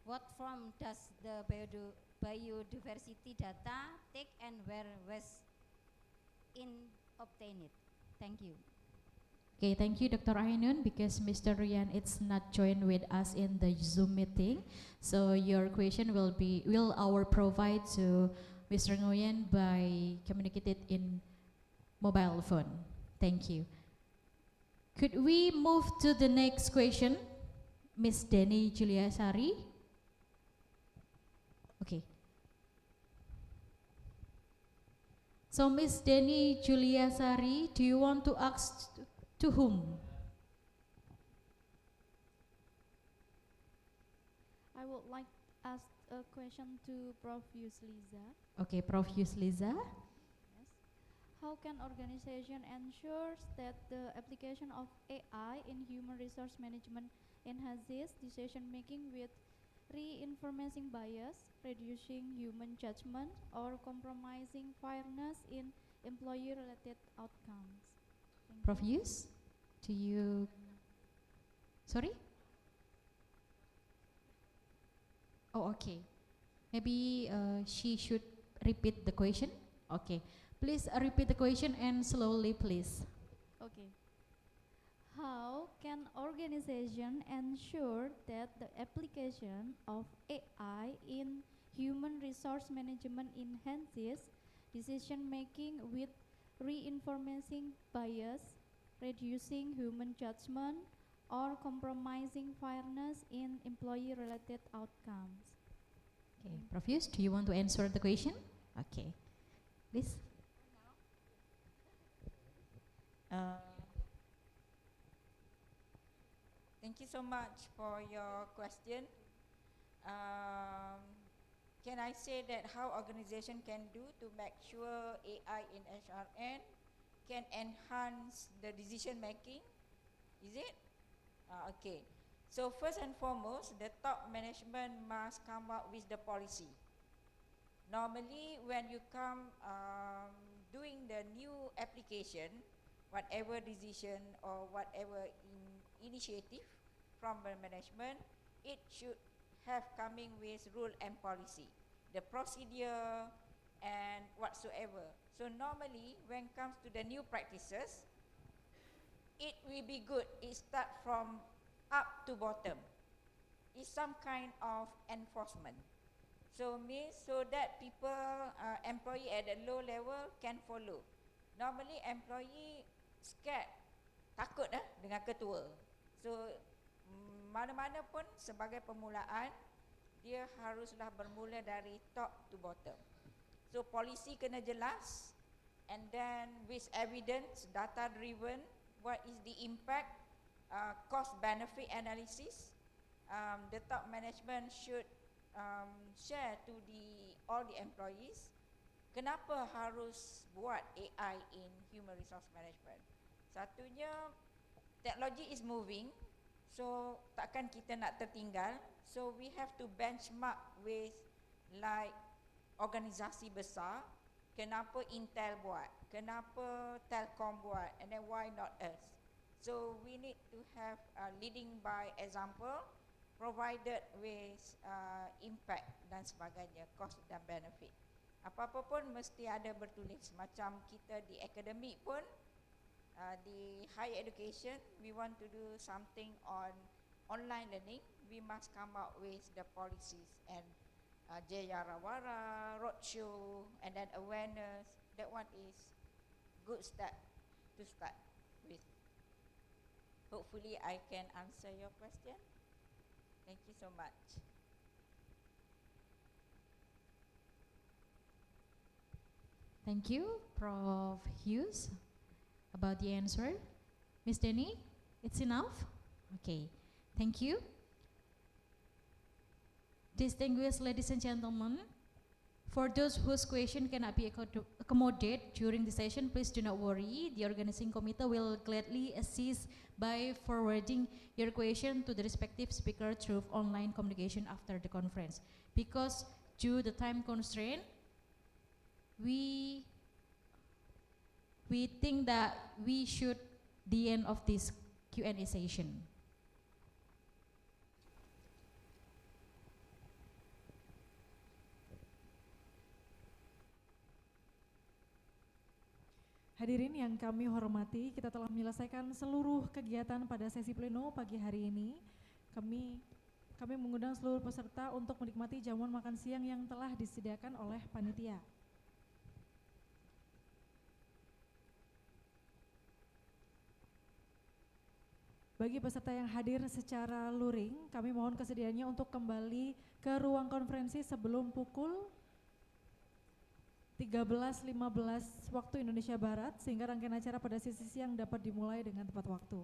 P: What form does the biodiversity data take and where was obtained? Thank you.
B: Okay, thank you, Dr. Ainun, because Mr. Rian is not joined with us in the Zoom meeting. So your question will our provide to Mr. Nguyen by communicated in mobile phone. Thank you. Could we move to the next question, Miss Denny Julia Sari? Okay. So Miss Denny Julia Sari, do you want to ask to whom?
Q: I would like to ask a question to Prof. Yusliza.
B: Okay, Prof. Yusliza.
Q: Yes. How can organization ensure that the application of AI in human resource management enhances decision making with reinforcing bias, reducing human judgment, or compromising fairness in employee-related outcomes?
B: Prof. Yus, do you? Sorry? Oh, okay. Maybe she should repeat the question. Okay. Please repeat the question and slowly, please.
Q: Okay. How can organization ensure that the application of AI in human resource management enhances decision making with reinforcing bias, reducing human judgment, or compromising fairness in employee-related outcomes?
B: Okay, Prof. Yus, do you want to answer the question? Okay, please.
K: Thank you so much for your question. can I say that how organization can do to make sure AI in HRN can enhance the decision making? Is it? Okay. So first and foremost, the top management must come up with the policy. Normally, when you come doing the new application, whatever decision or whatever initiative from the management, it should have coming with rule and policy, the procedure and whatsoever. So normally, when it comes to the new practices, it will be good. It start from up to bottom. It's some kind of enforcement. So means so that people, employee at the low level can follow. Normally employee scared, takut dengan ketua. So mana-mana pun sebagai permulaan, dia haruslah bermula dari top to bottom. So policy kena jelas, and then with evidence, data driven, what is the impact, cost benefit analysis. The top management should share to all the employees kenapa harus buat AI in human resource management. Satunya, teknologi is moving, so takkan kita nak tertinggal. So we have to benchmark with like organisasi besar. Kenapa Intel buat, kenapa Telkom buat, and then why not us? So we need to have leading by example, provided with impact dan sebagainya, cost dan benefit. Apa-apa pun mesti ada bertulis. Macam kita di akademik pun, di higher education, we want to do something on online learning, we must come out with the policies and Jayarawara, roadshow, and then awareness. That one is good start to start with. Hopefully I can answer your question. Thank you so much.
B: Thank you, Prof. Hughes, about the answer. Ms. Denny, it's enough? Okay, thank you. Distinguished ladies and gentlemen, for those whose question cannot be accommodated during the session, please do not worry. The organizing committee will gladly assist by forwarding your question to the respective speaker through online communication after the conference. Because due to the time constraint, we think that we should the end of this Q&A session.
C: Hadirin yang kami hormati, kita telah menyelesaikan seluruh kegiatan pada sesi pleno pagi hari ini. Kami mengundang seluruh peserta untuk menikmati jamuan makan siang yang telah disediakan oleh panitia. Bagi peserta yang hadir secara luring, kami mohon kesediaannya untuk kembali ke ruang konferensi sebelum pukul 13.15 waktu Indonesia Barat, sehingga rangkaian acara pada sesi siang dapat dimulai dengan tepat waktu.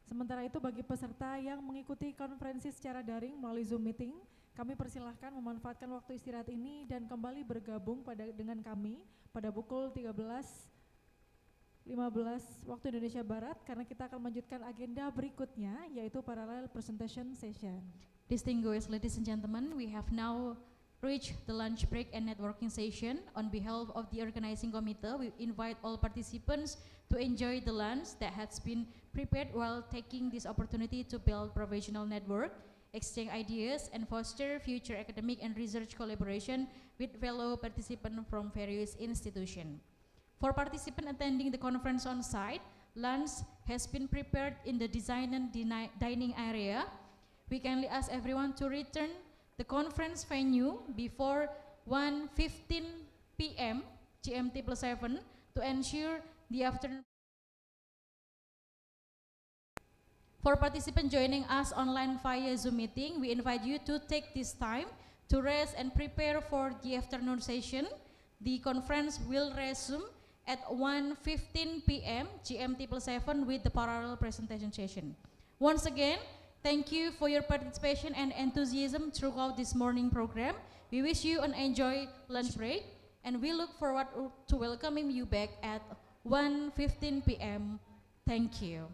C: Sementara itu, bagi peserta yang mengikuti konferensi secara daring melalui Zoom meeting, kami persilahkan memanfaatkan waktu istirahat ini dan kembali bergabung dengan kami pada pukul 13.15 waktu Indonesia Barat, karena kita akan melanjutkan agenda berikutnya, yaitu parallel presentation session.
B: Distinguished ladies and gentlemen, we have now reach the lunch break and networking session. On behalf of the organizing committee, we invite all participants to enjoy the lunch that has been prepared while taking this opportunity to build professional network, exchange ideas, and foster future academic and research collaboration with fellow participants from various institutions. For participants attending the conference on site, lunch has been prepared in the design and dining area. We kindly ask everyone to return the conference venue before 1:15 p.m. GMT+7 to ensure the afternoon. For participants joining us online via Zoom meeting, we invite you to take this time to rest and prepare for the afternoon session. The conference will resume at 1:15 p.m. GMT+7 with the parallel presentation session. Once again, Thank you for your participation and enthusiasm throughout this morning program. We wish you an enjoy lunch break, and we look forward to welcoming you back at 1:15 p.m. Thank you.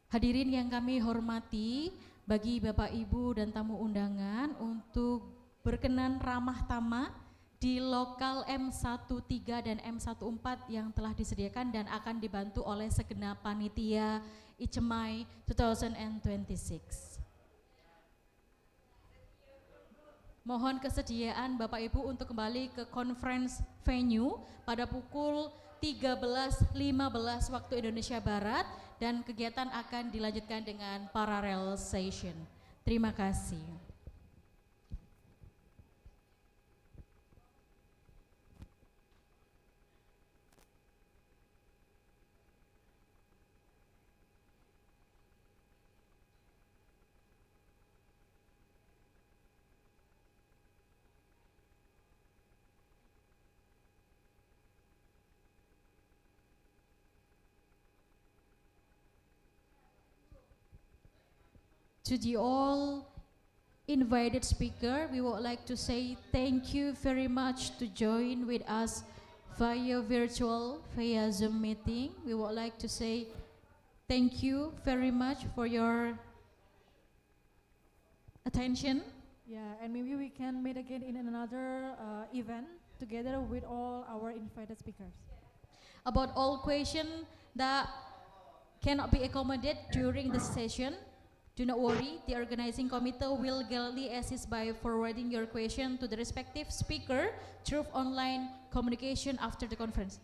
B: Hadirin yang kami hormati, bagi Bapak Ibu dan tamu undangan untuk berkenan ramah tamah di lokal M13 dan M14 yang telah disediakan dan akan dibantu oleh segenap panitia ICEMAI 2026. Mohon kesediaan Bapak Ibu untuk kembali ke conference venue pada pukul 13.15 waktu Indonesia Barat, dan kegiatan akan dilanjutkan dengan parallel session. Terima kasih. To the all invited speaker, we would like to say thank you very much to join with us via Zoom meeting. We would like to say thank you very much for your attention.
C: Yeah, and maybe we can meet again in another event together with all our invited speakers.
B: About all questions that cannot be accommodated during the session, do not worry, the organizing committee will gladly assist by forwarding your question to the respective speaker through online communication after the conference.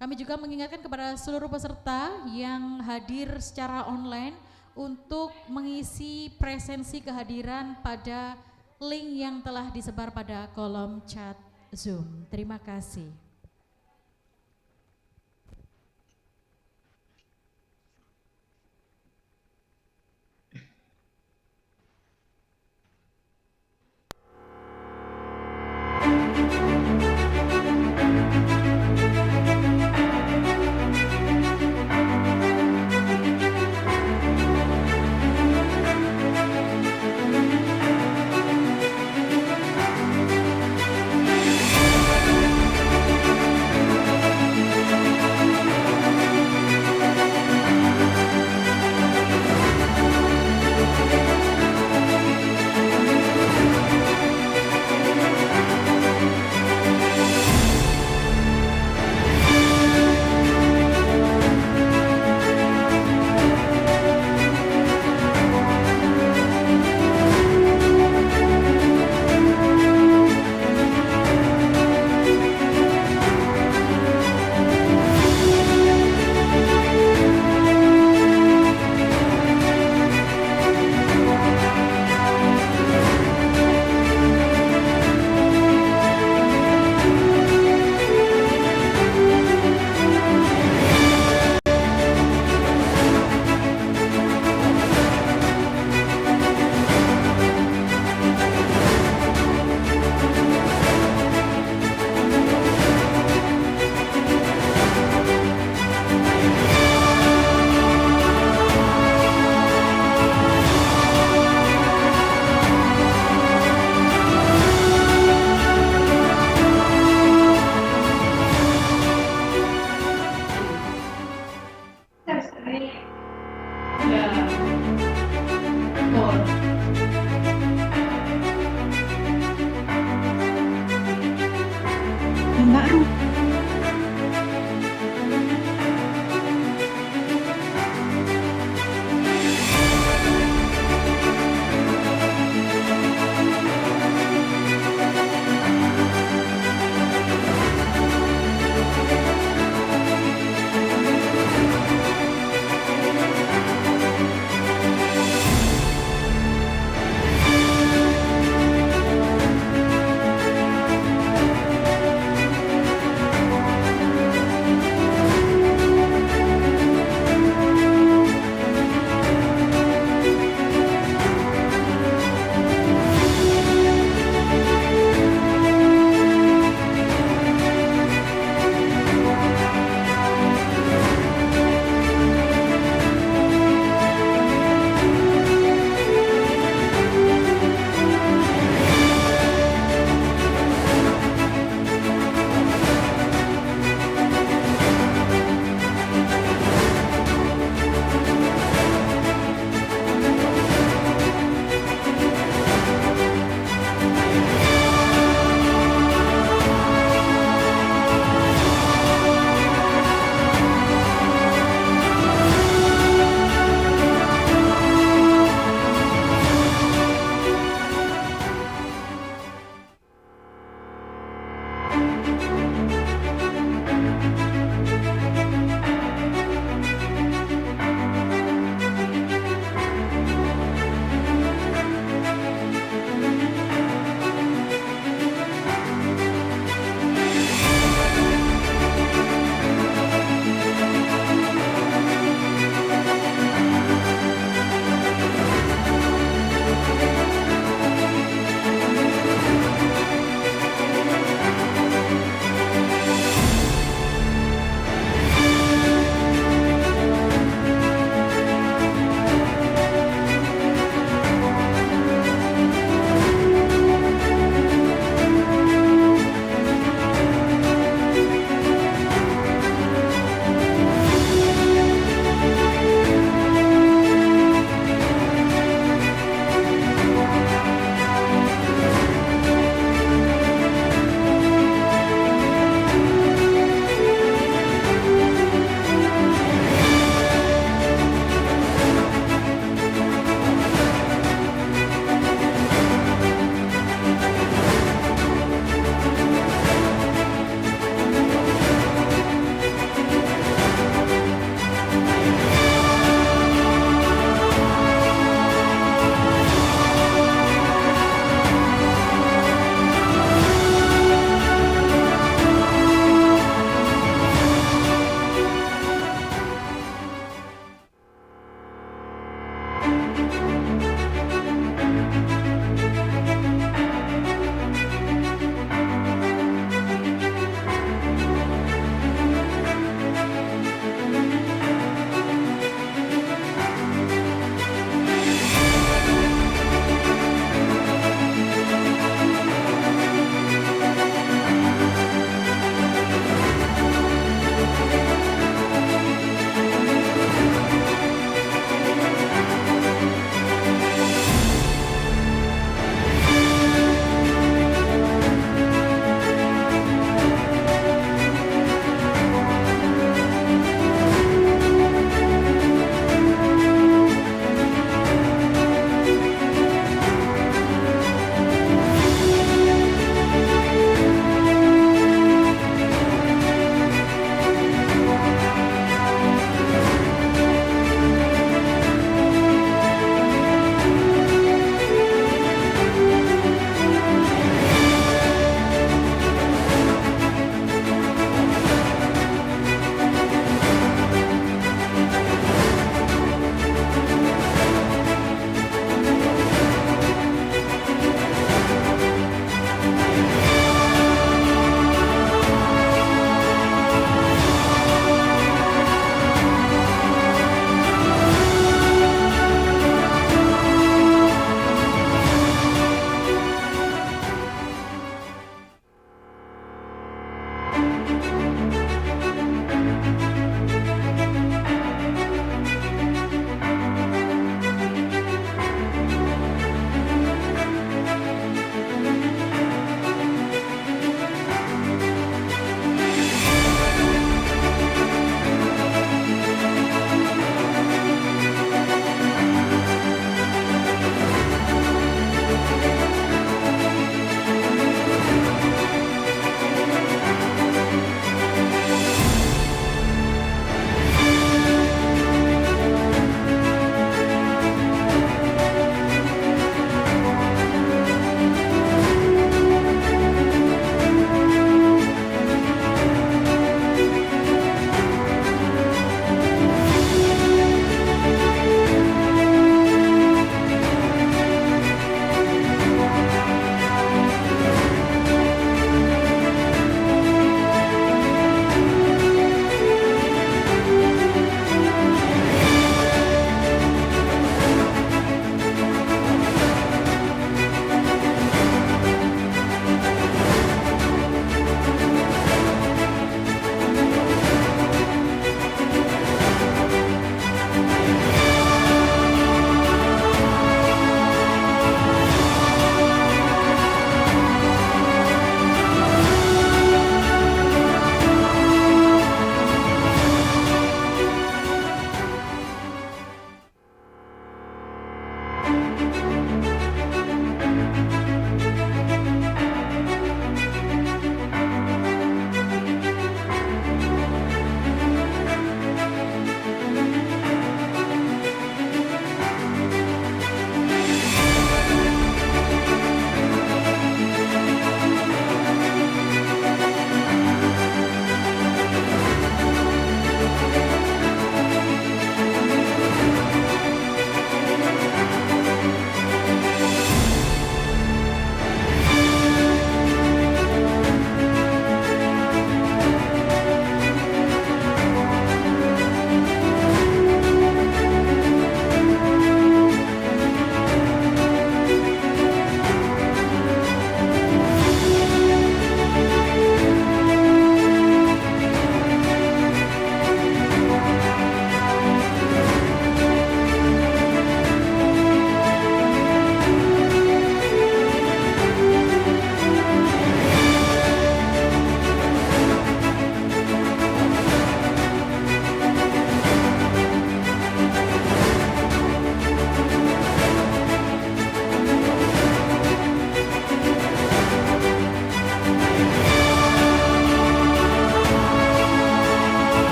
B: Kami juga mengingatkan kepada seluruh peserta yang hadir secara online untuk mengisi presensi kehadiran pada link yang telah disebar pada kolom chat Zoom. Terima kasih.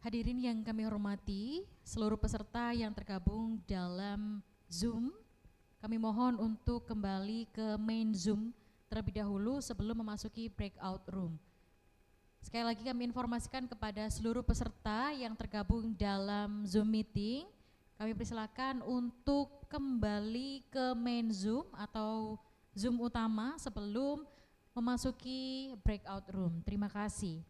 B: Hadirin yang kami hormati, seluruh peserta yang tergabung dalam Zoom, kami mohon untuk kembali ke main Zoom terlebih dahulu sebelum memasuki breakout room. Sekali lagi kami informasikan kepada seluruh peserta yang tergabung dalam Zoom meeting, kami persilakan untuk kembali ke main Zoom atau Zoom utama sebelum memasuki breakout room. Terima kasih.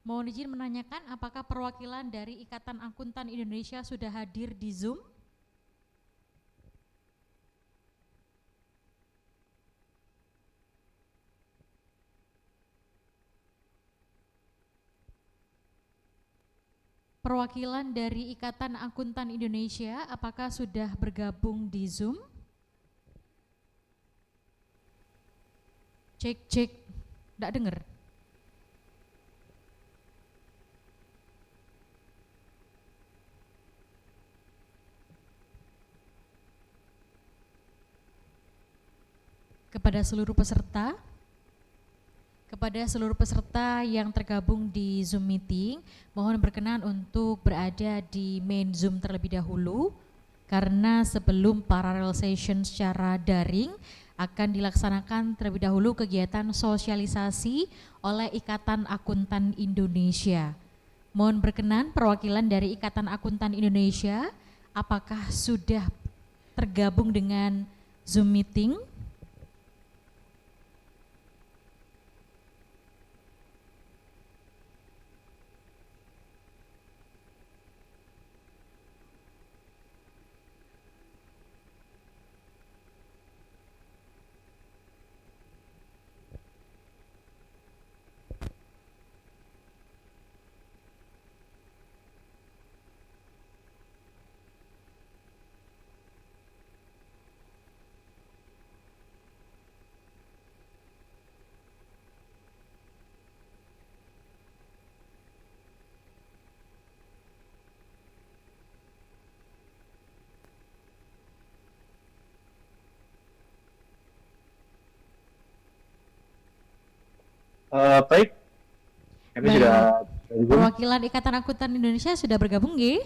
B: Mohon izin menanyakan apakah perwakilan dari Ikatan Akuntan Indonesia sudah hadir di Zoom? Perwakilan dari Ikatan Akuntan Indonesia apakah sudah bergabung di Zoom? Cek, tidak dengar. Kepada seluruh peserta yang tergabung di Zoom meeting, mohon berkenan untuk berada di main Zoom terlebih dahulu karena sebelum parallel session secara daring akan dilaksanakan terlebih dahulu kegiatan sosialisasi oleh Ikatan Akuntan Indonesia. Mohon berkenan perwakilan dari Ikatan Akuntan Indonesia apakah sudah tergabung dengan Zoom meeting?
R: Baik, kami sudah bergabung.
B: Perwakilan Ikatan Akuntan Indonesia sudah bergabung, nggih?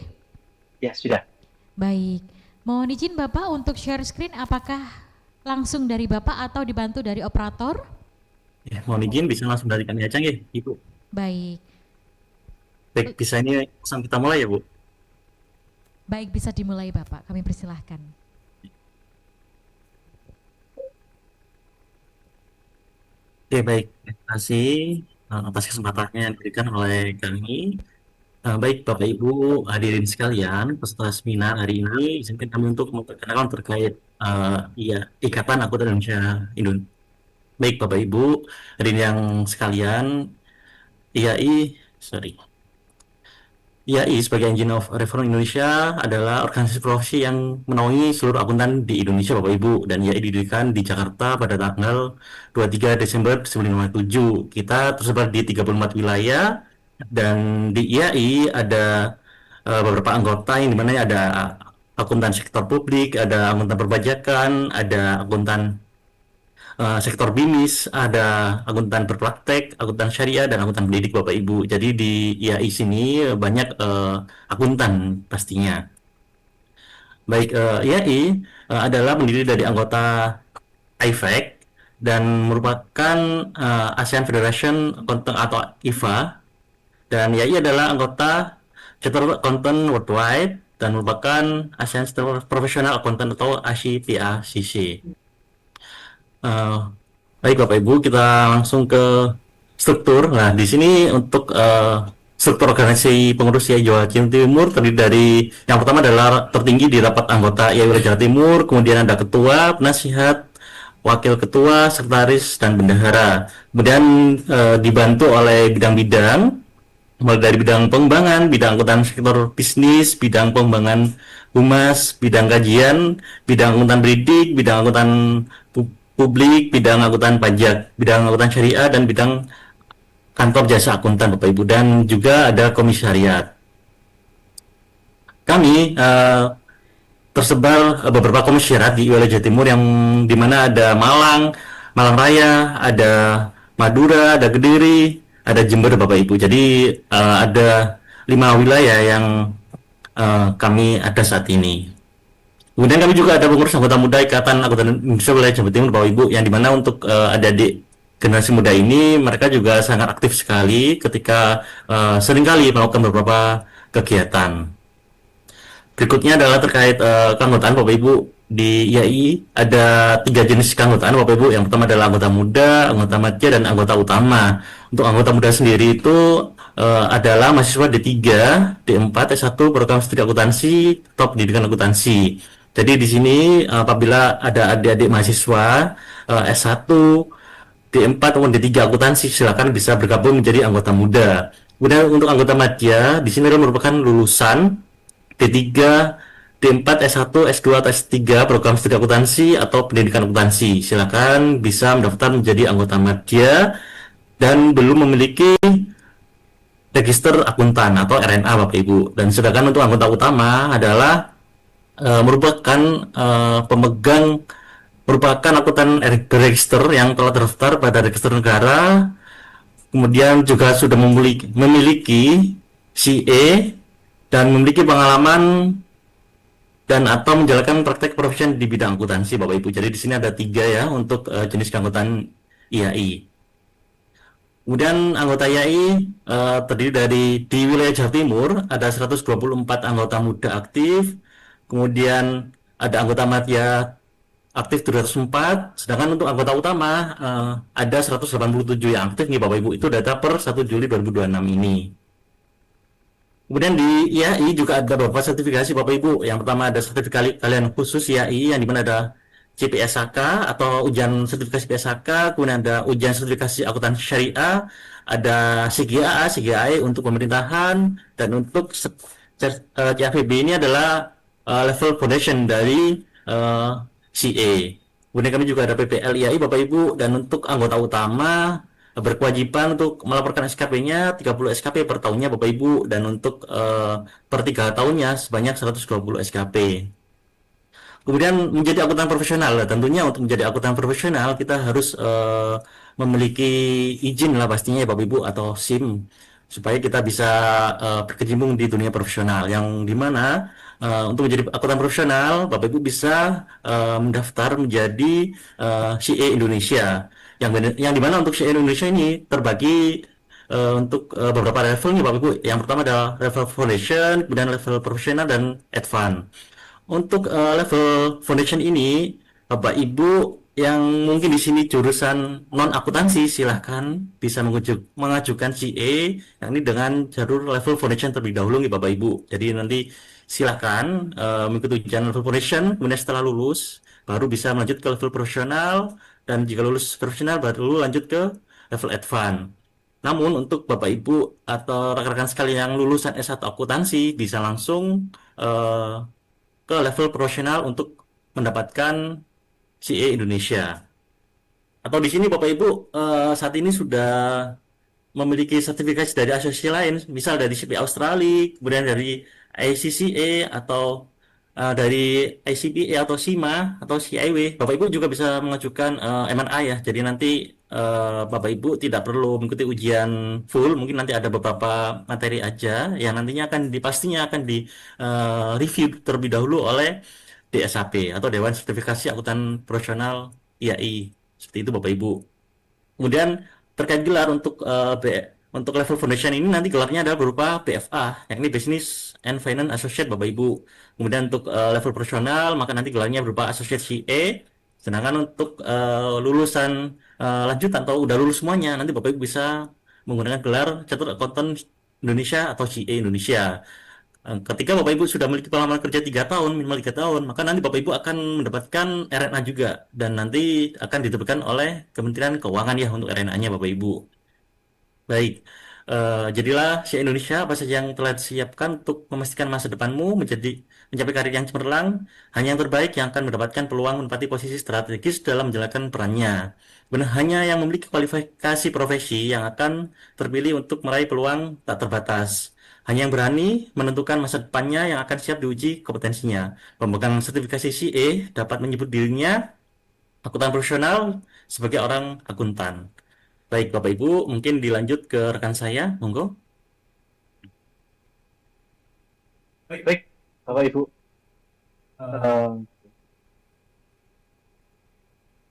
R: Ya, sudah.
B: Baik, mohon izin Bapak untuk share screen apakah langsung dari Bapak atau dibantu dari operator?
R: Ya, mohon izin bisa langsung dari kami aja nggih, Ibu.
B: Baik.
R: Baik, bisa ini langsung kita mulai ya, Bu?
B: Baik, bisa dimulai Bapak, kami persilahkan.
R: Oke, baik. Terima kasih atas kesempatannya yang diberikan oleh kami. Baik, Bapak Ibu hadirin sekalian, peserta seminar hari ini, izinkan kami untuk memperkenalkan terkait Ikatan Akuntan Indonesia. Baik, Bapak Ibu hadirin yang sekalian, IAI sebagai Engine of Reform Indonesia adalah organisasi profesi yang menaungi seluruh akuntan di Indonesia, Bapak Ibu, dan IAI didirikan di Jakarta pada tanggal 23 Desember 1957. Kita tersebar di 34 wilayah, dan di IAI ada beberapa anggota yang dimana ada akuntan sektor publik, ada akuntan perpajakan, ada akuntan sektor BIMIS, ada akuntan berpraktek, akuntan syariah, dan akuntan pendidik, Bapak Ibu. Jadi di IAI sini banyak akuntan pastinya. Baik, IAI adalah pendiri dari anggota IFAC dan merupakan ASEAN Federation Accountant atau IFA, dan IAI adalah anggota Chartered Accountant Worldwide dan merupakan ASEAN Professional Accountant atau ACPACC. Baik Bapak Ibu, kita langsung ke struktur. Nah, di sini untuk struktur organisasi pengurus IAI Jawa Timur terdiri dari yang pertama adalah tertinggi di rapat anggota IAI Wilayah Jawa Timur, kemudian ada ketua, penasihat, wakil ketua, sekretaris, dan bendahara. Kemudian dibantu oleh bidang-bidang, mulai dari bidang pengembangan, bidang akuntan sektor bisnis, bidang pengembangan humas, bidang kajian, bidang akuntan pendidik, bidang akuntan publik, bidang akuntan pajak, bidang akuntan syariah, dan bidang kantor jasa akuntan, Bapak Ibu, dan juga ada komisariat. Kami tersebar beberapa komisariat di wilayah Jawa Timur yang dimana ada Malang Raya, ada Madura, ada Kediri, ada Jember Bapak Ibu. Jadi ada 5 wilayah yang kami ada saat ini. Kemudian kami juga ada pengurus anggota muda Ikatan Anggota Indonesia Wilayah Jawa Timur Bapak Ibu, yang dimana untuk adik-adik generasi muda ini mereka juga sangat aktif sekali ketika seringkali melakukan beberapa kegiatan. Berikutnya adalah terkait keanggotaan Bapak Ibu. Di IAI ada 3 jenis keanggotaan Bapak Ibu. Yang pertama adalah anggota muda, anggota madya, dan anggota utama. Untuk anggota muda sendiri itu adalah mahasiswa D3, D4, S1 program studi akuntansi, top pendidikan akuntansi. Jadi di sini apabila ada adik-adik mahasiswa S1, D4 ataupun D3 akuntansi, silakan bisa bergabung menjadi anggota muda. Kemudian untuk anggota madya, di sini adalah merupakan lulusan D3, D4, S1, S2, atau S3 program studi akuntansi atau pendidikan akuntansi. Silakan bisa mendaftar menjadi anggota madya dan belum memiliki register akuntan atau RNA Bapak Ibu. Dan sedangkan untuk anggota utama adalah merupakan merupakan akuntan register yang telah terdaftar pada register negara, kemudian juga sudah memiliki CA dan memiliki pengalaman dan atau menjalankan praktek profesional di bidang akuntansi Bapak Ibu. Jadi di sini ada 3 ya untuk jenis keanggotaan IAI. Kemudian anggota IAI terdiri dari di wilayah Jawa Timur ada 124 anggota muda aktif, kemudian ada anggota madya aktif 204, sedangkan untuk anggota utama ada 187 yang aktif nih Bapak Ibu. Itu data per 1 Juli 2026 ini. Kemudian di IAI juga ada beberapa sertifikasi Bapak Ibu. Yang pertama ada sertifikasi kalian khusus IAI, yang dimana ada CPSAK atau ujian sertifikasi PSAK, kemudian ada ujian sertifikasi akuntansi syariah, ada CGAA, CGAE untuk pemerintahan, dan untuk CFB ini adalah level foundation dari CA. Kemudian kami juga ada PPL IAI Bapak Ibu, dan untuk anggota utama berkewajiban untuk melaporkan SKP-nya 30 SKP per tahunnya Bapak Ibu, dan untuk per 3 tahunnya sebanyak 120 SKP. Kemudian menjadi akuntan profesional, tentunya untuk menjadi akuntan profesional kita harus memiliki izin lah pastinya ya Bapak Ibu atau SIM, supaya kita bisa berkecimpung di dunia profesional, yang dimana untuk menjadi akuntan profesional Bapak Ibu bisa mendaftar menjadi CA Indonesia, yang dimana untuk CA Indonesia ini terbagi untuk beberapa level nih Bapak Ibu. Yang pertama adalah level foundation, kemudian level profesional, dan advance. Untuk level foundation ini, Bapak Ibu yang mungkin di sini jurusan non akuntansi, silahkan bisa mengajukan CA, yakni dengan jalur level foundation terlebih dahulu nih Bapak Ibu. Jadi nanti silahkan mengikuti ujian level foundation, kemudian setelah lulus baru bisa melanjut ke level profesional, dan jika lulus profesional baru lanjut ke level advance. Namun untuk Bapak Ibu atau rekan-rekan sekalian yang lulusan S1 akuntansi bisa langsung ke level profesional untuk mendapatkan CA Indonesia. Atau di sini Bapak Ibu saat ini sudah memiliki sertifikasi dari asosiasi lain, misal dari CP Australia, kemudian dari ICCA, atau dari ICPA atau SIMA atau CIW. Bapak Ibu juga bisa mengajukan MNA ya. Jadi nanti Bapak Ibu tidak perlu mengikuti ujian full, mungkin nanti ada beberapa materi aja yang nantinya pastinya akan di review terlebih dahulu oleh DSAP atau Dewan Sertifikasi Akuntan Profesional IAI. Seperti itu Bapak Ibu. Kemudian terkait gelar untuk untuk level foundation ini nanti gelarnya adalah berupa BFA, yakni Business and Finance Associate Bapak Ibu. Kemudian untuk level profesional maka nanti gelarnya berupa Associate CA. Sedangkan untuk lulusan lanjutan atau udah lulus semuanya, nanti Bapak Ibu bisa menggunakan gelar Chartered Accountant Indonesia atau CA Indonesia. Ketika Bapak Ibu sudah memiliki pengalaman kerja 3 tahun, minimal 3 tahun, maka nanti Bapak Ibu akan mendapatkan RNA juga, dan nanti akan diterbitkan oleh Kementerian Keuangan ya untuk RNA-nya Bapak Ibu. Baik, jadilah CA Indonesia apa saja yang telah disiapkan untuk memastikan masa depanmu mencapai karir yang cemerlang, hanya yang terbaik yang akan mendapatkan peluang menempati posisi strategis dalam menjalankan perannya. Benar, hanya yang memiliki kualifikasi profesi yang akan terpilih untuk meraih peluang tak terbatas. Hanya yang berani menentukan masa depannya yang akan siap diuji kompetensinya. Pemegang sertifikasi CA dapat menyebut dirinya akuntan profesional sebagai orang akuntan. Baik, Bapak Ibu, mungkin dilanjut ke rekan saya, monggo.
S: Baik, Bapak Ibu.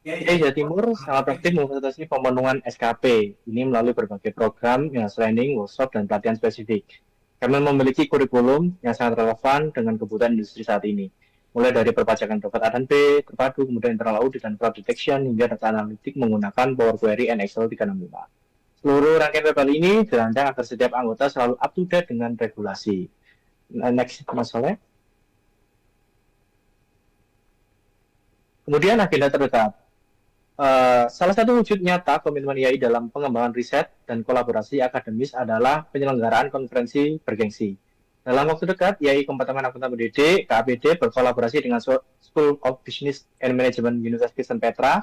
S: Jawa Timur sangat aktif memfasilitasi pemenuhan SKP ini melalui berbagai program yang training, workshop, dan pelatihan spesifik. Kami memiliki kurikulum yang sangat relevan dengan kebutuhan industri saat ini, mulai dari perpajakan dapat A dan B, terpadu, kemudian internal audit dan fraud detection, hingga data analitik menggunakan Power Query and Excel 365. Seluruh rangkaian paper ini dirancang agar setiap anggota selalu up to date dengan regulasi. Next, Mas Soleh. Kemudian agenda terdekat. Salah satu wujud nyata komitmen IAI dalam pengembangan riset dan kolaborasi akademis adalah penyelenggaraan konferensi bergengsi. Dalam waktu dekat, IAI Kompeten Akuntan Pendidik, KAPD, berkolaborasi dengan School of Business and Management Universitas Kristen Petra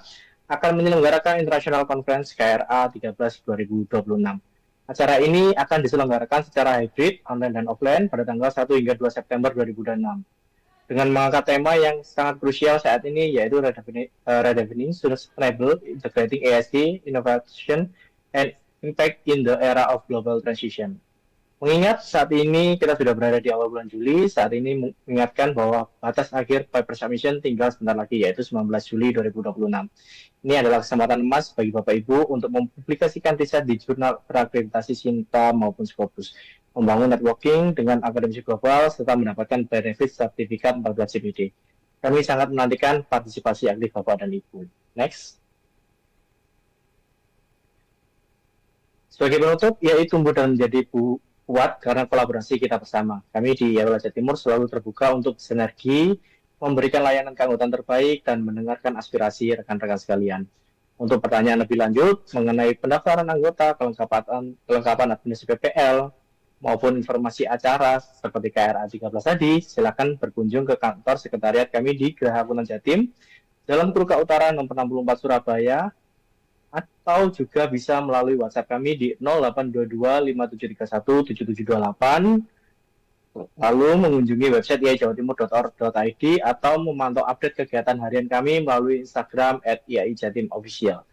S: akan menyelenggarakan International Conference KRA 13 2026. Acara ini akan diselenggarakan secara hybrid, online dan offline pada tanggal 1 hingga 2 September 2026. Dengan mengangkat tema yang sangat krusial saat ini, yaitu redefining sustainable, integrating ESG, innovation, and impact in the era of global transition. Mengingat saat ini kita sudah berada di awal bulan Juli, saat ini mengingatkan bahwa batas akhir paper submission tinggal sebentar lagi, yaitu 19 Juli 2026. Ini adalah kesempatan emas bagi Bapak Ibu untuk mempublikasikan riset di jurnal terakreditasi Sinta maupun Scopus, membangun networking dengan akademisi global, serta mendapatkan benefit sertifikat 14 CPD. Kami sangat menantikan partisipasi aktif Bapak dan Ibu. Next. Sebagai penutup, IAI tumbuh dan menjadi kuat karena kolaborasi kita bersama. Kami di IAI Jawa Timur selalu terbuka untuk sinergi, memberikan layanan keanggotaan terbaik, dan mendengarkan aspirasi rekan-rekan sekalian. Untuk pertanyaan lebih lanjut mengenai pendaftaran anggota, kelengkapan administrasi PPL, maupun informasi acara seperti KRA 13 tadi, silakan berkunjung ke kantor sekretariat kami di Geraha Akuntan Jatim, Jalan Kuruka Utara nomor 64 Surabaya, atau juga bisa melalui WhatsApp kami di 0822 5731 7728, lalu mengunjungi website iaijawatimur.org.id atau memantau update kegiatan harian kami melalui Instagram @iaijatimofficial.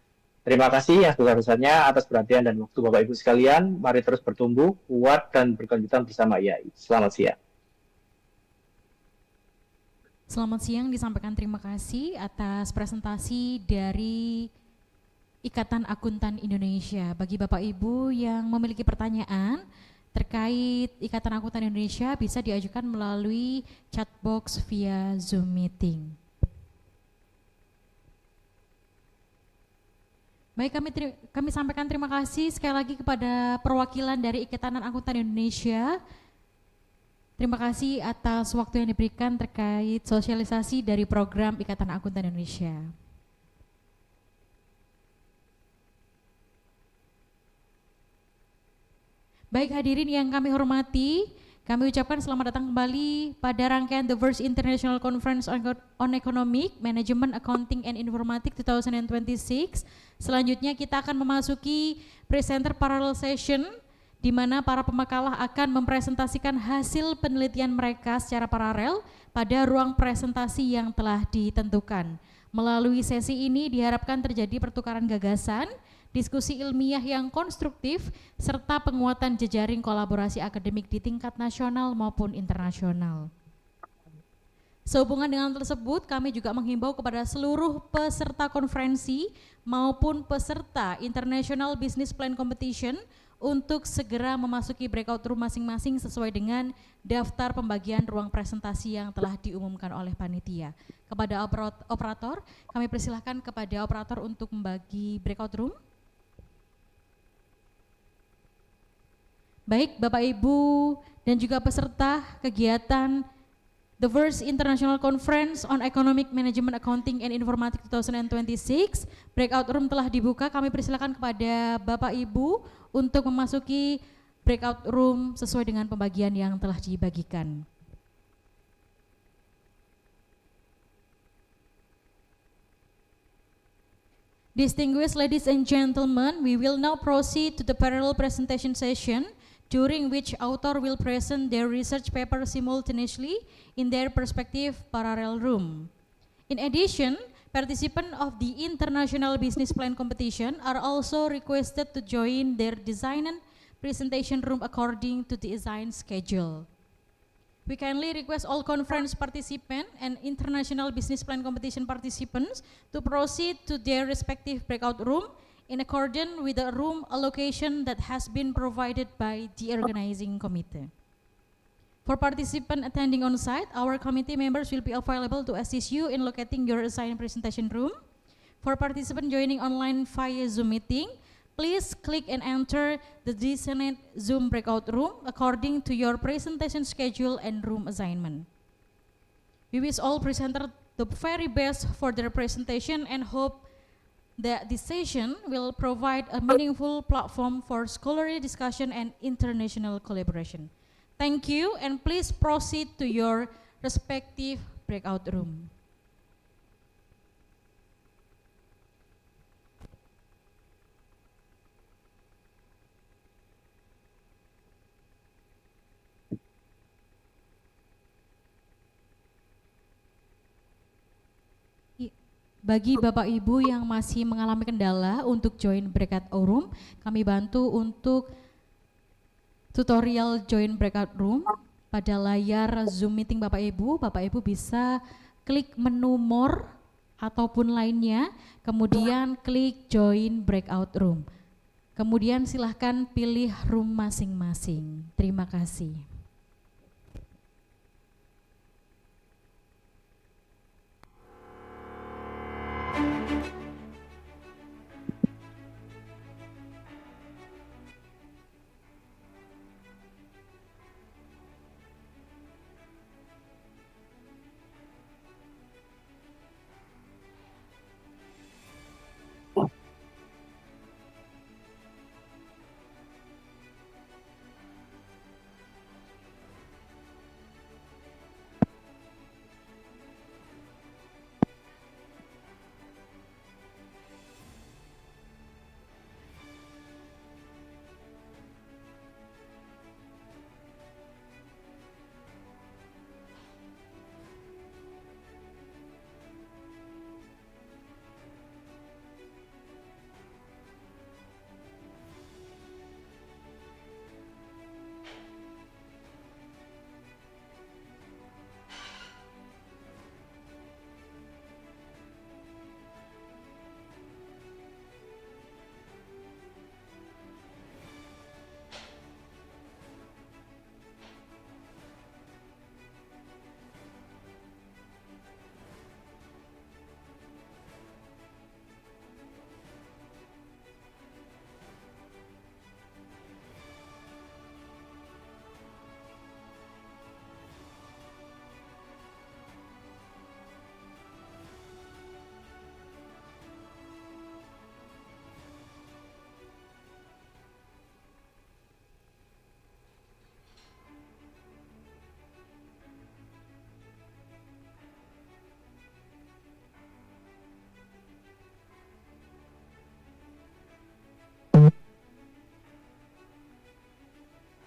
S: Terima kasih yang sebesar-besarnya atas perhatian dan waktu Bapak Ibu sekalian. Mari terus bertumbuh, kuat, dan berkelanjutan bersama IAI. Selamat siang.
B: Selamat siang, disampaikan terima kasih atas presentasi dari Ikatan Akuntan Indonesia. Bagi Bapak Ibu yang memiliki pertanyaan terkait Ikatan Akuntan Indonesia bisa diajukan melalui chat box via Zoom meeting. Baik, kami sampaikan terima kasih sekali lagi kepada perwakilan dari Ikatan Akuntan Indonesia. Terima kasih atas waktu yang diberikan terkait sosialisasi dari program Ikatan Akuntan Indonesia. Baik hadirin yang kami hormati, kami ucapkan selamat datang kembali pada rangkaian The First International Conference on Economic, Management, Accounting, and Informatic 2026. Selanjutnya kita akan memasuki presenter parallel session, di mana para pemakalah akan mempresentasikan hasil penelitian mereka secara paralel pada ruang presentasi yang telah ditentukan. Melalui sesi ini diharapkan terjadi pertukaran gagasan, diskusi ilmiah yang konstruktif, serta penguatan jejaring kolaborasi akademik di tingkat nasional maupun internasional. Sehubungan dengan tersebut, kami juga menghimbau kepada seluruh peserta konferensi maupun peserta International Business Plan Competition untuk segera memasuki breakout room masing-masing sesuai dengan daftar pembagian ruang presentasi yang telah diumumkan oleh panitia. Kepada operator, kami persilahkan kepada operator untuk membagi breakout room. Baik, Bapak Ibu dan juga peserta kegiatan The First International Conference on Economic Management, Accounting, and Informatic 2026, breakout room telah dibuka. Kami persilakan kepada Bapak Ibu untuk memasuki breakout room sesuai dengan pembagian yang telah dibagikan. Distinguished ladies and gentlemen, we will now proceed to the parallel presentation session, during which author will present their research paper simultaneously in their respective parallel room. In addition, Participants of the International Business Plan Competition are also requested to join their design and presentation room according to the assigned schedule. We kindly request all conference participants and International Business Plan Competition participants to proceed to their respective breakout room in accordance with the room allocation that has been provided by the organizing committee. For participants attending on site, our committee members will be available to assist you in locating your assigned presentation room. For participants joining online via Zoom meeting, please click and enter the designated Zoom breakout room according to your presentation schedule and room assignment. We wish all presenters the very best for their presentation and hope that this session will provide a meaningful platform for scholarly discussion and international collaboration. Thank you, and please proceed to your respective breakout room. Bagi Bapak Ibu yang masih mengalami kendala untuk join breakout room, kami bantu untuk tutorial join breakout room. Pada layar Zoom meeting Bapak Ibu bisa klik menu more ataupun lainnya, kemudian klik join breakout room. Kemudian silahkan pilih room masing-masing. Terima kasih.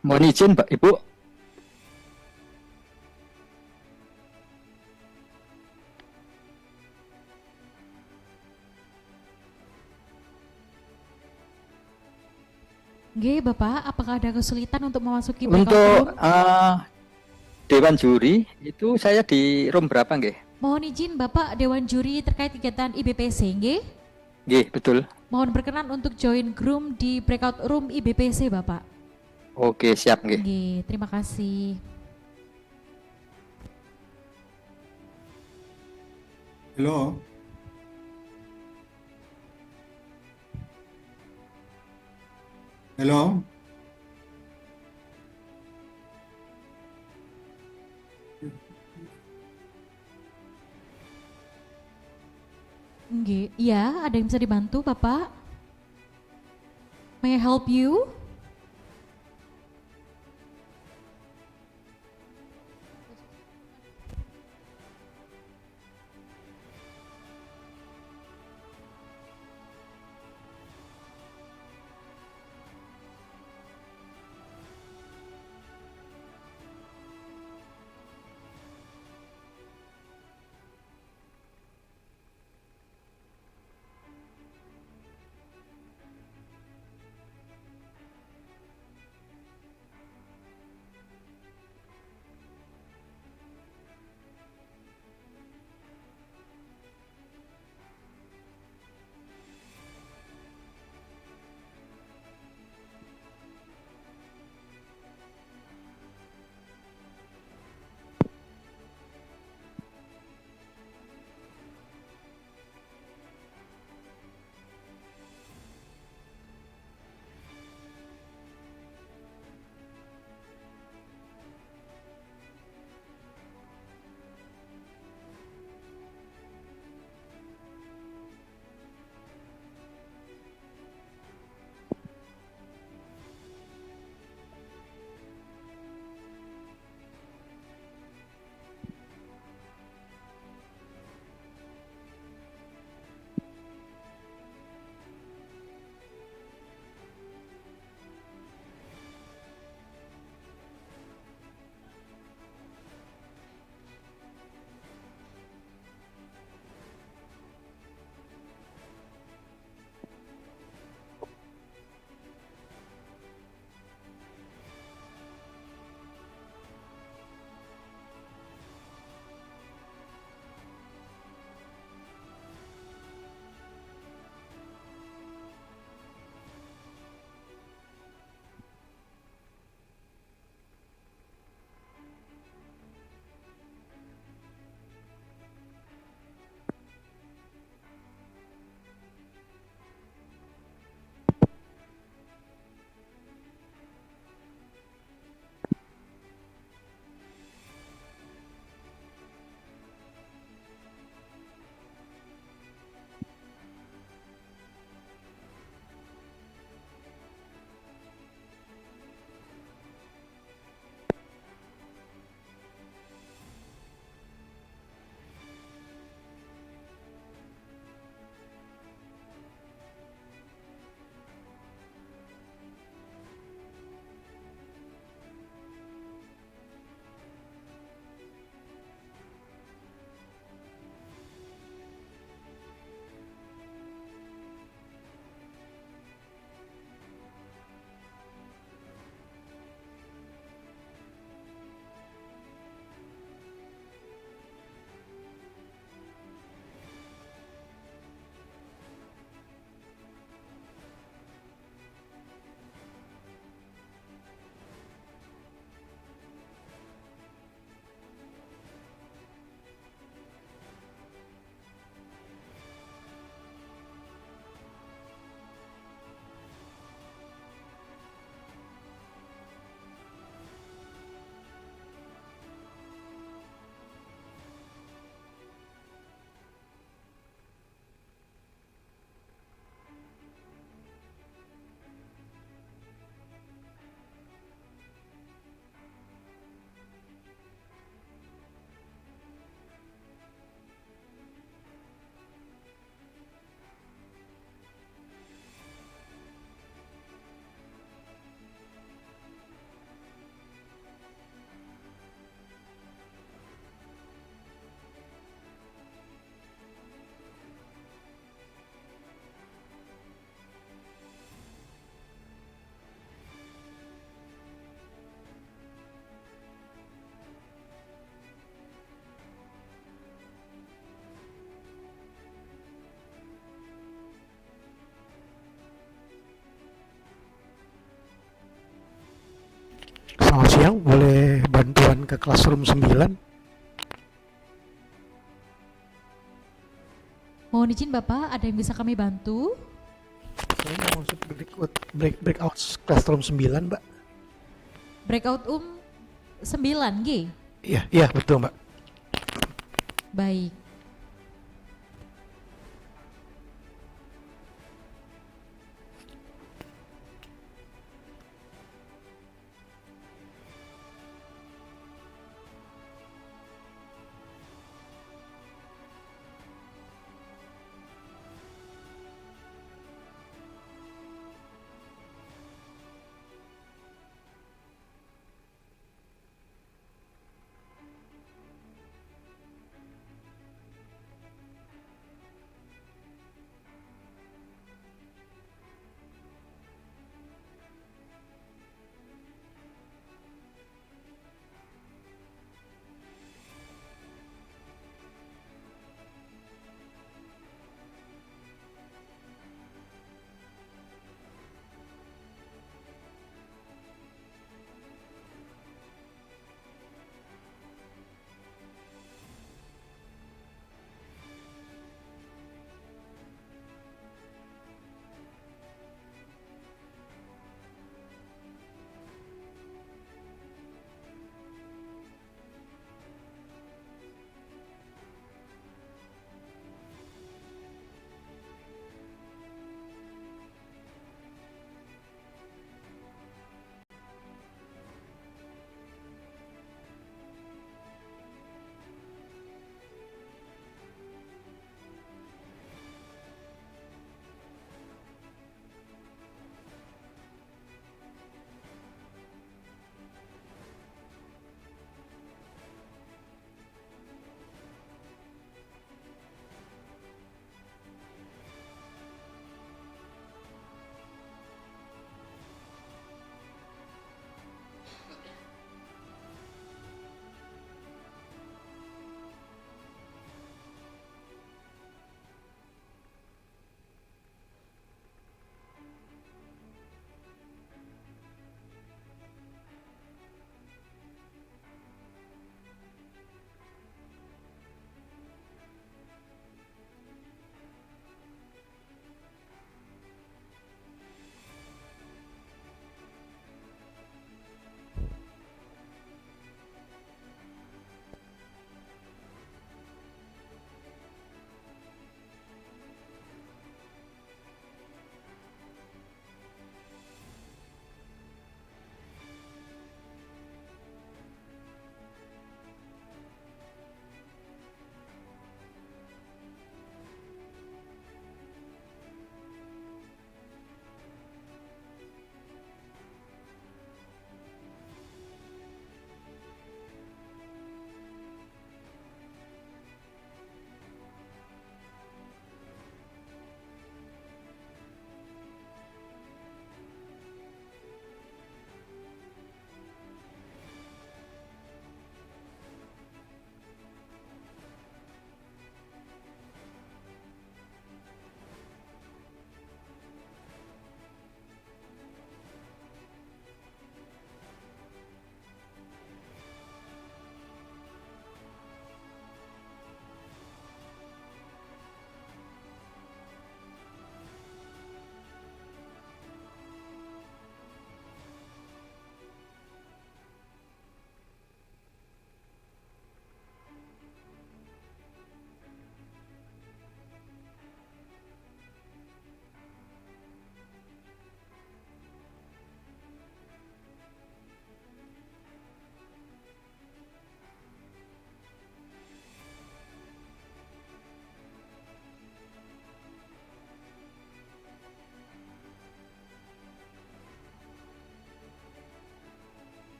T: Mohon izin, Pak Ibu.
B: Nggih, Bapak, apakah ada kesulitan untuk memasuki breakout
T: Untuk
B: room?
T: Dewan Juri itu saya di room berapa, nggih?
B: Mohon izin Bapak Dewan Juri terkait kegiatan IBPC, nggih?
T: Nggih, betul.
B: Mohon berkenan untuk join room di breakout room IBPC, Bapak.
T: Oke, siap, nggih.
B: Nggih, terima kasih.
U: Halo. Halo.
B: Nggih, iya, ada yang bisa dibantu, Bapak? May I help you?
D: Selamat siang, boleh bantuan ke Classroom 9?
B: Mohon izin Bapak, ada yang bisa kami bantu?
D: Saya mau masuk breakout Classroom 9, Mbak.
B: Breakout 9G?
D: Iya, betul, Mbak.
B: Baik.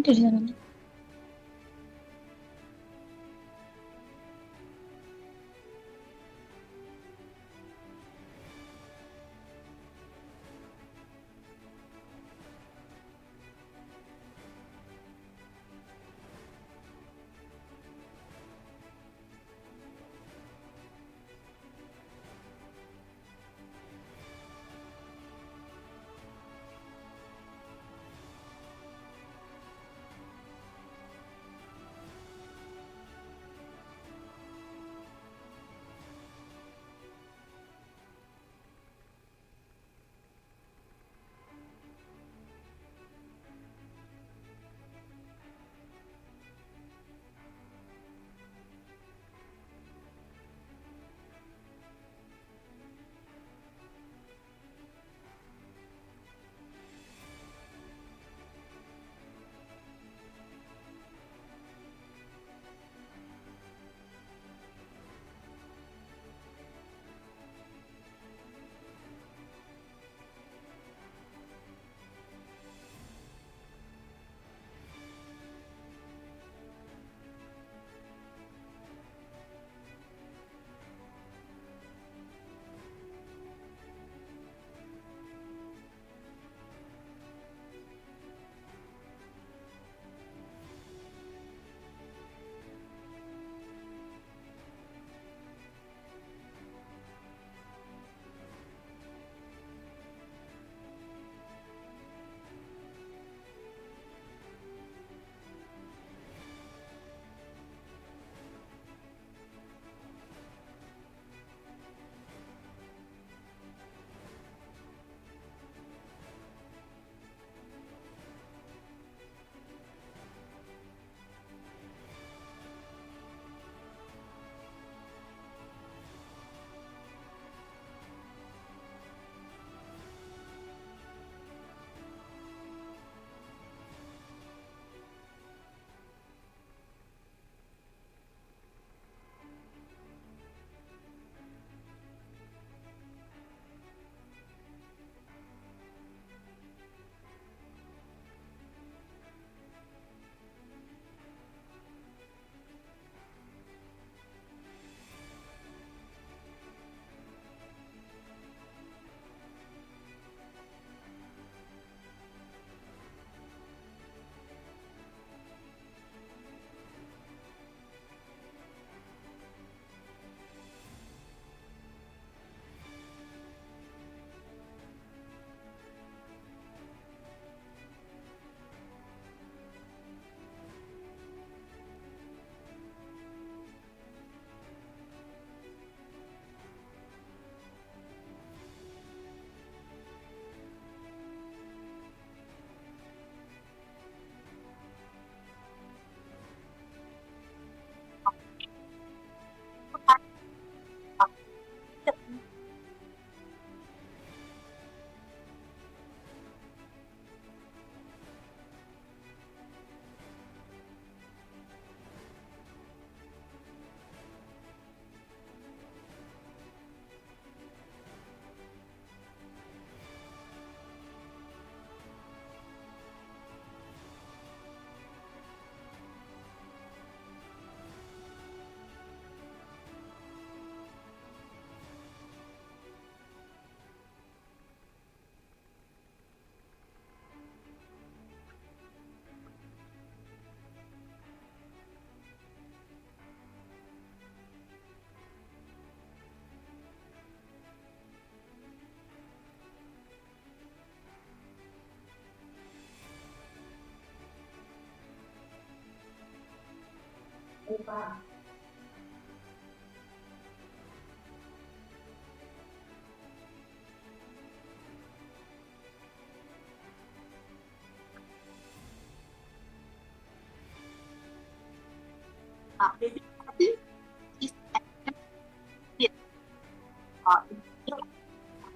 E: Dari sananya.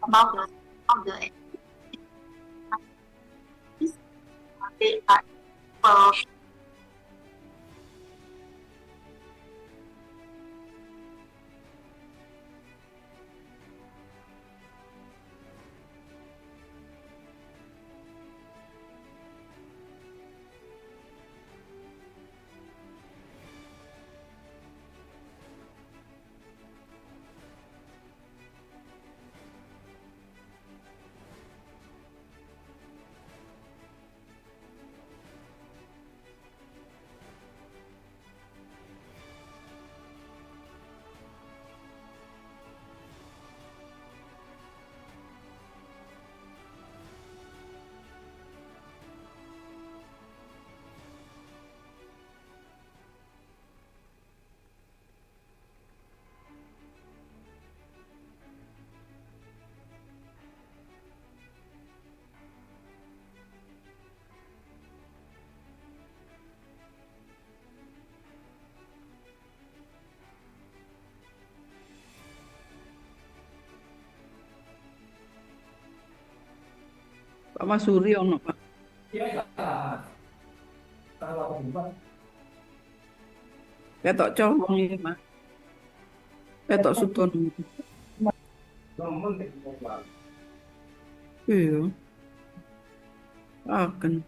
V: About the they are
E: Pak Masuri ono, Pak. Ketok colong iki, Pak. Ketok Sutono. Iya. Akan.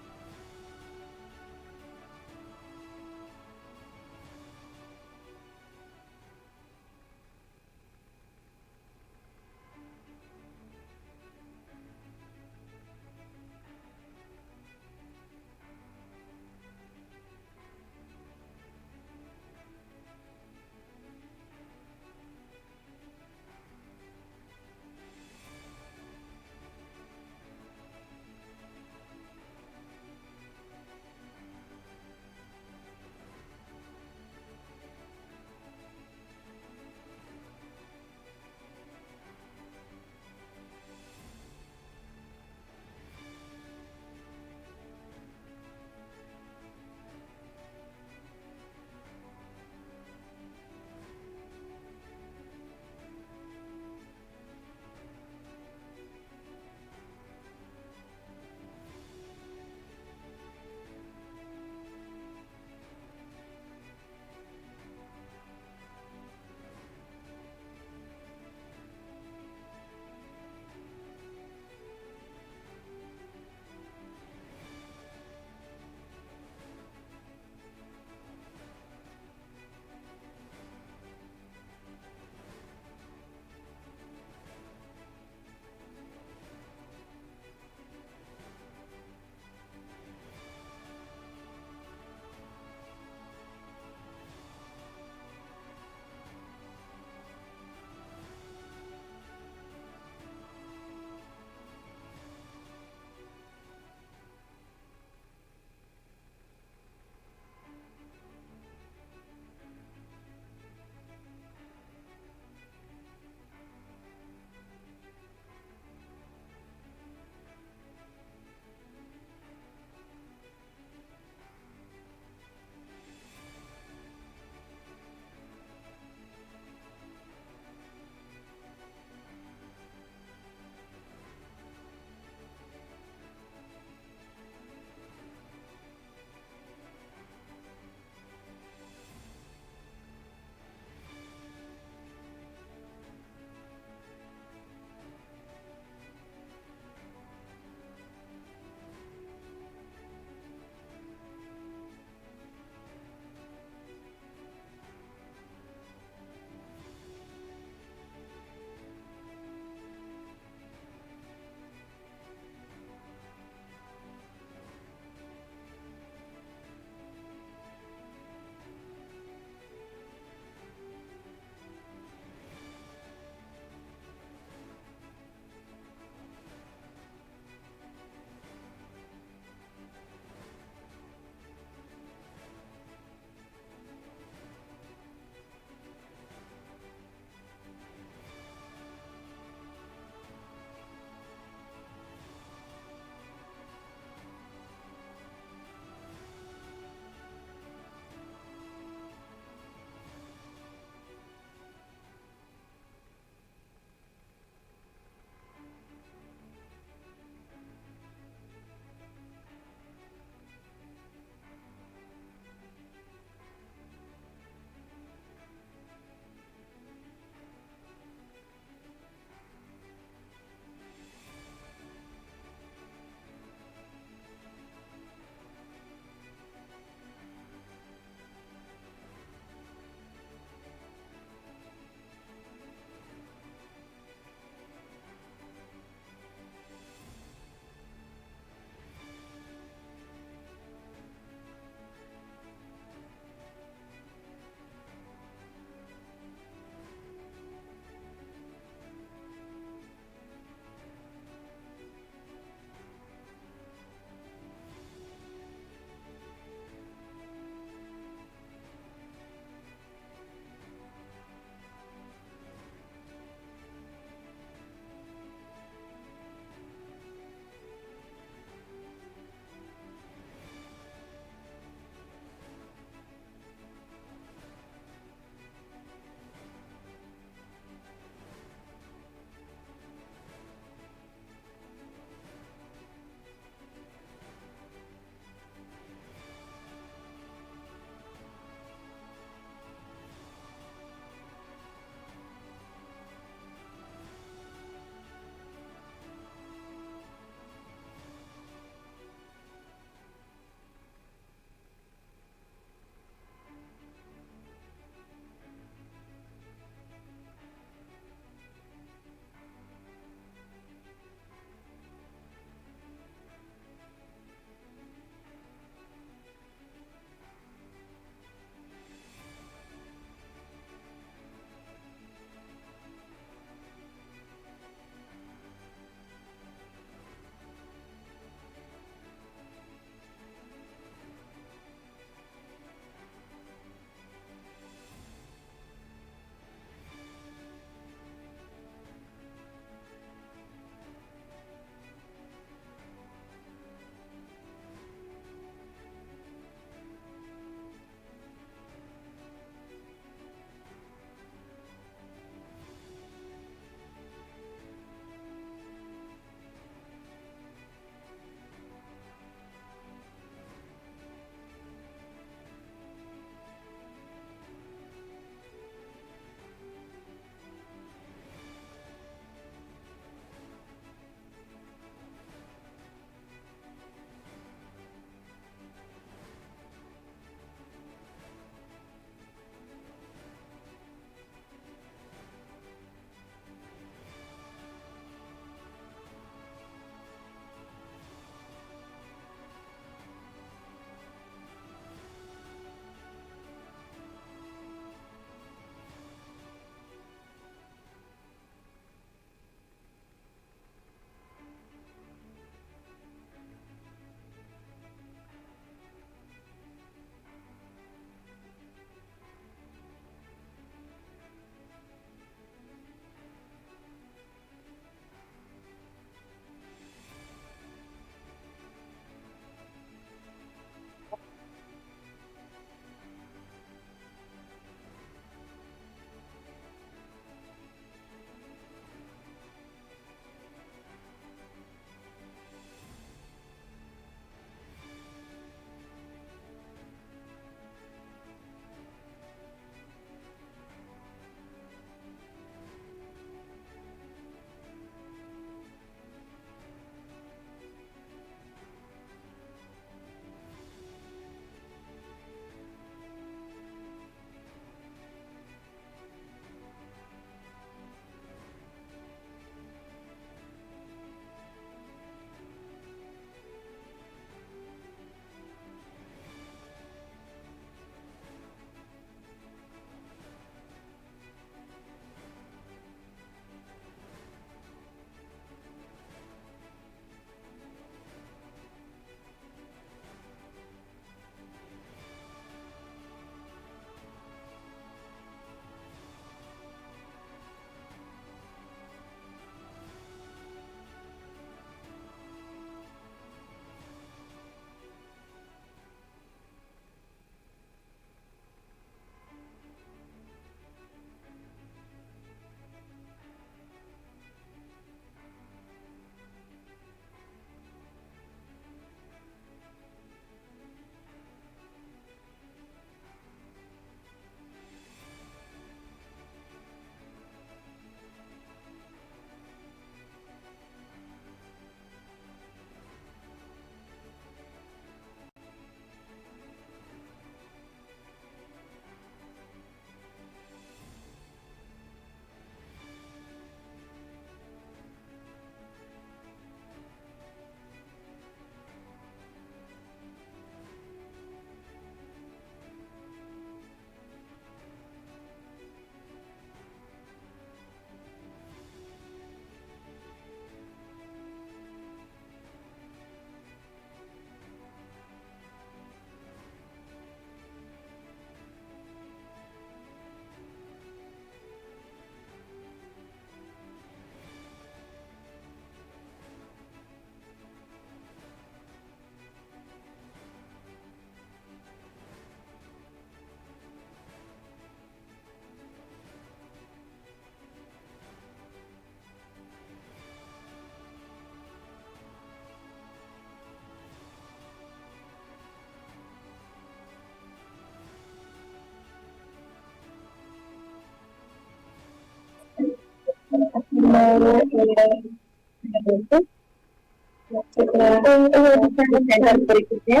F: berikutnya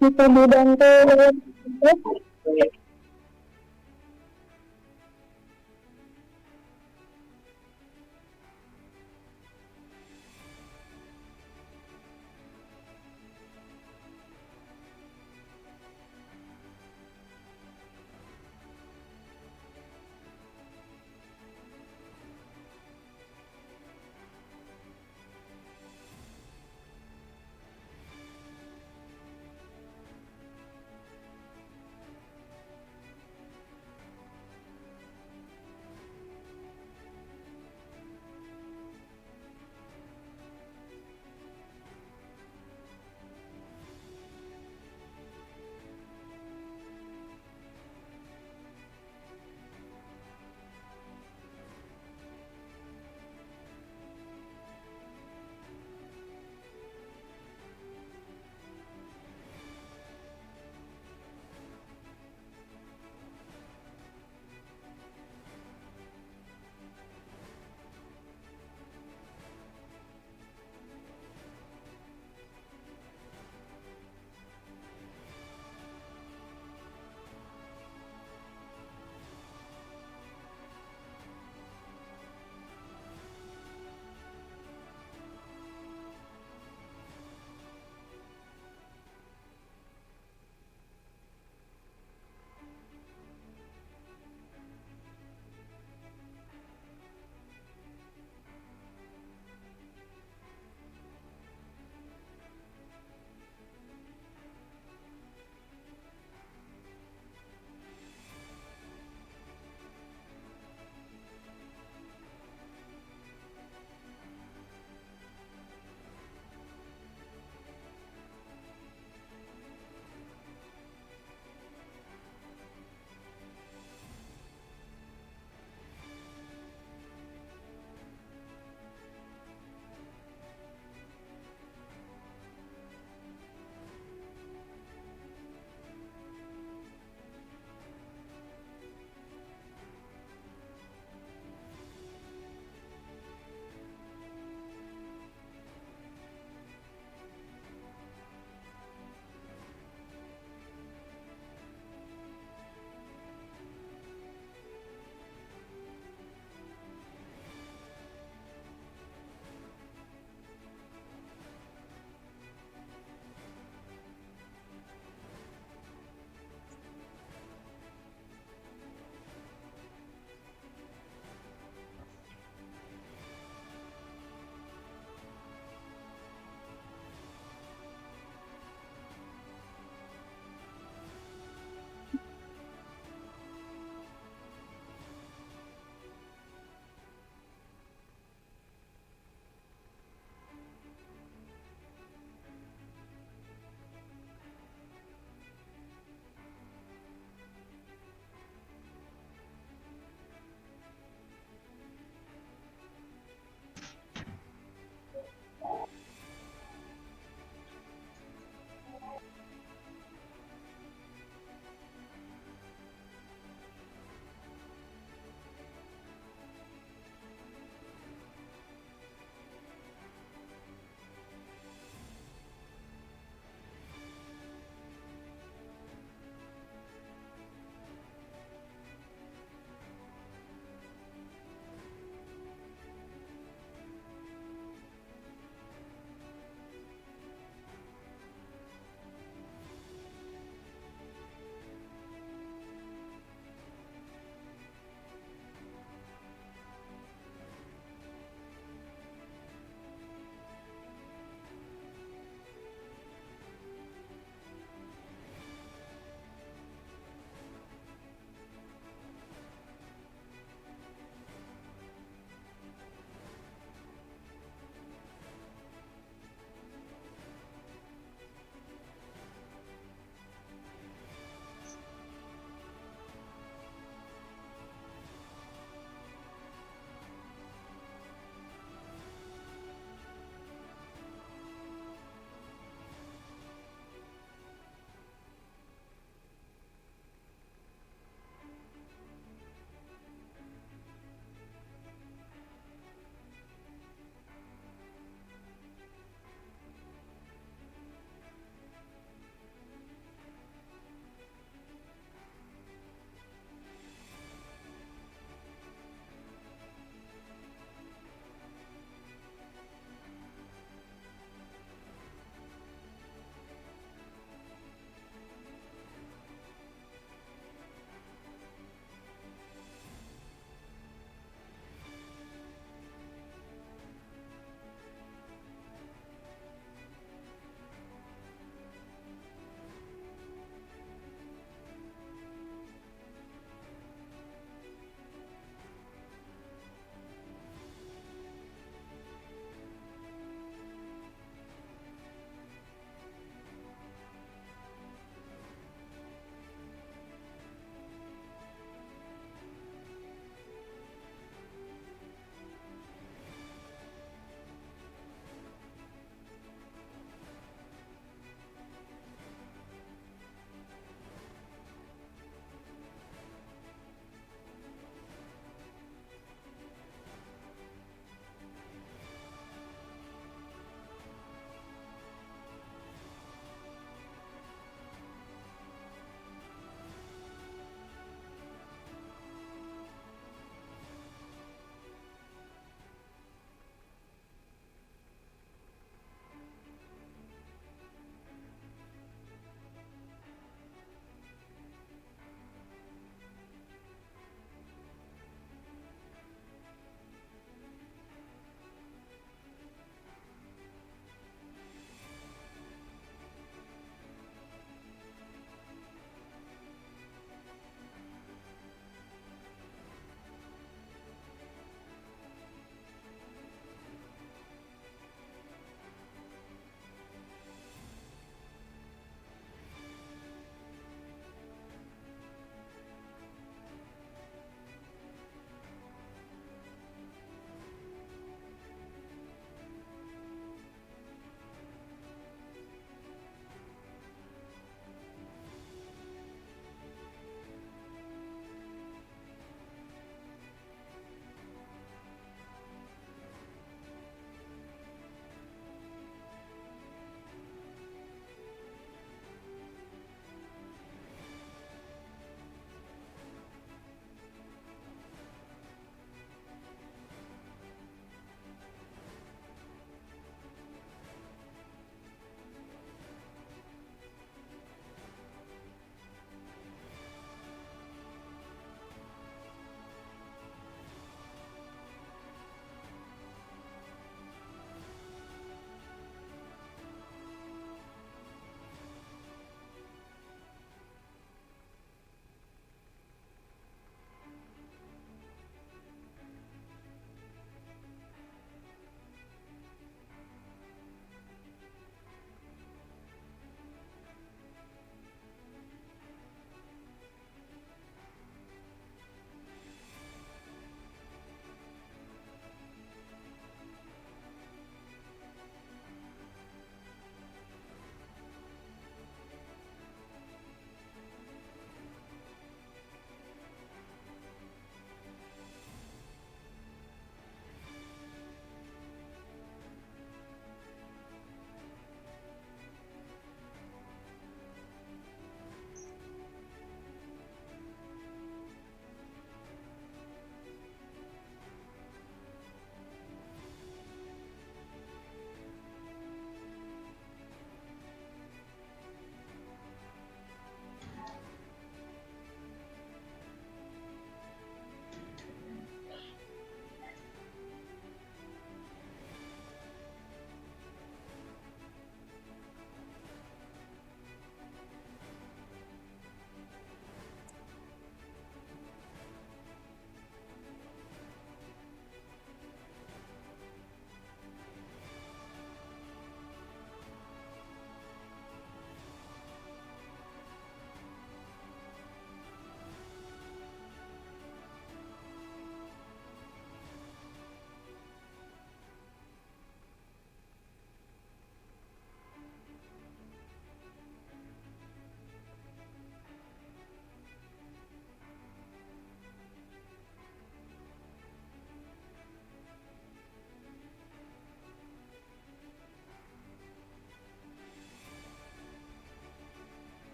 F: bisa dibantu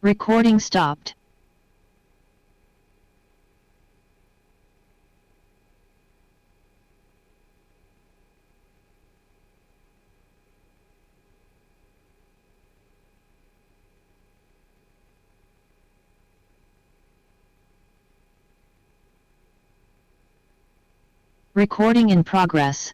A: Recording stopped. Recording in progress.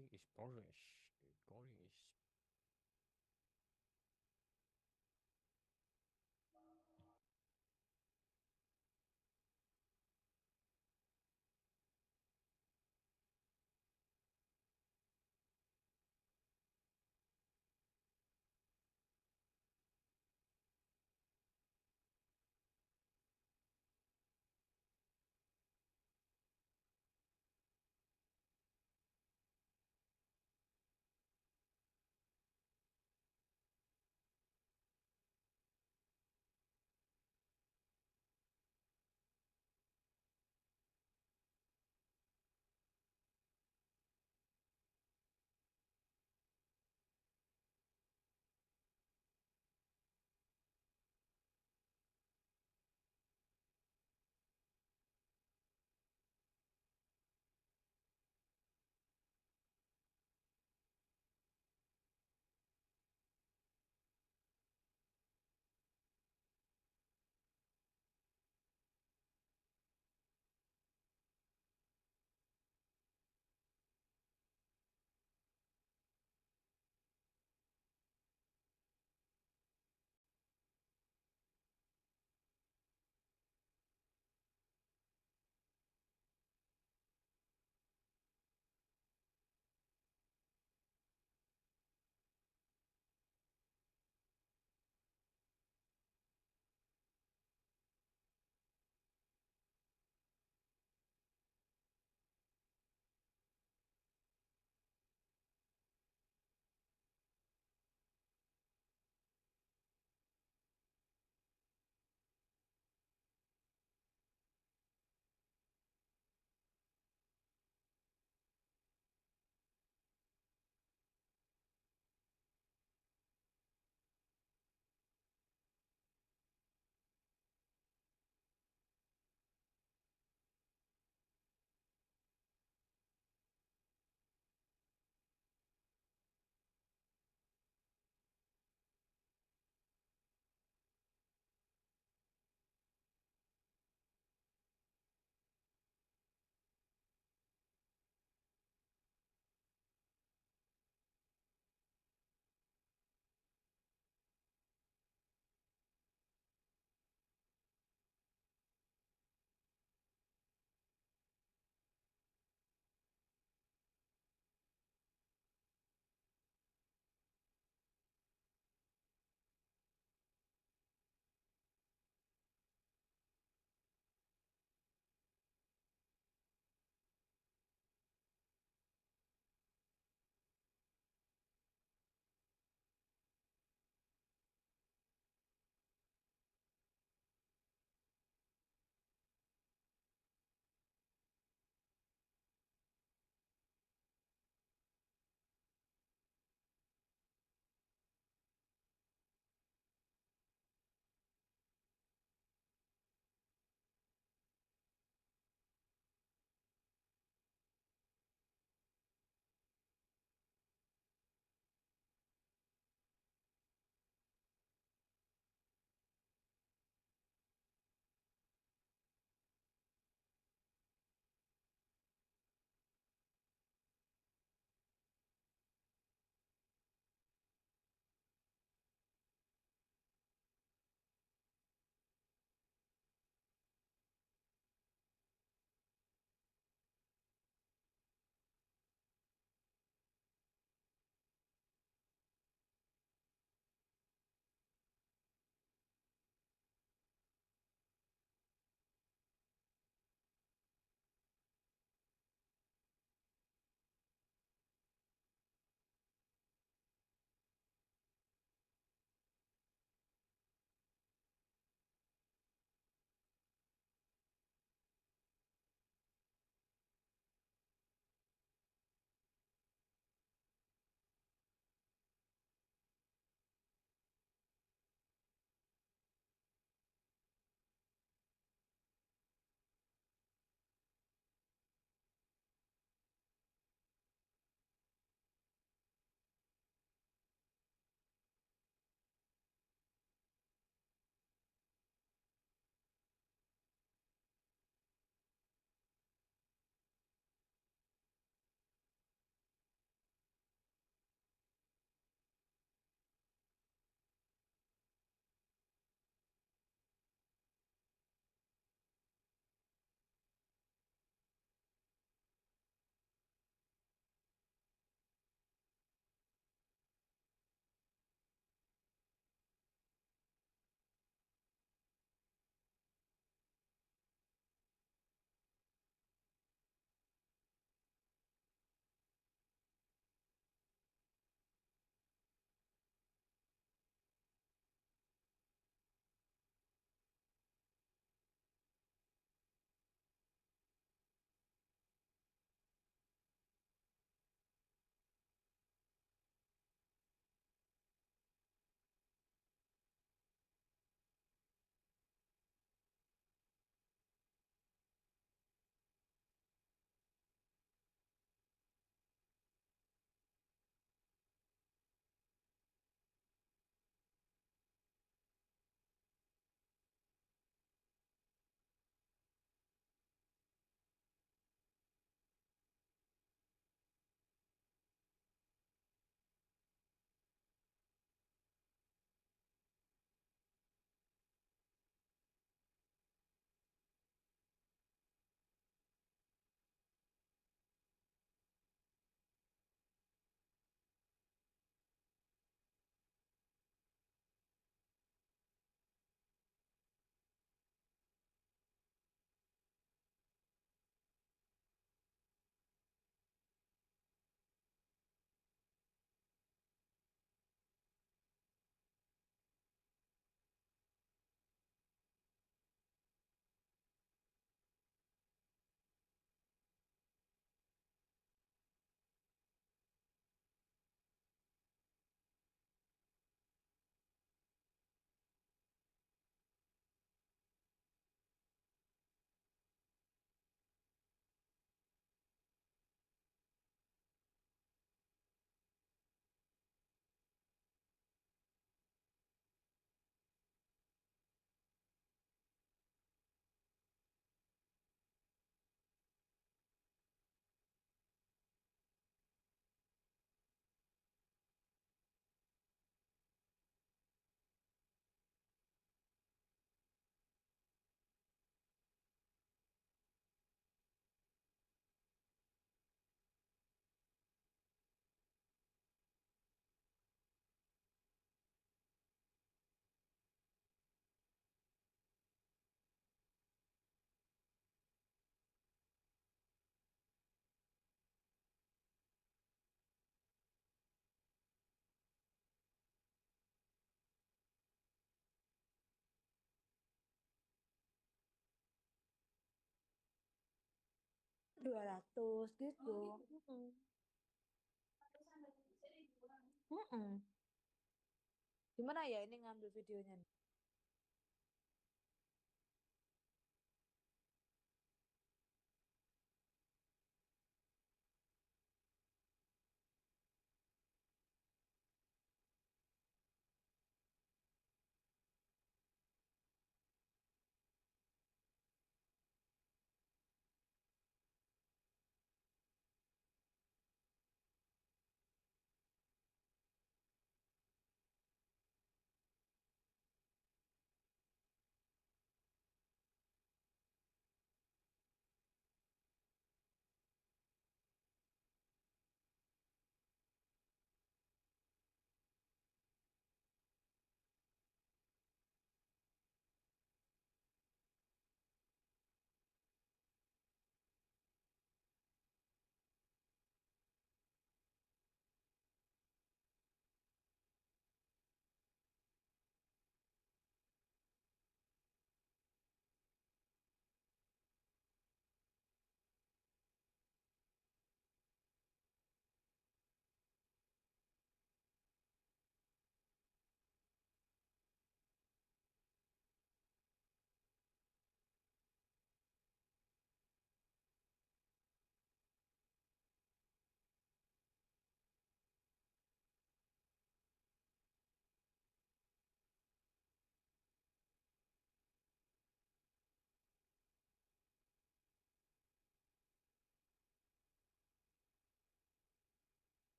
G: Recording is progress. Recording is
H: 200 gitu. Mm-mm. Gimana ya ini ngambil videonya nih?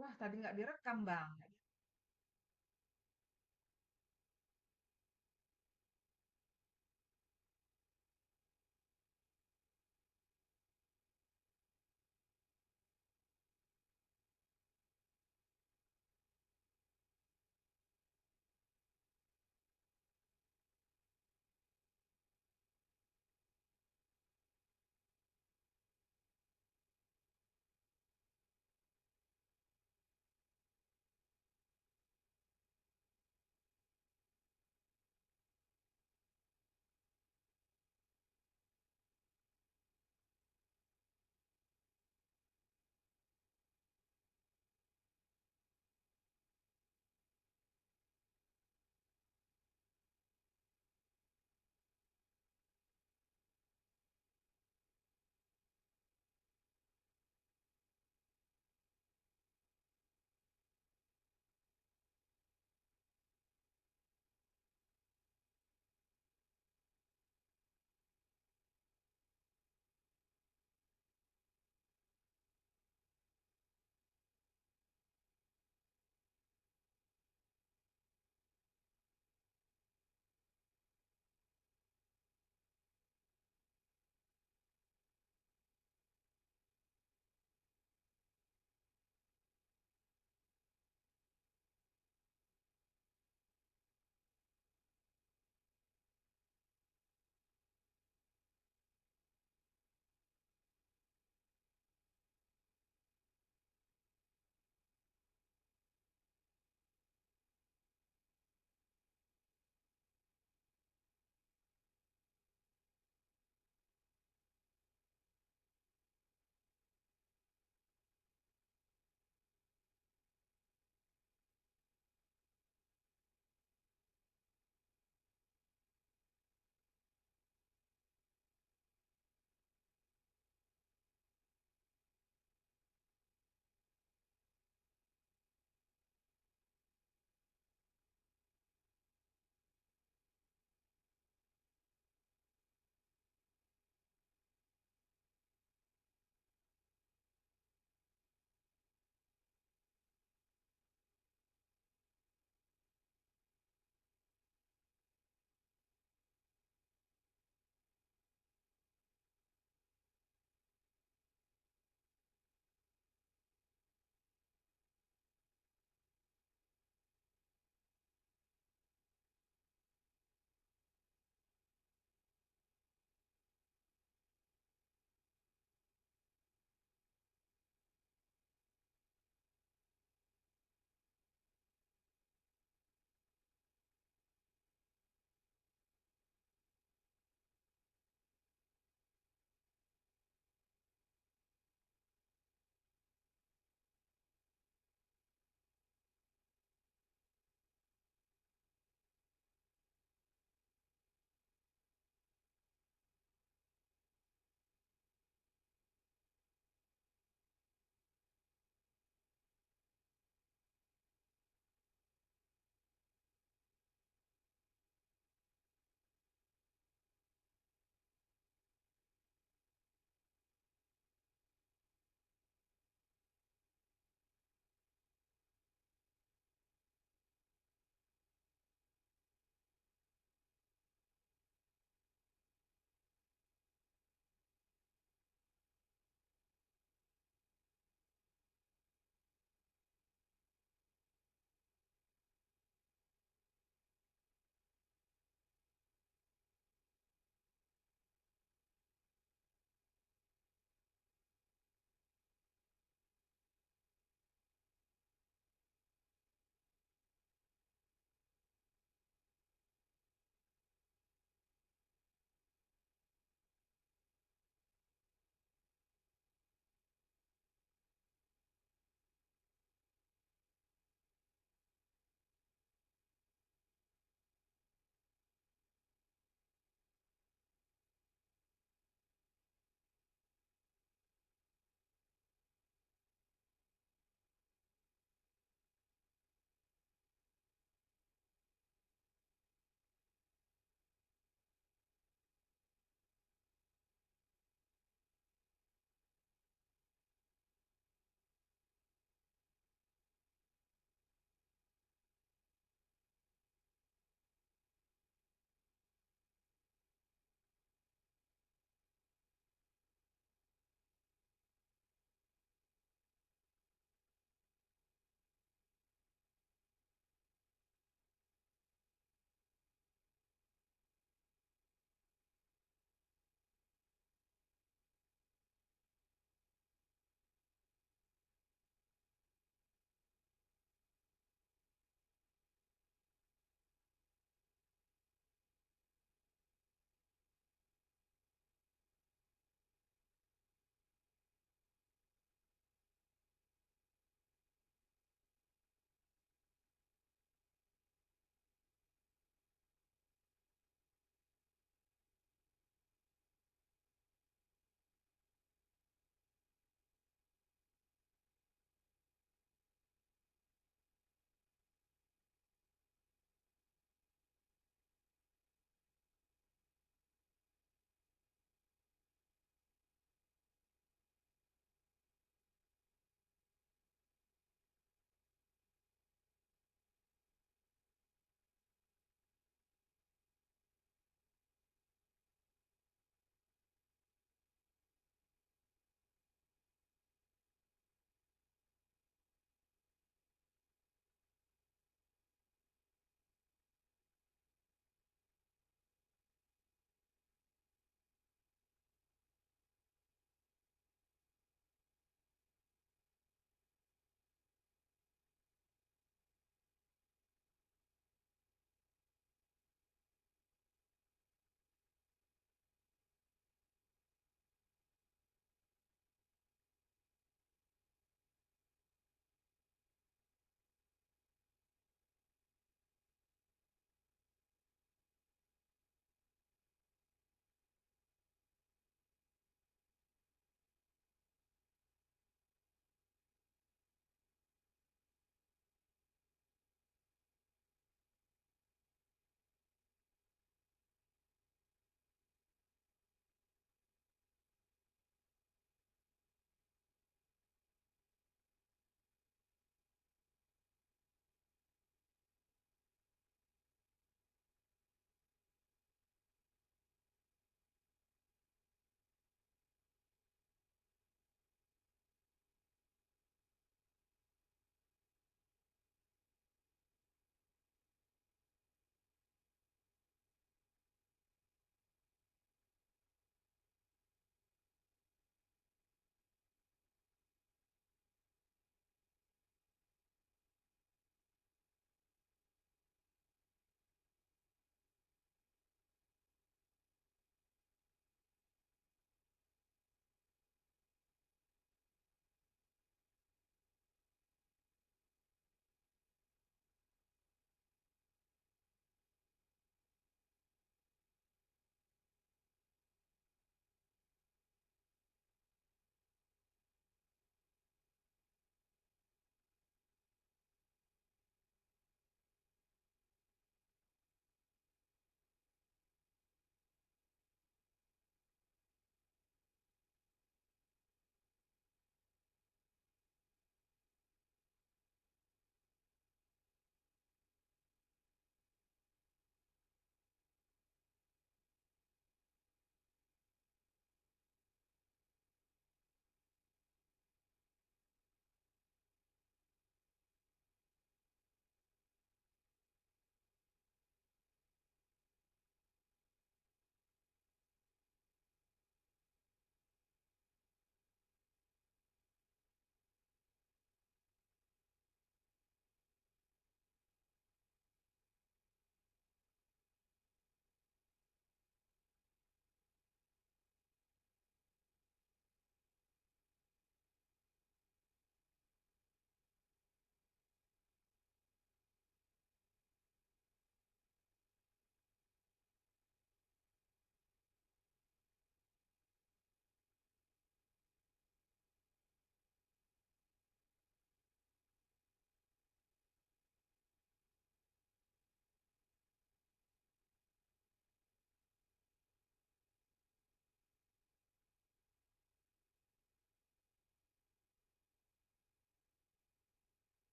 I: Wah, tadi nggak direkam, Bang.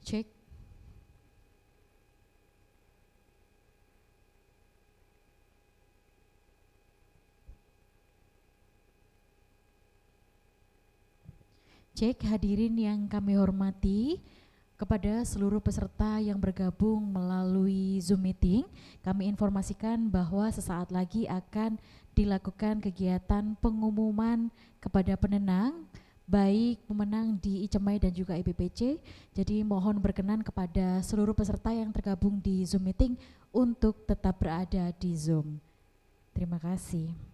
B: Cek. Cek hadirin yang kami hormati, kepada seluruh peserta yang bergabung melalui Zoom meeting, kami informasikan bahwa sesaat lagi akan dilakukan kegiatan pengumuman kepada penenang, baik pemenang di ICEMAI dan juga IBPC. Jadi mohon berkenan kepada seluruh peserta yang tergabung di Zoom meeting untuk tetap berada di Zoom. Terima kasih.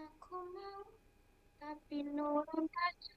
V: Aku mau, tapi nurun aja.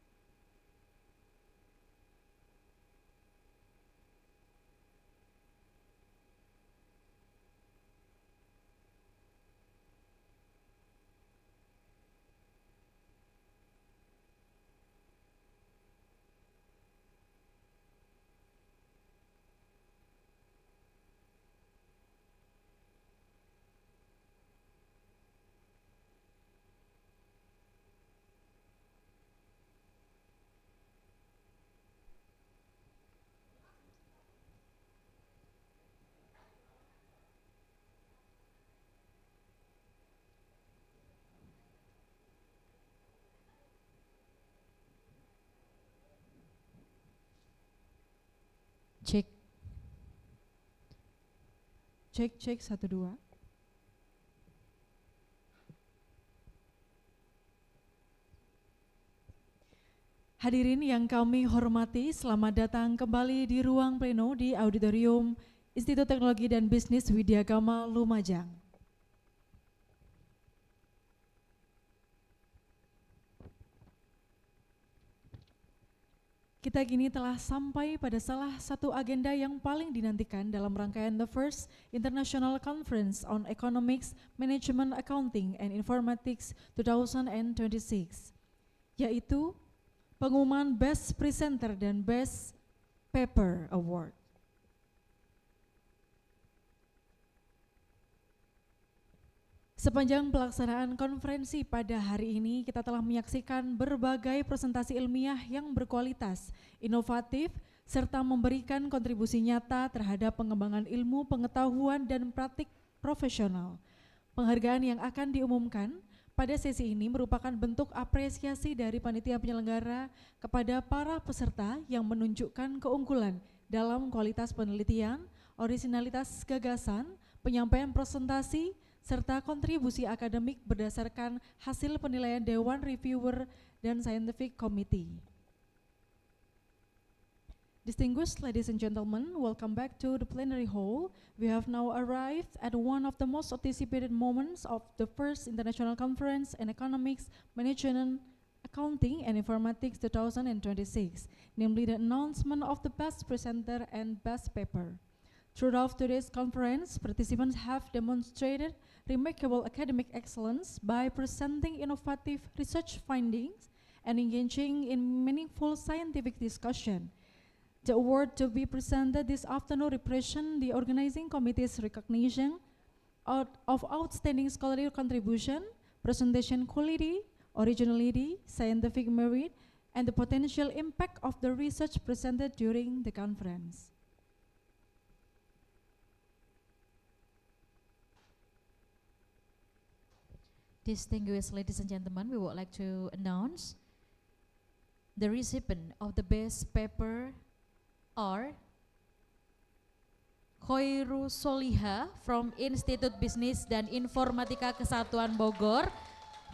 C: Cek. Cek 1 2. Hadirin yang kami hormati, selamat datang kembali di ruang pleno di Auditorium Institut Teknologi dan Bisnis Widyagama Lumajang. Kita kini telah sampai pada salah satu agenda yang paling dinantikan dalam rangkaian The First International Conference on Economics, Management, Accounting, and Informatics 2026, yaitu pengumuman Best Presenter dan Best Paper Award. Sepanjang pelaksanaan konferensi pada hari ini, kita telah menyaksikan berbagai presentasi ilmiah yang berkualitas, inovatif, serta memberikan kontribusi nyata terhadap pengembangan ilmu, pengetahuan, dan praktik profesional. Penghargaan yang akan diumumkan pada sesi ini merupakan bentuk apresiasi dari panitia penyelenggara kepada para peserta yang menunjukkan keunggulan dalam kualitas penelitian, orisinalitas gagasan, penyampaian presentasi, serta kontribusi akademik berdasarkan hasil penilaian Dewan Reviewer dan Scientific Committee. Distinguished ladies and gentlemen, welcome back to the plenary hall. We have now arrived at one of the most anticipated moments of the first International Conference on Economics, Management, Accounting, and Informatics 2026, namely the announcement of the best presenter and best paper. Throughout today's conference, participants have demonstrated remarkable academic excellence by presenting innovative research findings and engaging in meaningful scientific discussion. The award to be presented this afternoon represents the organizing committee's recognition of outstanding scholarly contribution, presentation quality, originality, scientific merit, and the potential impact of the research presented during the conference.
B: Distinguished ladies and gentlemen, we would like to announce the recipient of the best paper are Khoiru Soliha from Institut Bisnis dan Informatika Kesatuan Bogor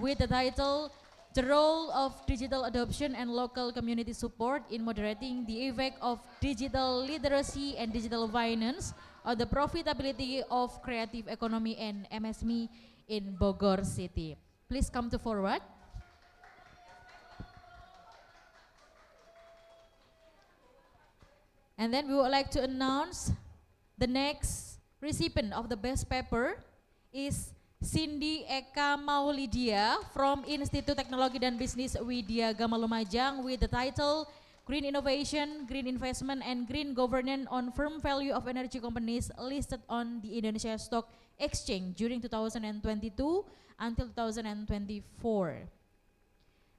B: with the title The Role of Digital Adoption and Local Community Support in Moderating the Effect of Digital Literacy and Digital Finance on the Profitability of Creative Economy and MSME in Bogor City. Please come to forward. And then we would like to announce the next recipient of the best paper is Cindy Eka Maulidia from Institut Teknologi dan Bisnis Widyagama Lumajang with the title Green Innovation, Green Investment, and Green Governance on Firm Value of Energy Companies listed on the Indonesia Stock Exchange during 2022 until 2024.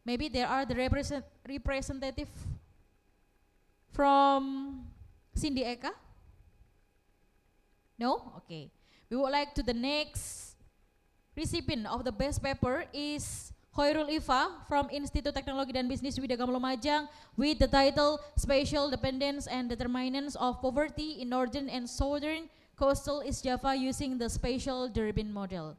B: Maybe there are the representative from Cindy Eka? No? Okay. We would like to the next recipient of the best paper is Khairul Ifa from Institut Teknologi dan Bisnis Widyagama Lumajang with the title Spatial Dependence and Determinants of Poverty in Northern and Southern Coastal East Java using the Spatial Durbin Model.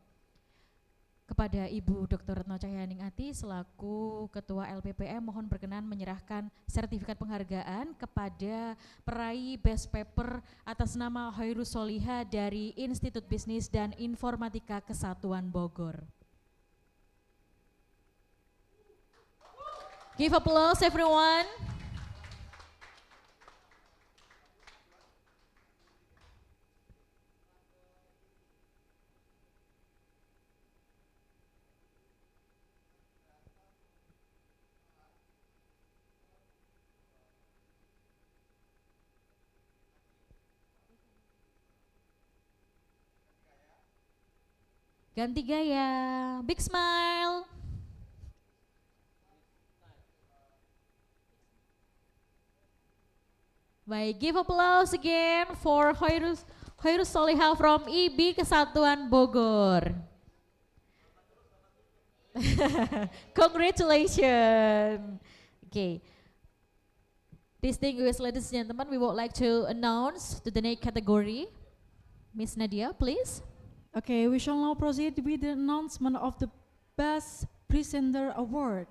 B: Kepada Ibu Dr. Retno Cahyaningati selaku Ketua LPPM mohon berkenan menyerahkan sertifikat penghargaan kepada peraih Best Paper atas nama Khairul Soliha dari Institut Bisnis dan Informatika Kesatuan Bogor. Give applause everyone. Ganti gaya, big smile. Baik, give applause again for Khairus Solihah from IB Kesatuan Bogor. Congratulations. Okay. Distinguished ladies and gentlemen, we would like to announce to the next category. Miss Nadia, please.
C: Okay, we shall now proceed with the announcement of the Best Presenter Award.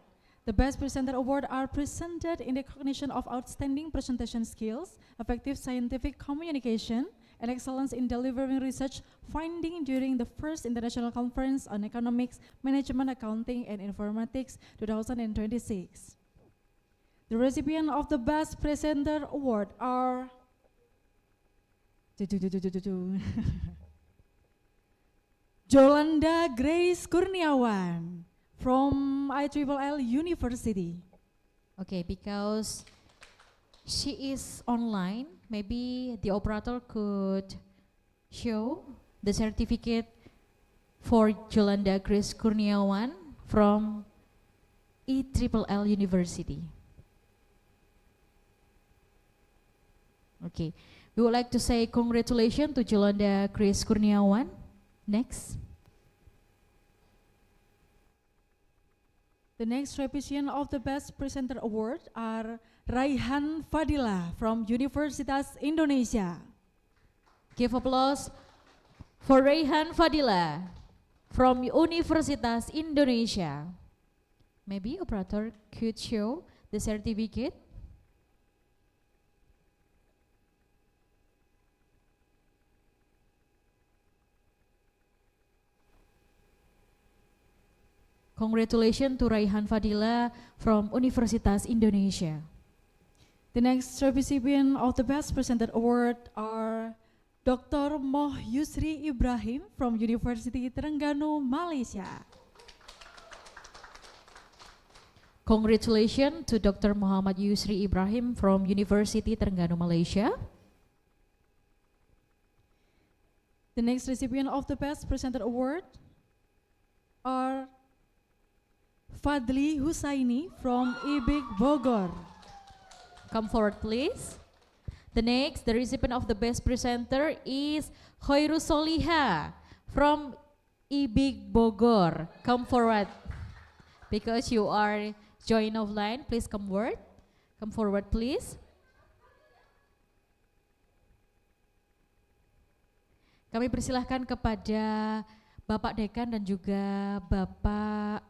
C: The Best Presenter Award are presented in recognition of outstanding presentation skills, effective scientific communication, and excellence in delivering research finding during the first International Conference on Economics, Management, Accounting, and Informatics 2026. The recipient of the Best Presenter Award are Jolanda Grace Kurniawan from IEEE University.
B: Okay, because she is online, maybe the operator could show the certificate for Jolanda Grace Kurniawan from IEEE University. Okay, we would like to say congratulations to Jolanda Grace Kurniawan. Next.
C: The next recipient of the Best Presenter Award are Raihan Fadila from Universitas Indonesia.
B: Give applause for Raihan Fadila from Universitas Indonesia. Maybe operator could show the certificate. Congratulations to Raihan Fadila from Universitas Indonesia.
C: The next recipient of the Best Presenter Award are Dr. Moh Yusri Ibrahim from University Terengganu, Malaysia.
B: Congratulations to Dr. Muhammad Yusri Ibrahim from University Terengganu, Malaysia.
C: The next recipient of the Best Presenter Award are Fadli Husaini from IBIK Bogor.
B: Come forward, please. The next, the recipient of the Best Presenter is Khairus Solihah from IBIK Bogor. Come forward. Because you are join offline, please come forward. Come forward, please. Kami persilahkan kepada Bapak Dekan dan juga Bapak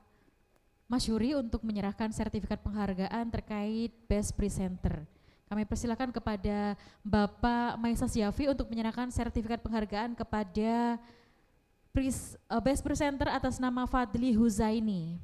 B: Masyuri untuk menyerahkan sertifikat penghargaan terkait Best Presenter. Kami persilakan kepada Bapak Maisa Syafi untuk menyerahkan sertifikat penghargaan kepada Best Presenter atas nama Fadli Huzaini.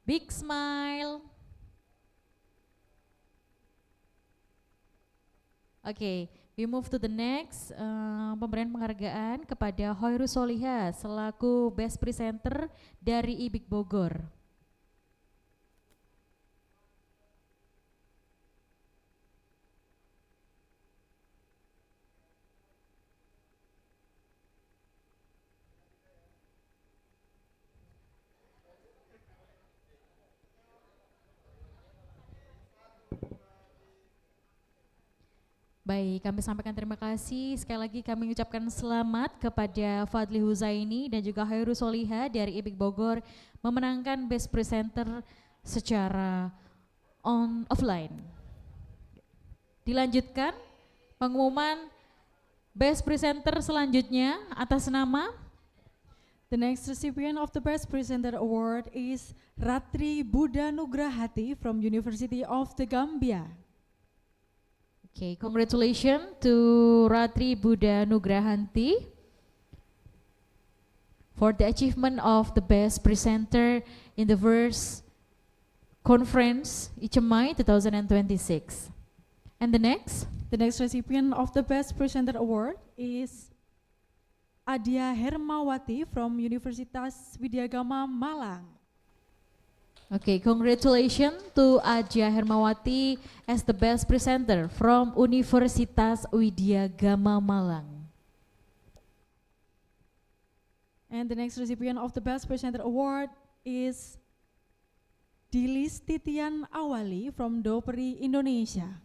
B: Big smile. Okay, we move to the next pemberian penghargaan kepada Khairus Solihah selaku Best Presenter dari IBIK Bogor. Baik, kami sampaikan terima kasih. Sekali lagi kami ucapkan selamat kepada Fadli Huzaini dan juga Khairus Solihah dari IBIK Bogor memenangkan Best Presenter secara offline. Dilanjutkan pengumuman Best Presenter selanjutnya atas nama
C: The next recipient of the Best Presenter Award is Ratri Buddha Nugrahati from University of the Gambia.
B: Okay, congratulations to Ratri Buddha Nugrahanti for the achievement of the Best Presenter in the Verse Conference ICEMAI 2026. And the next
C: recipient of the Best Presenter Award is Adia Hermawati from Universitas Widyagama Malang.
B: Okay, congratulations to Adia Hermawati as the Best Presenter from Universitas Widyagama Malang.
C: And the next recipient of the Best Presenter Award is Dilis Titian Awali from Doperi Indonesia.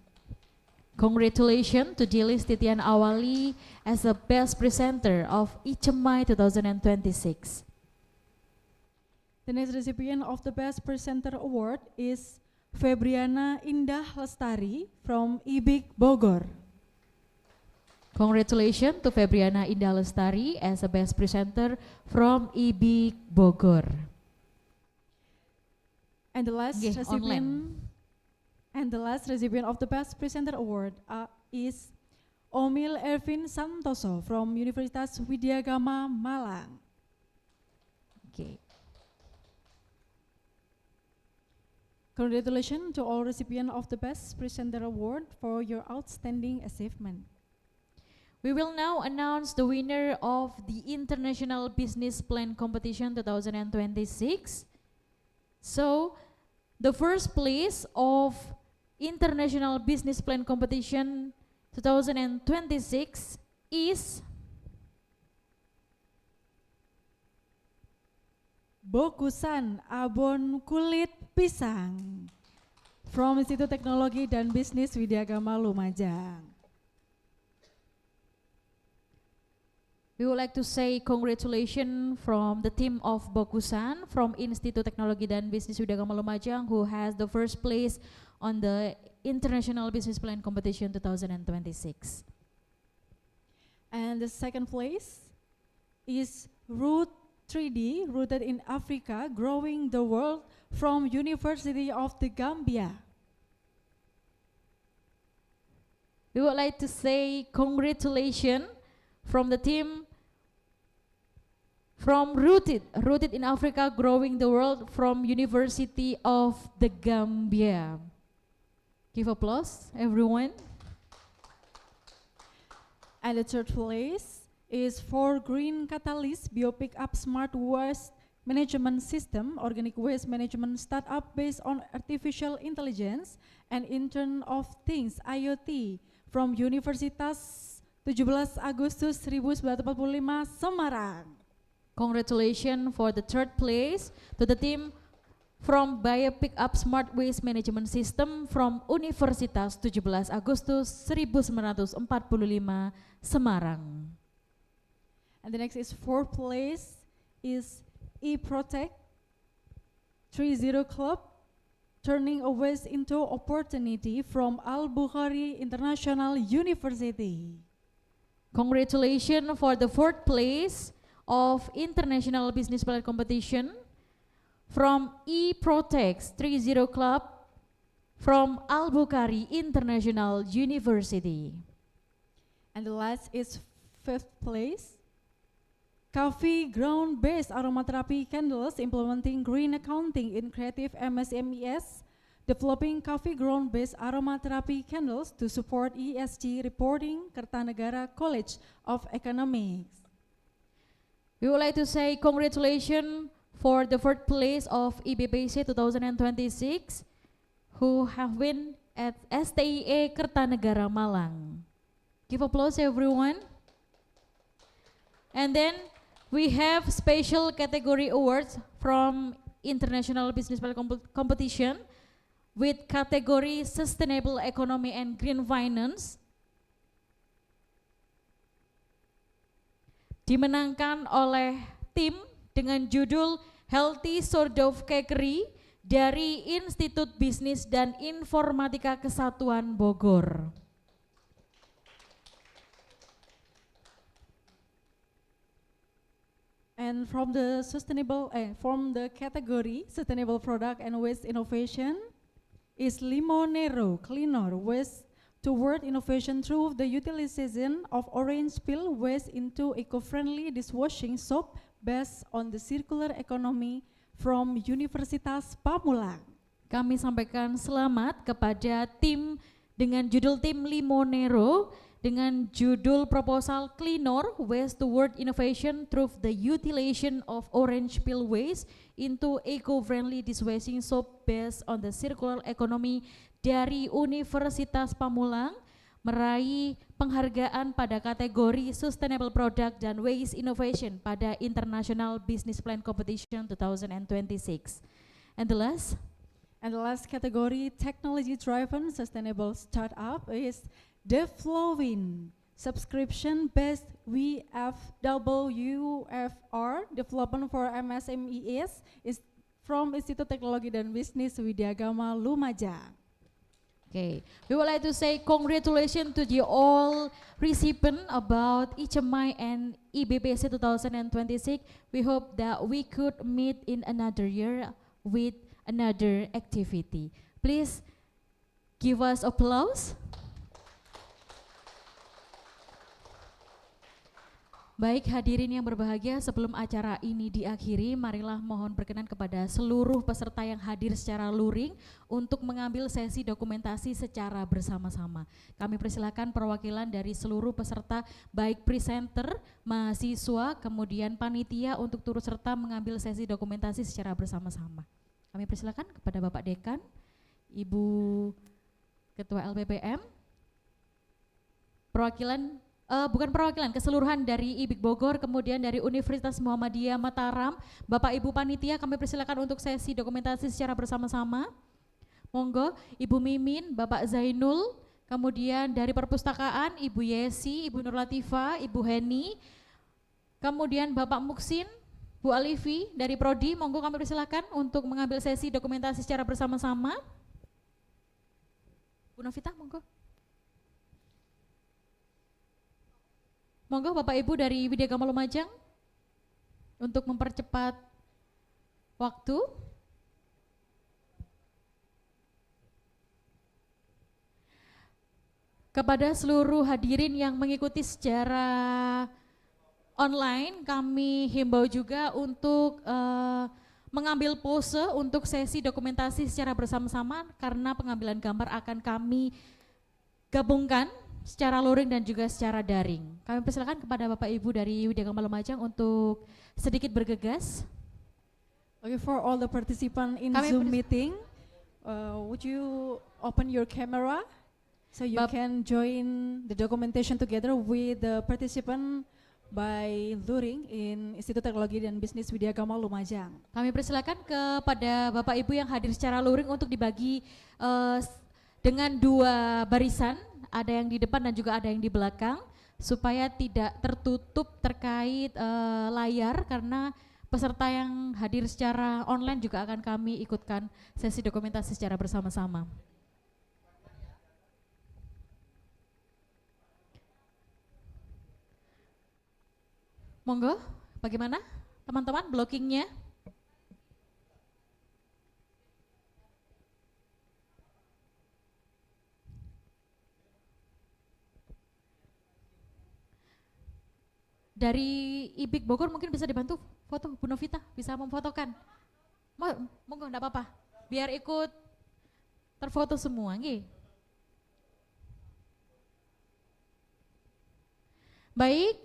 B: Congratulations to Dilis Titian Awali as the Best Presenter of ICEMAI 2026.
C: The next recipient of the Best Presenter Award is Febriana Indah Lestari from IBIK Bogor.
B: Congratulations to Febriana Indah Lestari as the Best Presenter from IBIK Bogor.
C: And the last
B: Okay,
C: recipient of the Best Presenter Award is Omil Ervin Santoso from Universitas Widyagama Malang.
B: Okay.
C: Congratulations to all recipients of the Best Presenter Award for your outstanding achievement.
B: We will now announce the winner of the International Business Plan Competition 2026. So, the first place of International Business Plan Competition 2026 is
C: Bokusan Abon Kulit Pisang from Institut Teknologi dan Bisnis Widyagama Lumajang.
B: We would like to say congratulations from the team of Bokusan from Institut Teknologi dan Bisnis Widyagama Lumajang who has the first place on the International Business Plan Competition 2026.
C: And the second place is Root 3D, rooted in Africa, growing the world from University of the Gambia.
B: We would like to say congratulations from the team from Rooted in Africa, growing the world from University of the Gambia. Give applause, everyone.
C: And the third place is for Green Catalyst Biopick Up Smart Waste Management System, organic waste management startup based on artificial intelligence and Internet of Things IoT from Universitas 17 Agustus 1945 Semarang.
B: Congratulations for the third place to the team from Biopick Up Smart Waste Management System from Universitas 17 Agustus 1945 Semarang.
C: And the next is fourth place is eProtect 30 Club, turning a waste into opportunity from Al-Bukhari International University.
B: Congratulations for the fourth place of International Business Plan Competition from eProtect 30 Club from Al-Bukhari International University.
C: And the last is fifth place, Coffee Ground-Based Aromatherapy Candles implementing green accounting in creative MSMEs, developing coffee ground-based aromatherapy candles to support ESG reporting, Kertanegara College of Economics.
B: We would like to say congratulations for the fourth place of IBPC 2026 who have won at STIE Kertanegara Malang. Give applause, everyone. And then we have special category awards from International Business Plan Competition with category Sustainable Economy and Green Finance, dimenangkan oleh tim dengan judul Healthy Sourdough Cakery dari Institut Bisnis dan Informatika Kesatuan Bogor.
C: And from the category sustainable product and waste innovation is Limonero Cleaner Waste toward innovation through the utilization of orange peel waste into eco-friendly dishwashing soap based on the circular economy from Universitas Pamulang.
B: Kami sampaikan selamat kepada tim dengan judul tim Limonero dengan judul proposal Cleaner Waste Toward Innovation through the utilization of orange peel waste into eco-friendly dishwashing soap based on the circular economy dari Universitas Pamulang meraih penghargaan pada kategori Sustainable Product dan Waste Innovation pada International Business Plan Competition 2026. And the last category, Technology Driven Sustainable Startup is Devlowin, subscription-based WFR development for MSMEs is from Institut Teknologi dan Bisnis Widyagama Lumajang. Okay, we would like to say congratulations to the all recipient about ICEMAI and IBPC 2026. We hope that we could meet in another year with another activity. Please give us applause. Baik hadirin yang berbahagia, sebelum acara ini diakhiri, marilah mohon berkenan kepada seluruh peserta yang hadir secara luring untuk mengambil sesi dokumentasi secara bersama-sama. Kami persilakan perwakilan dari seluruh peserta, baik presenter, mahasiswa, kemudian panitia untuk turut serta mengambil sesi dokumentasi secara bersama-sama. Kami persilakan kepada Bapak Dekan, Ibu Ketua LPPM, keseluruhan dari IBIK Bogor, kemudian dari Universitas Muhammadiyah Mataram, Bapak Ibu Panitia, kami persilakan untuk sesi dokumentasi secara bersama-sama. Monggo, Ibu Mimin, Bapak Zainul, kemudian dari Perpustakaan, Ibu Yesi, Ibu Nur Latifah, Ibu Heni, kemudian Bapak Muksin, Bu Alifi dari Prodi, monggo kami persilakan untuk mengambil sesi dokumentasi secara bersama-sama. Bu Novita, monggo. Monggo Bapak Ibu dari Widyagama Lumajang untuk mempercepat waktu. Kepada seluruh hadirin yang mengikuti secara online, kami himbau juga untuk mengambil pose untuk sesi dokumentasi secara bersama-sama karena pengambilan gambar akan kami gabungkan secara luring dan juga secara daring. Kami persilakan kepada Bapak Ibu dari Widyagama Lumajang untuk sedikit bergegas.
C: Okay, for all the participants in Zoom meeting, would you open your camera so you can join the documentation together with the participant by luring in Institut Teknologi dan Bisnis Widyagama Lumajang.
B: Kami persilakan kepada Bapak Ibu yang hadir secara luring untuk dibagi dengan dua barisan. Ada yang di depan dan juga ada yang di belakang supaya tidak tertutup terkait layar karena peserta yang hadir secara online juga akan kami ikutkan sesi dokumentasi secara bersama-sama. Monggo, bagaimana teman-teman blockingnya? Dari IBIK Bogor mungkin bisa dibantu foto, Bu Novita bisa memfotokan. Monggo enggak apa-apa, biar ikut terfoto semua, nggih. Baik,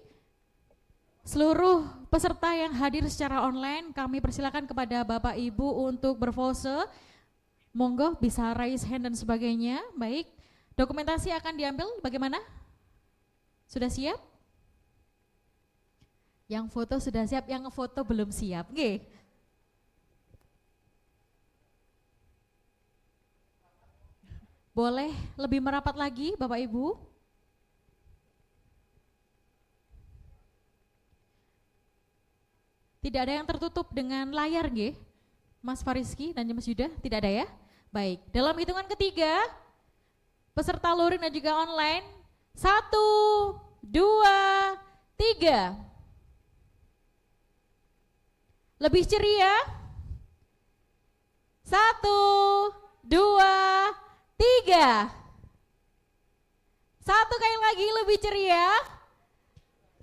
B: seluruh peserta yang hadir secara online kami persilakan kepada Bapak Ibu untuk berpose. Monggo bisa raise hand dan sebagainya. Baik, dokumentasi akan diambil bagaimana? Sudah siap? Yang foto sudah siap, yang foto belum siap, nggih. Boleh lebih merapat lagi Bapak Ibu? Tidak ada yang tertutup dengan layar, nggih. Mas Fariski dan Mas Yuda, tidak ada ya? Baik, dalam hitungan ketiga, peserta luring dan juga online, 1, 2, 3. Lebih ceria. 1, 2, 3. Satu kali lagi lebih ceria.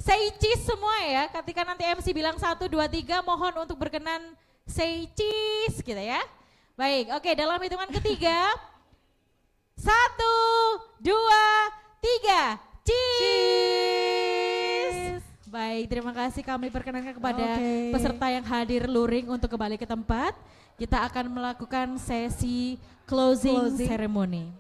B: Say cheese semua ya. Ketika nanti MC bilang 1, 2, 3, mohon untuk berkenan say cheese gitu ya. Baik, oke, dalam hitungan ketiga. 1, 2, 3, cheese. Baik, terima kasih kami perkenankan kepada peserta yang hadir luring untuk kembali ke tempat. Kita akan melakukan sesi closing ceremony.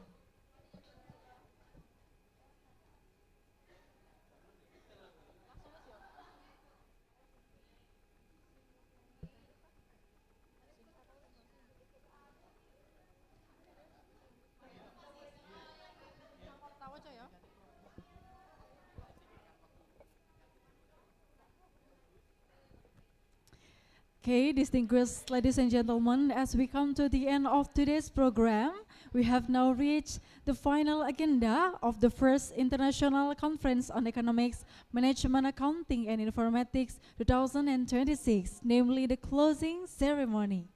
C: Okay, distinguished ladies and gentlemen, as we come to the end of today's program, we have now reached the final agenda of the first International Conference on Economics, Management, Accounting and Informatics 2026, namely the closing ceremony.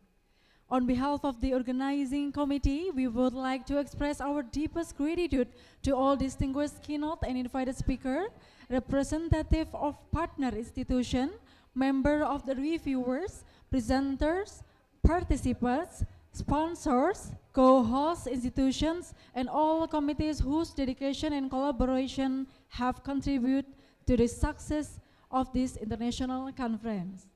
C: On behalf of the organizing committee, we would like to express our deepest gratitude to all distinguished keynote and invited speaker, representative of partner institution, member of the reviewers, presenters, participants, sponsors, co-host institutions, and all committees whose dedication and collaboration have contributed to the success of this international conference.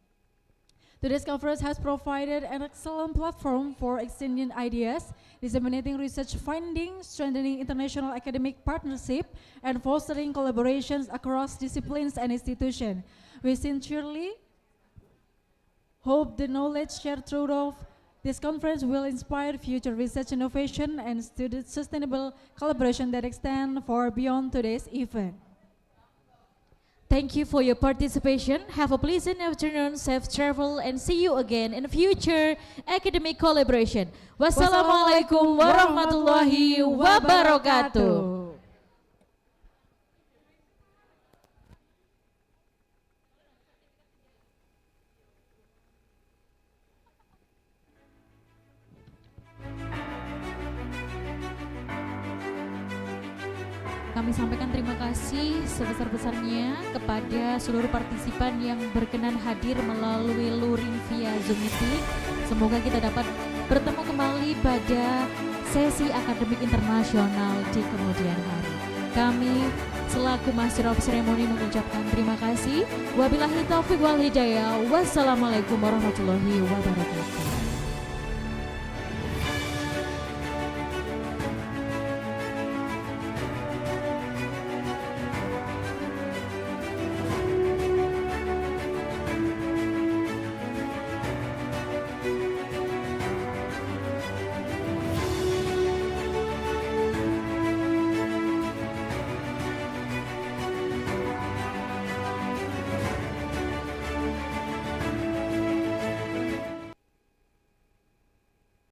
C: Today's conference has provided an excellent platform for exchanging ideas, disseminating research findings, strengthening international academic partnership, and fostering collaborations across disciplines and institutions. We sincerely hope the knowledge shared throughout this conference will inspire future research innovation and student sustainable collaboration that extend far beyond today's event.
B: Thank you for your participation. Have a pleasant afternoon, safe travel, and see you again in future academic collaboration. Wassalamualaikum warahmatullahi wabarakatuh. Kami sampaikan terima kasih sebesar-besarnya kepada seluruh partisipan yang berkenan hadir melalui luring via Zoom meeting. Semoga kita dapat bertemu kembali pada sesi akademik internasional di kemudian hari. Kami selaku Master of Ceremony mengucapkan terima kasih. Wabillahi taufiq wal hidayah. Wassalamualaikum warahmatullahi wabarakatuh.